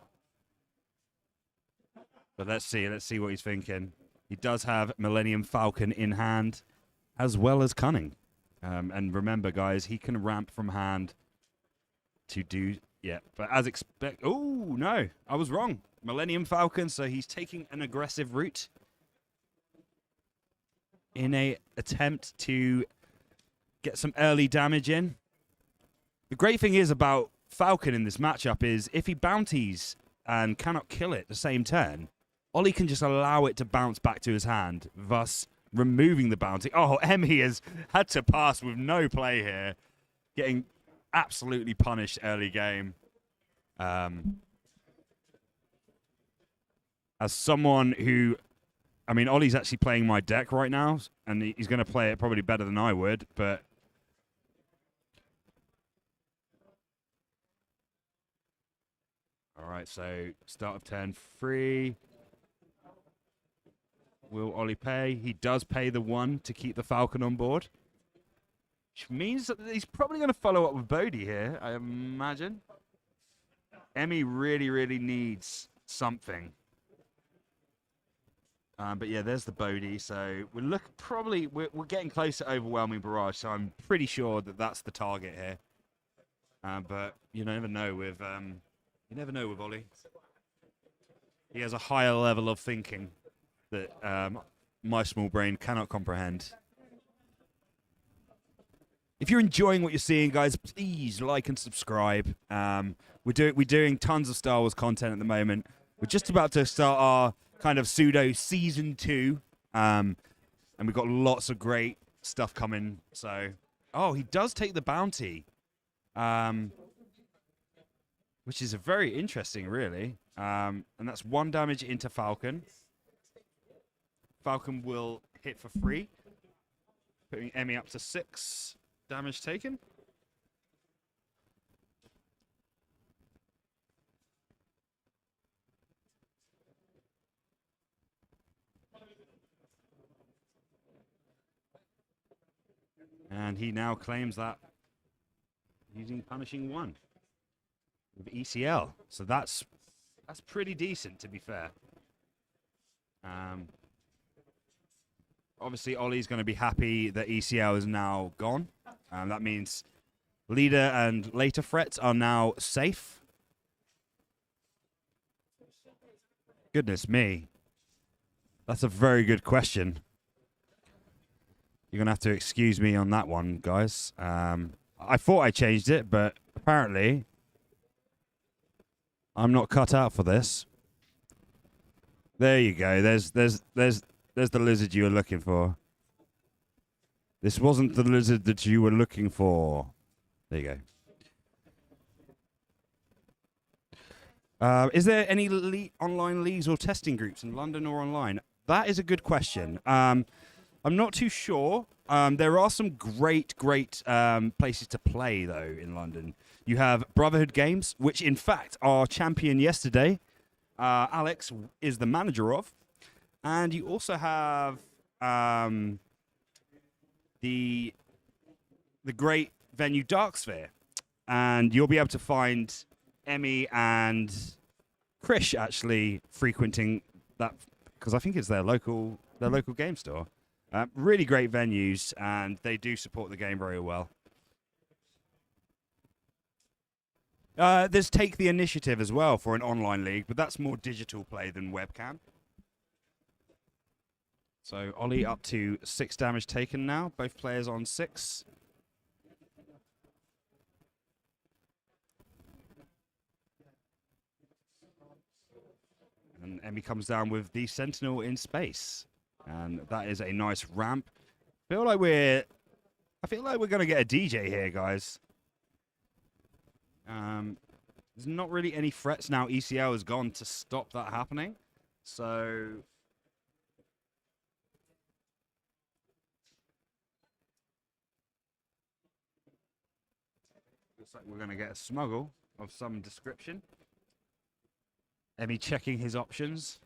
But let's see what he's thinking. He does have Millennium Falcon in hand, as well as Cunning. And remember, guys, he can ramp from hand to do... Yeah, but as expect... Oh, no, I was wrong. Millennium Falcon, so he's taking an aggressive route in a attempt to get some early damage in. The great thing is about Falcon in this matchup is if he bounties and cannot kill it the same turn, Ollie can just allow it to bounce back to his hand, thus removing the bounty. Oh, Emmy has had to pass with no play here, getting absolutely punished early game. As someone who, I mean, Ollie's actually playing my deck right now, and he's going to play it probably better than I would, but... All right, so start of turn 3. Will Ollie pay? He does pay the 1 to keep the Falcon on board. Which means that he's probably going to follow up with Bodhi here, I imagine. Emmy really, really needs something. But yeah, there's the Bodhi. So we're getting close to overwhelming barrage. So I'm pretty sure that that's the target here. But you never know with Ollie. He has a higher level of thinking that my small brain cannot comprehend. If you're enjoying what you're seeing, guys, please like and subscribe. We're doing tons of Star Wars content at the moment. We're just about to start our kind of pseudo season 2, and we've got lots of great stuff coming. So, he does take the bounty, which is a very interesting, really. And that's 1 damage into Falcon. Falcon will hit for free, putting Emmy up to 6 damage taken. And he now claims that using Punishing 1 with ECL. So that's pretty decent, to be fair. Obviously, Ollie's going to be happy that ECL is now gone. That means leader and later threats are now safe. Goodness me. That's a very good question. You're going to have to excuse me on that one, guys. I thought I changed it, but apparently I'm not cut out for this. There you go. There's the lizard you were looking for. This wasn't the lizard that you were looking for. There you go. Is there any online leagues or testing groups in London or online? That is a good question. I'm not too sure. There are some great places to play, though, in London. You have Brotherhood Games, which, in fact, our champion yesterday, Alex, is the manager of. And you also have the great venue Darksphere. And you'll be able to find Emmy and Krish actually frequenting that, because I think it's their local game store. Really great venues, and they do support the game very well. There's Take the Initiative as well for an online league, but that's more digital play than webcam. So Ollie up to 6 damage taken now. Both players on 6. And Emmy comes down with the Sentinel in space. And that is a nice ramp. I feel like we're going to get a DJ here, guys. There's not really any threats now. ECL has gone to stop that happening. So looks like we're going to get a smuggle of some description. Emmy checking his options.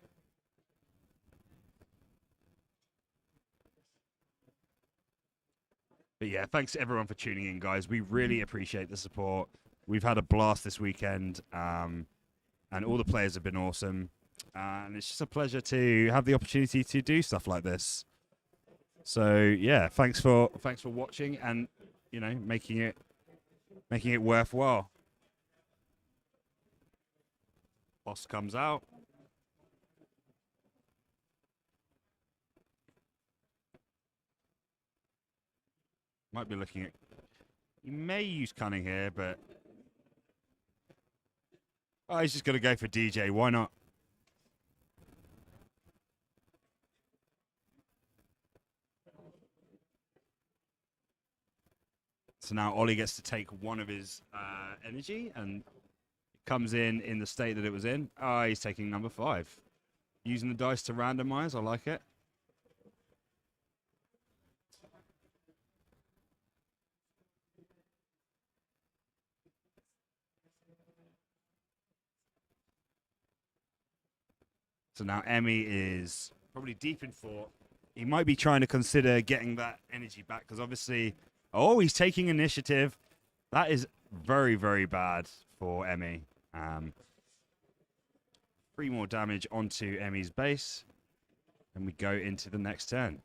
But yeah, thanks to everyone for tuning in, guys. We really appreciate the support. We've had a blast this weekend, and all the players have been awesome. And it's just a pleasure to have the opportunity to do stuff like this. So yeah, thanks for watching and making it worthwhile. Boss comes out. Might be looking at... He may use Cunning here, but... Oh, he's just going to go for DJ. Why not? So now Ollie gets to take one of his energy, and it comes in the state that it was in. Oh, he's taking number 5. Using the dice to randomize. I like it. So now Emmy is probably deep in thought. He might be trying to consider getting that energy back because obviously... Oh, he's taking initiative. That is very, very bad for Emmy. 3 more damage onto Emmy's base. and we go into the next turn.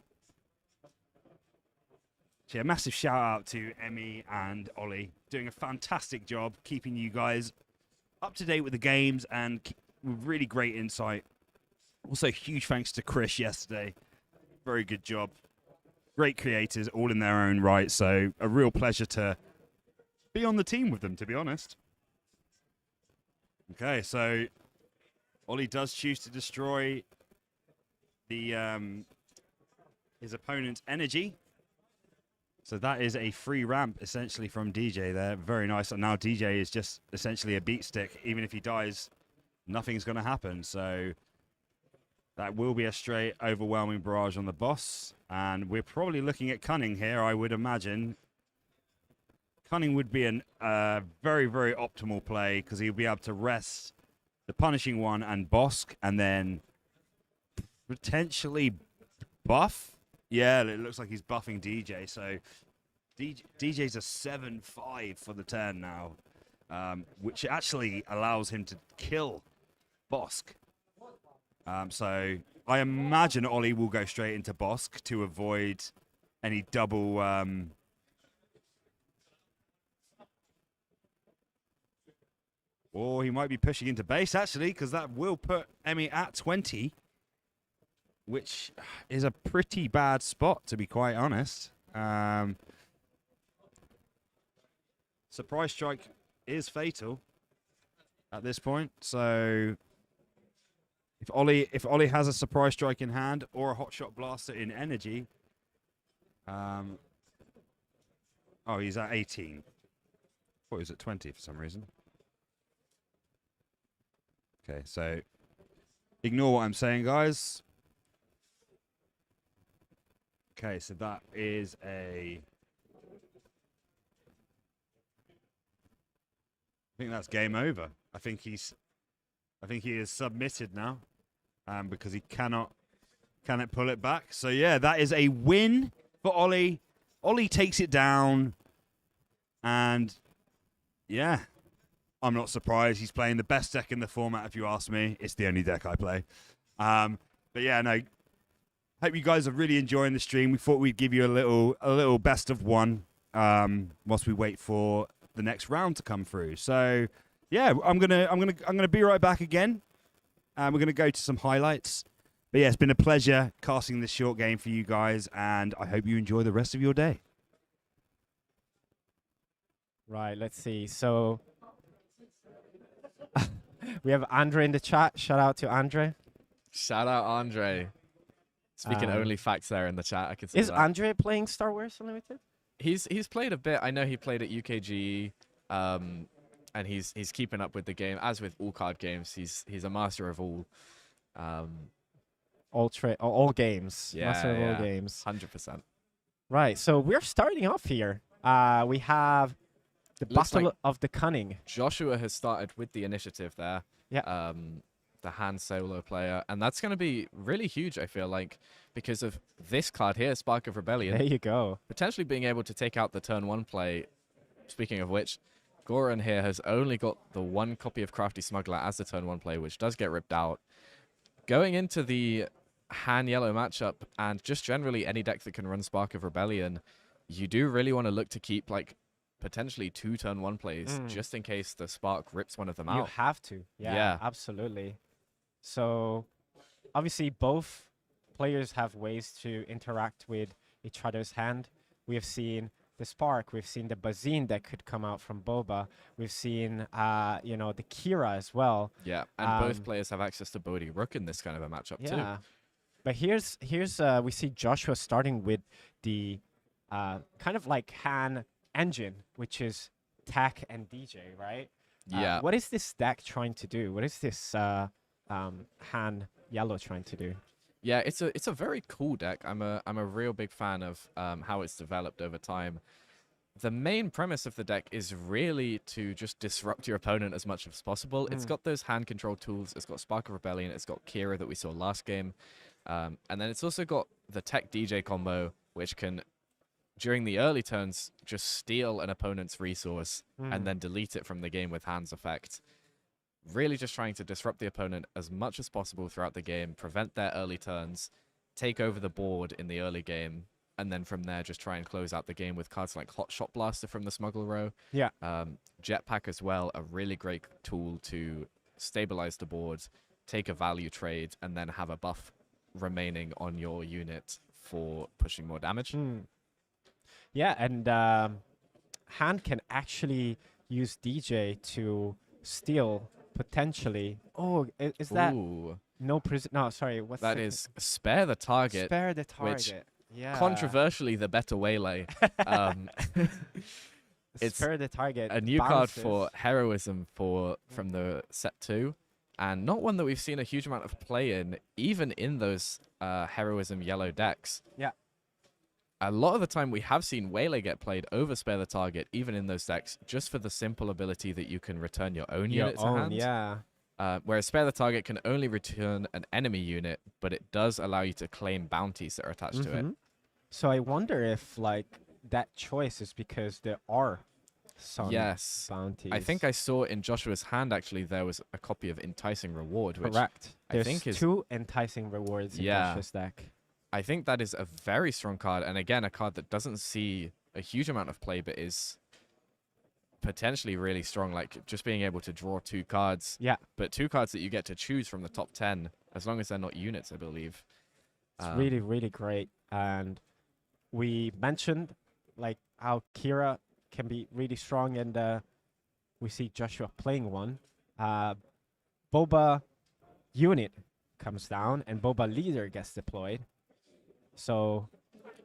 So yeah, massive shout out to Emmy and Ollie, doing a fantastic job keeping you guys up to date with the games and with really great insight. Also, huge thanks to Chris yesterday. Very good job. Great creators, all in their own right. So a real pleasure to be on the team with them, to be honest. Okay, so Ollie does choose to destroy the his opponent's energy. So that is a free ramp, essentially, from DJ there. Very nice. And now DJ is just essentially a beat stick. Even if he dies, nothing's going to happen. So that will be a straight overwhelming barrage on the boss. And we're probably looking at Cunning here, I would imagine. Cunning would be a very, very optimal play because he'll be able to rest the Punishing One and Bosk and then potentially buff. Yeah, it looks like he's buffing DJ. So DJ's a 7-5 for the turn now, which actually allows him to kill Bosk. So I imagine Ollie will go straight into Bosk to avoid any double... or he might be pushing into base, actually, because that will put Emmy at 20. Which is a pretty bad spot, to be quite honest. Surprise strike is fatal at this point. So if Ollie has a surprise strike in hand or a hot shot blaster in energy, oh, he's at 18. Thought he was at 20 for some reason. Okay, so ignore what I'm saying, guys. Okay, so that is I think that's game over. I think he is submitted now, because he cannot pull it back. So yeah, that is a win for Ollie. Ollie takes it down, and yeah, I'm not surprised. He's playing the best deck in the format, if you ask me. It's the only deck I play. But yeah, no. Hope you guys are really enjoying the stream. We thought we'd give you a little best of one whilst we wait for the next round to come through. So yeah, I'm gonna be right back again. We're gonna go to some highlights. But yeah, it's been a pleasure casting this short game for you guys, and I hope you enjoy the rest of your day. Right, let's see. So we have Andre in the chat. Shout out to Andre. Shout out Andre. Speaking only facts there in the chat, I can see Is that. Andre playing Star Wars Unlimited? He's played a bit. I know he played at UKG, and he's keeping up with the game. As with all card games, he's a master of all. All games. Yeah, Master of all games. 100%. Right, so we're starting off here. We have the Looks Battle like of the Cunning. Joshua has started with the initiative there. Yeah. The hand solo player, and that's going to be really huge, I feel like, because of this card here, Spark of Rebellion. There you go. Potentially being able to take out the turn 1 play. Speaking of which, Goran here has only got the 1 copy of Crafty Smuggler as the turn 1 play, which does get ripped out. Going into the Han yellow matchup, and just generally any deck that can run Spark of Rebellion, you do really want to look to keep like potentially 2 turn 1 plays, just in case the Spark rips one of them out. You have to. Yeah, absolutely. So obviously both players have ways to interact with each other's hand. We have seen the Spark, we've seen the Bazine that could come out from Boba. We've seen the Kira as well. Yeah, and both players have access to Bodhi Rook in this kind of a matchup too. Yeah. But here's we see Joshua starting with the kind of like Han engine, which is Tech and DJ, right? Yeah. What is this deck trying to do? What is this Han yellow trying to do? Yeah, it's a very cool deck. I'm a real big fan of how it's developed over time. The main premise of the deck is really to just disrupt your opponent as much as possible. It's got those hand control tools. It's got Spark of Rebellion. It's got Kira that we saw last game. And then it's also got the Tech DJ combo, which can, during the early turns, just steal an opponent's resource and then delete it from the game with Hand's effect. Really just trying to disrupt the opponent as much as possible throughout the game, prevent their early turns, take over the board in the early game, and then from there just try and close out the game with cards like Hot Shot Blaster from the Smuggle Row. Yeah. Jetpack as well, a really great tool to stabilize the board, take a value trade, and then have a buff remaining on your unit for pushing more damage. Yeah, and hand can actually use DJ to steal potentially. Oh, is that Ooh, no sorry, what's that is spare the target. spare the which target? Yeah. Controversially, the better waylay. It's spare the target. a new card bounces. for heroism from the set 2, and not one that we've seen a huge amount of play in, even in those heroism yellow decks. Yeah. A lot of the time we have seen waylay get played over spare the target, even in those decks, just for the simple ability that you can return your own unit to hand. Yeah. Whereas spare the target can only return an enemy unit, but it does allow you to claim bounties that are attached to it. So I wonder if like that choice is because there are some Yes. bounties. I think I saw in Joshua's hand, actually, there was a copy of Enticing Reward, which correct. I There's think is- 2 enticing rewards in Yeah. Josh's deck. I think that is a very strong card, and again, a card that doesn't see a huge amount of play, but is potentially really strong, like just being able to draw 2 cards, Yeah. but 2 cards that you get to choose from the top 10, as long as they're not units, I believe. It's really, really great. And we mentioned like how Kira can be really strong, and we see Joshua playing one. Boba unit comes down, and Boba leader gets deployed. So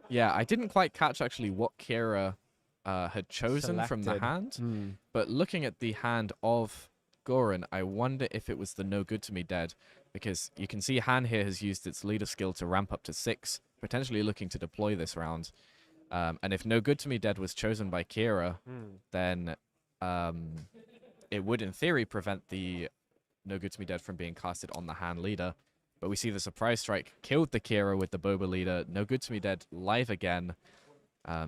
Yeah, I didn't quite catch actually what Kira had chosen from the Selected. hand, but looking at the hand of Goran, I wonder if it was the No Good To Me Dead, because you can see Han here has used its leader skill to ramp up to 6, potentially looking to deploy this round. And if No Good To Me Dead was chosen by Kira, then it would in theory prevent the No Good To Me Dead from being casted on the Han leader. But we see the Surprise Strike killed the Kira with the Boba leader. No Good To Me Dead live again.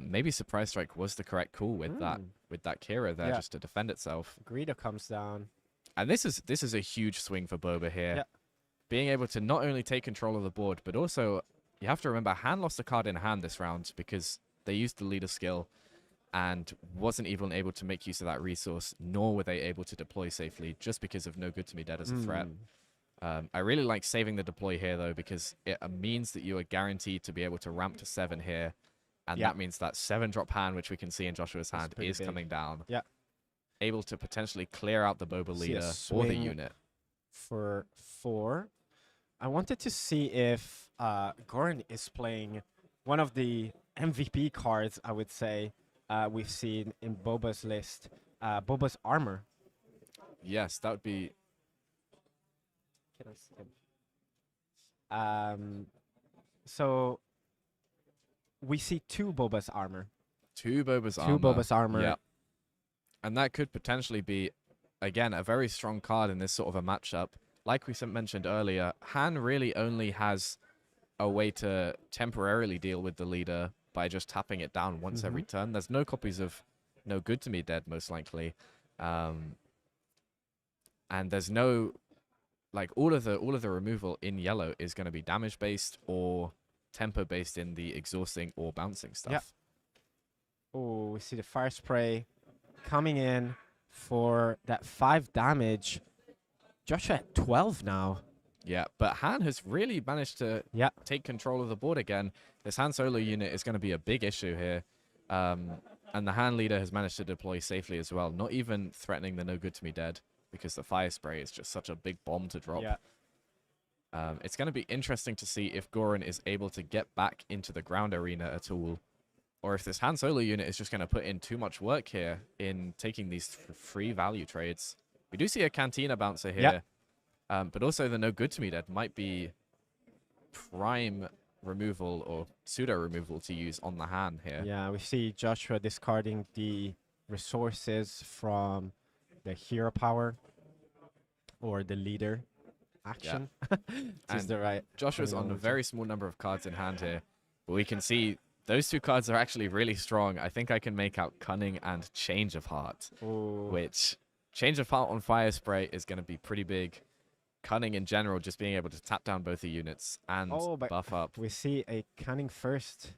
Maybe Surprise Strike was the correct call with that Kira there, Yeah. just to defend itself. Greedo comes down. And this is a huge swing for Boba here. Yeah. Being able to not only take control of the board, but also you have to remember Han lost a card in hand this round because they used the leader skill and wasn't even able to make use of that resource, nor were they able to deploy safely just because of No Good To Me Dead as a threat. I really like saving the deploy here, though, because it means that you are guaranteed to be able to ramp to 7 here. And Yeah. that means that 7-drop hand, which we can see in Joshua's That's hand, pretty is big. coming down. Yeah. Able to potentially clear out the Boba See a leader or the swing. unit. For 4. I wanted to see if Goran is playing one of the MVP cards, I would say, we've seen in Boba's list. Boba's armor. Yes, that would be... Can I see him? So we see 2 Boba's armor. 2 Boba's 2 armor. Boba's armor. Yeah. And that could potentially be, again, a very strong card in this sort of a matchup. Like we mentioned earlier, Han really only has a way to temporarily deal with the leader by just tapping it down once every turn. There's no copies of No Good To Me Dead, most likely. And there's no... Like, all of the removal in yellow is going to be damage-based or tempo-based in the exhausting or bouncing stuff. Yep. Oh, we see the fire spray coming in for that 5 damage. Joshua at 12 now. Yeah, but Han has really managed to take control of the board again. This Han Solo unit is going to be a big issue here. And the Han leader has managed to deploy safely as well, not even threatening the No Good To Me Dead, because the fire spray is just such a big bomb to drop. Yeah. It's going to be interesting to see if Goran is able to get back into the ground arena at all, or if this Han Solo unit is just going to put in too much work here in taking these free value trades. We do see a Cantina bouncer here, but also the No Good To Me Dead might be prime removal or pseudo removal to use on the Han here. Yeah, we see Joshua discarding the resources from the hero power or the leader action. Is the right Joshua's on a terminology. very small number of cards in hand here, but we can see those 2 cards are actually really strong. I think I can make out Cunning and Change of Heart, Ooh. which Change of Heart on Fire Spray is going to be pretty big. Cunning in general, just being able to tap down both the units and but buff up. we see a Cunning first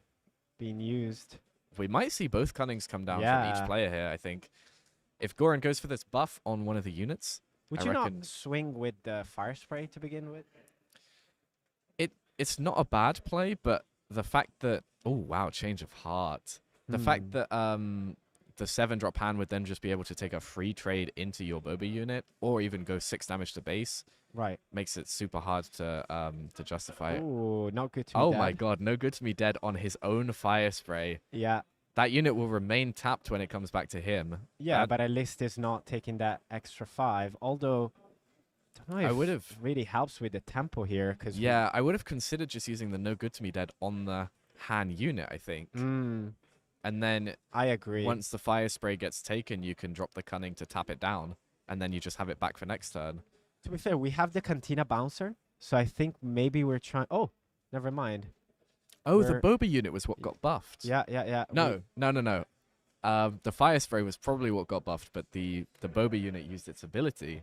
being used. We might see both Cunnings come down from Yeah. each player here, I think. If Goran goes for this buff on one of the units, Would I you reckon not swing with the Fire Spray to begin with? it's not a bad play, but the fact that... Oh, wow, change of heart. The fact that the 7-drop hand would then just be able to take a free trade into your Boba unit, or even go 6 damage to base, Right. makes it super hard to justify it. Ooh, not good to me. Oh my god, no good to me dead on his own Fire Spray. Yeah. That unit will remain tapped when it comes back to him. Yeah, but at least it's not taking that extra 5. Although, don't know if I would have... really helps with the tempo here. Cause Yeah, I would have considered just using the no good to me dead on the Han unit, I think. And then I agree. once the Fire Spray gets taken, you can drop the Cunning to tap it down. And then you just have it back for next turn. To be fair, we have the Cantina Bouncer. So I think maybe we're trying... Oh, never mind. Oh, the We're- Boba unit was what got buffed. Yeah. No. The Fire Spray was probably what got buffed, but the Boba unit used its ability.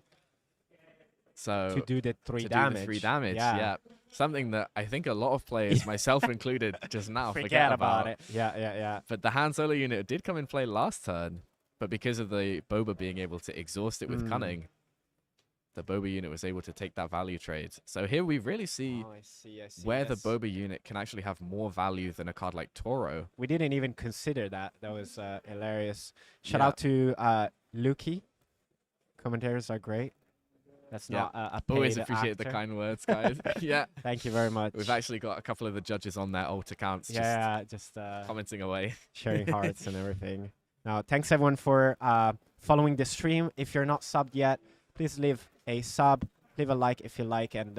So To do the 3 to damage. do the 3 damage, yeah. Something that I think a lot of players, myself included, just now forget about. it. Yeah. But the Han Solo unit did come in play last turn, but because of the Boba being able to exhaust it with Cunning, the Boba unit was able to take that value trade. So here we really see Oh, I see. where the yes. Boba unit can actually have more value than a card like Toro. We didn't even consider that. That was hilarious. Shout Yeah. out to Lukey. Commentators are great. That's Yeah. not a paid Always appreciate the actor. kind words, guys. Yeah. Thank you very much. We've actually got a couple of the judges on their alt accounts just just commenting away. sharing hearts and everything. Now, thanks everyone for following the stream. If you're not subbed yet, please leave a sub, leave a like if you like, and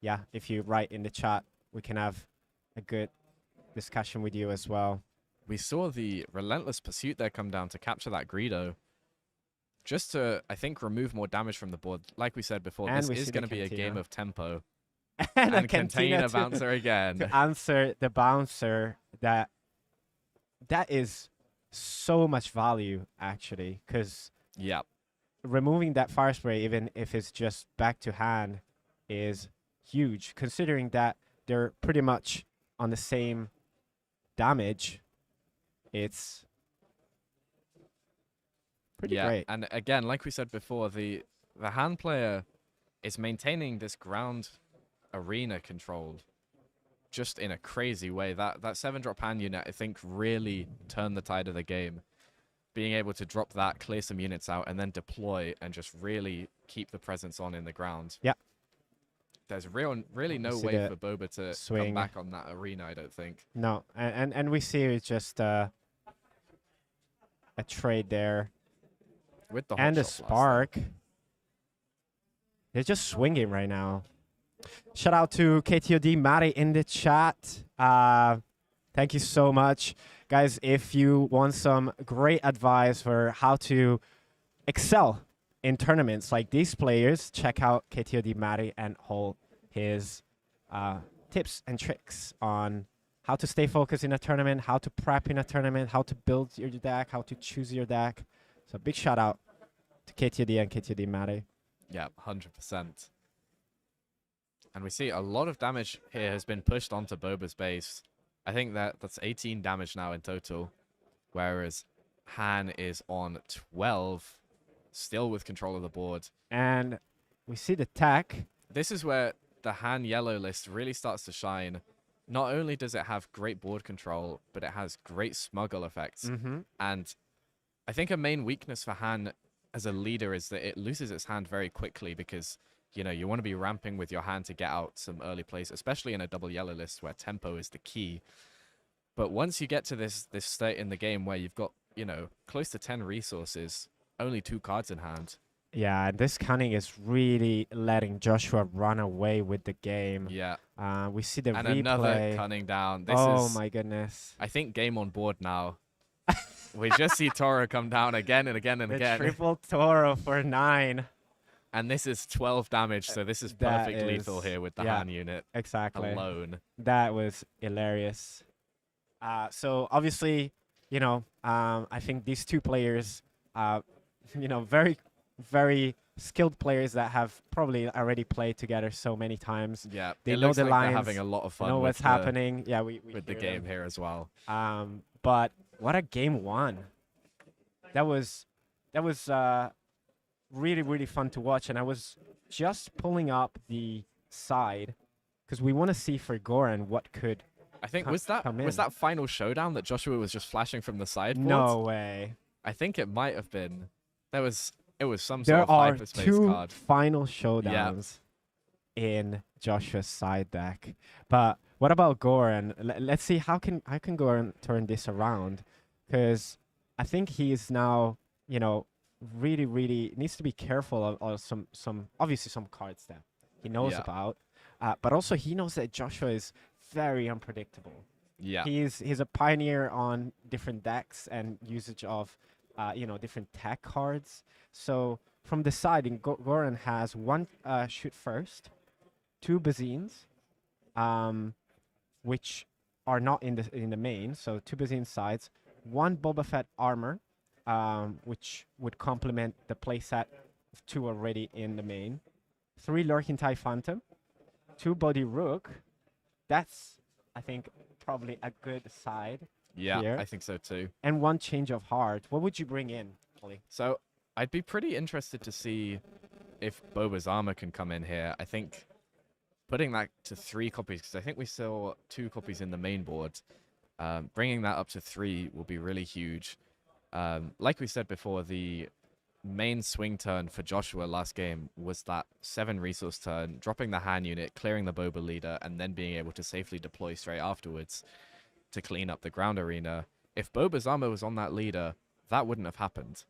yeah, if you write in the chat, we can have a good discussion with you as well. We saw the relentless pursuit there come down to capture that Greedo. Just to, I think, remove more damage from the board. Like we said before, And this we is see the going to be a Cantina. game of tempo. And a And contain Cantina a bouncer again. to answer the bouncer, that is so much value actually, because Yeah. removing that Fire Spray, even if it's just back to hand, is huge, considering that they're pretty much on the same damage. It's pretty great. And again, like we said before, the hand player is maintaining this ground arena control just in a crazy way. That 7-drop hand unit, I think, really turned the tide of the game. Being able to drop that, clear some units out, and then deploy and just really keep the presence on in the ground. Yeah. There's really no see way the for Boba to swing. come back on that arena, I don't think. No, and we see it's just a trade there. With the And a hotshot blast there. spark. They're just swinging right now. Shout out to KTOD Mari in the chat. Thank you so much. Guys, if you want some great advice for how to excel in tournaments like these players, check out KTOD Mari and hold his tips and tricks on how to stay focused in a tournament, how to prep in a tournament, how to build your deck, how to choose your deck. So big shout out to KTD and KTD Mari. Yeah, 100%. And we see a lot of damage here has been pushed onto Boba's base. I think that's 18 damage now in total, whereas Han is on 12, still with control of the board. And we see the tech. This is where the Han yellow list really starts to shine. Not only does it have great board control, but it has great smuggle effects. And I think a main weakness for Han as a leader is that it loses its hand very quickly because, you know, you want to be ramping with your hand to get out some early plays, especially in a double yellow list where tempo is the key. But once you get to this state in the game where you've got, you know, close to 10 resources, only 2 cards in hand. Yeah, this cunning is really letting Joshua run away with the game. Yeah. We see the And replay. another cunning down. This oh is, my goodness. I think, game on board now. We just see Toro come down again and again and The again. triple Toro for 9. And this is 12 damage, so this is That perfect lethal is- here with the yeah, Han unit Exactly. alone. That was hilarious. So obviously, you know, I think these two players, you know, very very skilled players that have probably already played together so many times. Yeah, They it know looks the like lines. they're having a lot of They fun know with what's happening. Yeah, we with the hear game them. here as well. But what a game one! That was really really fun to watch, and I was just pulling up the side because we want to see for Goran what could. I think come was in. that final showdown that Joshua was just flashing from the sideboard? No way. I think it might have been. It was some There sort of are hyperspace two card. final showdowns in Joshua's side deck. But what about Goran? Let's see how can Goran turn this around, because I think he is now, really really needs to be careful of some obviously some cards that he knows Yeah. about, but also he knows that Joshua is very unpredictable. Yeah. He's a pioneer on different decks and usage of different tech cards. So from the side, Goran has one shoot first, two Bazines, which are not in the main. So two Bazine sides, one Boba Fett armor, which would complement the playset of two already in the main. Three Lurking TIE Phantom, two Body Rook. That's, I think, probably a good side. Yeah, here. I think so too. And one Change of Heart. What would you bring in, Ollie? So I'd be pretty interested to see if Boba's armor can come in here. I think putting that to 3 copies, because I think we saw 2 copies in the main board. Bringing that up to 3 will be really huge. Like we said before, the main swing turn for Joshua last game was that 7 resource turn, dropping the hand unit, clearing the Boba leader, and then being able to safely deploy straight afterwards to clean up the ground arena. If Boba's armor was on that leader, that wouldn't have happened.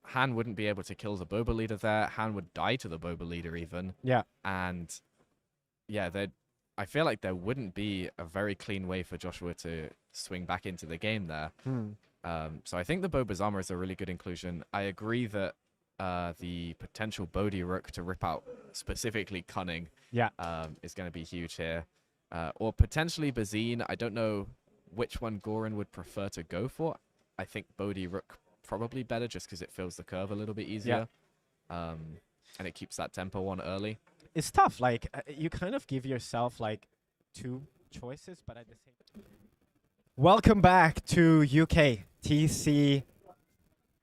Han wouldn't be able to kill the Boba leader there. Han would die to the Boba leader even. Yeah. And yeah, I feel like there wouldn't be a very clean way for Joshua to swing back into the game there. So I think the Boba's armor is a really good inclusion. I agree that the potential Bodhi Rook to rip out specifically Cunning is going to be huge here. Or potentially Bazine. I don't know which one Goran would prefer to go for. I think Bodhi Rook probably better just because it fills the curve a little bit easier. And it keeps that tempo on early. It's tough. Like, you kind of give yourself, like, 2 choices, but at the same time. Welcome back to UKTC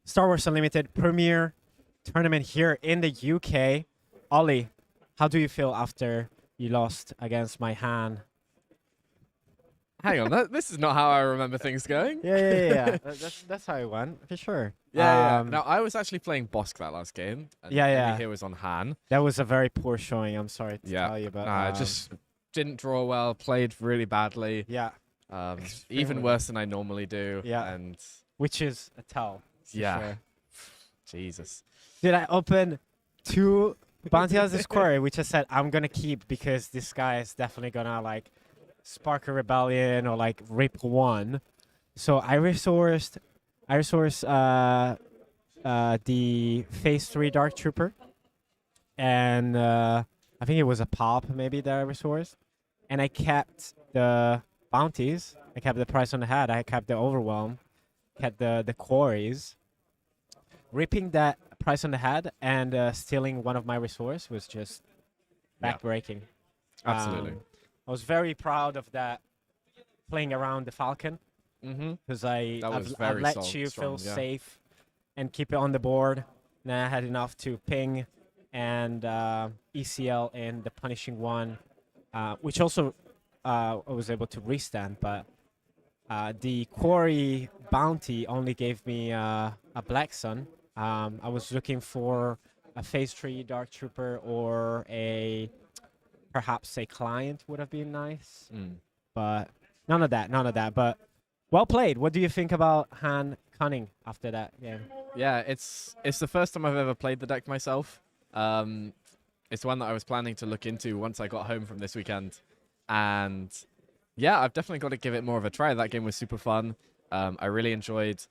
Star Wars Unlimited Premier Tournament here in the UK. Ollie, how do you feel after you lost against my Han? Hang on, this is not how I remember things going. Yeah. That's how it went, for sure. Yeah. Now, I was actually playing Bosk that last game. And Emmy here was on Han. That was a very poor showing, I'm sorry to tell you. But I just didn't draw well, played really badly. Yeah. Even worse than I normally do. Yeah. And which is a tell. Sure. Jesus. Did I open 2 Bounty House's Quarry, which I said I'm going to keep because this guy is definitely going to, like, spark a rebellion or, like, rip 1. So I resourced the Phase 3 Dark Trooper. And I think it was a pop maybe that I resourced. And I kept the bounties. I kept the price on the head. I kept the overwhelm. Kept the quarries. Ripping that price on the head and stealing one of my resource was just backbreaking. Absolutely. I was very proud of that, playing around the Falcon. Because I've let you feel safe and keep it on the board. And I had enough to ping and ECL in the punishing one, which also I was able to restand. But the quarry bounty only gave me a Black Sun. I was looking for a Phase 3 Dark Trooper or perhaps a Client would have been nice. But none of that. But well played. What do you think about Han Cunning after that game? Yeah, it's the first time I've ever played the deck myself. It's one that I was planning to look into once I got home from this weekend. And yeah, I've definitely got to give it more of a try. That game was super fun. I really enjoyed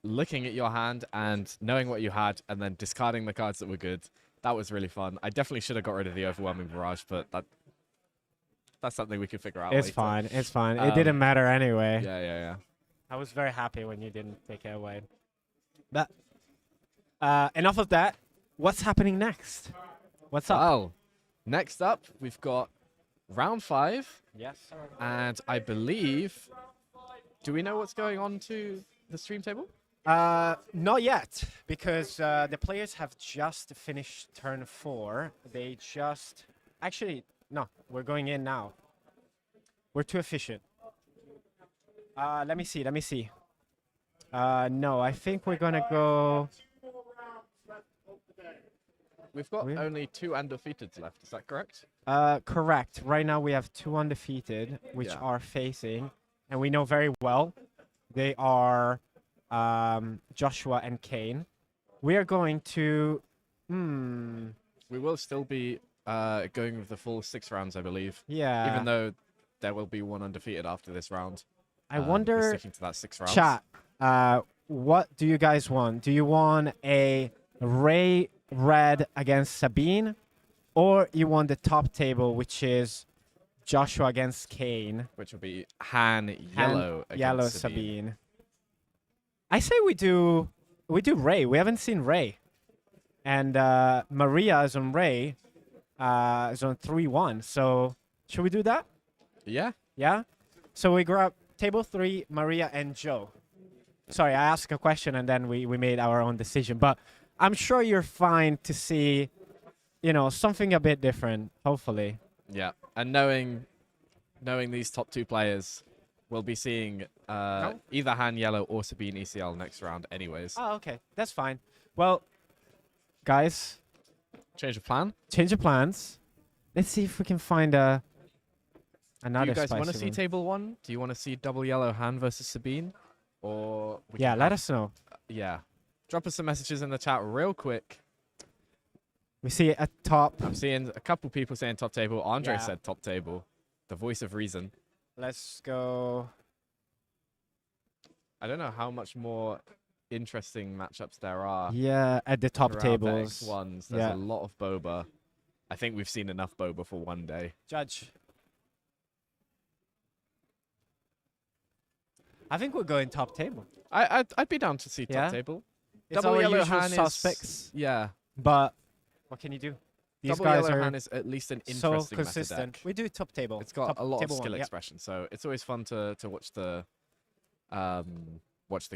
looking at your hand and knowing what you had and then discarding the cards that were good. That was really fun. I definitely should have got rid of the Overwhelming Barrage, but that's something we can figure out It's later. fine. It's fine. It didn't matter anyway. Yeah. I was very happy when you didn't take it away. But enough of that. What's happening next? What's up? Well, next up, we've got round 5. Yes. And I believe, do we know what's going on to the stream table? Not yet, because the players have just finished turn 4. They just... Actually, no, we're going in now. We're too efficient. Let me see. No, I think we're going to go... We've got Really? only 2 undefeateds left, is that correct? Correct. Right now we have 2 undefeated, which Yeah. are facing, and we know very well they are Joshua and Kane. We are going to... We will still be going with the full 6 rounds, I believe. Yeah. Even though there will be 1 undefeated after this round. I We're wonder... sticking to that 6 rounds. Chat, what do you guys want? Do you want a Ray Red against Sabine, or you want the top table, which is Joshua against Kane, Which will be Han Yellow against Yellow Sabine? I say we do Ray. We haven't seen Ray, and Maria is on Ray, is on 3-1. So should we do that? Yeah. Yeah. So we grab table 3, Maria and Joe. Sorry, I asked a question and then we made our own decision, but I'm sure you're fine to see, something a bit different, hopefully. Yeah. And knowing these top 2 players, we'll be seeing either Han Yellow or Sabine ECL next round anyways. Oh, okay. That's fine. Well, guys, Change of plan. change of plans. Let's see if we can find Do another you guys want to spicy see one. table 1? Do you want to see double yellow Han versus Sabine? Or we Yeah, can let have- us know. Yeah. Drop us some messages in the chat real quick. We see it at top. I'm seeing a couple people saying top table. Andre Yeah. said top table. The voice of reason. Let's go. I don't know how much more interesting matchups there are. Yeah, at the top throughout the tables. X1s. There's Yeah. a lot of boba. I think we've seen enough boba for one day. Judge. I think we're going top table. I'd be down to see top Yeah? table. It's Double our yellow usual Han is- suspects, Yeah. but what can you do? These Double guys yellow are Han is at least an so interesting meta consistent. deck. We do top table. It's got top a lot of table skill one, yep. expression, so it's always fun to watch the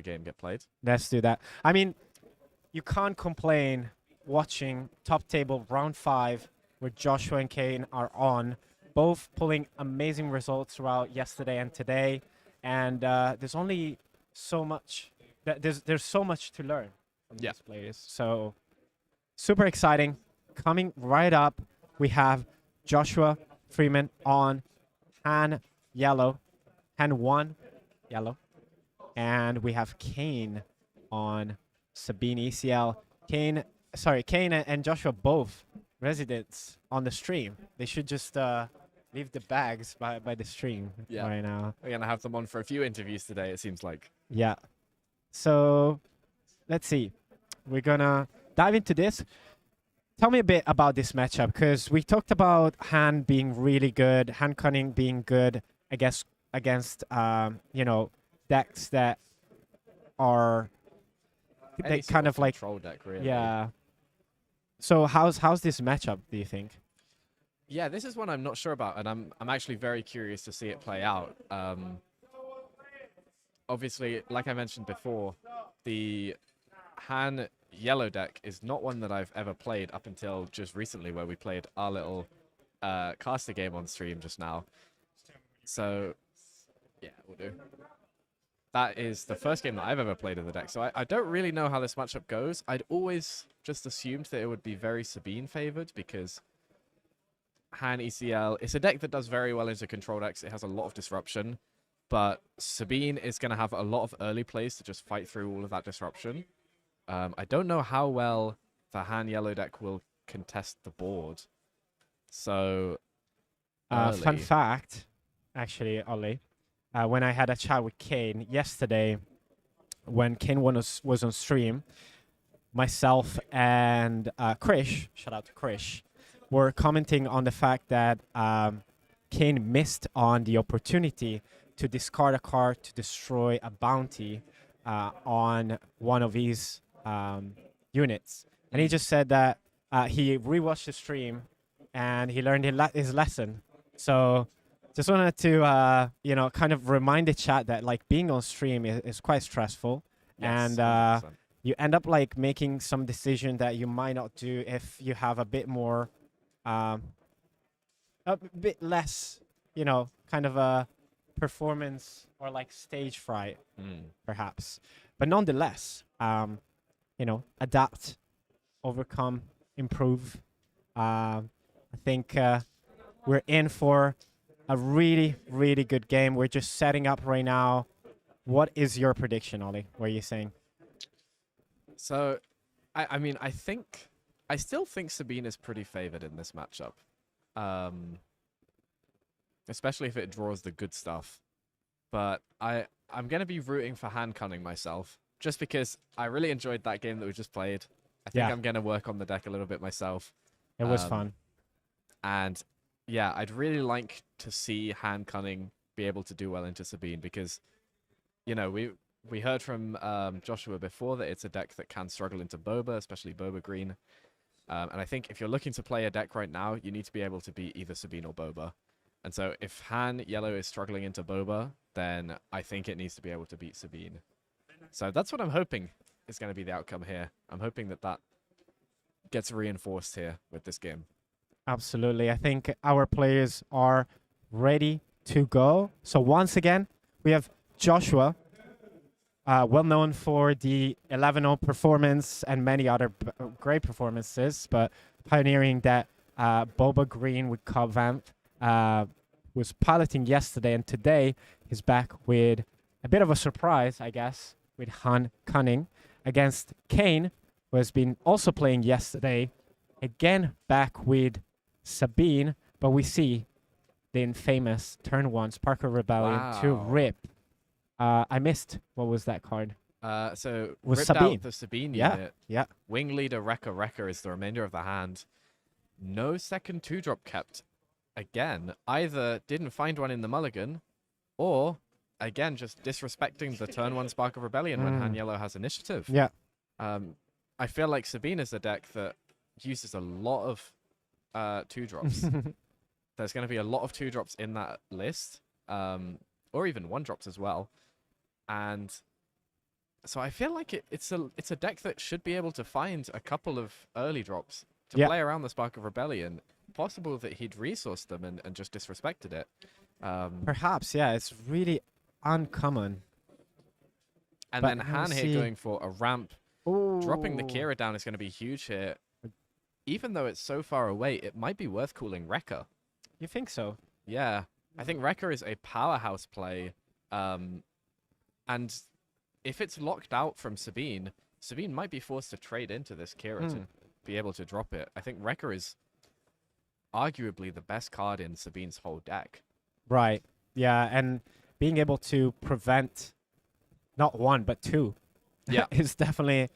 game get played. Let's do that. I mean, you can't complain watching top table round 5 where Joshua and Kane are on, both pulling amazing results throughout yesterday and today. And there's only so much. There's so much to learn from Yeah. these players. So super exciting. Coming right up, we have Joshua Freeman on Han Yellow, Han 1 Yellow. And we have Kane on Sabine ECL. Kane and Joshua both residents on the stream. They should just leave the bags by the stream Yeah. right now. We're gonna have them on for a few interviews today. It seems like. Yeah. So let's see. We're gonna dive into this. Tell me a bit about this matchup, because we talked about Han being really good, Han Cunning being good against decks that are Any they sort kind of like control deck, really. yeah. So how's this matchup, do you think? Yeah, this is one I'm not sure about, and I'm actually very curious to see it play out. Obviously, like I mentioned before, the Han Yellow deck is not one that I've ever played up until just recently, where we played our little caster game on stream just now. So, yeah, we'll do. That is the first game that I've ever played of the deck, so I don't really know how this matchup goes. I'd always just assumed that it would be very Sabine favored, because Han ECL, it's a deck that does very well into control decks. It has a lot of disruption, but Sabine is going to have a lot of early plays to just fight through all of that disruption. I don't know how well the Han Yellow deck will contest the board. So, Fun early. fact, actually, Ollie, when I had a chat with Kane yesterday, when Kane was on stream, myself and Krish, shout out to Krish, were commenting on the fact that Kane missed on the opportunity to discard a card to destroy a bounty on one of his units. And he just said that he rewatched the stream and he learned his lesson. So just wanted to, kind of remind the chat that like being on stream is quite stressful. Yes, And 100%. you end up like making some decision that you might not do if you have a bit more, a bit less, kind of a performance or like stage fright, perhaps. But nonetheless, adapt, overcome, improve. I think we're in for a really, really good game. We're just setting up right now. What is your prediction, Ollie? What are you saying? So, I mean, I still think Sabine is pretty favored in this matchup. Especially if it draws the good stuff. But I'm going to be rooting for hand cunning myself, just because I really enjoyed that game that we just played. I think I'm going to work on the deck a little bit myself. It was fun. And yeah, I'd really like to see hand cunning be able to do well into Sabine, because, we heard from Joshua before that it's a deck that can struggle into Boba, especially Boba green. And I think if you're looking to play a deck right now, you need to be able to beat either Sabine or Boba. And so if Han yellow is struggling into Boba, then I think it needs to be able to beat Sabine. So that's what I'm hoping is going to be the outcome here. I'm hoping that gets reinforced here with this game. Absolutely. I think our players are ready to go. So once again, we have Joshua, well known for the 11-0 performance and many other great performances, but pioneering that Boba Green with Cobb Vamp. Was piloting yesterday, and today he's back with a bit of a surprise, I guess, with Han Cunning against Kane, who has been also playing yesterday. Again, back with Sabine, but we see the infamous turn 1 Sparkle Rebellion to Wow. rip. I missed, what was that card? So Was ripped Sabine. out the Sabine Yeah, unit. yeah. Wing Leader Wrecker is the remainder of the hand. No second 2-drop kept. Again, either didn't find one in the mulligan, or, again, just disrespecting the turn 1 Spark of Rebellion when Han Yellow has initiative. Yeah. I feel like Sabine is a deck that uses a lot of 2-drops. There's going to be a lot of 2-drops in that list, or even 1-drops as well. And so I feel like it's a deck that should be able to find a couple of early drops to play around the Spark of Rebellion. Possible that he'd resourced them and just disrespected it. Perhaps, yeah. It's really uncommon. And but then Han here going for a ramp. Dropping the Ooh. Kira down is going to be huge here. Even though it's so far away, it might be worth calling Wrecker. You think so? Yeah. I think Wrecker is a powerhouse play. And if it's locked out from Sabine, Sabine might be forced to trade into this Kira to be able to drop it. I think Wrecker is arguably the best card in Sabine's whole deck. Right. Yeah, and being able to prevent not 1 but 2 is definitely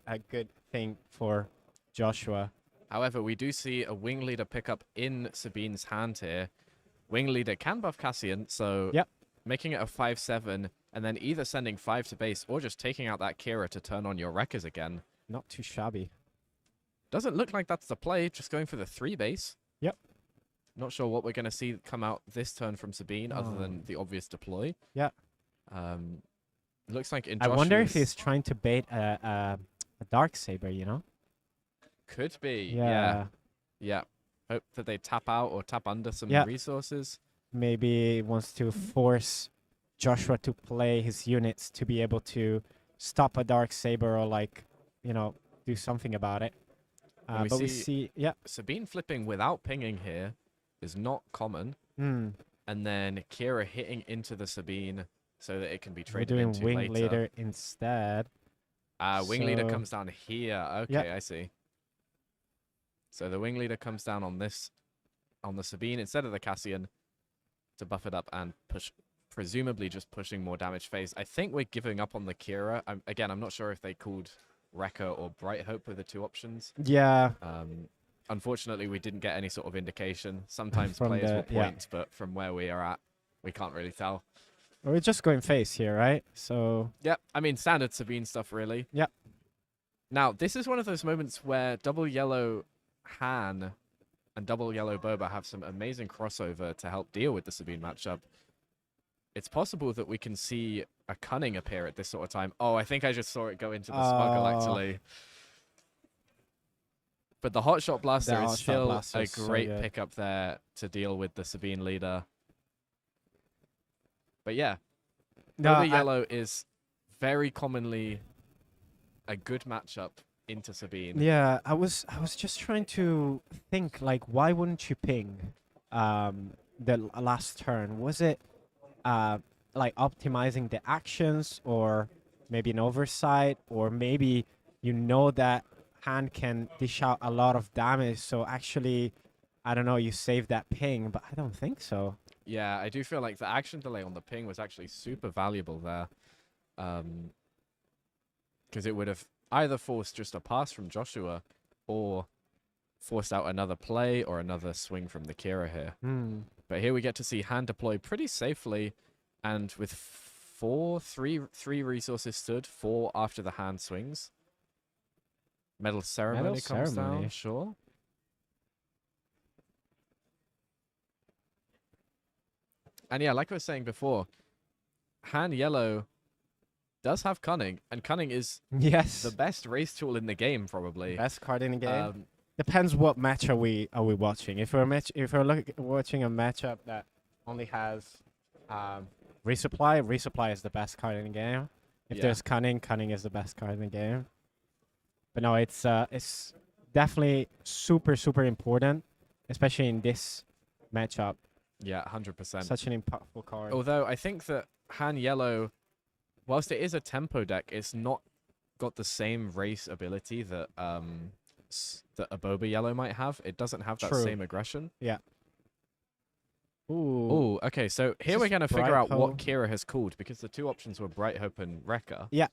a good thing for Joshua. However, we do see a Wing Leader pickup in Sabine's hand here. Wing Leader can buff Cassian, so making it a 5/7 and then either sending 5 to base or just taking out that Kira to turn on your Wreckers again. Not too shabby. Doesn't look like that's the play, just going for the 3 base. Yep. Not sure what we're going to see come out this turn from Sabine other than the obvious deploy. Yeah. Looks like in I wonder if Joshua's- he's trying to bait a Dark Saber, Could be. Yeah. Yeah. Hope that they tap out or tap under some resources. Maybe he wants to force Joshua to play his units to be able to stop a Dark Saber or do something about it. And But we see, Sabine flipping without pinging here is not common. And then Kira hitting into the Sabine so that it can be we're traded doing into Wing later. Leader instead. Wing Leader So- comes down here. Okay, I see. So the Wing Leader comes down on the Sabine instead of the Cassian to buff it up and push, presumably just pushing more damage phase. I think we're giving up on the Kira. Again, I'm not sure if they called Wrecker or Bright Hope were the 2 options. Yeah. Unfortunately, we didn't get any sort of indication. Sometimes From players the- will point, but from where we are at, we can't really tell. We're just going face here, right? So Yeah, I mean, standard Sabine stuff, really. Yeah. Now, this is one of those moments where double yellow Han and double yellow Boba have some amazing crossover to help deal with the Sabine matchup. It's possible that we can see a Cunning appear at this sort of time. Oh, I think I just saw it go into the Smuggle, actually. But the Hotshot Blaster is still a great pickup there to deal with the Sabine leader. But yeah, Boba Yellow is very commonly a good matchup into Sabine. Yeah, I was just trying to think, like, why wouldn't you ping the last turn? Was it like optimizing the actions, or maybe an oversight, or maybe you know that Han can dish out a lot of damage, so actually, I don't know, you save that ping, but I don't think so. Yeah, I do feel like the action delay on the ping was actually super valuable there. Because it would have either forced just a pass from Joshua or forced out another play or another swing from the Kira here. But here we get to see Han deploy pretty safely, and with three resources stood, 4 after the Han swings. Medal Ceremony comes down, sure. And yeah, like I was saying before, Han Yellow does have Cunning, and Cunning is the best race tool in the game, probably. Best card in the game. Depends what match are we watching. If we're watching a matchup that only has resupply is the best card in the game. If there's Cunning is the best card in the game. But no, it's definitely super important, especially in this matchup. Yeah, 100%. Such an impactful card. Although I think that Han Yellow, whilst it is a tempo deck, it's not got the same race ability that that a Boba Yellow might have. It doesn't have that same aggression. Yeah. Ooh, okay, so here we're going to figure out what Kira has called, because the 2 options were Bright Hope and Wrecker. Yeah.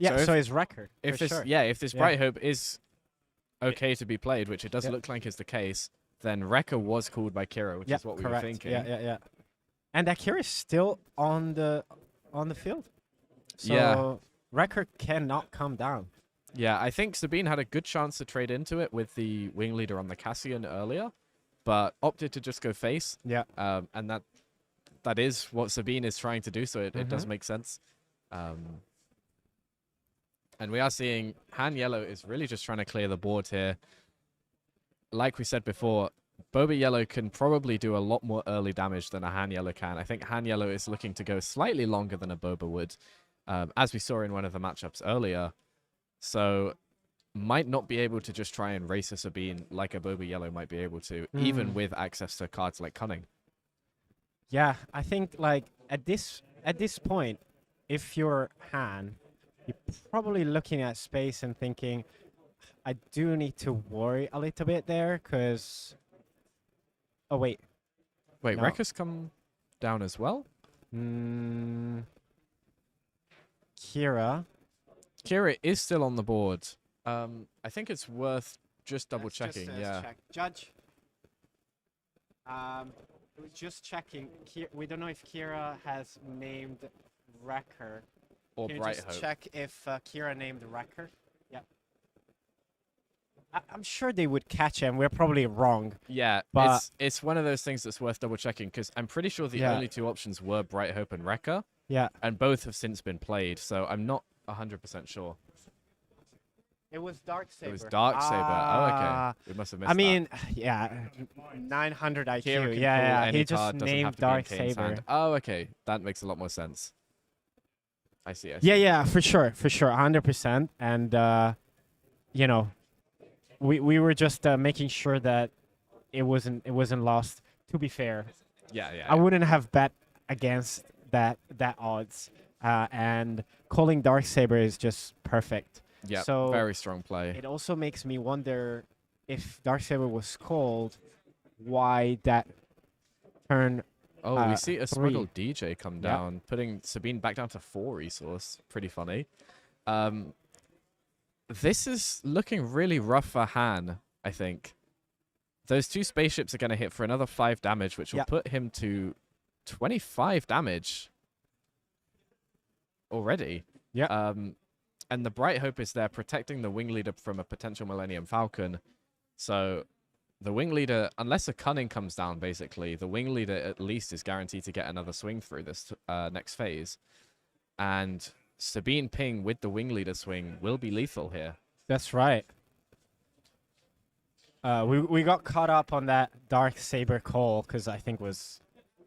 Yeah, so it's Wrecker. If this Bright Hope is okay to be played, which it does look like is the case, then Wrecker was called by Kira, which is what we were thinking. Yeah. And that Kira is still on the field. So Wrecker cannot come down. Yeah, I think Sabine had a good chance to trade into it with the wing leader on the Cassian earlier, but opted to just go face. Yeah. And that is what Sabine is trying to do, so it does make sense. And we are seeing Han Yellow is really just trying to clear the board here. Like we said before, Boba Yellow can probably do a lot more early damage than a Han Yellow can. I think Han Yellow is looking to go slightly longer than a Boba would, as we saw in one of the matchups earlier. So might not be able to just try and race a Sabine like a Boba Yellow might be able to, even with access to cards like Cunning. Yeah, I think like at this point, if you're Han, you're probably looking at space and thinking, I do need to worry a little bit there, because... Oh, wait. Wait, no. Wrecker's come down as well? Kira. Kira is still on the board. I think it's worth just double checking. Check. Judge. Just checking. We don't know if Kira has named Wrecker. Or Can you Bright just Hope. check if Kira named Wrecker? Yeah. I'm sure they would catch him. We're probably wrong. Yeah, but it's one of those things that's worth double checking, because I'm pretty sure the only 2 options were Bright Hope and Wrecker. Yeah. And both have since been played, so I'm not 100% sure. It was Darksaber. It was Darksaber. Oh, okay. We must have missed I mean, yeah, 900 IQ. Kira can Yeah, pull any he just card, doesn't named have to be in Kane's Darksaber. hand. Oh, okay. That makes a lot more sense. I see. Yeah, for sure, 100%. And you know, we were just making sure that it wasn't lost. To be fair, Yeah. I wouldn't have bet against that odds. And calling Darksaber is just perfect. Yeah, so very strong play. It also makes me wonder if Darksaber was called, why that turn. Oh, we see a 3. Smuggle DJ come down, putting Sabine back down to 4 resource. Pretty funny. This is looking really rough for Han, I think. Those 2 spaceships are going to hit for another 5 damage, which will put him to 25 damage already. Yeah. And the bright hope is they're protecting the wing leader from a potential Millennium Falcon. So the wing leader, unless a cunning comes down, basically, the wing leader at least is guaranteed to get another swing through this next phase. And Sabine ping with the wing leader swing will be lethal here. That's right. We got caught up on that Dark Saber call because I think was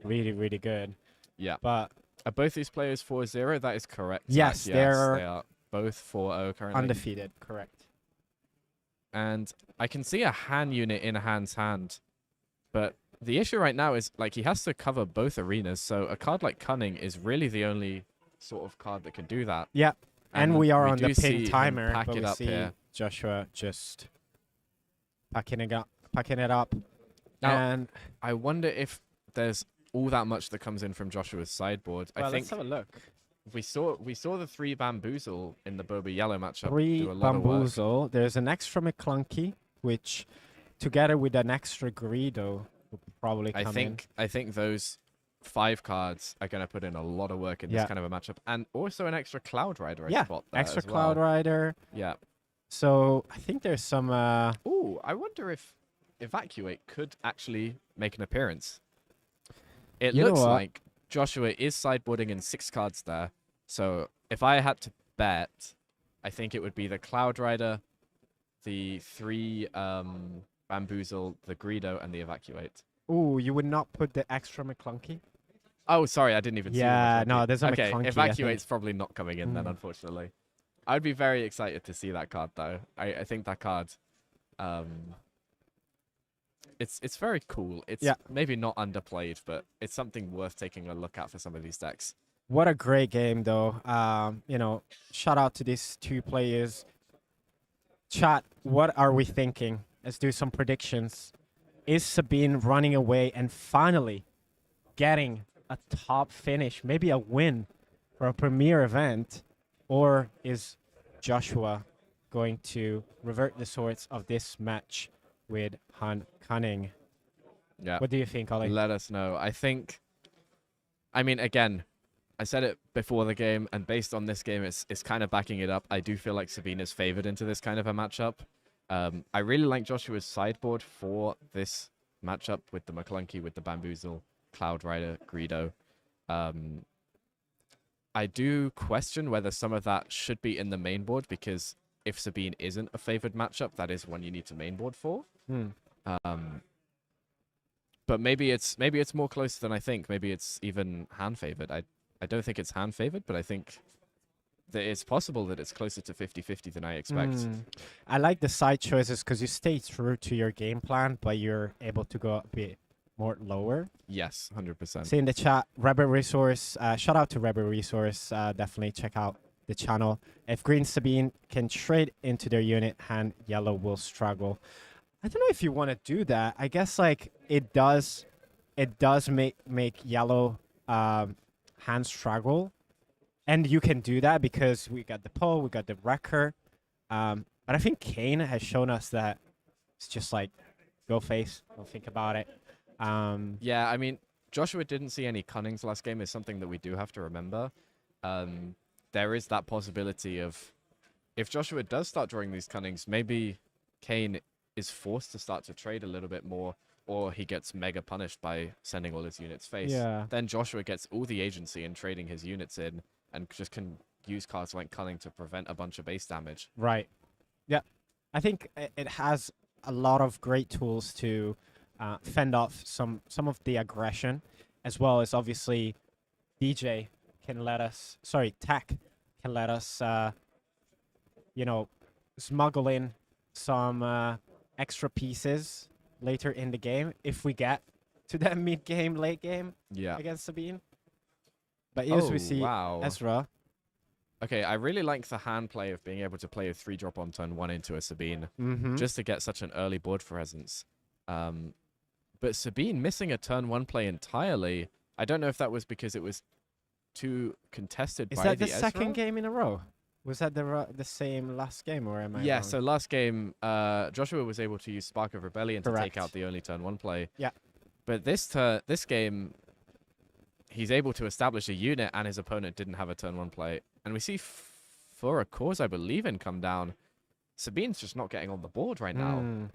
really, really good. Yeah. But are both these players 4-0? That is correct. Yes, Zach. they they are both 4-0 currently. undefeated, correct. And I can see a Han unit in Han's hand. But the issue right now is, like, he has to cover both arenas. So a card like Cunning is really the only sort of card that can do that. Yeah. And we are on the do see ping him timer, pack but it we up see here. Joshua just packing it up. Now, And I wonder if there's all that much that comes in from Joshua's sideboard. well, I think let's have a look. we saw the 3 Bamboozle in the Boba Yellow matchup 3 do a lot of work. Bamboozle. There's an extra McClunky, which together with an extra Greedo will probably come in. I think those 5 cards are going to put in a lot of work in this Yeah. kind of a matchup, and also an extra Cloud Rider. I Yeah, spot there extra as well. Cloud Rider. Yeah. So I think there's some. Ooh, I wonder if Evacuate could actually make an appearance. It You know looks what? like Joshua is sideboarding in 6 cards there. So if I had to bet, I think it would be the Cloud Rider, the 3 Bamboozle, the Greedo, and the Evacuate. Ooh, you would not put the extra McClunky? Oh, sorry, I didn't even see the Yeah, McClunky. no, there's a Okay, McClunky, I Evacuate's think. probably not coming in then, Mm. unfortunately. I'd be very excited to see that card, though. I think that card, it's very cool. It's Yeah. maybe not underplayed, but it's something worth taking a look at for some of these decks. What a great game, though. Shout out to these 2 players. Chat, what are we thinking? Let's do some predictions. Is Sabine running away and finally getting a top finish, maybe a win for a premier event? Or is Joshua going to revert the swords of this match with Han Cunning? Yeah. What do you think, Ollie? Let us know. I mean, again, I said it before the game, and based on this game, it's kind of backing it up. I do feel like Sabine is favored into this kind of a matchup. I really like Joshua's sideboard for this matchup with the McClunky, with the Bamboozle, Cloud Rider, Greedo. I do question whether some of that should be in the main board, because if Sabine isn't a favored matchup, that is one you need to main board for. But maybe it's more close than I think. Maybe it's even hand favored. I don't think it's hand favored, but I think that it's possible that it's closer to 50-50 than I expect. I like the side choices because you stay true to your game plan, but you're able to go a bit more lower. Yes, 100%. See in the chat, Rebel Resource. Shout out to Rebel Resource. Definitely check out the channel. If Green Sabine can trade into their unit, hand yellow will struggle. I don't know if you want to do that. I guess like it does make yellow hand struggle. And you can do that because we got the pole, we got the wrecker. But I think Kane has shown us that it's just like, go face, don't think about it. Yeah, I mean, Joshua didn't see any cunnings last game is something that we do have to remember. There is that possibility of, if Joshua does start drawing these cunnings, maybe Kane is forced to start to trade a little bit more, or he gets mega punished by sending all his units face. Yeah. Then Joshua gets all the agency in trading his units in, and just can use cards like Cunning to prevent a bunch of base damage. Right. Yeah. I think it has a lot of great tools to fend off some of the aggression, as well as obviously DJ can let us, Tech can let us, smuggle in some extra pieces later in the game if we get to that mid-game, late game Yeah. against Sabine. But yes, we see wow. Ezra. Okay, I really like the hand play of being able to play a 3-drop on turn 1 into a Sabine, Mm-hmm. just to get such an early board presence. But Sabine missing a turn 1 play entirely, I don't know if that was because it was too contested Is by that the Ezra? second game in a row? Was that the same last game, or am I Yeah, wrong? so last game, Joshua was able to use Spark of Rebellion to take Correct. out the only turn 1 play. Yeah. But this game, he's able to establish a unit, and his opponent didn't have a turn 1 play. And we see before a cause I believe in come down. Sabine's just not getting on the board right now. Mm.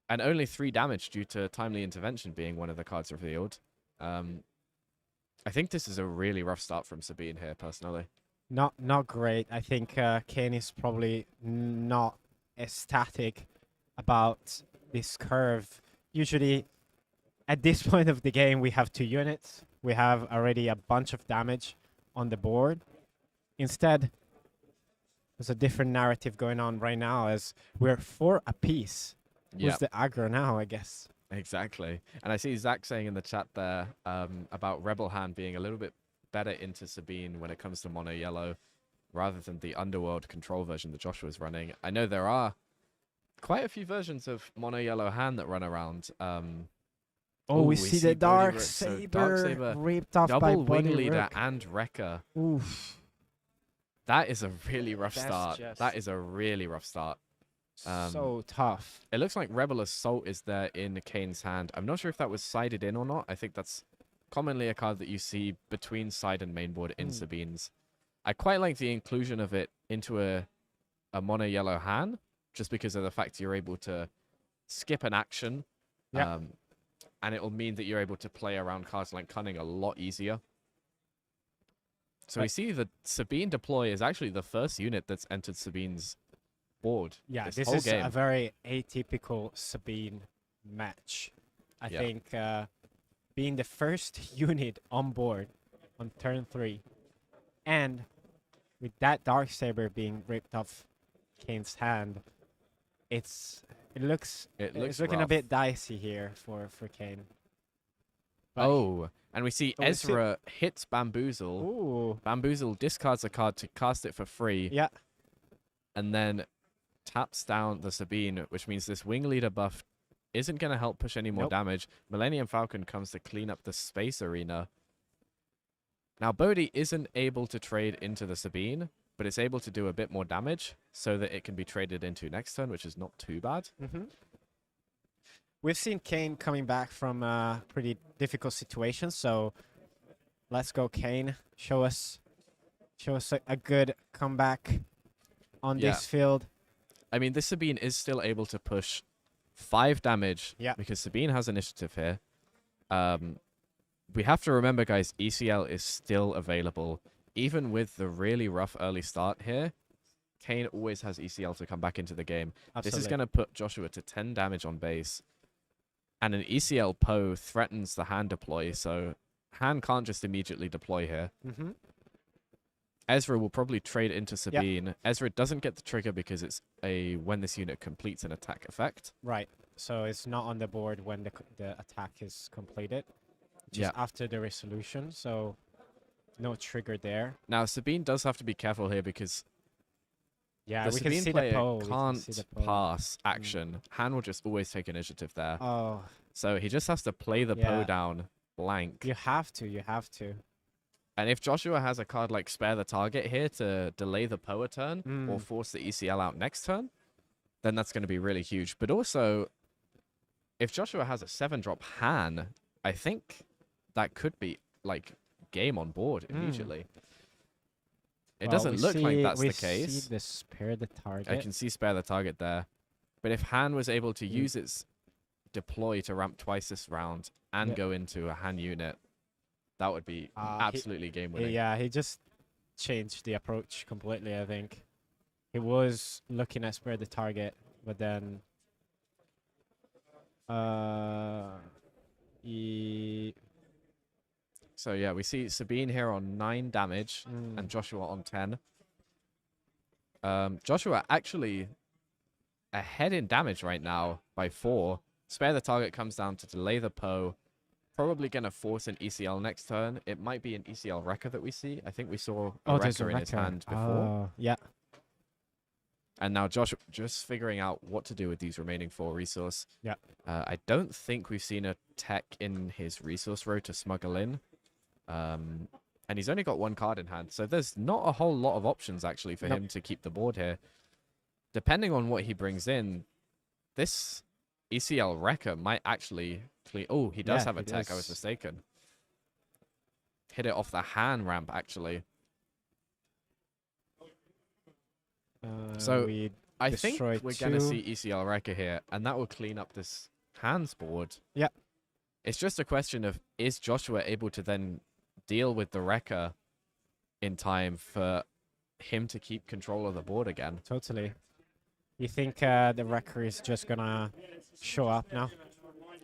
And only 3 damage due to timely intervention being one of the cards revealed. I think this is a really rough start from Sabine here, personally. Not great. I think Kane is probably not ecstatic about this curve. Usually, at this point of the game, we have 2 units. We have already a bunch of damage on the board. Instead, there's a different narrative going on right now as we're 4 apiece. Who's the aggro now, I guess? Exactly. And I see Zach saying in the chat there about Rebel Hand being a little bit better into Sabine when it comes to mono yellow rather than the Underworld control version that Joshua's running. I know there are quite a few versions of mono yellow hand that run around. We see the Dark Saber ripped off by double wing Body leader Rook. and Wrecker. Oof. That is a really rough That's start. just- That is a really rough start. So tough. It looks like Rebel Assault is there in Kane's hand. I'm not sure if that was sided in or not. I think that's commonly a card that you see between side and mainboard in Sabine's. I quite like the inclusion of it into a mono yellow hand, just because of the fact you're able to skip an action. Yeah. And it will mean that you're able to play around cards like Cunning a lot easier. So we see that Sabine deploy is actually the first unit that's entered Sabine's board. Yeah, this this whole is game. a very atypical Sabine match. I Yeah. think being the first unit on board on turn 3, and with that Darksaber being ripped off Kane's hand, it's looking a rough. bit dicey here for Kane. But And we see But we see- Ezra hits Bamboozle. Ooh, Bamboozle discards a card to cast it for free, yeah, and then taps down the Sabine, which means this wing leader buff isn't going to help push any more Nope. damage. Millennium Falcon comes to clean up the space arena. Now, Bodhi isn't able to trade into the Sabine, but it's able to do a bit more damage so that it can be traded into next turn, which is not too bad. We've seen Kane coming back from a pretty difficult situation, so let's go, Kane. Show us a good comeback on Yeah. this field. I mean, this Sabine is still able to push 5 damage because Sabine has initiative here. We have to remember, guys, ECL is still available. Even with the really rough early start here, Kane always has ECL to come back into the game. This is Absolutely. going to put Joshua to 10 damage on base. And an ECL Poe threatens the hand deploy, so hand can't just immediately deploy here. Ezra will probably trade into Sabine. Ezra doesn't get the trigger because it's a when this unit completes an attack effect. Right. So it's not on the board when the attack is completed. Just after the resolution, so no trigger there. Now, Sabine does have to be careful here because Yeah, the we can Sabine see the player pole. can't pass action. Han will just always take initiative there. Oh, So he just has to play the Poe down blank. you have to. And if Joshua has a card like Spare the Target here to delay the Poe a turn or force the ECL out next turn, then that's going to be really huge. But also, if Joshua has a 7-drop Han, I think that could be like game on board immediately. It doesn't look like that's the case. We see the Spare the Target. I can see Spare the Target there. But if Han was able to use its deploy to ramp twice this round and go into a Han unit, that would be absolutely game winning. Yeah, he just changed the approach completely, I think. He was looking at Spare the Target, but then So yeah, we see Sabine here on 9 damage and Joshua on 10. Joshua actually ahead in damage right now by 4. Spare the Target comes down to delay the Poe. Probably going to force an ECL next turn. It might be an ECL Wrecker that we see. I think we saw a there's a Wrecker in his Wrecker. hand before. Yeah. And now Joshua just figuring out what to do with these remaining 4 resource. Yeah. I don't think we've seen a tech in his resource row to smuggle in. And he's only got 1 card in hand. So there's not a whole lot of options actually for him to keep the board here. Depending on what he brings in, this ECL Wrecker might actually clean. Oh, he does have a tech. I was mistaken. Hit it off the hand ramp, actually. So, we I think destroyed we're going to 2. see ECL Wrecker here, and that will clean up this hands board. Yeah. It's just a question of, is Joshua able to then deal with the Wrecker in time for him to keep control of the board again? Totally. You think the wrecker is just gonna show up now?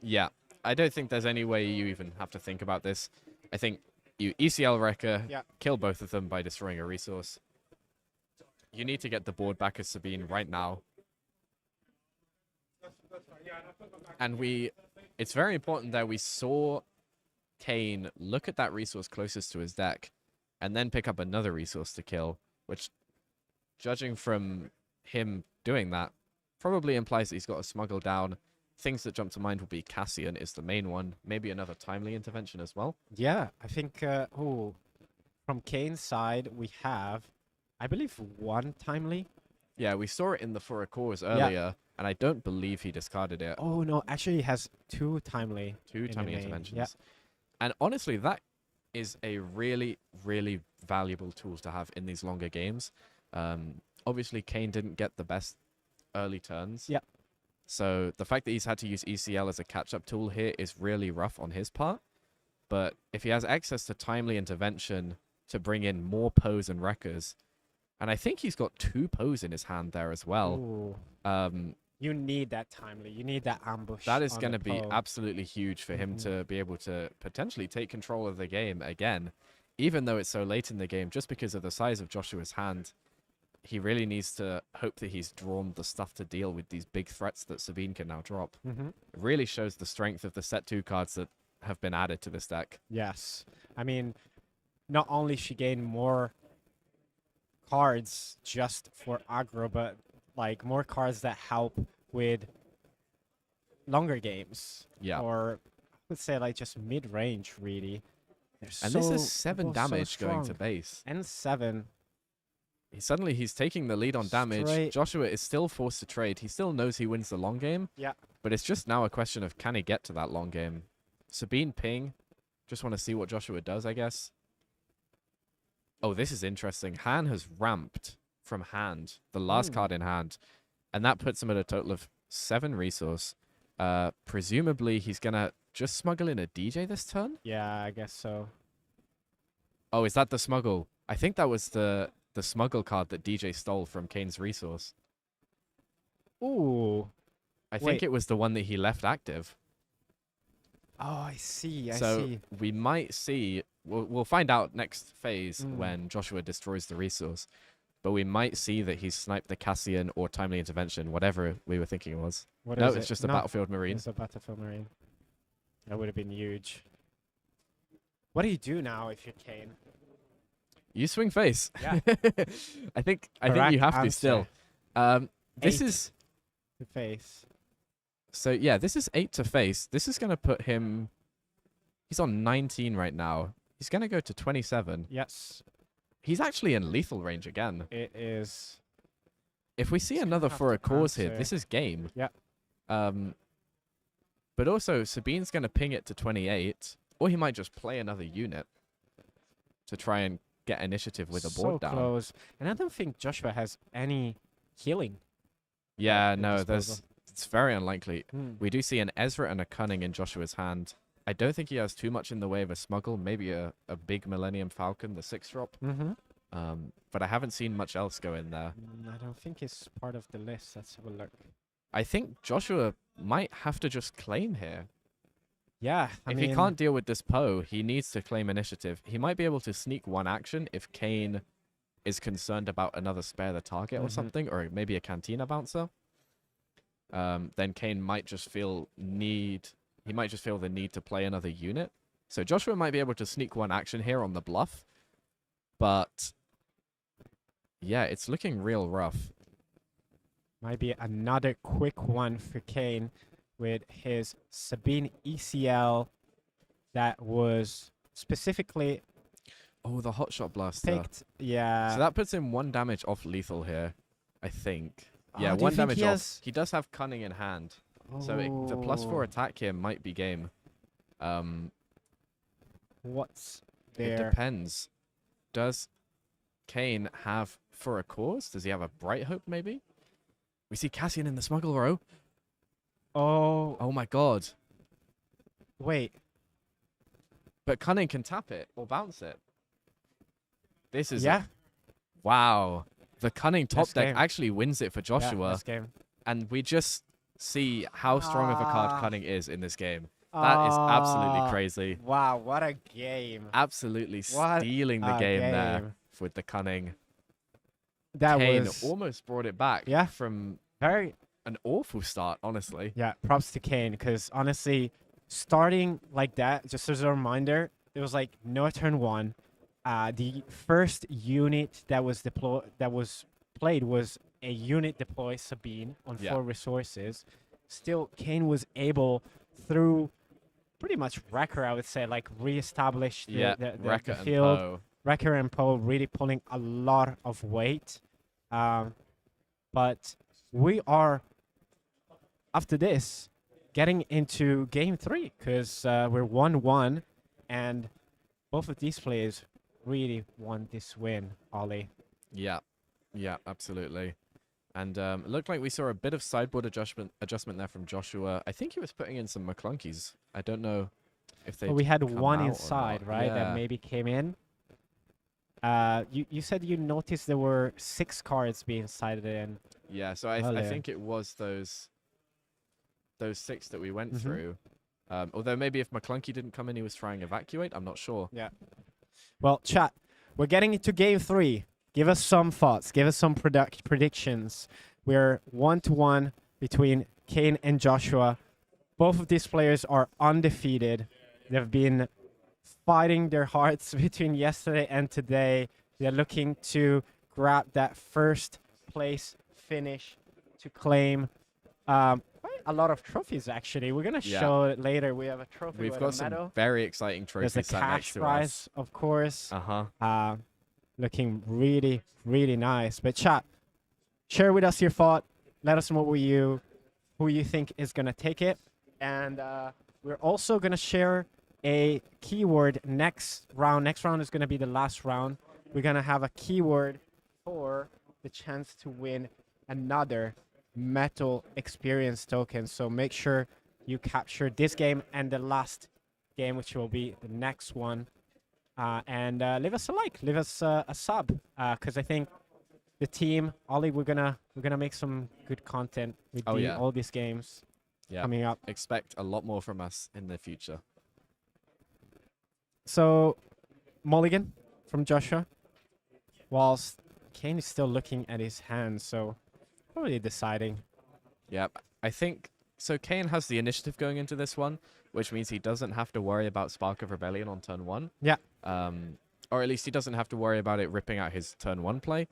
Yeah. I don't think there's any way you even have to think about this. I think you ECL Wrecker, Yeah. kill both of them by destroying a resource. You need to get the board back as Sabine right now. And it's very important that we saw Kane look at that resource closest to his deck and then pick up another resource to kill, which, judging from him doing that, probably implies that he's got a smuggle down. Things that jump to mind will be Cassian is the main one, maybe another timely intervention as well. Yeah, I think. From Kane's side, we have, I believe, 1 timely. Yeah, we saw it in the Furacores earlier, and I don't believe he discarded it. Oh no, actually, he has 2 timely. 2 in the timely main, interventions. yeah. And honestly, that is a really, really valuable tool to have in these longer games. Obviously, Kane didn't get the best early turns. Yeah. So the fact that he's had to use ECL as a catch-up tool here is really rough on his part. But if he has access to timely intervention to bring in more Poes and Wreckers, and I think he's got 2 Poes in his hand there as well. Ooh. You need that timely. You need that ambush. That is on going to the be Poe. absolutely huge for him Mhm. to be able to potentially take control of the game again, even though it's so late in the game, just because of the size of Joshua's hand. He really needs to hope that he's drawn the stuff to deal with these big threats that Sabine can now drop. Mhm. It really shows the strength of the set 2 cards that have been added to this deck. Yes. I mean, not only she gained more cards just for aggro, but like more cards that help with longer games. Yeah. Or I would say like just mid range really. They're And so, this is 7 both so damage going to strong. base. And 7. Suddenly he's taking the lead on damage. Straight. Joshua is still forced to trade. He still knows he wins the long game. Yeah. But it's just now a question of, can he get to that long game? Sabine ping. Just want to see what Joshua does, I guess. Oh, this is interesting. Han has ramped from hand, the last card in hand. And that puts him at a total of 7 resource. Presumably he's going to just smuggle in a DJ this turn? Yeah, I guess so. Oh, is that the smuggle? I think that was the smuggle card that DJ stole from Kane's resource. Ooh. I think Wait. it was the one that he left active. Oh, I see. I So see. we might see, we'll find out next phase Mm. when Joshua destroys the resource, but we might see that he's sniped the Cassian or timely intervention, whatever we were thinking it was. What No, is it's it? just a No, Battlefield Marine. It's a Battlefield Marine. That would have been huge. What do you do now if you're Kane? You swing face. Yeah. I think Correct you have to answer. still. This 8 is to face. so yeah, this is 8 to face. This is going to put him, he's on 19 right now. He's going to go to 27. Yes, He's actually in lethal range again. it is. If we see He's gonna another have for to a cause here, answer. this is game. Yeah. But also, Sabine's going to ping it to 28, or he might just play another unit to try and get initiative with a board so down. close. And I don't think Joshua has any healing. Yeah, at no, disposal. it's very unlikely. Hmm. We do see an Ezra and a Cunning in Joshua's hand. I don't think he has too much in the way of a smuggle, maybe a big Millennium Falcon, the 6-drop. Mm-hmm. But I haven't seen much else go in there. I don't think it's part of the list. Let's have a look. I think Joshua might have to just claim here. Yeah, I If mean, he can't deal with this Poe, he needs to claim initiative. He might be able to sneak one action if Kane is concerned about another spare the target or Mhm. something, or maybe a Cantina bouncer. Then Kane might just feel he might just feel the need to play another unit. So Joshua might be able to sneak one action here on the bluff. But yeah, it's looking real rough. might be another quick one for Kane with his Sabine ECL that was specifically Oh, the hotshot blaster. picked. Yeah. So that puts him 1 damage off lethal here, I think. Yeah, Oh, do you 1 think damage he off. has- He does have Cunning in hand. So the +4 Oh, attack here might be game. What's It there? depends. Does Kane have for a cause? Does he have a bright hope, maybe? We see Cassian in the smuggle row. Oh, Oh my god. wait. But Cunning can tap it or bounce it. This is Yeah. wow. The Cunning top This deck game. actually wins it for Yeah, Joshua. this game. And we just see how strong of a card Cunning is in this game. That is absolutely crazy. Wow, what a game. Absolutely What stealing the a game there game. with the Cunning. That Kane was almost brought it back Yeah. from very, an awful start, honestly. yeah, props to Kane, because honestly, starting like that, just as a reminder, it was like no turn one. The first unit that was played was a unit deploy Sabine on Yeah. 4 resources. Still, Kane was able, through pretty much Wrecker, I would say, like reestablish Yeah, the Wrecker and field. Poe. Wrecker and Poe really pulling a lot of weight. But we are, after this, getting into game 3, because we're 1-1, and both of these players really want this win, Ollie. Yeah, yeah, absolutely. And it looked like we saw a bit of sideboard adjustment there from Joshua. I think he was putting in some McClunkies. I don't know if they. Well, we had come one out or inside, not. right, Yeah. that maybe came in. You said you noticed there were 6 cards being sided in. Yeah, so I Earlier. think it was those 6 that we went Mhm. through. Although maybe if McClunky didn't come in, he was trying evacuate. I'm not sure. Well, chat, we're getting into game 3. Give us some thoughts. Give us some predictions. We're 1-1 between Kane and Joshua. Both of these players are undefeated. They've been fighting their hearts between yesterday and today. They're looking to grab that first place finish to claim quite a lot of trophies, actually. We're going to Yeah. show it later. We have a trophy We've with got a some medal. very exciting There's trophies a sat next cash to prize, us. of course. Uh-huh. Looking really, really nice. But chat, share with us your thought. Let us know who you think is gonna take it, and we're also gonna share a keyword next round. Next round is gonna be the last round. We're gonna have a keyword for the chance to win another metal experience token. So make sure you capture this game and the last game, which will be the next one. And leave us a like, leave us a sub, because I think the team, Ollie, we're gonna make some good content with Oh, yeah. all these games Yeah. coming up. Expect a lot more from us in the future. So, Mulligan from Joshua, whilst Kane is still looking at his hands, so probably deciding. Yeah, I think so. Kane has the initiative going into this one, which means he doesn't have to worry about Spark of Rebellion on turn 1. Yeah. Or at least he doesn't have to worry about it ripping out his turn 1 play.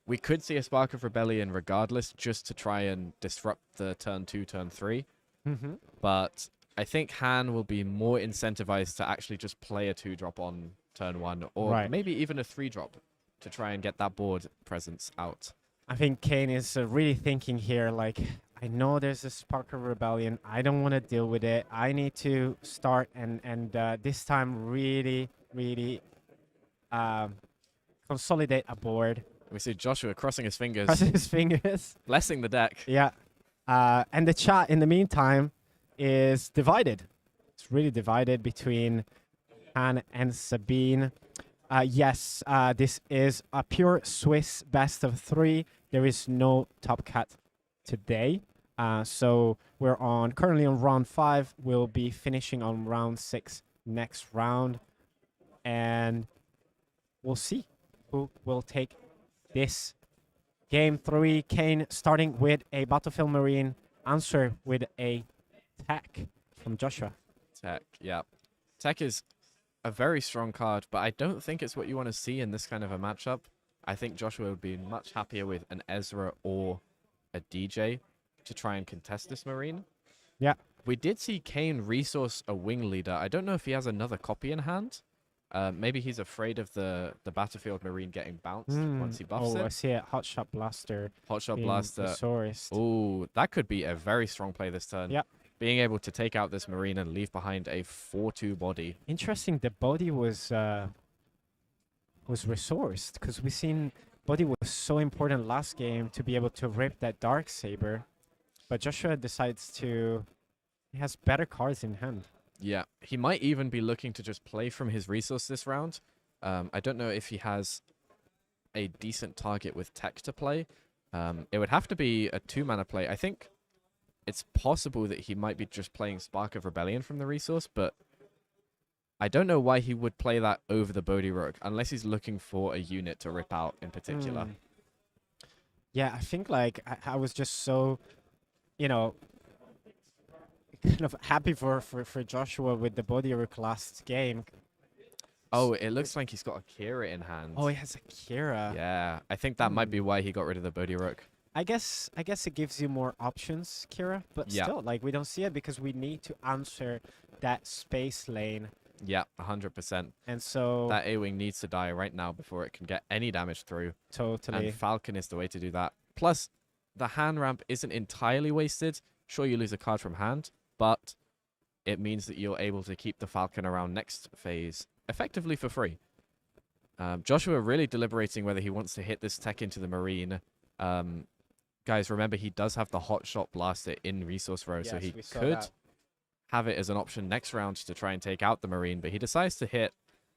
We could see a Spark of Rebellion regardless, just to try and disrupt the turn 2, turn 3. Mm-hmm. But I think Han will be more incentivized to actually just play a 2-drop on turn 1, or Right. maybe even a 3-drop to try and get that board presence out. I think Kane is really thinking here, like, I know there's a Spark of Rebellion. I don't want to deal with it. I need to start and this time really, really consolidate a board. We see Joshua crossing his fingers, Crossing his fingers. blessing the deck. Yeah. And the chat, in the meantime, is divided. It's really divided between Han and Sabine. Yes, this is a pure Swiss best of 3. There is no top cut today. So we're currently on round 5. We'll be finishing on round 6 next round. And we'll see who will take this game 3. Kane starting with a Battlefield Marine, answer with a tech from Joshua. Tech, yeah. Tech is a very strong card, but I don't think it's what you want to see in this kind of a matchup. I think Joshua would be much happier with an Ezra or a DJ to try and contest this Marine. Yeah. We did see Kane resource a Wing Leader. I don't know if he has another copy in hand. Maybe he's afraid of the Battlefield Marine getting bounced once he buffs I it. see a Hotshot Blaster. Hotshot being Blaster. resourced. Oh, that could be a very strong play this turn. Yep. Being able to take out this Marine and leave behind a 4-2 body. Interesting, the body was resourced, because we've seen body was so important last game to be able to rip that Dark Saber, but Joshua decides to. He has better cards in hand. Yeah, he might even be looking to just play from his resource this round. I don't know if he has a decent target with tech to play. It would have to be a 2-mana play. I think it's possible that he might be just playing Spark of Rebellion from the resource, but I don't know why he would play that over the Bodhi Rook, unless he's looking for a unit to rip out in particular. Yeah, I think like I was just so, you know, kind of happy for Joshua with the Bodhi Rook last game. Oh, it looks like he's got a Kira in hand. Oh, he has a Kira. Yeah, I think that might be why he got rid of the Bodhi Rook. I guess it gives you more options, Kira, but Yeah. still, like, we don't see it because we need to answer that space lane. Yeah, 100%. And so That A-Wing needs to die right now before it can get any damage through. totally. And Falcon is the way to do that. Plus, the hand ramp isn't entirely wasted. Sure, you lose a card from hand, but it means that you're able to keep the Falcon around next phase effectively for free. Joshua really deliberating whether he wants to hit this tech into the Marine. Guys, remember, he does have the Hot Shot Blaster in resource row, so Yes, he we saw could that. have it as an option next round to try and take out the Marine, but he decides to hit,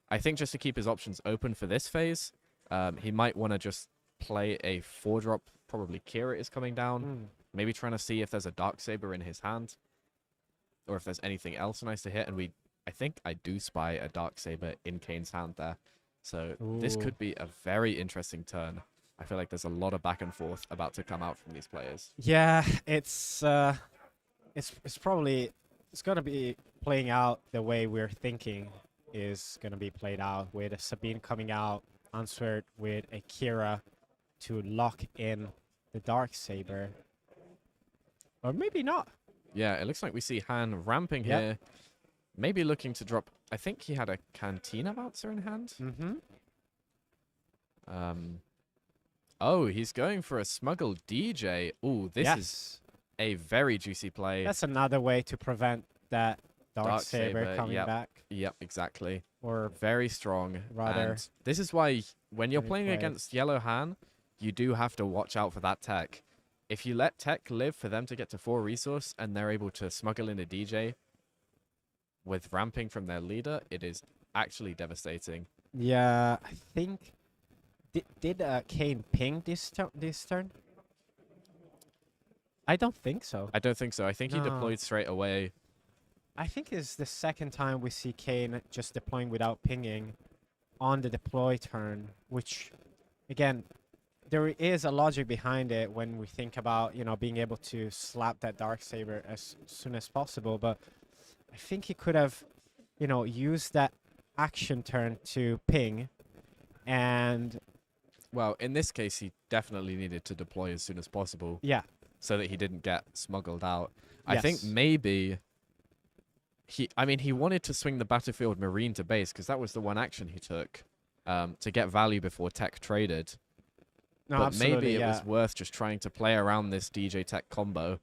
I think, just to keep his options open for this phase. He might want to just play a 4-drop, probably Kira is coming down, maybe trying to see if there's a Darksaber in his hand, or if there's anything else nice to hit, and I think I do spy a Darksaber in Kane's hand there. So this Ooh. could be a very interesting turn. I feel like there's a lot of back and forth about to come out from these players. Yeah, it's probably gonna be playing out the way we're thinking is gonna be played out, with a Sabine coming out answered with a Kira to lock in the Darksaber. Or maybe not. Yeah, it looks like we see Han ramping Yep. here. Maybe looking to drop. I think he had a Cantina Bouncer in hand. Mm-hmm. Oh, he's going for a Smuggle DJ. Ooh, this is Yes. a very juicy play. That's another way to prevent that Darksaber Darksaber, coming yep. back. Yep, exactly. Or Very strong. Rather And this is why when you're very playing played. against Yellow Han, you do have to watch out for that tech. If you let tech live for them to get to 4 resource and they're able to smuggle in a DJ with ramping from their leader, it is actually devastating. yeah, I think did Kane ping this turn? I don't think so. I don't think so. I think he No. deployed straight away. I think it's the second time we see Kane just deploying without pinging on the deploy turn, which, again, there is a logic behind it when we think about, being able to slap that Darksaber as soon as possible. But I think he could have, used that action turn to ping, and Well, in this case, he definitely needed to deploy as soon as possible yeah, so that he didn't get smuggled out. I think Yes. maybe he wanted to swing the Battlefield Marine to base because that was the one action he took to get value before tech traded. no, But absolutely, maybe it yeah. was worth just trying to play around this DJ tech combo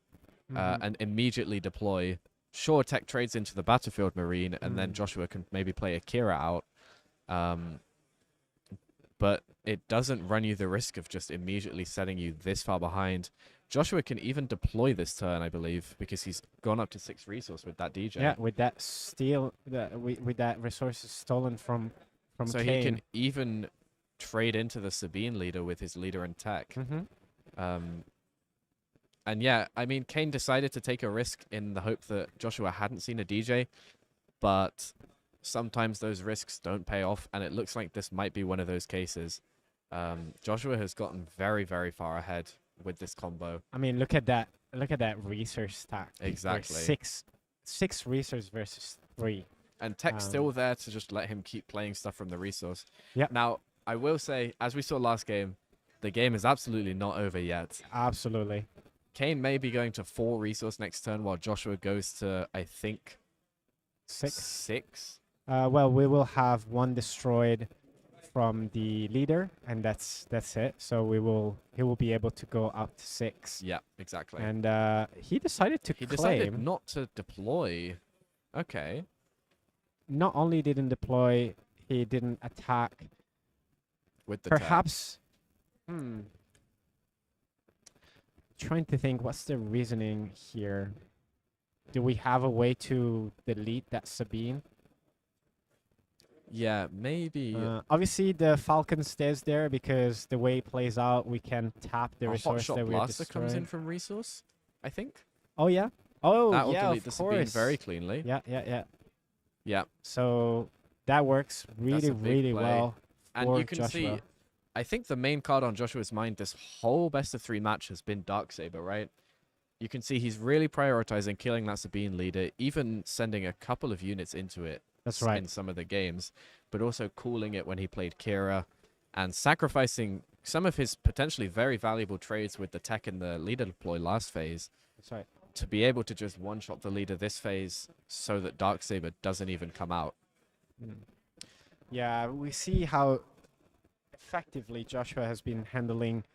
and immediately deploy. Sure, tech trades into the Battlefield Marine, and then Joshua can maybe play a Kira out. But it doesn't run you the risk of just immediately setting you this far behind. Joshua can even deploy this turn, I believe, because he's gone up to 6 resource with that DJ. Yeah, with that steal, with that resources stolen from So Kane. he can even trade into the Sabine leader with his leader and tech. And yeah, I mean, Kane decided to take a risk in the hope that Joshua hadn't seen a DJ, but sometimes those risks don't pay off, and it looks like this might be one of those cases. Joshua has gotten very, very far ahead with this combo. I mean, look at that resource stack. There's Exactly. six resource versus 3. And Tech's still there to just let him keep playing stuff from the resource. Yep. Now, I will say, as we saw last game, the game is absolutely not over yet. Absolutely. Kane may be going to 4 resource next turn, while Joshua goes to, I think, 6. Well, we will have 1 destroyed from the leader, and that's it. So he will be able to go up to 6. Yeah, exactly. And he decided to He claim. decided not to deploy. Okay. Not only didn't deploy, he didn't attack. With the tech. Perhaps Trying to think, what's the reasoning here? Do we have a way to delete that Sabine? Yeah, maybe Obviously, the Falcon stays there because the way it plays out, we can tap the a resource hotshot that we're blaster comes in destroying. from resource, I think. Oh yeah. Oh That will yeah, delete of the Sabine very course. cleanly. Yeah, yeah, yeah. Yeah. So that works really, a big really play. well And for you can Joshua. see, I think the main card on Joshua's mind this whole best of 3 match has been Darksaber, right? You can see he's really prioritizing killing that Sabine leader, even sending a couple of units into it. That's right. In some of the games, but also cooling it when he played Kira and sacrificing some of his potentially very valuable trades with the tech and the leader deploy last phase. That's right. To be able to just one-shot the leader this phase so that Darksaber doesn't even come out. Yeah, we see how effectively Joshua has been handling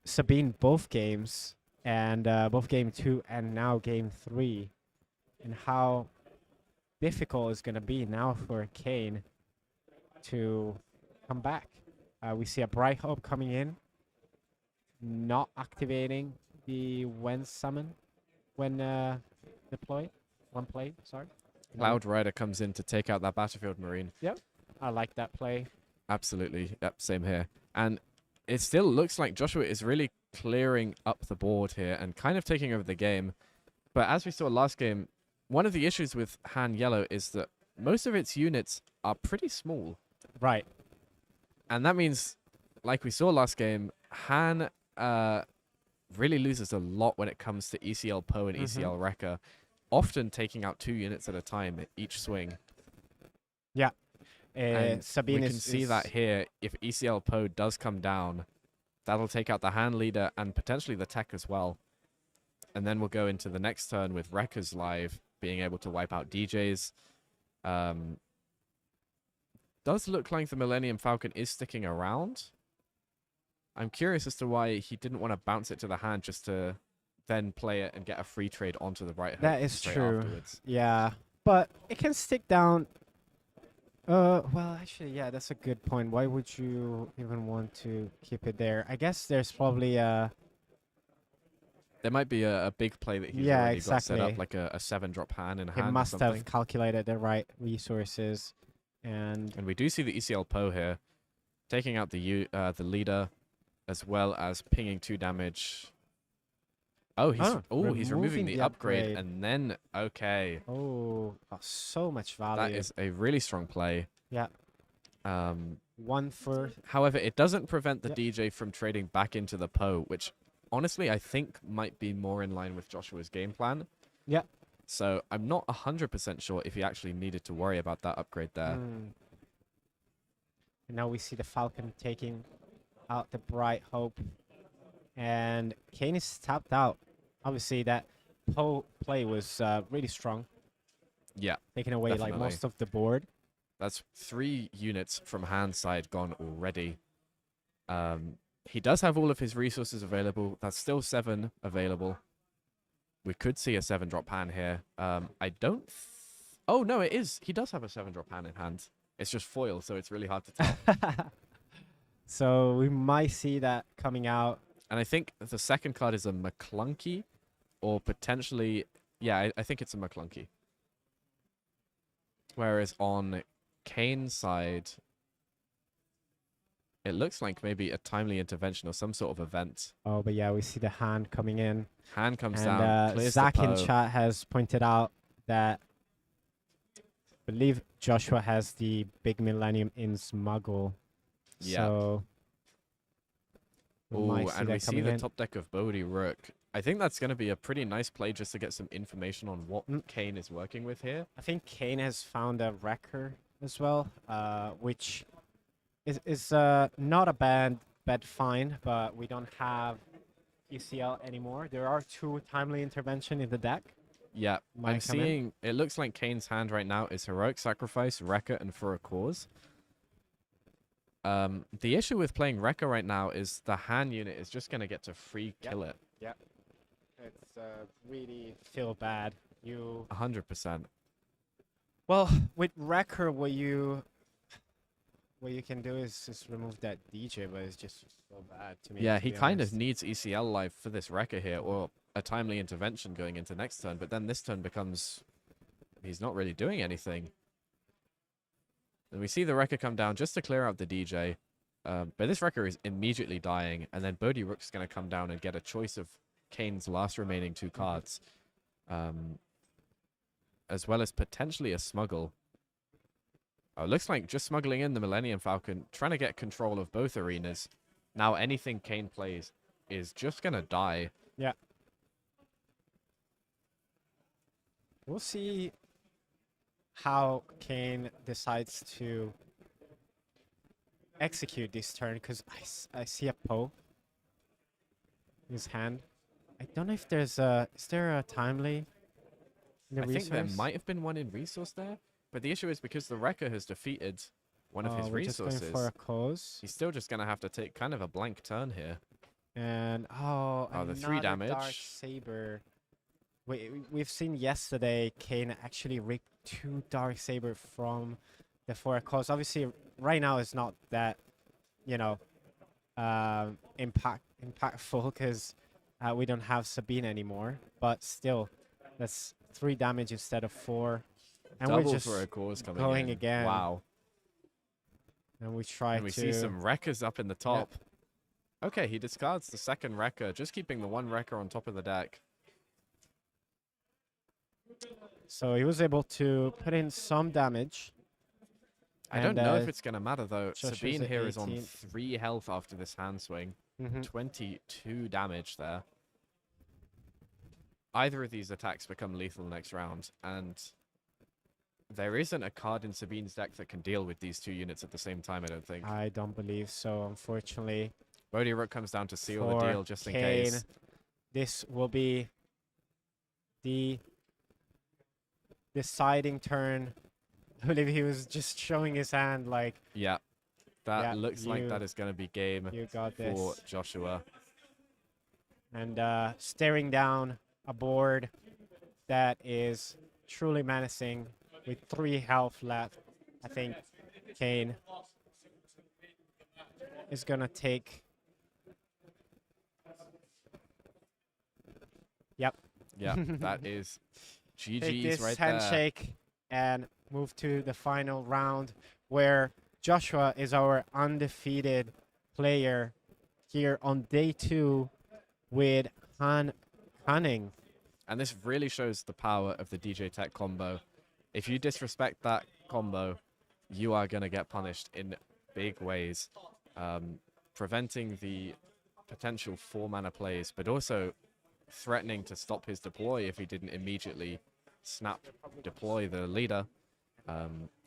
Sabine both games, and both game 2 and now game 3, and how difficult it's going to be now for Kane to come back. We see a Bright Hope coming in, not activating the when summon, when deployed, when played, sorry. Cloud Rider comes in to take out that Battlefield Marine. Yep, I like that play. Absolutely. Yep, same here. And it still looks like Joshua is really clearing up the board here and kind of taking over the game. But as we saw last game, one of the issues with Han Yellow is that most of its units are pretty small. Right. And that means, like we saw last game, Han really loses a lot when it comes to ECL Poe and ECL Rekka, often taking out 2 units at a time at each swing. Yeah. And Sabine we can see that here. If ECL Poe does come down, that'll take out the Han leader and potentially the tech as well. And then we'll go into the next turn with Rekka's live, being able to wipe out DJs. Does look like the Millennium Falcon is sticking around. I'm curious as to why he didn't want to bounce it to the hand just to then play it and get a free trade onto the right. That is straight true. Afterwards. Yeah, but it can stick down. Well, actually, yeah, that's a good point. Why would you even want to keep it there? I guess there's probably a... There might be a big play that he's Yeah, already got set up, exactly. like a 7-drop hand in He hand or must something. have calculated the right resources, and And we do see the ECL Poe here, taking out the leader, as well as pinging 2 damage. Oh, he's removing the upgrade, and then okay. oh, so much value. That is a really strong play. Yeah. One for... However, it doesn't prevent the Yep. DJ from trading back into the Poe, which honestly I think might be more in line with Joshua's game plan. Yeah. So I'm not 100% sure if he actually needed to worry about that upgrade there. And now we see the Falcon taking out the Bright Hope, and Kane is tapped out. Obviously, that Poe play was really strong, Yeah, taking away like definitely. most of the board. that's 3 units from Han's side gone already. He does have all of his resources available. That's still 7 available. We could see a 7-drop hand here. I don't... Oh, no, it is. He does have a 7-drop hand in hand. It's just foil, so it's really hard to tell. So we might see that coming out. And I think the second card is a McClunky, or potentially... Yeah, I think it's a McClunky. Whereas on Kane's side... It looks like maybe a timely intervention or some sort of event. Oh, but yeah, we see the hand coming in. Hand comes And down, clears Zach the in Poe. chat has pointed out that I believe Joshua has the big Millennium in Smuggle. Yeah. So Ooh, might see and that we see coming the in. top deck of Bodhi Rook. I think that's going to be a pretty nice play just to get some information on what Kane is working with here. I think Kane has found a wrecker as well, which is not a bad find, but we don't have ECL anymore. There are 2 timely intervention in the deck. Yeah, Might I'm come in. seeing, it looks like Kane's hand right now is Heroic Sacrifice, Rekka, and For a Cause. The issue with playing Rekka right now is the hand unit is just going to get to free kill it. It's really feel bad. 100%. Well, with Wrecker, what you what you can do is just remove that DJ, but it's just so bad to me. Yeah, to he be kind of honest. needs ECL life for this Wrecker here, or a timely intervention going into next turn, but then this turn becomes... He's not really doing anything. And we see the Wrecker come down just to clear out the DJ. But this Wrecker is immediately dying, and then Bodhi Rook's going to come down and get a choice of Kane's last remaining 2 cards. As well as potentially a smuggle. Oh, it looks like just smuggling in the Millennium Falcon, trying to get control of both arenas. Now anything Kane plays is just going to die. Yeah. We'll see how Kane decides to execute this turn, because I see a Poe in his hand. I don't know if there's a... Is there a timely in the I think there resource? might have been one in resource there, but the issue is because the Wrecker has defeated one of his we're just resources, going for a cause. he's still just going to have to take kind of a blank turn here. And the 3 another Dark damage. Saber. We've seen yesterday Kane actually rip 2 Dark Saber from the for a cause. Obviously, right now it's not that, you know, impactful because we don't have Sabine anymore. But still, that's 3 damage instead of 4, and Double we're just for a cause coming going in. again. Wow. And we try And we to see some Wreckers up in the top. Okay, he discards the second Wrecker, just keeping the 1 Wrecker on top of the deck. So he was able to put in some damage. I don't And, know if it's going to matter, though. Joshua's Sabine at here is on 18. 3 health after this hand swing. 22 damage there. Either of these attacks become lethal next round, and there isn't a card in Sabine's deck that can deal with these 2 units at the same time, I don't think. I don't believe so, unfortunately. Bodhi Rook comes down to seal the For deal just in Kane, case. this will be the deciding turn. I believe he was just showing his hand like, Yeah, that Yeah, looks like you- that is going to be game you got for this. Joshua. And staring down a board that is truly menacing with 3 health left. I think Kane is going to take... Yep. Yeah, that is Take GG's this right there. handshake and move to the final round, where Joshua is our undefeated player here on day 2 with Han Cunning. And this really shows the power of the DJ Tech combo. If you disrespect that combo, you are going to get punished in big ways. Preventing the potential 4-mana plays, but also threatening to stop his deploy if he didn't immediately snap deploy the leader.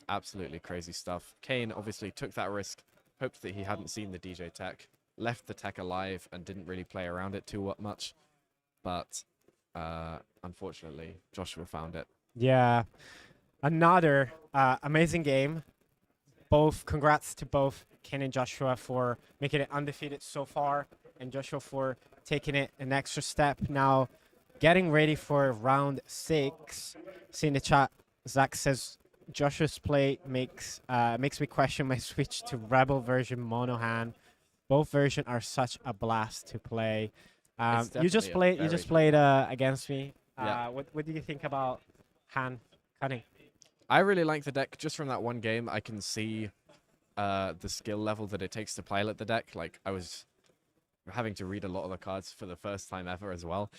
Absolutely crazy stuff. Kane obviously took that risk, hoped that he hadn't seen the DJ Tech, left the tech alive and didn't really play around it too much. But unfortunately, Joshua found it. Yeah, another amazing game. Congrats to both Kane and Joshua for making it undefeated so far, and Joshua for taking it an extra step. Now, getting ready for round 6. See in the chat, Zach says Joshua's play makes me question my switch to Rebel version mono hand. Both versions are such a blast to play. You just played against me. Yeah. What do you think about Han Cunning? I really like the deck. Just from that one game, I can see the skill level that it takes to pilot the deck. Like, I was having to read a lot of the cards for the first time ever as well.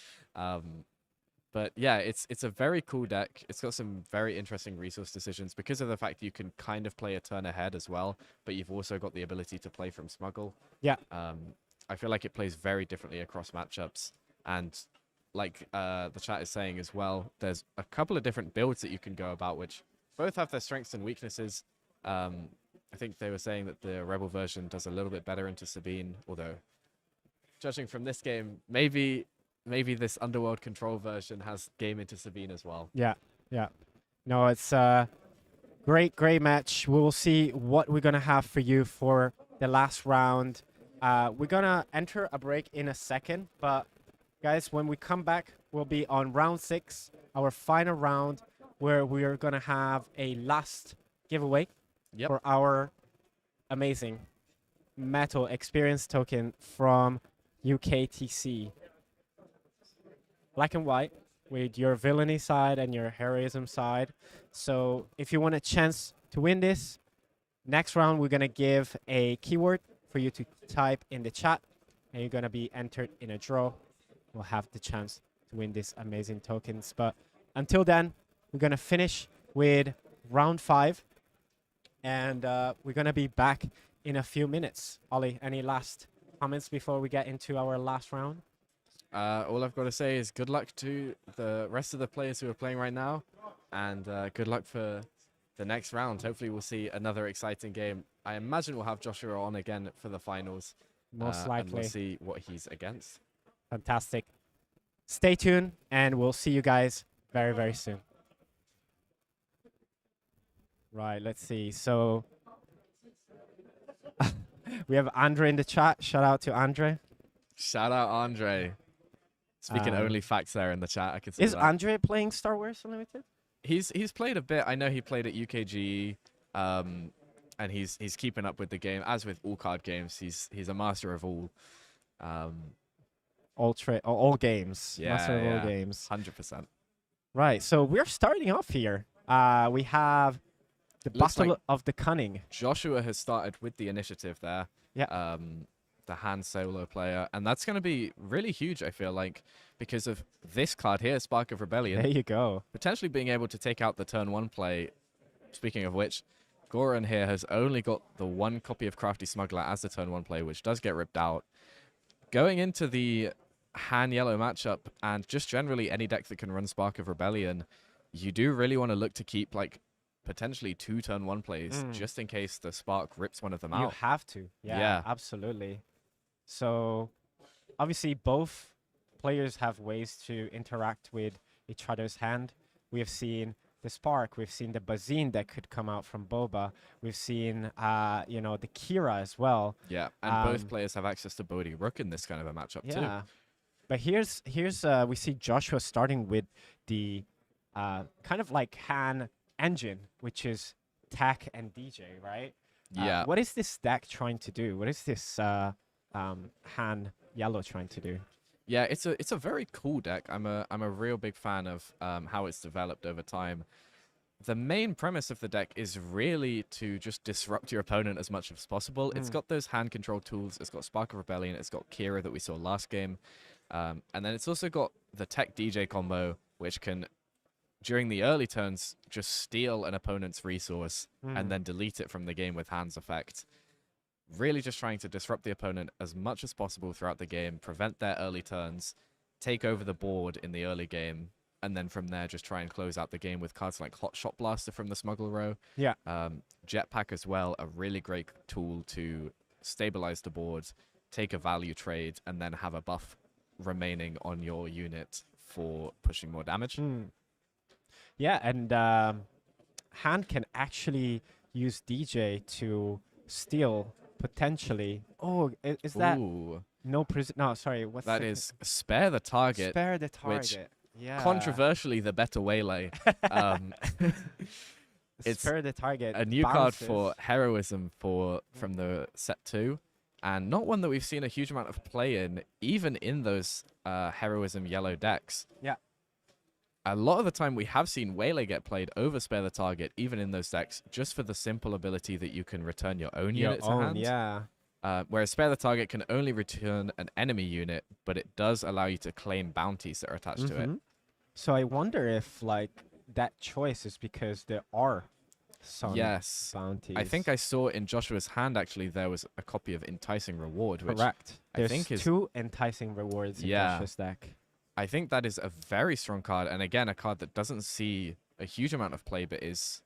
But yeah, it's a very cool deck. It's got some very interesting resource decisions because of the fact you can kind of play a turn ahead as well, but you've also got the ability to play from Smuggle. Yeah. I feel like it plays very differently across matchups. And like the chat is saying as well, there's a couple of different builds that you can go about, which both have their strengths and weaknesses. I think they were saying that the Rebel version does a little bit better into Sabine, although judging from this game, maybe this Underworld Control version has game into Sabine as well. Yeah. No, it's a great match. We will see what we're going to have for you for the last round. We're going to enter a break in a second, but guys, when we come back, we'll be on round 6, our final round, where we are going to have a last giveaway Yep. for our amazing metal experience token from UKTC. Black and white with your villainy side and your heroism side. So if you want a chance to win this, next round we're going to give a keyword for you to type in the chat, and you're going to be entered in a draw. We'll have the chance to win these amazing tokens. But until then, we're going to finish with round 5, and we're going to be back in a few minutes. Ollie, any last comments before we get into our last round? All I've got to say is good luck to the rest of the players who are playing right now, and good luck for the next round. Hopefully we'll see another exciting game. I imagine we'll have Joshua on again for the finals. Most And likely. we'll see what he's against. Fantastic. Stay tuned, and we'll see you guys very, very soon. Right, let's see. So we have Andre in the chat. Shout out to Andre. Shout out Andre. Speaking only facts there in the chat. I can see Is that. Andre playing Star Wars Unlimited? He's played a bit. I know he played at UKGE, and he's keeping up with the game. As with all card games, he's a master of all. All games. Yeah, Master of all yeah. games. 100%. Right, so we're starting off here. We have the Looks Battle like of the Cunning. Joshua has started with the initiative there. Yeah. The Han Solo player, and that's going to be really huge, I feel like, because of this card here, Spark of Rebellion. There you go. Potentially being able to take out the turn 1 play. Speaking of which, Goran here has only got the 1 copy of Crafty Smuggler as the turn 1 play, which does get ripped out. Going into the Han Yellow matchup, and just generally any deck that can run Spark of Rebellion, you do really want to look to keep like potentially 2 turn 1 plays, just in case the Spark rips one of them You out. have to. Yeah, Yeah. absolutely. So obviously both players have ways to interact with each other's hand. We have seen the Spark, we've seen the Bazine that could come out from Boba. We've seen the Kira as well. Yeah, and both players have access to Bodhi Rook in this kind of a matchup too. Yeah. But here's we see Joshua starting with the kind of like Han engine, which is Tac and DJ, right? Yeah. What is this deck trying to do? What is this Han Yellow trying to do? Yeah, it's a very cool deck. I'm a real big fan of how it's developed over time. The main premise of the deck is really to just disrupt your opponent as much as possible. It's got those hand control tools. It's got Spark of Rebellion. It's got Kira that we saw last game. And then it's also got the Tech DJ combo, which can, during the early turns, just steal an opponent's resource and then delete it from the game with Hand's effect. Really just trying to disrupt the opponent as much as possible throughout the game, prevent their early turns, take over the board in the early game, and then from there just try and close out the game with cards like Hot Shot Blaster from the Smuggler row. Yeah. Jetpack as well, a really great tool to stabilize the board, take a value trade, and then have a buff remaining on your unit for pushing more damage. Yeah, and Han can actually use DJ to steal potentially. Oh, is that Ooh, no? No, sorry. What's that the- is Spare the Target. spare the which target? Yeah. Controversially, the better waylay. It's spare the target. A new card bounces. for heroism from the set 2, and not one that we've seen a huge amount of play in, even in those heroism yellow decks. Yeah. A lot of the time we have seen Waylay get played over Spare the Target, even in those decks, just for the simple ability that you can return your own Your unit to own, hand. yeah. Whereas Spare the Target can only return an enemy unit, but it does allow you to claim bounties that are attached to it. So I wonder if like that choice is because there are some Yes. bounties. I think I saw in Joshua's hand, actually, there was a copy of Enticing Reward, which correct. I There's think is 2 enticing rewards in Yeah. Joshua's deck. I think that is a very strong card, and again, a card that doesn't see a huge amount of play, but is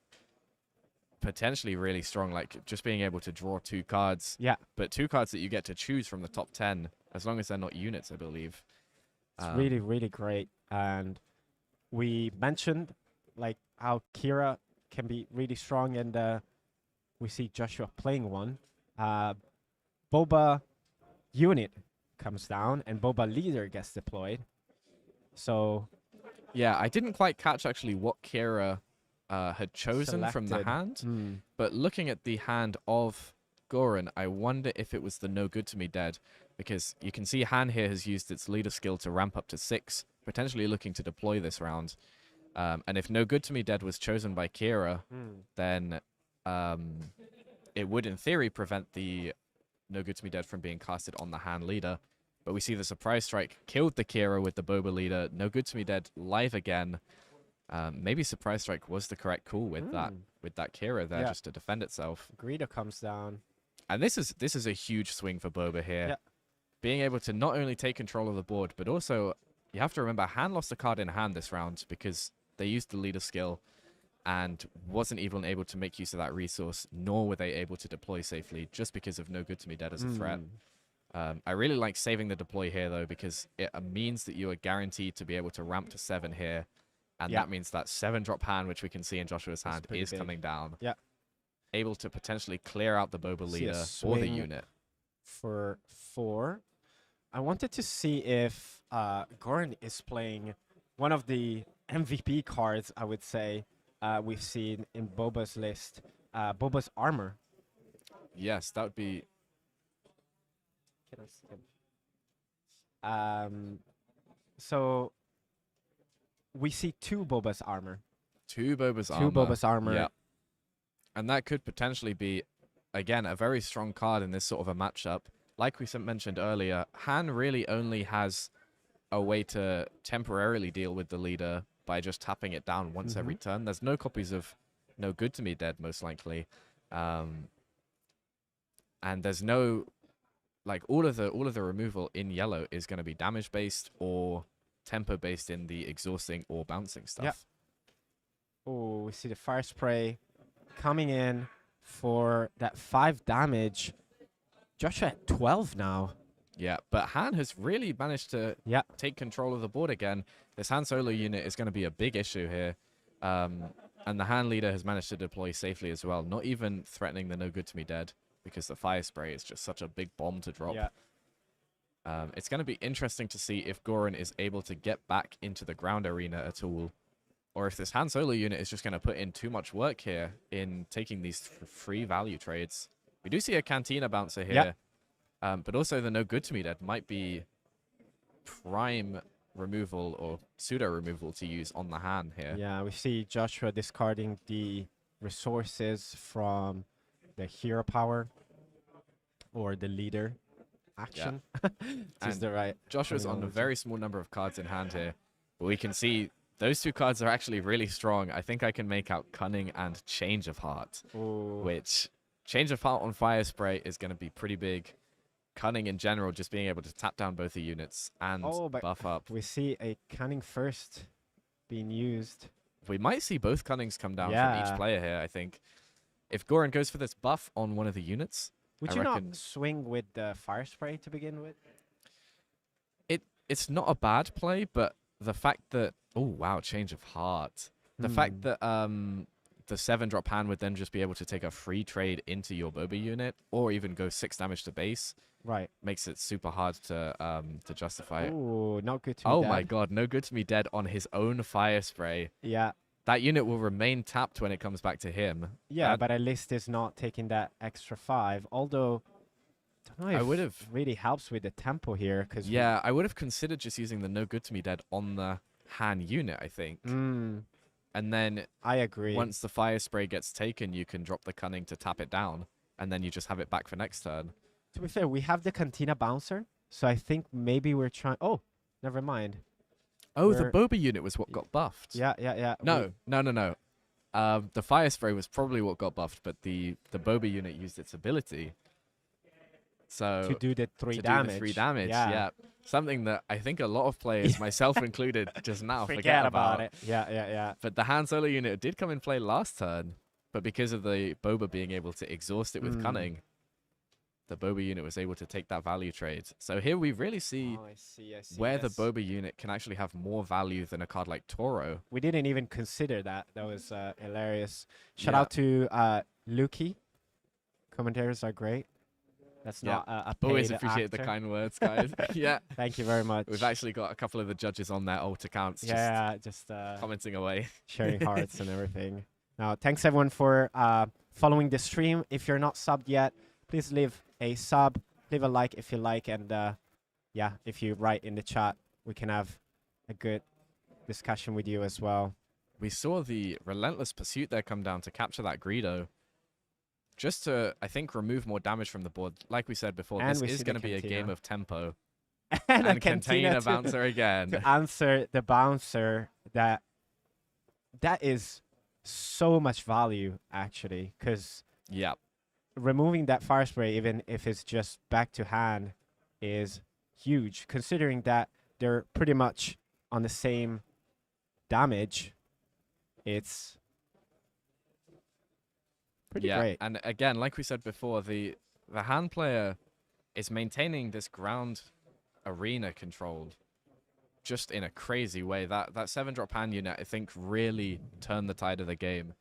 potentially really strong, like just being able to draw 2 cards, Yeah. but 2 cards that you get to choose from the top 10, as long as they're not units, I believe. It's really, really great. And we mentioned like how Kira can be really strong, and we see Joshua playing one. Boba unit comes down, and Boba leader gets deployed. So Yeah, I didn't quite catch actually what Kira had chosen from the Selected. hand, but looking at the hand of Goran, I wonder if it was the no good to me dead, because you can see Han here has used its leader skill to ramp up to 6, potentially looking to deploy this round. And if no good to me dead was chosen by Kira, then it would in theory prevent the no good to me dead from being casted on the Han leader. But we see the surprise strike killed the Kira with the Boba leader. No good to me dead live again. Maybe surprise strike was the correct call with that Kira there, just to defend itself. Greedo comes down. And this is a huge swing for Boba here. Yeah. Being able to not only take control of the board, but also you have to remember Han lost a card in hand this round because they used the leader skill and wasn't even able to make use of that resource, nor were they able to deploy safely just because of no good to me dead as a threat. I really like saving the deploy here, though, because it means that you are guaranteed to be able to ramp to 7 here. And that means that 7-drop hand, which we can see in Joshua's hand, is coming down. Yeah. Able to potentially clear out the Boba See a leader or the swing unit. For 4. I wanted to see if Goran is playing one of the MVP cards, I would say, we've seen in Boba's list. Boba's armor. Yes, that would be... So we see 2 Boba's armor. 2 Boba's 2 armor. Boba's armor. Yeah. And that could potentially be, again, a very strong card in this sort of a matchup. Like we mentioned earlier, Han really only has a way to temporarily deal with the leader by just tapping it down once every turn. There's no copies of No Good to Me dead, most likely. And there's no, like, all of the removal in yellow is going to be damage based or tempo based in the exhausting or bouncing stuff. Yeah. Oh, we see the fire spray coming in for that 5 damage. Joshua at 12 now. Yeah, but Han has really managed to take control of the board again. This Han solo unit is going to be a big issue here. And the Han leader has managed to deploy safely as well, not even threatening the no good to me dead, because the fire spray is just such a big bomb to drop. Yeah. It's going to be interesting to see if Goran is able to get back into the ground arena at all, or if this Han Solo unit is just going to put in too much work here in taking these free value trades. We do see a Cantina bouncer here, but also the no good to me dead might be prime removal or pseudo removal to use on the Han here. Yeah, we see Joshua discarding the resources from the hero power or the leader action. Is the right. Joshua's on a very small number of cards in hand here, but we can see those 2 cards are actually really strong. I think I can make out Cunning and Change of Heart, which Change of Heart on Fire Spray is going to be pretty big. Cunning in general, just being able to tap down both the units and buff up. We see a Cunning first being used. We might see both Cunnings come down from each player here, I think. If Goran goes for this buff on one of the units, would you not swing with the fire spray to begin with? It's not a bad play, but the fact that Change of Heart. The fact that the 7-drop hand would then just be able to take a free trade into your Boba unit, or even go 6 damage to base. Right. Makes it super hard to justify it. Oh, not good to me. Oh my god, no good to me dead on his own fire spray. Yeah. That unit will remain tapped when it comes back to him. Yeah, but at least it's not taking that extra 5. Although, I don't know if I would have really helps with the tempo here. Cause I would have considered just using the no good to me dead on the Han unit, I think. And then I agree. Once the fire spray gets taken, you can drop the Cunning to tap it down, and then you just have it back for next turn. To be fair, we have the Cantina bouncer, so I think maybe we're trying. Oh, never mind. Oh, the Boba unit was what got buffed. Yeah. No. The fire spray was probably what got buffed, but the Boba unit used its ability. So to do the 3 to damage. Do the 3 damage, yeah. Something that I think a lot of players, myself included, just now forget about it. Yeah. But the Han Solo unit did come in play last turn, but because of the Boba being able to exhaust it with Cunning, the Boba unit was able to take that value trade. So here we really see, I see, where the Boba unit can actually have more value than a card like Toro. We didn't even consider that. That was hilarious. Shout out to Lukey. Commentaries are great. That's not a paid Always appreciate actor. the kind words, guys. Yeah. Thank you very much. We've actually got a couple of the judges on their alt accounts just commenting away. Sharing hearts and everything. Now, thanks everyone for following the stream. If you're not subbed yet, please leave a sub, leave a like if you like, and yeah, if you write in the chat, we can have a good discussion with you as well. We saw the relentless pursuit there come down to capture that Greedo. Just to, I think, remove more damage from the board. Like we said before, And this we is see the going to be a Cantina. game of tempo. And a And contain Cantina a bouncer again. to answer the bouncer. That is so much value, actually, because Yeah. removing that fire spray, even if it's just back to hand, is huge, considering that they're pretty much on the same damage. It's pretty great. And again, like we said before, the hand player is maintaining this ground arena controlled just in a crazy way. That 7-drop hand unit, I think, really turned the tide of the game.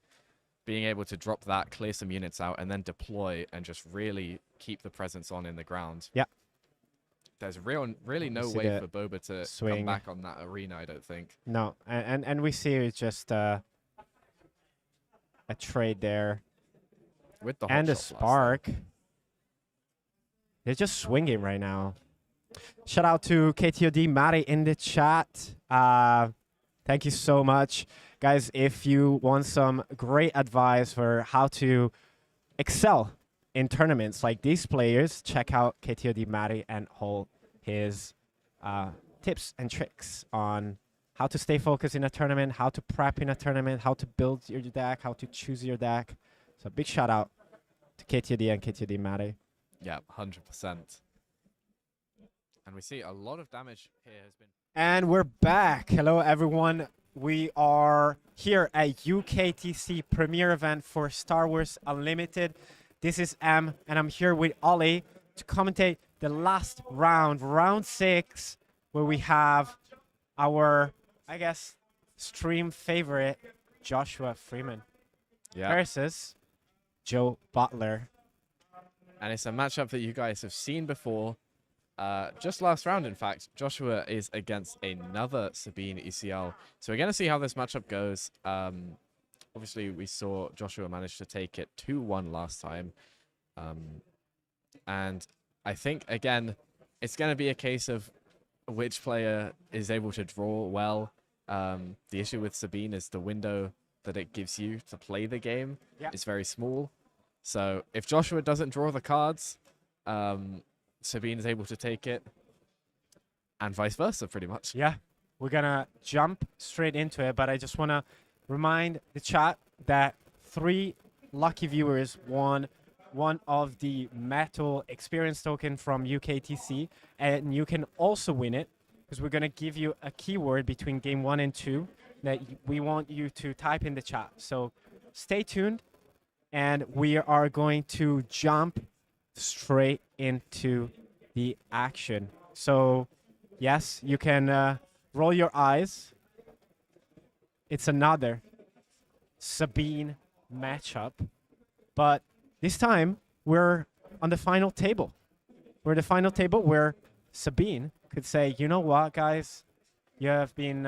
Being able to drop that, clear some units out, and then deploy and just really keep the presence on in the ground. Yeah. There's really no see way the for Boba to swing. come back on that arena, I don't think. No, and we see it's just a trade there. With the And a hot shot blast there. spark. They're just swinging right now. Shout out to KTOD Mari in the chat. Thank you so much. Guys, if you want some great advice for how to excel in tournaments like these players, check out KTOD Mari and all his tips and tricks on how to stay focused in a tournament, how to prep in a tournament, how to build your deck, how to choose your deck. So big shout out to KTD and KTD Mari. Yeah, 100%. And we see a lot of damage here has been... And we're back. Hello, everyone. We are here at UKTC premiere event for Star Wars Unlimited. This is M, and I'm here with Ollie to commentate the last round, round 6, where we have our, I guess, stream favorite, Joshua Freeman, versus Joe Butler. And it's a matchup that you guys have seen before. Just last round, in fact, Joshua is against another Sabine ECL. So we're going to see how this matchup goes. Obviously, we saw Joshua manage to take it 2-1 last time. And I think, again, it's going to be a case of which player is able to draw well. The issue with Sabine is the window that it gives you to play the game is very small. So if Joshua doesn't draw the cards, Sabine is able to take it, and vice versa, pretty much. Yeah, we're going to jump straight into it, but I just want to remind the chat that 3 lucky viewers won one of the Metal Experience token from UKTC, and you can also win it because we're going to give you a keyword between game 1 and 2 that we want you to type in the chat. So stay tuned, and we are going to jump straight into the action. So yes, you can roll your eyes. It's another Sabine matchup, but this time we're on the final table. We're at the final table where Sabine could say, you know what, guys, you have been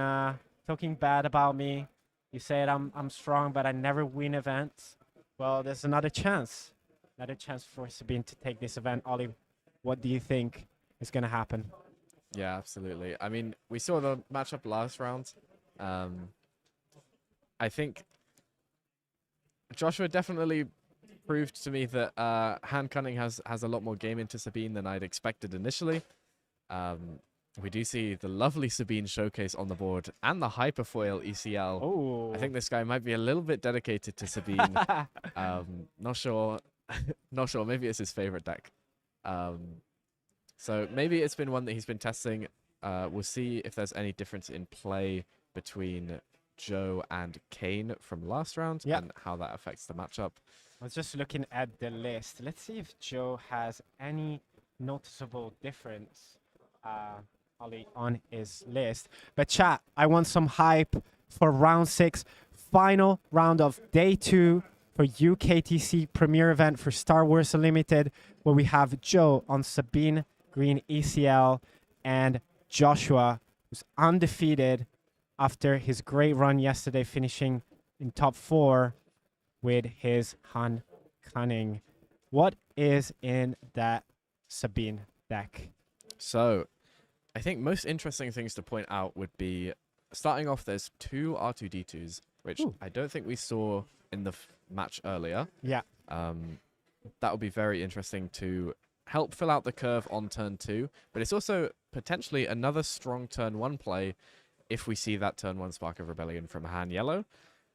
talking bad about me. You said I'm strong, but I never win events. Well, there's another chance for Sabine to take this event. Ollie, what do you think is going to happen? Yeah, absolutely. I mean, we saw the matchup last round. I think Joshua definitely proved to me that hand cunning has a lot more game into Sabine than I'd expected initially. We do see the lovely Sabine showcase on the board and the hyperfoil ECL. Oh, I think this guy might be a little bit dedicated to Sabine. Not sure. Not sure. Maybe it's his favorite deck. So maybe it's been one that he's been testing. We'll see if there's any difference in play between Joe and Kane from last round and how that affects the matchup. I was just looking at the list. Let's see if Joe has any noticeable difference, Ollie, on his list. But chat, I want some hype for round 6, final round of day 2 for UKTC premiere event for Star Wars Unlimited, where we have Joe on Sabine Green ECL and Joshua, who's undefeated after his great run yesterday, finishing in top 4 with his hand cunning. What is in that Sabine deck? So, I think most interesting things to point out would be starting off. There's two R2D2s, which Ooh. I don't think we saw in the match earlier. Yeah. That would be very interesting to help fill out the curve on turn 2. But it's also potentially another strong turn 1 play if we see that turn 1 Spark of Rebellion from Han Yellow.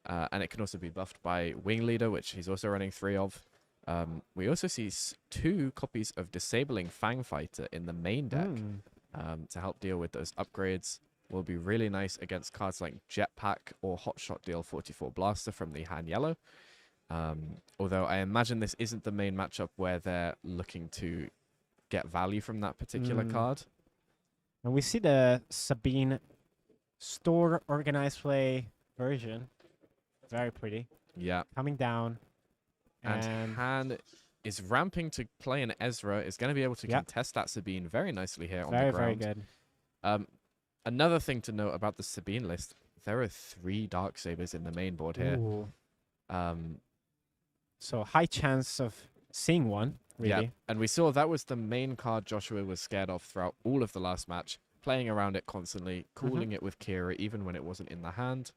And it can also be buffed by Wing Leader, which he's also running 3 of. We also see 2 copies of Disabling Fang Fighter in the main deck to help deal with those upgrades. Will be really nice against cards like Jetpack or Hotshot DL44 Blaster from the Han Yellow. Although I imagine this isn't the main matchup where they're looking to get value from that particular card. And we see the Sabine store organized play version. Very pretty. Yeah. Coming down. And Han is ramping to play an Ezra, is going to be able to contest that Sabine very nicely here on the ground. Very good. Another thing to note about the Sabine list, there are 3 Darksabers in the main board here. Ooh. So high chance of seeing one, really. Yeah, and we saw that was the main card Joshua was scared of throughout all of the last match, playing around it constantly, cooling it with Kira even when it wasn't in the hand.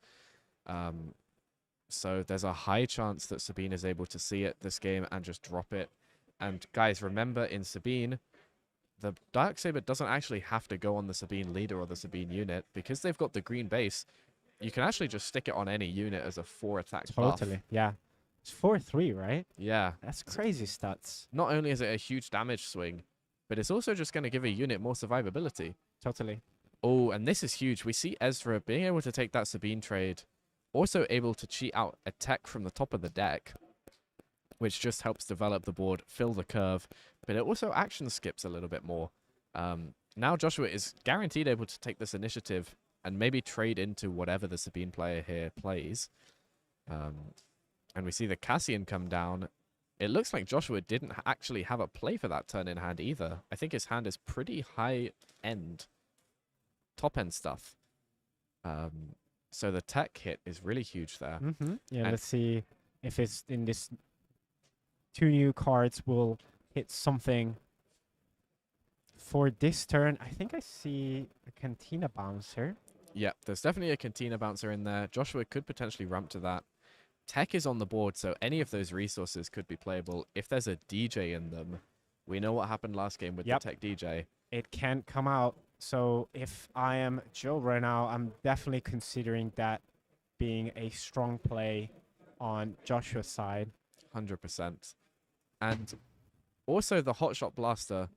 So there's a high chance that Sabine is able to see it this game and just drop it. And guys, remember in Sabine, the Darksaber doesn't actually have to go on the Sabine leader or the Sabine unit. Because they've got the green base, you can actually just stick it on any unit as a 4 attack buff. Totally, yeah. It's 4-3, right? Yeah. That's crazy stats. Not only is it a huge damage swing, but it's also just going to give a unit more survivability. Totally. Oh, and this is huge. We see Ezra being able to take that Sabine trade, also able to cheat out a tech from the top of the deck, which just helps develop the board, fill the curve, but it also action skips a little bit more. Now Joshua is guaranteed able to take this initiative and maybe trade into whatever the Sabine player here plays. And we see the Cassian come down. It looks like Joshua didn't actually have a play for that turn in hand either. I think his hand is pretty high end, top end stuff. So the tech hit is really huge there. Yeah, And let's see if it's in this 2 new cards will hit something. For this turn, I think I see a Cantina Bouncer. yeah, there's definitely a Cantina Bouncer in there. Joshua could potentially ramp to that. Tech is on the board, so any of those resources could be playable. If there's a DJ in them, we know what happened last game with the Tech DJ. It can't come out. So if I am Joe right now, I'm definitely considering that being a strong play on Joshua's side. 100%. And also the Hotshot Blaster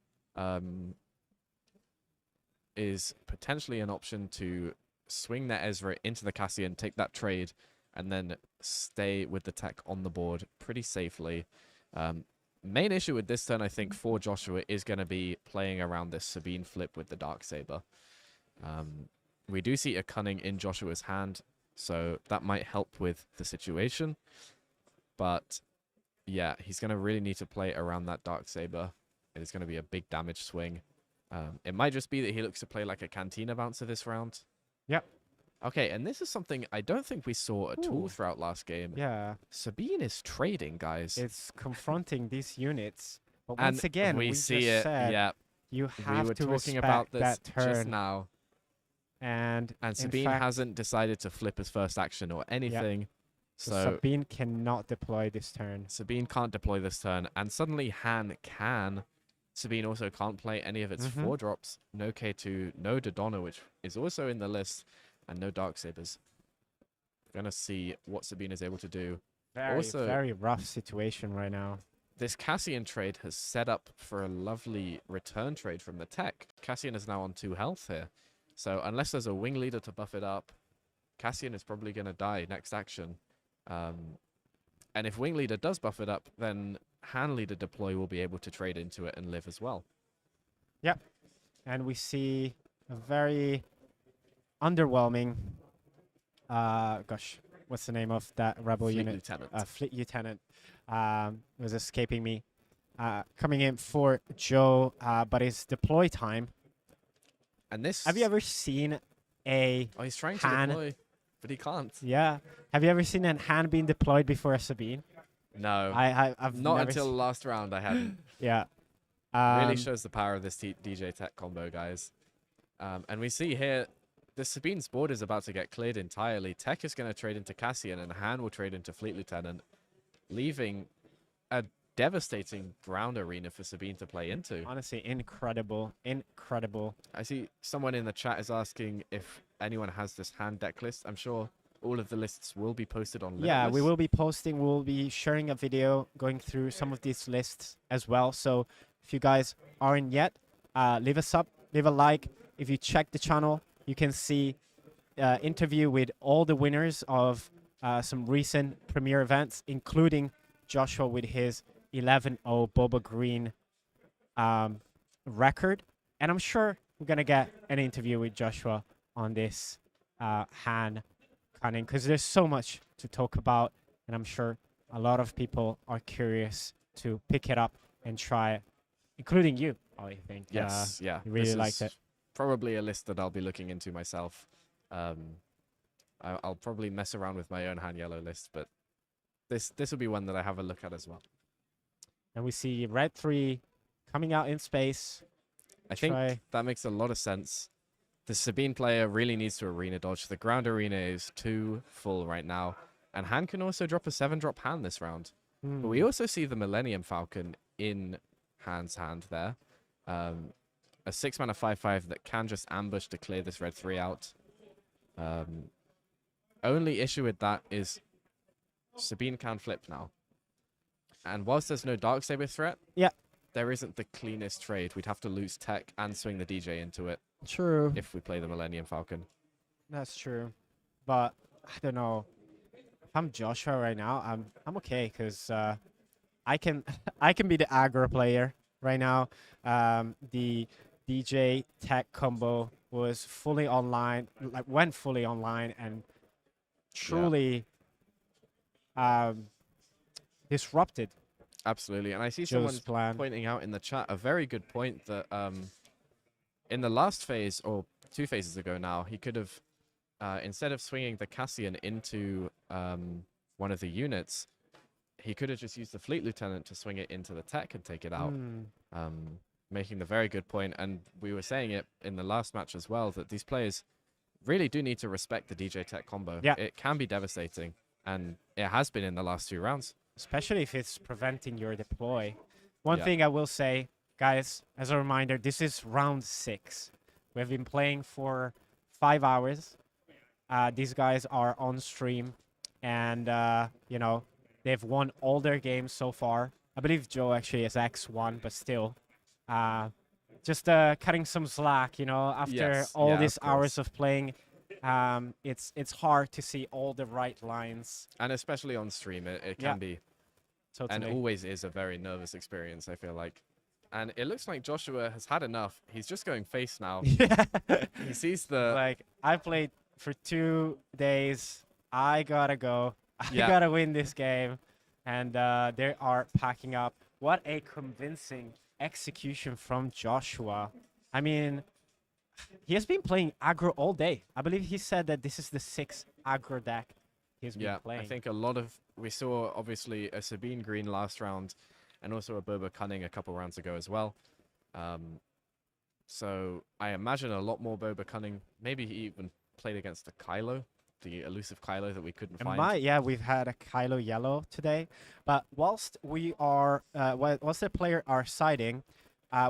is potentially an option to swing that Ezra into the Cassian, take that trade, and then stay with the tech on the board pretty safely. Main issue with this turn, I think, for Joshua is going to be playing around this Sabine flip with the Darksaber. We do see a Cunning in Joshua's hand, so that might help with the situation. But yeah, he's going to really need to play around that Darksaber. It is going to be a big damage swing. It might just be that he looks to play like a Cantina Bouncer this round. Yep. Okay, and this is something I don't think we saw at all throughout last game. Yeah. Sabine is trading, guys. It's confronting these units. But And once again, we just see it. said Yeah, you we have were to talking respect about this that turn. just now. And in Sabine fact, hasn't decided to flip his first action or anything. so So Sabine cannot deploy this turn. Sabine can't deploy this turn, and suddenly Han can. Sabine also can't play any of its 4-drops. No K2, no Dodonna, which is also in the list, and no Darksabers. Gonna see what Sabine is able to do. Very rough situation right now. This Cassian trade has set up for a lovely return trade from the tech. Cassian is now on 2 health here. So unless there's a wing leader to buff it up, Cassian is probably going to die next action. And if wing leader does buff it up, then hand leader deploy will be able to trade into it and live as well. Yep. And we see a very underwhelming, gosh, what's the name of that rebel Fleet unit? Lieutenant. Fleet Lieutenant. Was escaping me. Coming in for Joe, but it's deploy time. And this... Have you ever seen a Oh, he's trying to Han? deploy, but he can't. Yeah. Have you ever seen a hand being deployed before a Sabine? No, I've not never until seen- last round I hadn't. Yeah. Really shows the power of this DJ Tech combo, guys. And we see here, the Sabine's board is about to get cleared entirely. Tech is going to trade into Cassian, and Han will trade into Fleet Lieutenant, leaving a devastating ground arena for Sabine to play into. Honestly, incredible. Incredible. I see someone in the chat is asking if anyone has this hand deck list. I'm sure all of the lists will be posted on Yeah, we Limitless. will be posting, we'll be sharing a video going through some of these lists as well. So if you guys aren't yet, leave a sub, leave a like. If you check the channel, you can see interview with all the winners of some recent premier events, including Joshua with his 11-0 Boba Green record. And I'm sure we're going to get an interview with Joshua on this Han cunning, because there's so much to talk about, and I'm sure a lot of people are curious to pick it up and try it, including you, I think. Yes, yeah. you really this liked is it. Probably a list that I'll be looking into myself. I'll probably mess around with my own Han yellow list, but this will be one that I have a look at as well. And we see Red 3 coming out in space. I think Try- that makes a lot of sense. The Sabine player really needs to arena dodge. The ground arena is too full right now. And Han can also drop a 7-drop Han this round. But we also see the Millennium Falcon in Han's hand there. A 6-mana 5/5 that can just ambush to clear this red 3 out. Only issue with that is Sabine can flip now. And whilst there's no Darksaber threat, Yeah. there isn't the cleanest trade. We'd have to lose tech and swing the DJ into it True. if we play the Millennium Falcon. That's true. But I don't know. If I'm Joshua right now, I'm okay, because I can I can be the aggro player right now. The DJ tech combo was fully online, went fully online, and truly disrupted Absolutely. And I see Joe's someone plan. pointing out in the chat a very good point that in the last phase, or 2 phases ago now, he could have, instead of swinging the Cassian into one of the units, he could have just used the Fleet Lieutenant to swing it into the tech and take it out. Making the very good point. And we were saying it in the last match as well, that these players really do need to respect the DJ tech combo. Yeah. It can be devastating, and it has been in the last 2 rounds. Especially if it's preventing your deploy. One Yeah. thing I will say, guys, as a reminder, this is round 6. We've been playing for 5 hours. These guys are on stream, and you know, they've won all their games so far. I believe Joe actually is X1, but still, just cutting some slack. You know, after Yes, all yeah, of these hours course. of playing, it's hard to see all the right lines. And especially on stream, it Yeah. can be, Totally. and always is, a very nervous experience, I feel like. And it looks like Joshua has had enough. He's just going face now. Yeah. He sees the... Like, I played for 2 days. I gotta go. I Yeah. gotta win this game. And they are packing up. What a convincing execution from Joshua. I mean, he has been playing aggro all day. I believe he said that this is the 6th aggro deck he's been Yeah, playing. I think a lot of... We saw, obviously, a Sabine Green last round, and also a Boba Cunning a couple rounds ago as well. So I imagine a lot more Boba Cunning. Maybe he even played against the Kylo, the elusive Kylo that we couldn't find. Yeah, we've had a Kylo yellow today. But whilst we are, whilst the player are siding,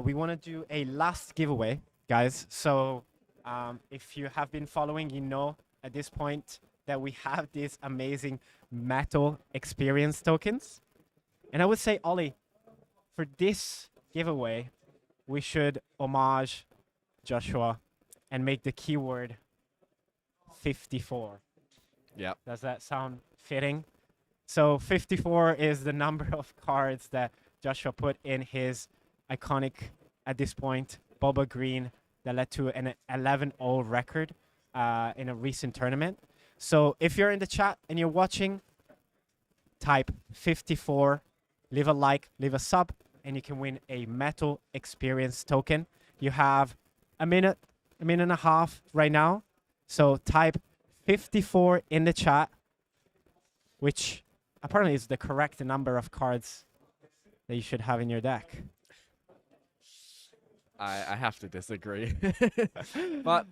we want to do a last giveaway, guys. So if you have been following, you know at this point that we have these amazing metal experience tokens. And I would say, Ollie, for this giveaway, we should homage Joshua and make the keyword 54. Yeah. Does that sound fitting? So 54 is the number of cards that Joshua put in his iconic, at this point, Boba Green that led to an 11-0 record in a recent tournament. So if you're in the chat and you're watching, type 54, leave a like, leave a sub, and you can win a metal experience token. You have a minute and a half right now. So type 54 in the chat, which apparently it's the correct number of cards that you should have in your deck. I have to disagree. But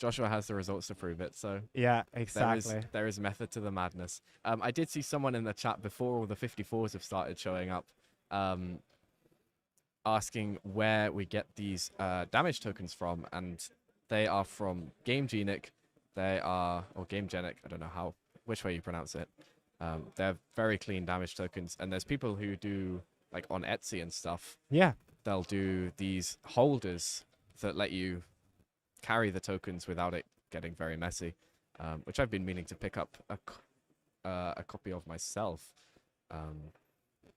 Joshua has the results to prove it, so Yeah, exactly. there is method to the madness. I did see someone in the chat before all the 54s have started showing up, asking where we get these damage tokens from, and they are from GameGenic. They are, or GameGenic, I don't know which way you pronounce it. They're very clean damage tokens, and there's people who do, like on Etsy and stuff, Yeah. they'll do these holders that let you carry the tokens without it getting very messy, which I've been meaning to pick up a copy of myself.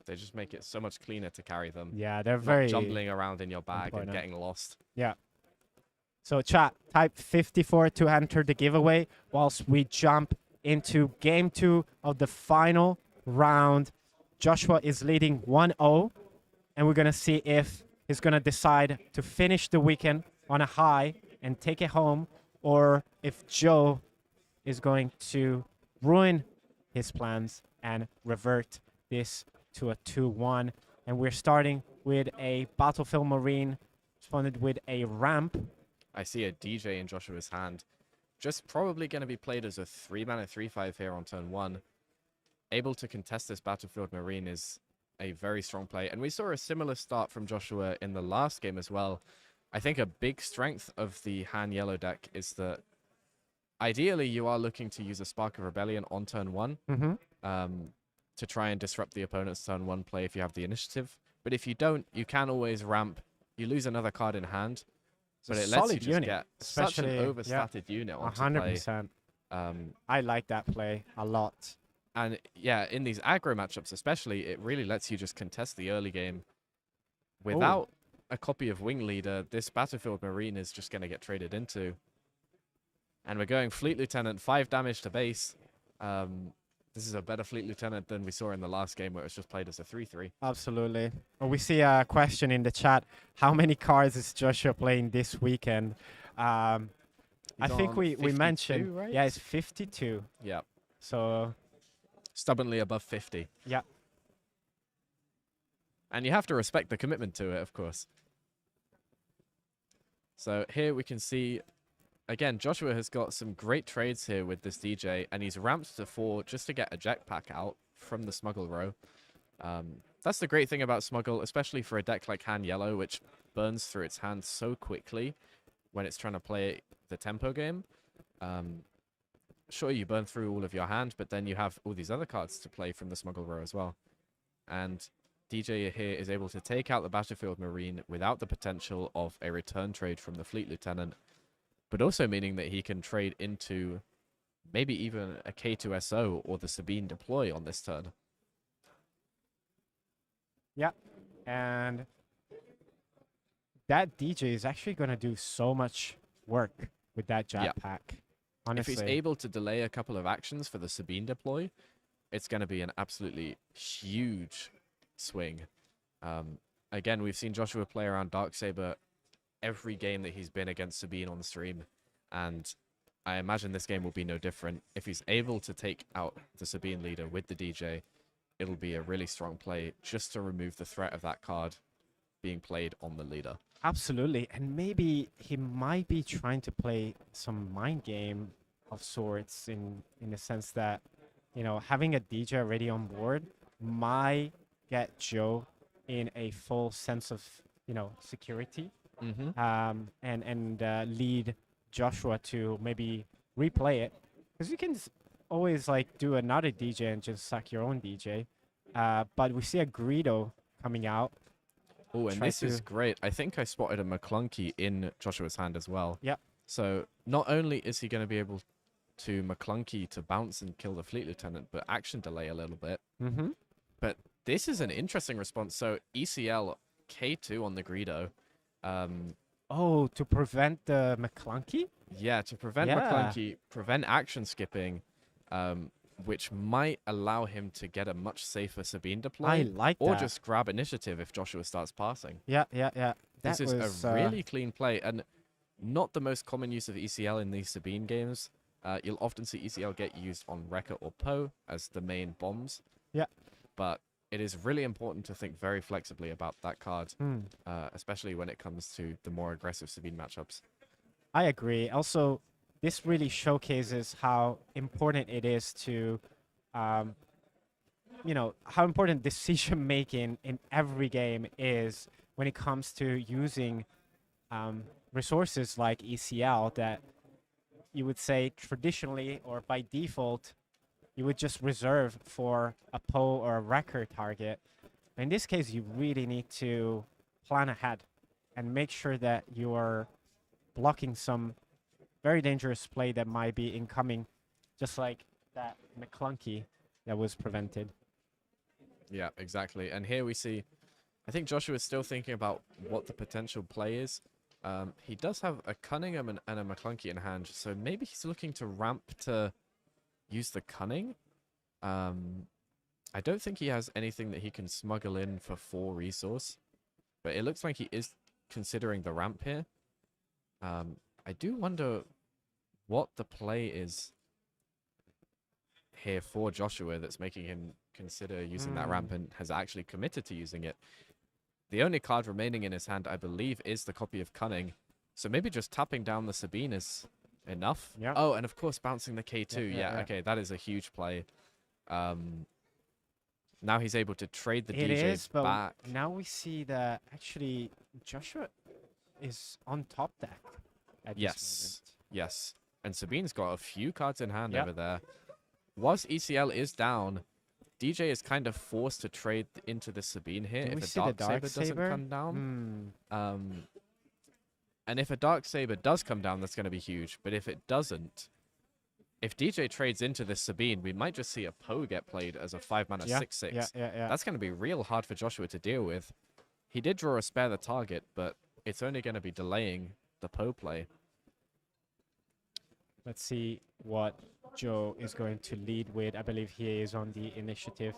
They just make it so much cleaner to carry them. Yeah, they're Not very jumbling around in your bag and important. getting lost. Yeah. So chat, type 54 to enter the giveaway whilst we jump into game 2 of the final round. Joshua is leading 1-0, and we're going to see if he's going to decide to finish the weekend on a high and take it home, or if Joe is going to ruin his plans and revert this to a 2-1. And we're starting with a Battlefield Marine responded with a ramp. I see a DJ in Joshua's hand. Just probably going to be played as a 3-mana 3/5 here on turn 1. Able to contest this Battlefield Marine is a very strong play. And we saw a similar start from Joshua in the last game as well. I think a big strength of the Han Yellow deck is that ideally you are looking to use a Spark of Rebellion on turn 1 to try and disrupt the opponent's turn 1 play if you have the initiative. But if you don't, you can always ramp. You lose another card in hand, but it lets you just get such an overstatted unit onto 100%. play. I like that play a lot. And yeah, in these aggro matchups especially, it really lets you just contest the early game. Without a copy of Wing Leader, this Battlefield Marine is just going to get traded into. And we're going Fleet Lieutenant, 5 damage to base. This is a better Fleet Lieutenant than we saw in the last game where it was just played as a 3/3. Absolutely. Well, we see a question in the chat. How many cards is Joshua playing this weekend? I think on we 52, mentioned, right? yeah, it's 52. Yeah. So, Stubbornly above 50. yeah. And you have to respect the commitment to it, of course. So here we can see, again, Joshua has got some great trades here with this DJ, and he's ramped to 4 just to get a jetpack out from the Smuggle row. That's the great thing about Smuggle, especially for a deck like Han Yellow, which burns through its hand so quickly when it's trying to play the tempo game. Sure, you burn through all of your hand, but then you have all these other cards to play from the Smuggle row as well. And DJ here is able to take out the Battlefield Marine without the potential of a return trade from the Fleet Lieutenant, but also meaning that he can trade into maybe even a K2SO or the Sabine deploy on this turn. Yeah. And that DJ is actually going to do so much work with that jetpack. Honestly. If he's able to delay a couple of actions for the Sabine deploy, it's going to be an absolutely huge swing. Again, we've seen Joshua play around Darksaber every game that he's been against Sabine on the stream, and I imagine this game will be no different. If he's able to take out the Sabine leader with the DJ, it'll be a really strong play just to remove the threat of that card being played on the leader. Absolutely. And maybe he might be trying to play some mind game of sorts in the sense that, you know, having a DJ already on board might get Joe in a full sense of, you know, security. And lead Joshua to maybe replay it, because you can always like do another DJ and just sack your own DJ. But we see a Greedo coming out. Oh, and this is great. I think I spotted a McClunky in Joshua's hand as well. Yeah. So not only is he going to be able to McClunky to bounce and kill the Fleet Lieutenant, but action delay a little bit. But this is an interesting response. So ECL K2 on the Greedo. To prevent the McClunky? Yeah, to prevent McClunky, prevent action skipping, which might allow him to get a much safer Sabine deploy. I like or that. just grab initiative if Joshua starts passing. Yeah. This is a really clean play, and not the most common use of ECL in these Sabine games. You'll often see ECL get used on Rekka or Poe as the main bombs. Yeah. But it is really important to think very flexibly about that card, especially when it comes to the more aggressive Sabine matchups. I agree. Also, this really showcases how important it is to, how important decision making in every game is when it comes to using resources like ECL that you would say traditionally or by default you would just reserve for a Poe or a wrecker target. In this case, you really need to plan ahead and make sure that you're blocking some very dangerous play that might be incoming, just like that McClunky that was prevented. Yeah, exactly. And here we see, I think Joshua is still thinking about what the potential play is. He does have a Cunningham and a McClunky in hand, so maybe he's looking to ramp to use the Cunning. I don't think he has anything that he can smuggle in for 4 resource, but it looks like he is considering the ramp here. I do wonder what the play is here for Joshua that's making him consider using that ramp and has actually committed to using it. The only card remaining in his hand, I believe, is the copy of Cunning. So maybe just tapping down the Sabine is enough. Yeah. Oh, and of course bouncing the K2. Yeah. Okay, that is a huge play. Now he's able to trade the It DJ is, but back. now we see that actually Joshua is on top deck at this Yes. Yes. And Sabine's got a few cards in hand Yep. over there. Whilst ECL is down, DJ is kind of forced to trade into the Sabine here Do we if see a the Dark Saber doesn't come down. moment. And if a Dark Saber does come down, that's going to be huge. But if it doesn't, if DJ trades into this Sabine, we might just see a Poe get played as a 5-mana 6/6. Yeah. That's going to be real hard for Joshua to deal with. He did draw a spare the target, but it's only going to be delaying the Poe play. Let's see what Joe is going to lead with. I believe he is on the initiative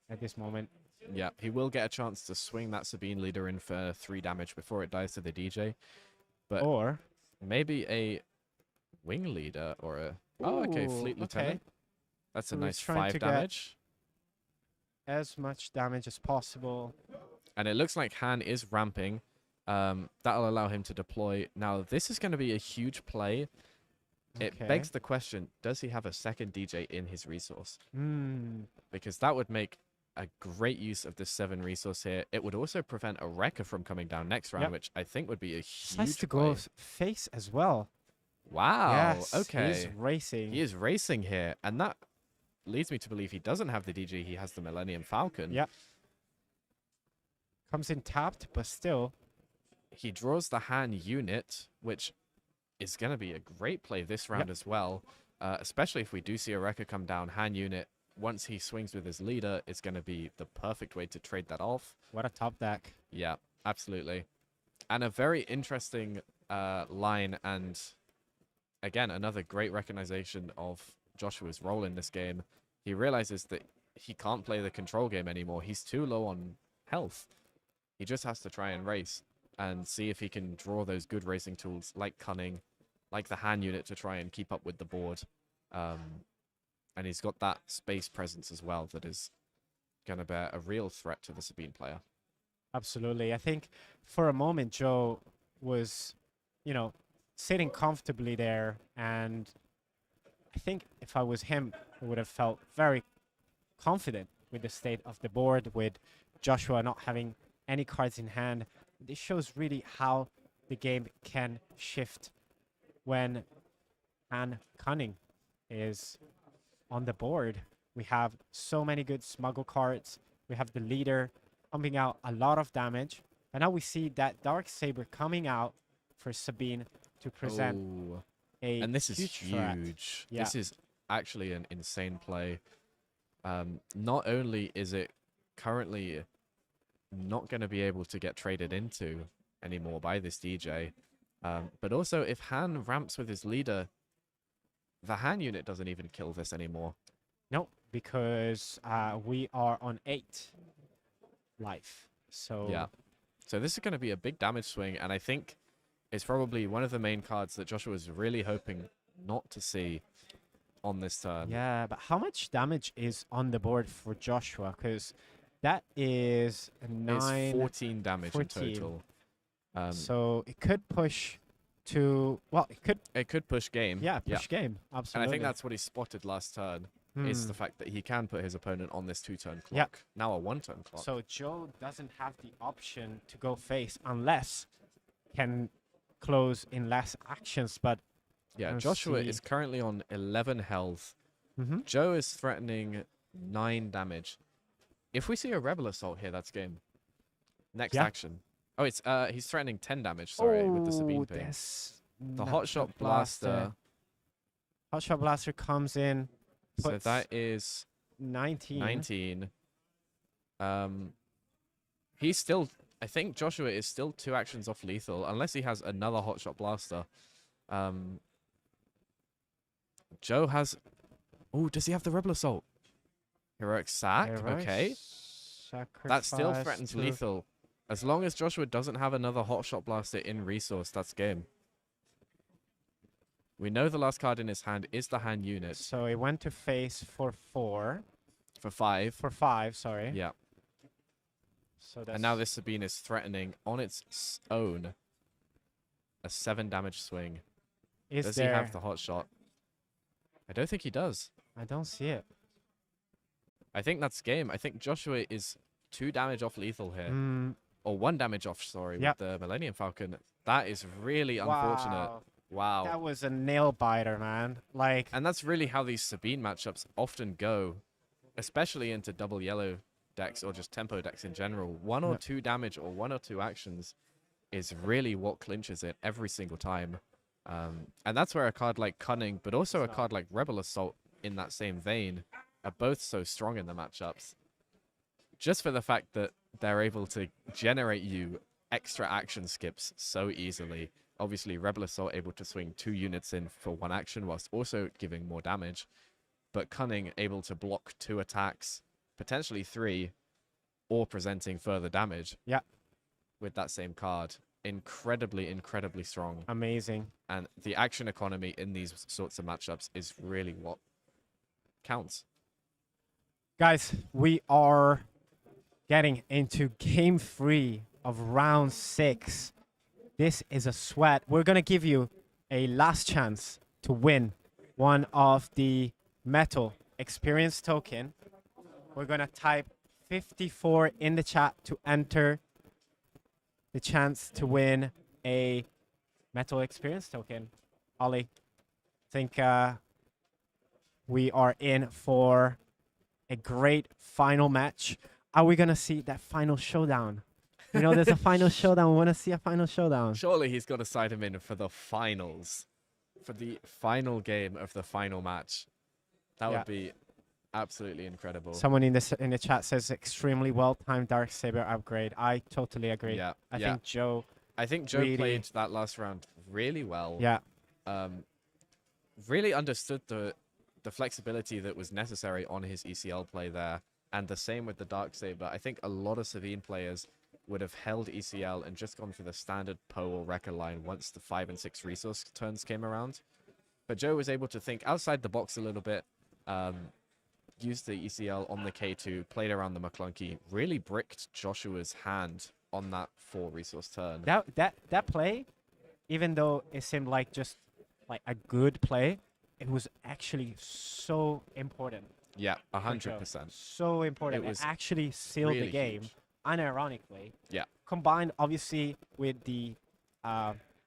at this moment. Yeah, he will get a chance to swing that Sabine leader in for 3 damage before it dies to the DJ. But Or maybe a wing leader or a... Oh, okay, Fleet Lieutenant. That's a So he's nice trying 5 to get- damage. as much damage as possible. And it looks like Han is ramping. That'll allow him to deploy. Now, this is going to be a huge play. It Okay. begs the question, does he have a second DJ in his resource? Hmm. Because that would make a great use of this 7 resource here. It would also prevent a Wrecker from coming down next round, Yep. which I think would be a huge Decides to play. go face as well. Wow. Yes, Okay. he's racing. He is racing here, and that leads me to believe he doesn't have the DJ, he has the Millennium Falcon. Yep. Comes in tapped, but still. He draws the Han unit, which is going to be a great play this round as well, especially if we do see a Wrecker come down. Han unit, once he swings with his leader, is going to be the perfect way to trade that off. What a top deck. Yeah, absolutely. And a very interesting line, and again, another great recognition of Joshua's role in this game. He realizes that he can't play the control game anymore. He's too low on health. He just has to try and race and see if he can draw those good racing tools like Cunning, like the Han unit to try and keep up with the board. And he's got that space presence as well that is going to bear a real threat to the Sabine player. Absolutely. I think for a moment, Joe was, sitting comfortably there. And I think if I was him, I would have felt very confident with the state of the board, with Joshua not having any cards in hand. This shows really how the game can shift when Han Cunning is on the board. We have so many good smuggle cards. We have the leader pumping out a lot of damage. And now we see that Dark Saber coming out for Sabine to present Oh. a And this is huge threat. huge. Yeah. This is actually an insane play. Not only is it currently not going to be able to get traded into anymore by this DJ, but also if Han ramps with his leader, the Han unit doesn't even kill this anymore. No, because we are on 8 life. So Yeah. So this is going to be a big damage swing, and I think it's probably one of the main cards that Joshua was really hoping not to see. on this turn. Yeah, but how much damage is on the board for Joshua? Because that is It's 9. 14 damage 14. in total. So it could push to, well, It could push game. push game. And Absolutely. I think that's what he spotted last turn, is the fact that he can put his opponent on this 2-turn clock. Yeah. Now a 1-turn clock. So Joe doesn't have the option to go face unless can close in less actions, but yeah, let's Joshua see. is currently on 11 health. Mhm. Joe is threatening 9 damage. If we see a Rebel Assault here, that's game. Next Yeah. action. Oh, it's he's threatening 10 damage, sorry, with the Sabine ping. The Hot Shot Blaster. Hot Shot Blaster comes in. So puts that is 19. 19. He's still, I think Joshua is still 2 actions off lethal, unless he has another Hot Shot Blaster. Joe has, oh, does he have the Rebel Assault? Heroic Sack, okay. That still Sacrifice threatens to- lethal. As long as Joshua doesn't have another Hot Shot Blaster in resource, that's game. We know the last card in his hand is the hand unit So he went to face for 4. for 5. For 5, sorry. Yeah. So that's And now this Sabine is threatening on its own a 7 damage swing. is Does there. he have the Hot Shot? I don't think he does. I don't see it. I think that's game. I think Joshua is 2 damage off lethal here. Mm, Or 1 damage off, sorry, Yep. with the Millennium Falcon. That is really unfortunate. wow. Wow. That was a nail biter, man. Like, And that's really how these Sabine matchups often go, especially into double yellow decks or just tempo decks in general. 1 or Yeah. 2 damage or 1 or 2 actions is really what clinches it every single time. And that's where a card like Cunning, but also a card like Rebel Assault in that same vein, are both so strong in the matchups. Just for the fact that they're able to generate you extra action skips so easily. Obviously, Rebel Assault able to swing 2 units in for 1 action whilst also giving more damage. But Cunning able to block 2 attacks, potentially 3, or presenting further damage. Yeah. With that same card. Incredibly, incredibly strong. amazing. And the action economy in these sorts of matchups is really what counts. Guys, we are getting into game 3 of round 6. This is a sweat. We're going to give you a last chance to win one of the metal experience token. We're going to type 54 in the chat to enter the chance to win a metal experience token. Ollie, I think we are in for a great final match. Are we going to see that final showdown? You know, there's a final showdown. We want to see a final showdown. Surely he's got to side him in for the finals. For the final game of the final match. That Yeah. would be absolutely incredible. Someone in the chat says extremely well-timed Darksaber upgrade. I totally agree. Yeah, I yeah. think Joe, I think Joe really- played that last round really well. yeah, Really understood the flexibility that was necessary on his ECL play there. And the same with the Darksaber. I think a lot of Savine players would have held ECL and just gone for the standard Poe or Wrecker line once the 5 and 6 resource turns came around. But Joe was able to think outside the box a little bit, used the ECL on the K2, played around the McClunky, really bricked Joshua's hand on that 4 resource turn. that play, even though it seemed like just like a good play, it was actually so important. Yeah, for Joe. 100%. So important. It It was actually sealed the really game, huge. unironically. Yeah. Combined, obviously, with the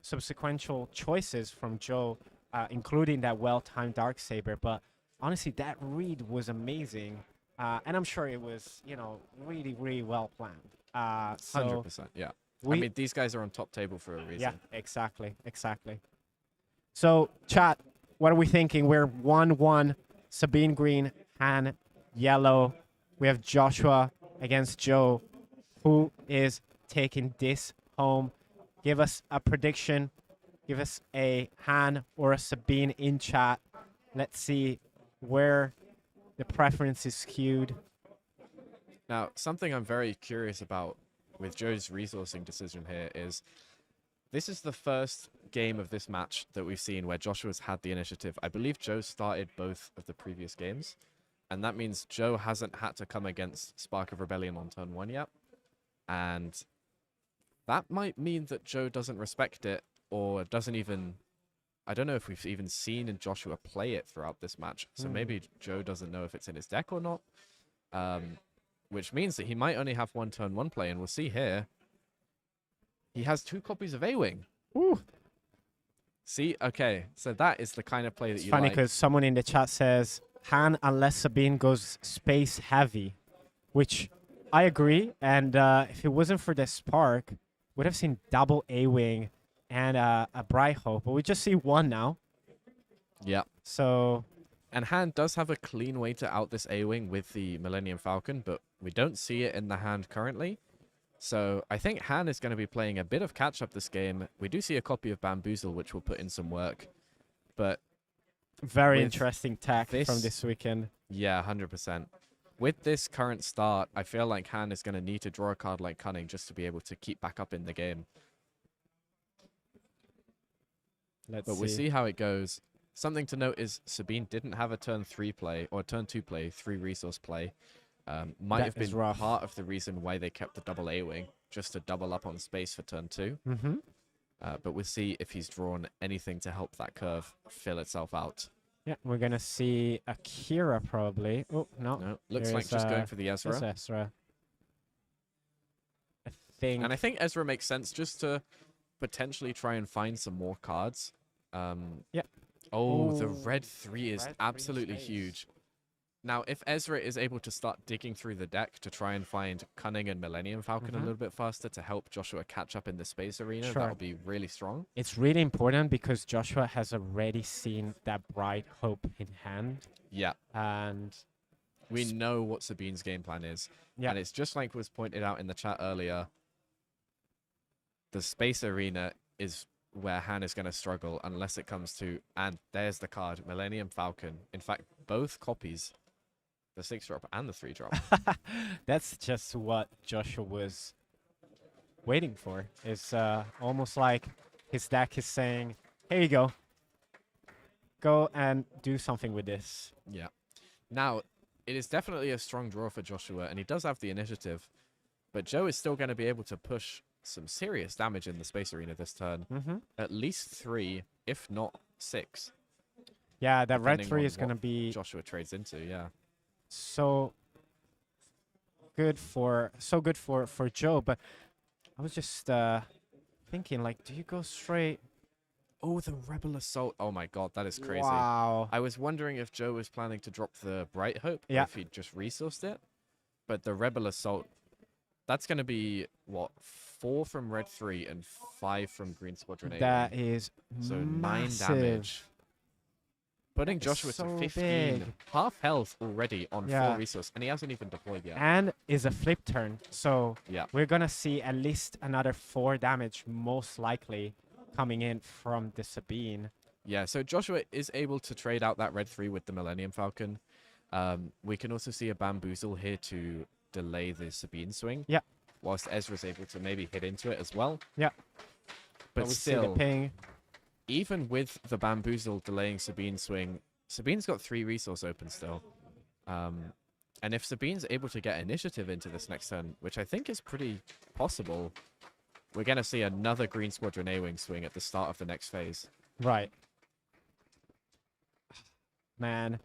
subsequent choices from Joe, including that well-timed Darksaber. But honestly, that read was amazing. And I'm sure it was, really, really well planned. So 100%, yeah. I we- mean, these guys are on top table for a reason. yeah, exactly. So, chat, what are we thinking? We're 1-1. Sabine green, Han yellow. We have Joshua against Joe. Who is taking this home? Give us a prediction. Give us a Han or a Sabine in chat. Let's see where the preference is skewed. Now, something I'm very curious about with Joe's resourcing decision here is this is the first game of this match that we've seen where Joshua's had the initiative. I believe Joe started both of the previous games, and that means Joe hasn't had to come against Spark of Rebellion on turn 1 yet. And that might mean that Joe doesn't respect it, or doesn't even... I don't know if we've even seen Joshua play it throughout this match, so maybe Joe doesn't know if it's in his deck or not. Which means that he might only have one turn 1 play, and we'll see here. He has 2 copies of A-Wing. Ooh. See? Okay, so that is the kind of play that It's you funny like. because someone in the chat says, Han, unless Sabine goes space heavy, which I agree. And if it wasn't for the Spark, would have seen double A-Wing and a Bright Hope, but we just see one now. Yeah. So... And hand does have a clean way to out this A-Wing with the Millennium Falcon, but we don't see it in the hand currently. So I think Han is going to be playing a bit of catch-up this game. We do see a copy of Bamboozle, which will put in some work. But very with interesting tech from this weekend. Yeah, 100%. With this current start, I feel like Han is going to need to draw a card like Cunning just to be able to keep back up in the game. But we'll see how it goes. Something to note is Sabine didn't have a turn 3 play, or turn 2 play, 3 resource play. Might have been part of the reason why they kept the double A-Wing, just to double up on space for turn 2. But we'll see if he's drawn anything to help that curve fill itself out. Yeah, we're going to see Akira probably. Oh, no. No, looks like just going for the Ezra. Ezra. I think... And I think Ezra makes sense just to potentially try and find some more cards. Yeah. Oh, the red 3 is absolutely huge. Now, if Ezra is able to start digging through the deck to try and find Cunning and Millennium Falcon a little bit faster to help Joshua catch up in the space arena, that'll be really strong. It's really important because Joshua has already seen that Bright Hope in hand. Yeah. And we know what Sabine's game plan is. Yeah. And it's just like was pointed out in the chat earlier. The space arena is where Han is going to struggle unless it comes to, and there's the card, Millennium Falcon. In fact, both copies, the 6-drop and the 3-drop. That's just what Joshua was waiting for. It's almost like his deck is saying, here you go. Go and do something with this. Yeah. Now, it is definitely a strong draw for Joshua, and he does have the initiative. But Joe is still going to be able to push some serious damage in the space arena this turn. At least 3, if not 6. Yeah, that red 3 is going to be... Joshua trades into, yeah. So good for Joe, but I was just thinking, like, do you go straight? Oh, the Rebel Assault. Oh my god, that is crazy. Wow. I was wondering if Joe was planning to drop the Bright Hope, or if he'd just resourced it. But the Rebel Assault, that's going to be, what, 4 from red 3 and 5 from green squadron 8. That is so massive. 9 damage. Putting Joshua to 15, big. half health already on 4 resource, and he hasn't even deployed yet. And is a flip turn, so yeah, we're going to see at least another 4 damage, most likely, coming in from the Sabine. Yeah, so Joshua is able to trade out that red 3 with the Millennium Falcon. We can also see a Bamboozle here to delay the Sabine swing. Yeah. Whilst Ezra's able to maybe hit into it as well. Yeah. But we still, see the ping. Even with the Bamboozle delaying Sabine's swing, Sabine's got 3 resource open still. And if Sabine's able to get initiative into this next turn, which I think is pretty possible, we're going to see another Green Squadron A-Wing swing at the start of the next phase. Right. Man,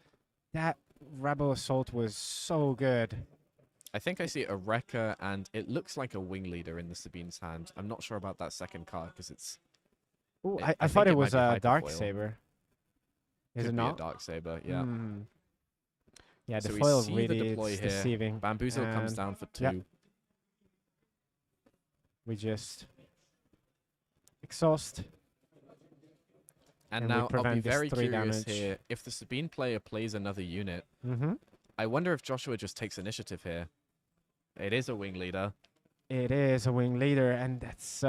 that Rebel Assault was so good. I think I see a Wrecker, and it looks like a Wing Leader in the Sabine's hand. I'm not sure about that second card, because it's... Ooh, I thought it was a Dark Saber. Saber. Is Could it be not? a Dark Saber, yeah. Yeah, the So we foil see really the deploy is here. deceiving. Bamboozle comes And down for 2. yeah. We just exhaust. And we now I'll be prevent this very 3 curious damage. here. If the Sabine player plays another unit, I wonder if Joshua just takes initiative here. It is a Wing Leader. It is a Wing Leader, and that's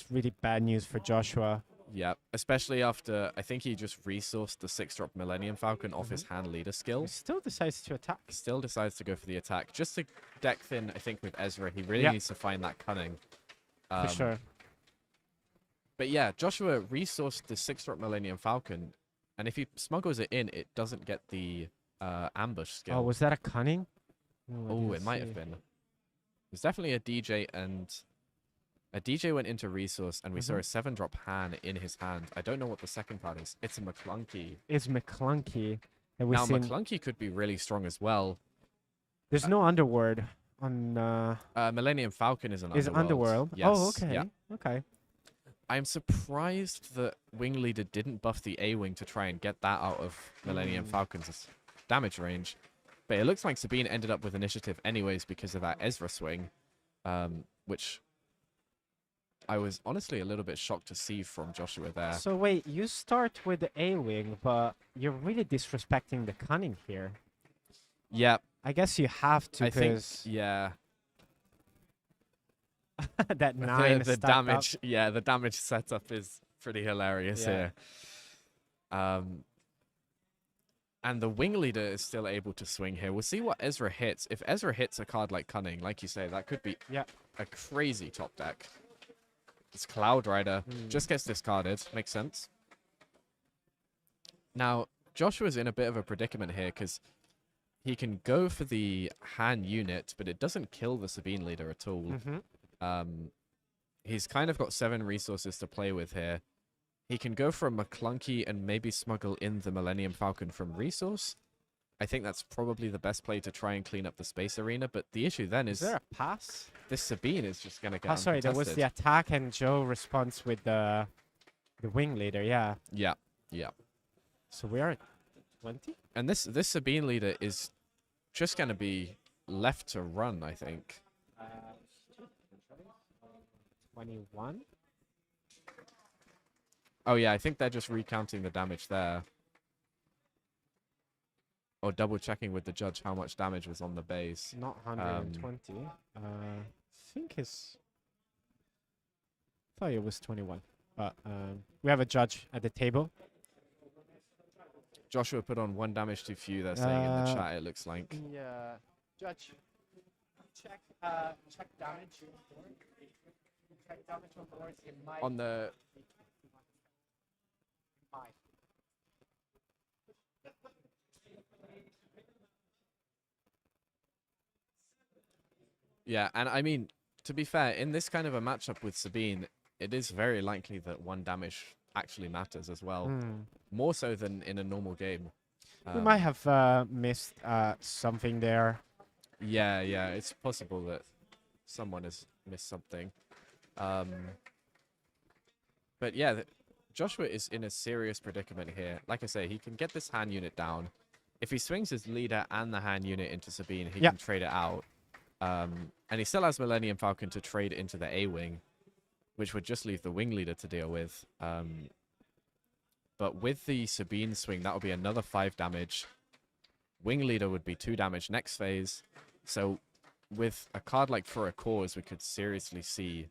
really bad news for Joshua. Yeah, especially after I think he just resourced the 6-drop Millennium Falcon off his hand leader skill. He still decides to attack. Still decides to go for the attack. Just to deck thin, I think, with Ezra, he really needs to find that Cunning. For sure. But yeah, Joshua resourced the 6-drop Millennium Falcon, and if he smuggles it in, it doesn't get the ambush skill. Oh, was that a cunning? I Oh, didn't it might have see. been. There's definitely a DJ, and a DJ went into resource, and we saw a 7-drop Han in his hand. I don't know what the second card is. It's a McClunky. It's McClunky. And we've Now, seen McClunky could be really strong as well. there's no underword on Millennium Falcon is an is Underworld. Yes. Oh, okay. Yeah. Okay. I'm surprised that Wing Leader didn't buff the A-Wing to try and get that out of Millennium Falcon's damage range. But it looks like Sabine ended up with initiative anyways because of that Ezra swing, which I was honestly a little bit shocked to see from Joshua there. So wait, you start with the A-Wing, but you're really disrespecting the cunning here. Yeah, I guess you have to I think, because yeah. that 9 the stacked up. damage, yeah, the damage setup is pretty hilarious Yeah. here. And the Wing Leader is still able to swing here. We'll see what Ezra hits. If Ezra hits a card like Cunning, like you say, that could be a crazy top deck. This Cloud Rider just gets discarded. Makes sense. Now, Joshua's in a bit of a predicament here because he can go for the Han unit, but it doesn't kill the Sabine Leader at all. He's kind of got 7 resources to play with here. He can go for a McClunky and maybe smuggle in the Millennium Falcon from resource. I think that's probably the best play to try and clean up the space arena, but the issue then Is there a pass? this Sabine is just going to get Oh, sorry, there was the uncontested. attack and Joe response with the Wing Leader, yeah. Yeah, yeah. So we are at 20? And this Sabine Leader is just going to be left to run, I think. 21? Oh, yeah, I think they're just recounting the damage there. Or double-checking with the judge how much damage was on the base. Not 120. I think it's... I thought it was 21. But we have a judge at the table. Joshua put on 1 damage too few, they're saying in the chat, it looks like. Yeah. Judge, check damage. Check damage on boards. It might On the... Yeah, and I mean, to be fair, in this kind of a matchup with Sabine, it is very likely that 1 damage actually matters as well. More so than in a normal game. We might have missed something there. Yeah, yeah, it's possible that someone has missed something. But yeah, Joshua is in a serious predicament here. Like I say, he can get this Han unit down. If he swings his leader and the Han unit into Sabine, he can trade it out. And he still has Millennium Falcon to trade into the A-Wing, which would just leave the Wing Leader to deal with. But with the Sabine swing, that would be another 5 damage. Wing Leader would be 2 damage next phase. So with a card like For a Cause, we could seriously see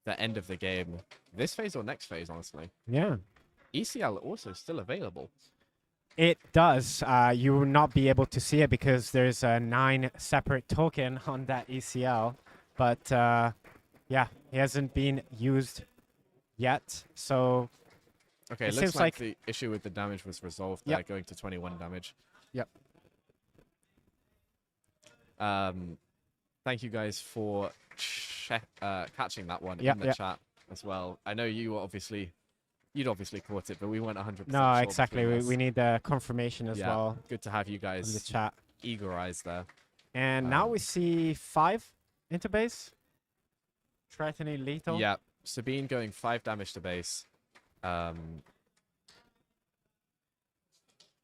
the end of the game. This phase or next phase, honestly. Yeah. ECL also still available. It does. You will not be able to see it because there's a 9 separate token on that ECL. But yeah, he hasn't been used yet. So Okay, it it looks seems like like the issue with the damage was resolved there, going to 21 damage. Yep. Thank you guys for catching that one Yep, in the yep. chat as well. I know you'd obviously caught it, but we weren't 100% no, sure exactly. between us. We need the confirmation as Yeah, well good to have you in the guys chat. eager eyes there. And now we see 5 into base. Threatening lethal. Yeah, Sabine going 5 damage to base.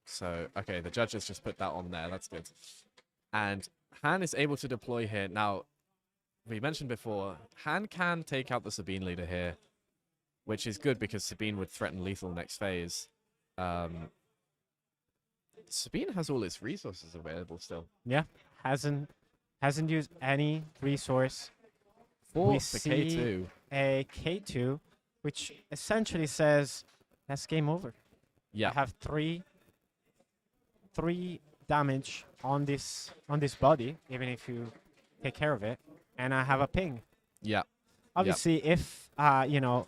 So, okay, the judge has just put that on there. That's good. And Han is able to deploy here. Now, we mentioned before, Han can take out the Sabine leader here, which is good because Sabine would threaten lethal next phase. Sabine has all its resources available still. Yeah. Hasn't used any resource. For We the see K2. a K2, which essentially says that's game over. Yeah. I have three damage on this body, even if you take care of it, and I have a ping. Yeah. Obviously, if you know,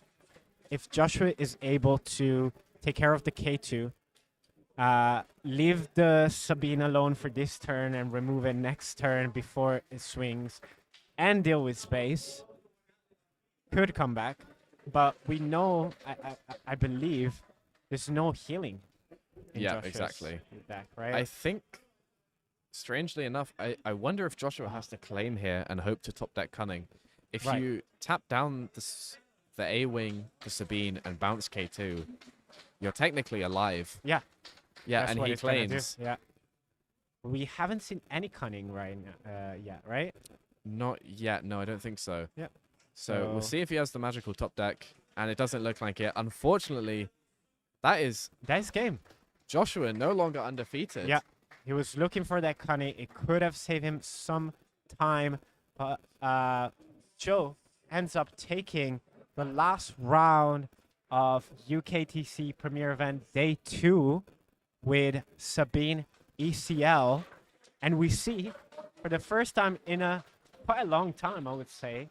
if Joshua is able to take care of the K2, leave the Sabine alone for this turn and remove it next turn before it swings, and deal with space, could come back. But we know, I believe, there's no healing. In Yeah, Joshua's exactly. Back, right? I think, strangely enough, I wonder if Joshua has to claim here and hope to top deck Cunning. If Right. you tap down the A-Wing, the Sabine, and bounce K2, you're technically alive. Yeah. Yeah, That's and what he it's gonna do. claims. Yeah. We haven't seen any Cunning right now, yet, right? Not yet. No, I don't think so. Yep. So we'll So- see if he has the magical top deck, and it doesn't look like it. Unfortunately, that is That's game. Joshua no longer undefeated. Yeah. He was looking for that Cunning. It could have saved him some time, but Joe ends up taking the last round of UKTC Premier Event Day 2 with Sabine ECL. And we see, for the first time in quite a long time, I would say,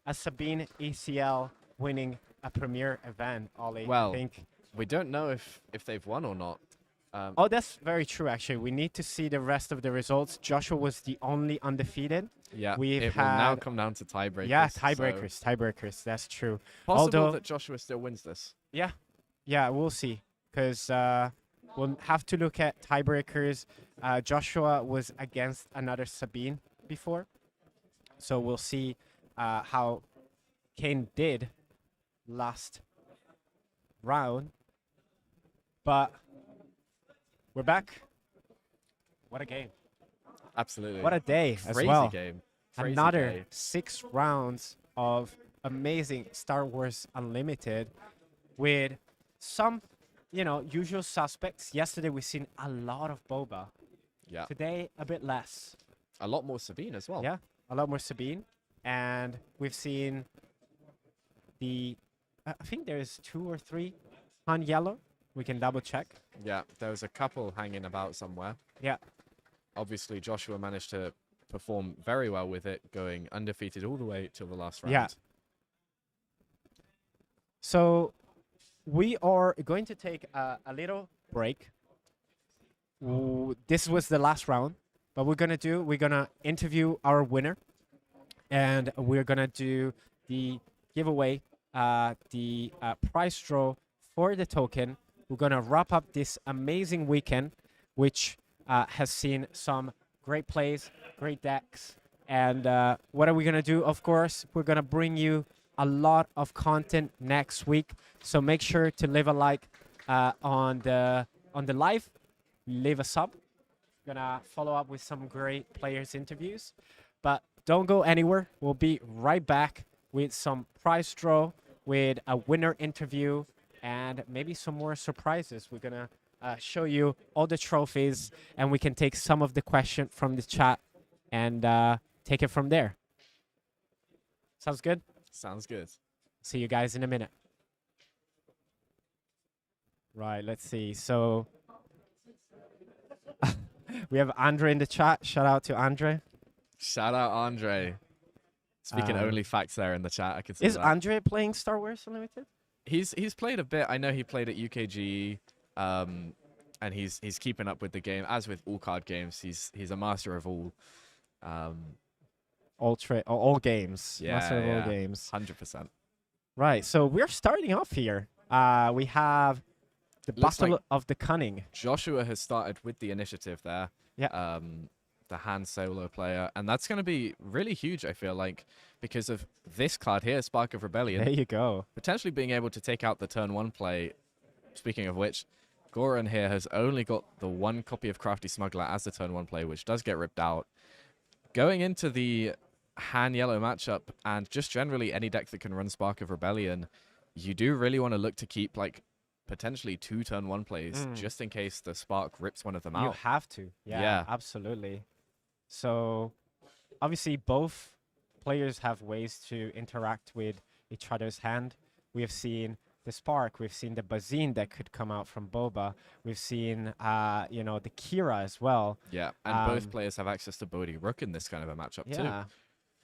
a Sabine ECL winning a Premier Event, Ollie. Well, I think. we don't know if they've won or not. Oh, that's very true, actually. We need to see the rest of the results. Joshua was the only undefeated. Yeah, We've it will now had- come down to tiebreakers. Yeah, so tiebreakers. That's true. possible Although- that Joshua still wins this. Yeah, we'll see. Because we'll have to look at tiebreakers. Joshua was against another Sabine before. So we'll see how Kane did last round. But we're back. What a game. Absolutely. What a day as crazy well. game. Crazy Another day. 6 rounds of amazing Star Wars Unlimited with some, usual suspects. Yesterday we seen a lot of Boba. Yeah, Today a bit less. a lot more Sabine as well. Yeah, a lot more Sabine. And we've seen I think there's 2 or 3 on yellow. We can double check. Yeah, there was a couple hanging about somewhere. Yeah. Obviously, Joshua managed to perform very well with it, going undefeated all the way till the last round. Yeah. So we are going to take a little break. This was the last round, but we're going to interview our winner, and we're going to do the giveaway, the prize draw for the token. We're going to wrap up this amazing weekend, which has seen some great plays, great decks. And what are we going to do? Of course, we're going to bring you a lot of content next week. So make sure to leave a like on the live, leave a sub. Going to follow up with some great players interviews. But don't go anywhere. We'll be right back with some prize draw, with a winner interview, and maybe some more surprises. We're going to show you all the trophies, and we can take some of the question from the chat and take it from there. Sounds good? Sounds good. See you guys in a minute. Right, let's see. So we have Andre in the chat. Shout out to Andre. Shout out Andre. Speaking only facts there in the chat, I can see Is that. Andre playing Star Wars Unlimited? He's played a bit. I know he played at UKG, and he's keeping up with the game. As with all card games, he's a master of all. All games. Yeah, Master of yeah. all games. 100%. Right, so we're starting off here. We have the Looks Battle like- of the Cunning. Joshua has started with the initiative there. Yeah. The Han Solo player, and that's going to be really huge, I feel like, because of this card here, Spark of Rebellion, There you go. potentially being able to take out the turn 1 play. Speaking of which, Goran here has only got the 1 copy of Crafty Smuggler as the turn 1 play, which does get ripped out. Going into the Han Yellow matchup, and just generally any deck that can run Spark of Rebellion, you do really want to look to keep like potentially 2 turn 1 plays, just in case the Spark rips one of them You out. have to. Yeah, Yeah. absolutely. So obviously both players have ways to interact with each other's hand. We have seen the Spark, we've seen the Bazine that could come out from Boba. We've seen the Kira as well. Yeah, and both Um, players have access to Bodhi Rook in this kind of a matchup Yeah. too.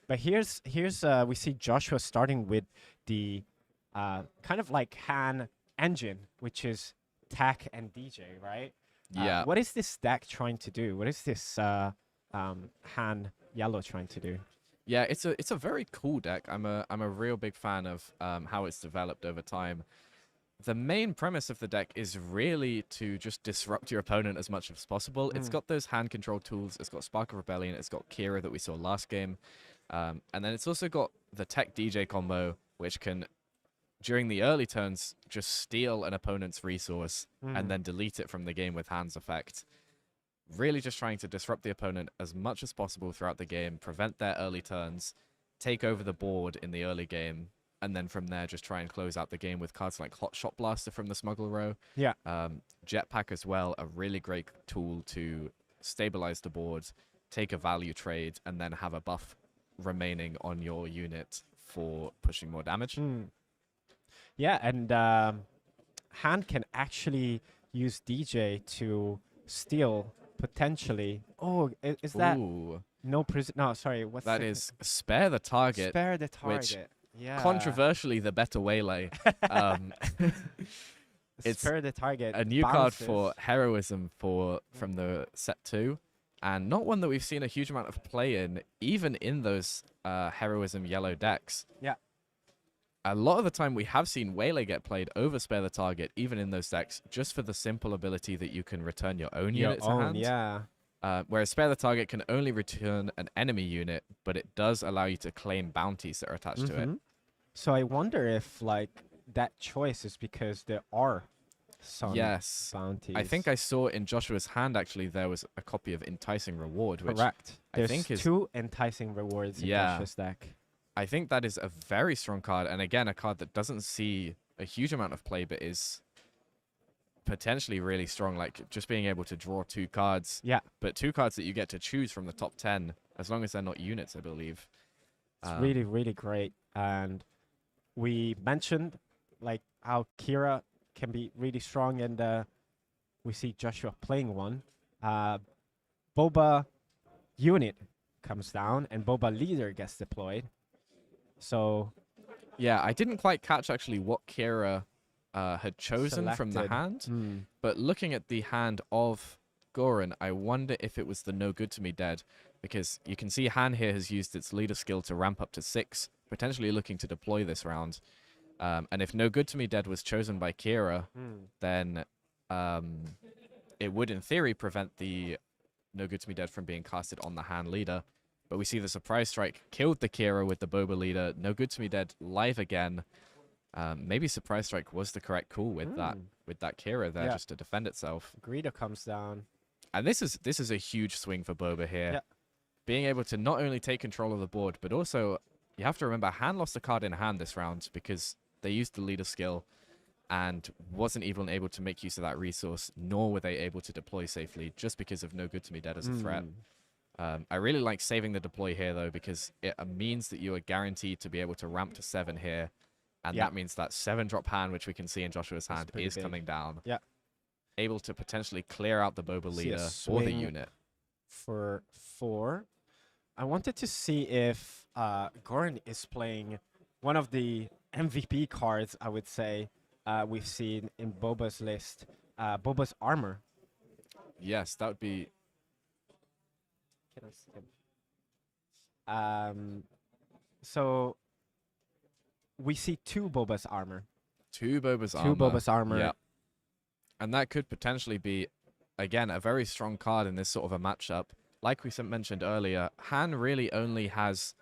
But here's we see Joshua starting with the kind of like Han engine, which is tech and DJ, right? Yeah. What is this deck trying to do? What is this Han yellow trying to do? Yeah, it's a very cool deck. I'm a real big fan of how it's developed over time. The main premise of the deck is really to just disrupt your opponent as much as possible. It's got those hand control tools. It's got Spark of Rebellion. It's got Kira that we saw last game. And then it's also got the Tech DJ combo, which can, during the early turns, just steal an opponent's resource and then delete it from the game with Hand's effect. Really just trying to disrupt the opponent as much as possible throughout the game, prevent their early turns, take over the board in the early game, and then from there just try and close out the game with cards like Hot Shot Blaster from the Smuggle Row. Yeah. Jetpack as well, a really great tool to stabilize the board, take a value trade, and then have a buff remaining on your unit for pushing more damage. Yeah, and Hand can actually use DJ to steal potentially. Oh, is that Ooh, no prison? No, sorry. What's that the- is Spare the Target. spare the which target? Yeah, Controversially, the better waylay. It's spare the target. A new card bounces. for heroism from the set 2, and not one that we've seen a huge amount of play in, even in those heroism yellow decks. Yeah. A lot of the time we have seen Waylay get played over Spare the Target, even in those decks, just for the simple ability that you can return your own Your unit to own, hand. yeah. Whereas Spare the Target can only return an enemy unit, but it does allow you to claim bounties that are attached to it. So I wonder if like that choice is because there are some Yes. bounties. I think I saw in Joshua's hand, actually, there was a copy of Enticing Reward, which correct. I There's think is- 2 enticing rewards in Yeah. Joshua's deck. I think that is a very strong card, and again, a card that doesn't see a huge amount of play, but is potentially really strong, like just being able to draw 2 cards, Yeah, but 2 cards that you get to choose from the top 10, as long as they're not units, I believe. it's really, really great. And we mentioned like how Kira can be really strong, and we see Joshua playing one. Boba unit comes down, and Boba leader gets deployed. So Yeah, I didn't quite catch actually what Kira had chosen from the Selected. hand, but looking at the hand of Goran, I wonder if it was the No Good To Me Dead, because you can see Han here has used its leader skill to ramp up to 6, potentially looking to deploy this round. And if No Good To Me Dead was chosen by Kira, then it would in theory prevent the No Good To Me Dead from being casted on the Han leader. But we see the Surprise Strike killed the Kira with the Boba leader. No Good To Me Dead live again. Maybe Surprise Strike was the correct call with that Kira there, Yeah. just to defend itself. Greedo comes down. And this is a huge swing for Boba here. Yeah. Being able to not only take control of the board, but also you have to remember Han lost a card in hand this round because they used the leader skill and wasn't even able to make use of that resource, nor were they able to deploy safely just because of No Good To Me Dead as a threat. I really like saving the deploy here, though, because it means that you are guaranteed to be able to ramp to 7 here. And Yeah. that means that 7-drop hand, which we can see in Joshua's That's hand, pretty is big. coming down. Yeah. Able to potentially clear out the Boba See a leader or the swing. unit. For 4. I wanted to see if Goran is playing one of the MVP cards, I would say, we've seen in Boba's list. Boba's armor. Yes, that would be... Can I skip? So we see 2 Boba's armor. 2 Boba's 2 armor. Boba's armor. Yeah. And that could potentially be, again, a very strong card in this sort of a matchup. Like we mentioned earlier, Han really only has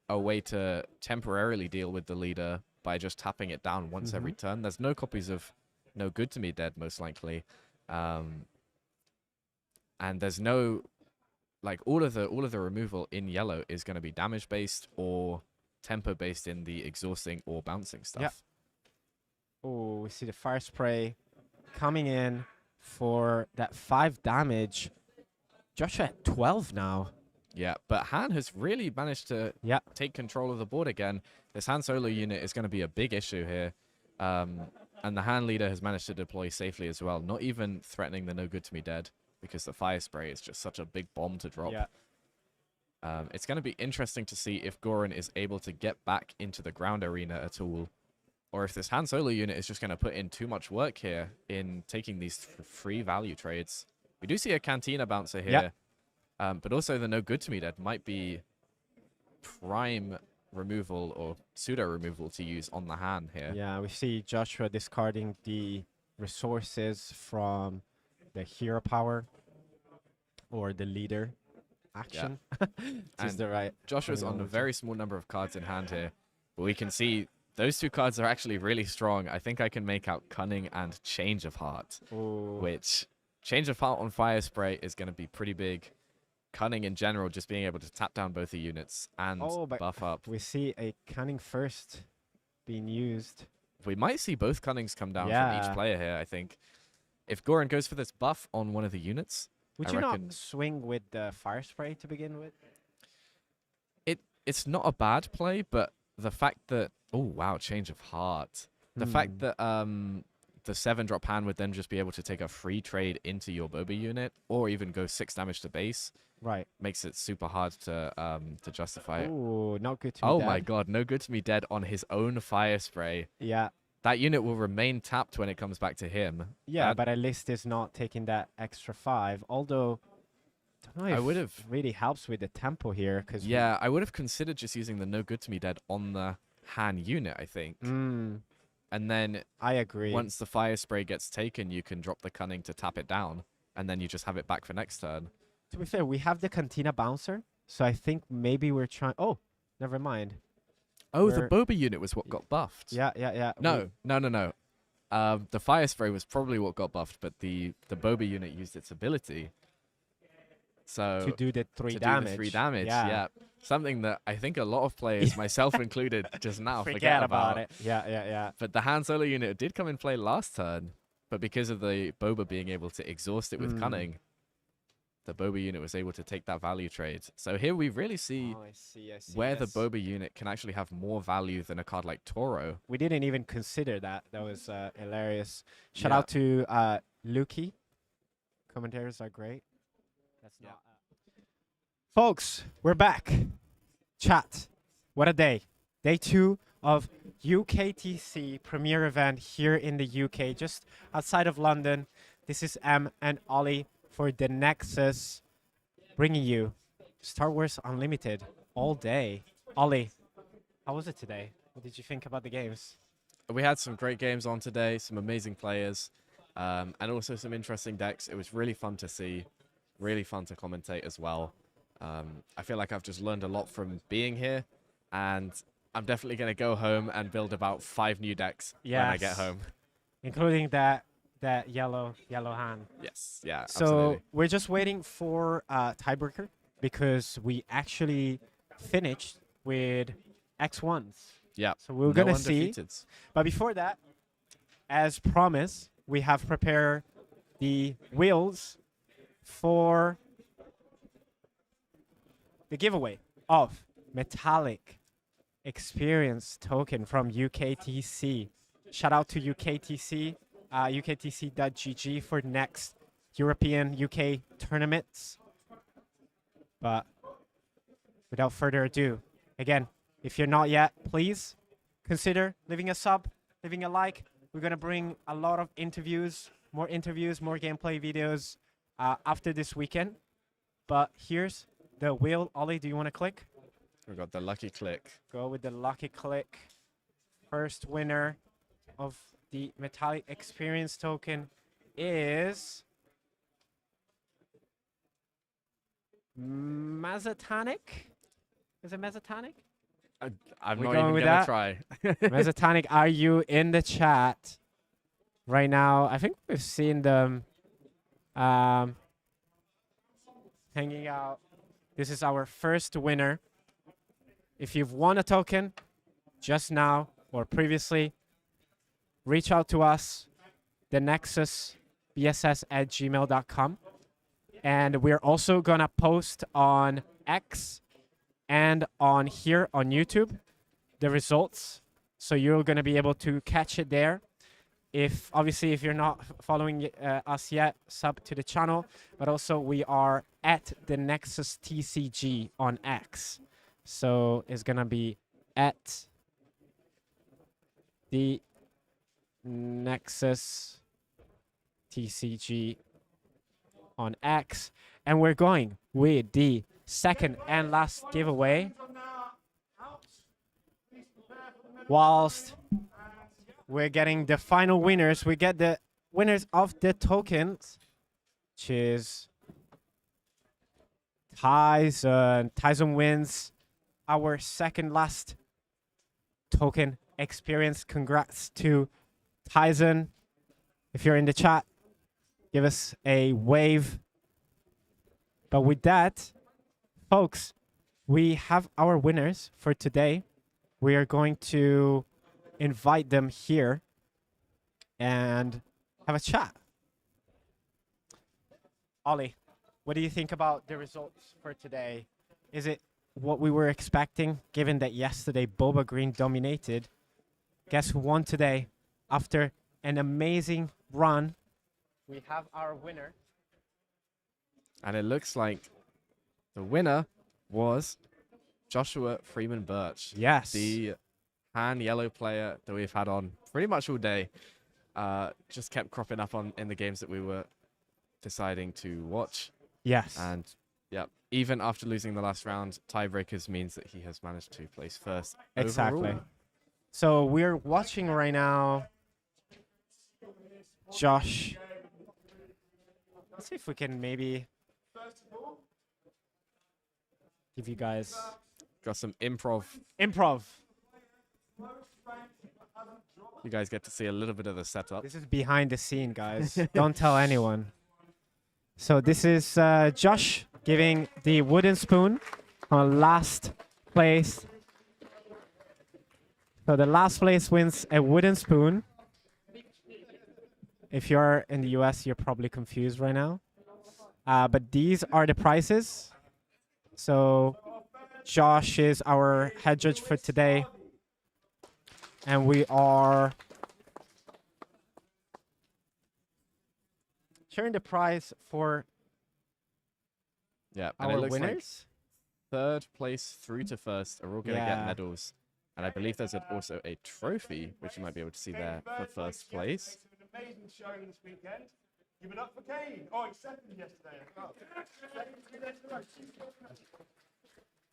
a way to temporarily deal with the leader by just tapping it down once every turn. There's no copies of No Good To Me Dead, most likely. And there's no... Like, all of the removal in yellow is going to be damage-based or tempo-based in the exhausting or bouncing stuff. Yeah. Oh, we see the fire spray coming in for that 5 damage. Joshua at 12 now. Yeah, but Han has really managed to take control of the board again. This Han Solo unit is going to be a big issue here. And the Han leader has managed to deploy safely as well, not even threatening the No Good To Me Dead, because the fire spray is just such a big bomb to drop. Yeah. It's going to be interesting to see if Goran is able to get back into the ground arena at all. or if this Han Solo unit is just going to put in too much work here in taking these free value trades. We do see a Cantina bouncer here, but also the no good to me dead might be prime removal or pseudo removal to use on the Han here. Yeah, we see Joshua discarding the resources from the hero power or the leader action. And Is the right Joshua's on a terminology. very small number of cards in hand here, but we can see those two cards are actually really strong. I think I can make out Cunning and Change of Heart, Ooh. which Change of Heart on Fire Spray is going to be pretty big. Cunning in general, just being able to tap down both the units and but buff up. we see a Cunning first being used. We might see both Cunnings come down from Yeah. each player here, I think. If Goran goes for this buff on one of the units, Would I you reckon not swing with the Fire Spray to begin with? it's not a bad play, but the fact that... Oh, wow, Change of Heart. The fact that the 7-drop hand would then just be able to take a free trade into your Boba unit, or even go 6 damage to base, Right. makes it super hard to justify it. Ooh, not good to me. Oh my Dad. god, no good to me dead on his own Fire Spray. Yeah. That unit will remain tapped when it comes back to him. Yeah, That- but at least it's not taking that extra 5. Although, don't know I if would have... really helps with the tempo here. Cause Yeah, I would have considered just using the no good to me dead on the Han unit, I think. And then I agree. once the Fire Spray gets taken, you can drop the Cunning to tap it down, and then you just have it back for next turn. To be fair, we have the Cantina Bouncer, so I think maybe we're trying... Oh, never mind. Oh, the We're- Boba unit was what got buffed. Yeah. No. The Fire Spray was probably what got buffed, but the Boba unit used its ability. So To do the 3 to damage. do the 3 damage, yeah. Something that I think a lot of players, myself included, just now forget about. it. Yeah. But the Han Solo unit did come in play last turn, but because of the Boba being able to exhaust it with Cunning, the Boba unit was able to take that value trade. So here we really see Oh, I see. where the yes. Boba unit can actually have more value than a card like Toro. We didn't even consider that. That was hilarious. Shout Yeah. out to Lukey. Commentaries are great. That's Yeah. not. Folks, we're back. Chat. What a day. Day 2 of UKTC premier event here in the UK, just outside of London. This is Em and Ollie for the Nexus, bringing you Star Wars Unlimited all day. Ollie, how was it today? What did you think about the games? We had some great games on today, some amazing players, and also some interesting decks. It was really fun to see, really fun to commentate as well. I feel like I've just learned a lot from being here, and I'm definitely going to go home and build about 5 new decks when I get Yes. home. Including that yellow hand. Yes, yeah, So absolutely. we're just waiting for tiebreaker because we actually finished with X1s. Yeah, So we're no gonna see. undefeateds. But before that, as promised, we have prepared the wheels for the giveaway of metallic experience token from UKTC. Shout out to UKTC, UKTC.gg for next European UK tournaments. But without further ado, again, if you're not yet, please consider leaving a sub, leaving a like. We're going to bring a lot of interviews, more gameplay videos after this weekend. But here's the wheel. Ollie, do you want to click? We've got the lucky click. Go with the lucky click. First winner of the metallic experience token is Mazatanic. Is it Mazatanic? I'm We not going even with going that? to try. Mazatanic, are you in the chat right now? I think we've seen them hanging out. This is our first winner. If you've won a token just now or previously, reach out to us, thenexusbss@gmail.com. And we're also going to post on X and on here on YouTube the results. So you're going to be able to catch it there. If you're not following us yet, sub to the channel. But also we are at the Nexus TCG on X. So it's going to be at the Nexus TCG on X. And we're going with the second and last giveaway. Whilst we're getting the final winners, we get the winners of the tokens, which is Tyson. Tyson wins our second last token experience. Congrats to Tyson. If you're in the chat, give us a wave. But with that, folks, we have our winners for today. We are going to invite them here and have a chat. Ollie, what do you think about the results for today? Is it what we were expecting, given that yesterday Boba Green dominated? Guess who won today? After an amazing run, we have our winner. And it looks like the winner was Joshua Freeman Birch. Yes. The Han yellow player that we've had on pretty much all day. Just kept cropping up in the games that we were deciding to watch. Yes. And yeah, even after losing the last round, tiebreakers means that he has managed to place first. Exactly. overall. So we're watching right now Josh. Let's see if we can maybe give you guys Got some improv. improv. You guys get to see a little bit of the setup. This is behind the scene, guys. Don't tell anyone. So this is Josh giving the wooden spoon on last place. So the last place wins a wooden spoon. If you're in the US, you're probably confused right now. But these are the prices. So Josh is our head judge for today. And we are sharing the prize for Yeah, and it our looks like winners. third place through to first are all going to Yeah. get medals. And I believe there's also a trophy, which you might be able to see there for first place. Amazing showing this weekend. Give it up for Kane. Oh, he second yesterday.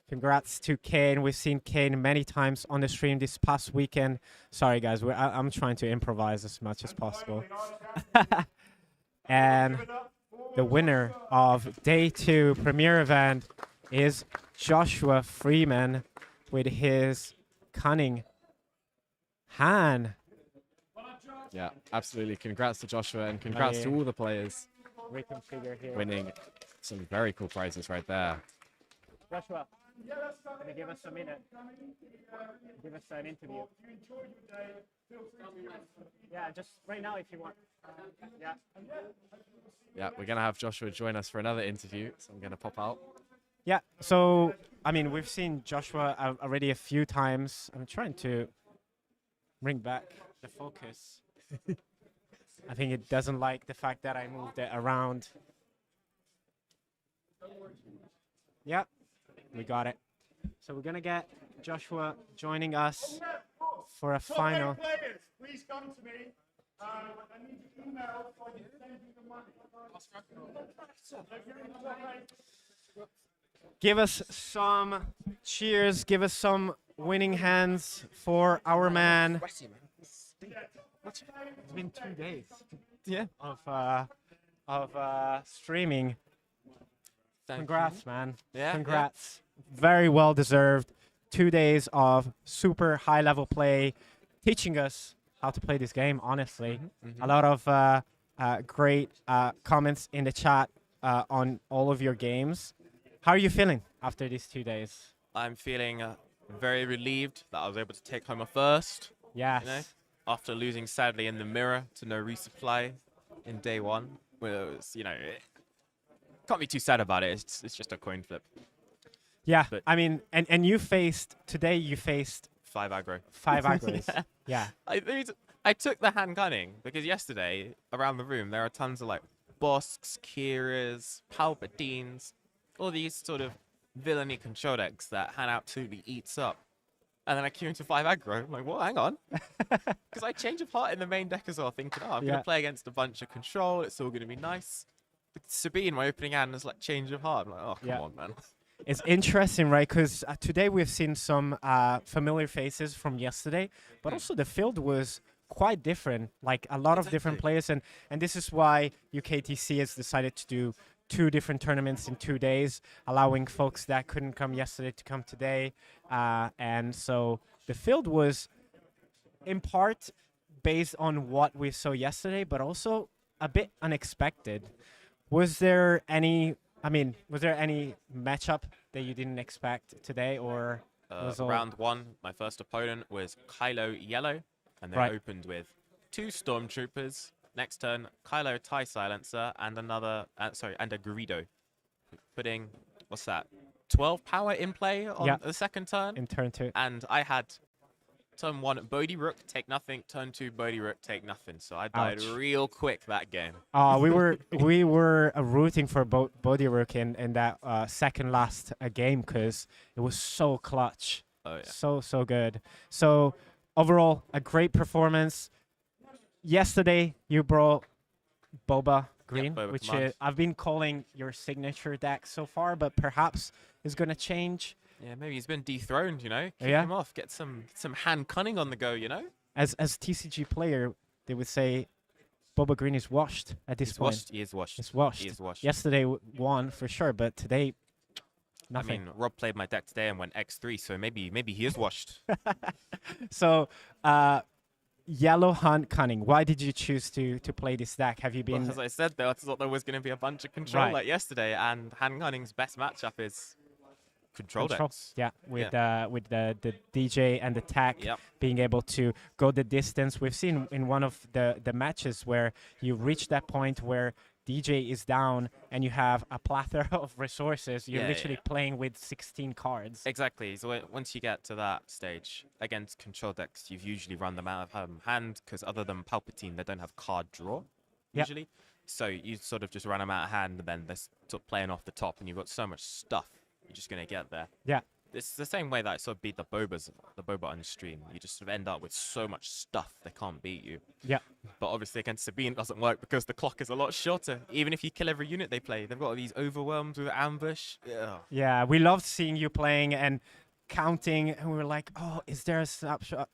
Congrats to Kane. We've seen Kane many times on the stream this past weekend. Sorry, guys. I'm trying to improvise as much as possible. And the winner of day 2 premiere event is Joshua Freeman with his cunning Han. Yeah, absolutely. Congrats to Joshua and congrats to yeah. all the players Reconfigure here. winning some very cool prizes right there. Joshua, can you give us a minute? Give us an interview. Yeah, just right now if you want. Yeah. Yeah, we're going to have Joshua join us for another interview, so I'm going to pop out. Yeah, so, I mean, we've seen Joshua already a few times. I'm trying to bring back the focus. I think it doesn't like the fact that I moved it around. Yeah, we got it. So we're going to get Joshua joining us for a final. Players, please come to me. I need your email so I can send you the money. Give us some cheers. Give us some winning hands for our man. It's been 2 days. Yeah. Of streaming. Congrats, man. Yeah, Congrats. Very well deserved. 2 days of super high level play, teaching us how to play this game, honestly. A lot of great comments in the chat on all of your games. How are you feeling after these 2 days? I'm feeling very relieved that I was able to take home a first. Yes. You know, after losing sadly in the mirror to no resupply in day 1. Well, it was, can't be too sad about it. It's just a coin flip. Yeah, But- I mean, and you faced 5 aggro. 5 aggros. Yeah. I took the hand gunning because yesterday around the room there are tons of like Bosks, Kiras, Palpatines, all these sort of villainy control decks that Han absolutely eats up. And then I queue into 5 aggro. I'm like, what? Hang on. Because I change of heart in the main deck as well, thinking, oh, I'm going Yeah. to play against a bunch of control. It's all going to be nice. But Sabine, my opening hand, is like change of heart. I'm like, oh, come Yeah. on, man. It's interesting, right? Because today we've seen some familiar faces from yesterday, but also the field was quite different. Like a lot of different Exactly. players, and this is why UKTC has decided to do 2 different tournaments in 2 days, allowing folks that couldn't come yesterday to come today. And so the field was, in part, based on what we saw yesterday, but also a bit unexpected. Was there any? I mean, was there any matchup that you didn't expect today, or was all Round 1, my first opponent was Kylo Yellow, and they Right. opened with 2 Stormtroopers. Next turn, Kylo TIE Silencer and another, and a Greedo, putting, what's that, 12 power in play on Yeah. the second turn. in turn 2? And I had turn 1 Bodhi Rook take nothing, turn 2 Bodhi Rook take nothing. So I died Ouch. real quick that game. We were rooting for Bodhi Rook in that second last game because it was so clutch, Oh yeah. so good. So overall, a great performance. Yesterday, you brought Boba Green, Boba which Command. I've been calling your signature deck so far, but perhaps is going to change. Yeah, maybe he's been dethroned, you know? Kick Yeah. him off, get some hand cunning on the go, you know? As TCG player, they would say Boba Green is washed at this He's point. washed. He is washed. It's washed. He is washed. Yesterday won for sure, but today nothing. I mean, Rob played my deck today and went X3, so maybe he is washed. So, Yellow Hunt Cunning. Why did you choose to play this deck? Have you been? Well, as I said, though, I thought there was going to be a bunch of control Right. like yesterday, and hand cunning's best matchup is control decks. Yeah, with the DJ and the tech Yep. being able to go the distance. We've seen in one of the matches where you reach that point where DJ is down and you have a plethora of resources. You're Yeah, literally yeah. playing with 16 cards. Exactly. So once you get to that stage against control decks, you've usually run them out of hand because other than Palpatine, they don't have card draw Yep. usually. So you sort of just run them out of hand, and then they're sort of playing off the top, and you've got so much stuff. You're just gonna get there. Yeah. It's the same way that I sort of beat the Boba on stream. You just sort of end up with so much stuff they can't beat you. Yeah. But obviously against Sabine it doesn't work because the clock is a lot shorter. Even if you kill every unit they play, they've got these overwhelms with ambush. Yeah. Yeah, we loved seeing you playing and counting, and we were like, "Oh, is there a snapshot?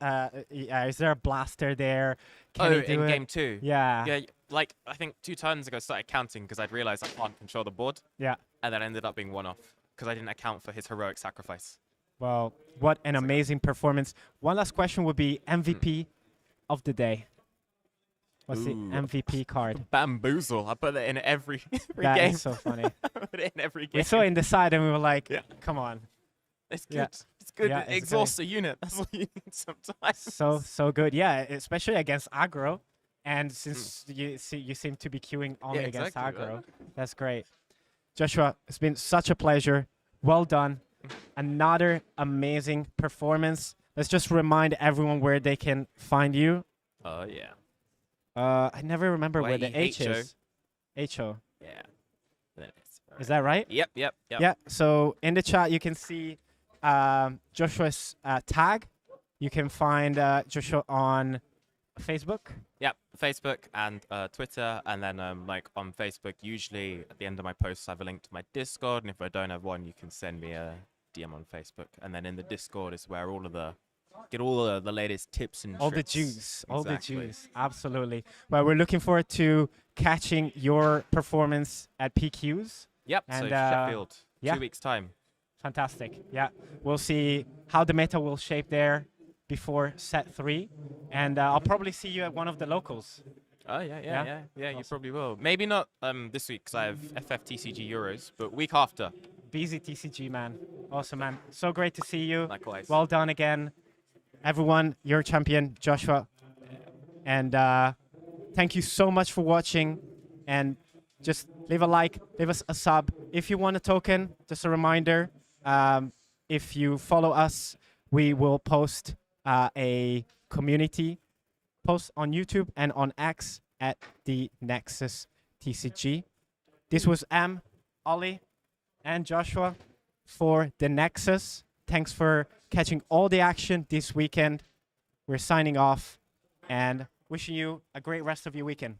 Yeah, is there a blaster there? Can he do in it?" game 2. Yeah, Yeah, like I think 2 turns ago I started counting because I'd realized I can't control the board, yeah. and then ended up being one off because I didn't account for his heroic sacrifice. Well, what an amazing performance. One last question would be MVP of the day. What's the Ooh. MVP card? Bamboozle. I put it in every That game. is so funny. I put it in every game. We saw it in the side and we were like, Yeah. "Come on." It's good. Yeah. It's good. Yeah, It it's exhausts a unit. That's all you need sometimes. So good. Yeah, especially against aggro. And since you seem to be queuing only Yeah, against exactly, aggro, right. that's great. Joshua, it's been such a pleasure. Well done. Another amazing performance. Let's just remind everyone where they can find you. Oh, yeah. I never remember where the H YEHO. is. HO. Yeah. Then it's- Is that right? Yep. Yeah. So in the chat, you can see Joshua's tag. You can find Joshua on Facebook. Yep, Facebook and Twitter, and then like on Facebook, usually at the end of my posts, I have a link to my Discord, and if I don't have one, you can send me a DM on Facebook, and then in the Discord is where get all the latest tips and All the tricks. juice. All the Exactly. juice. Absolutely. Well, we're looking forward to catching your performance at PQs. Yep, And, so Sheffield, yeah. 2 weeks time. Fantastic. Yeah. We'll see how the meta will shape there before set 3. And I'll probably see you at one of the locals. Oh Yeah? yeah. You probably will. Maybe not this week because I have FFTCG Euros, but week after. Busy TCG, man. Awesome, man. So great to see you. Likewise. Well done again. Everyone, you're champion, Joshua. And thank you so much for watching. And just leave a like, leave us a sub. If you want a token, just a reminder, if you follow us, we will post a community post on YouTube and on X at the Nexus TCG. This was Ollie, and Joshua for the Nexus. Thanks for catching all the action this weekend. We're signing off and wishing you a great rest of your weekend.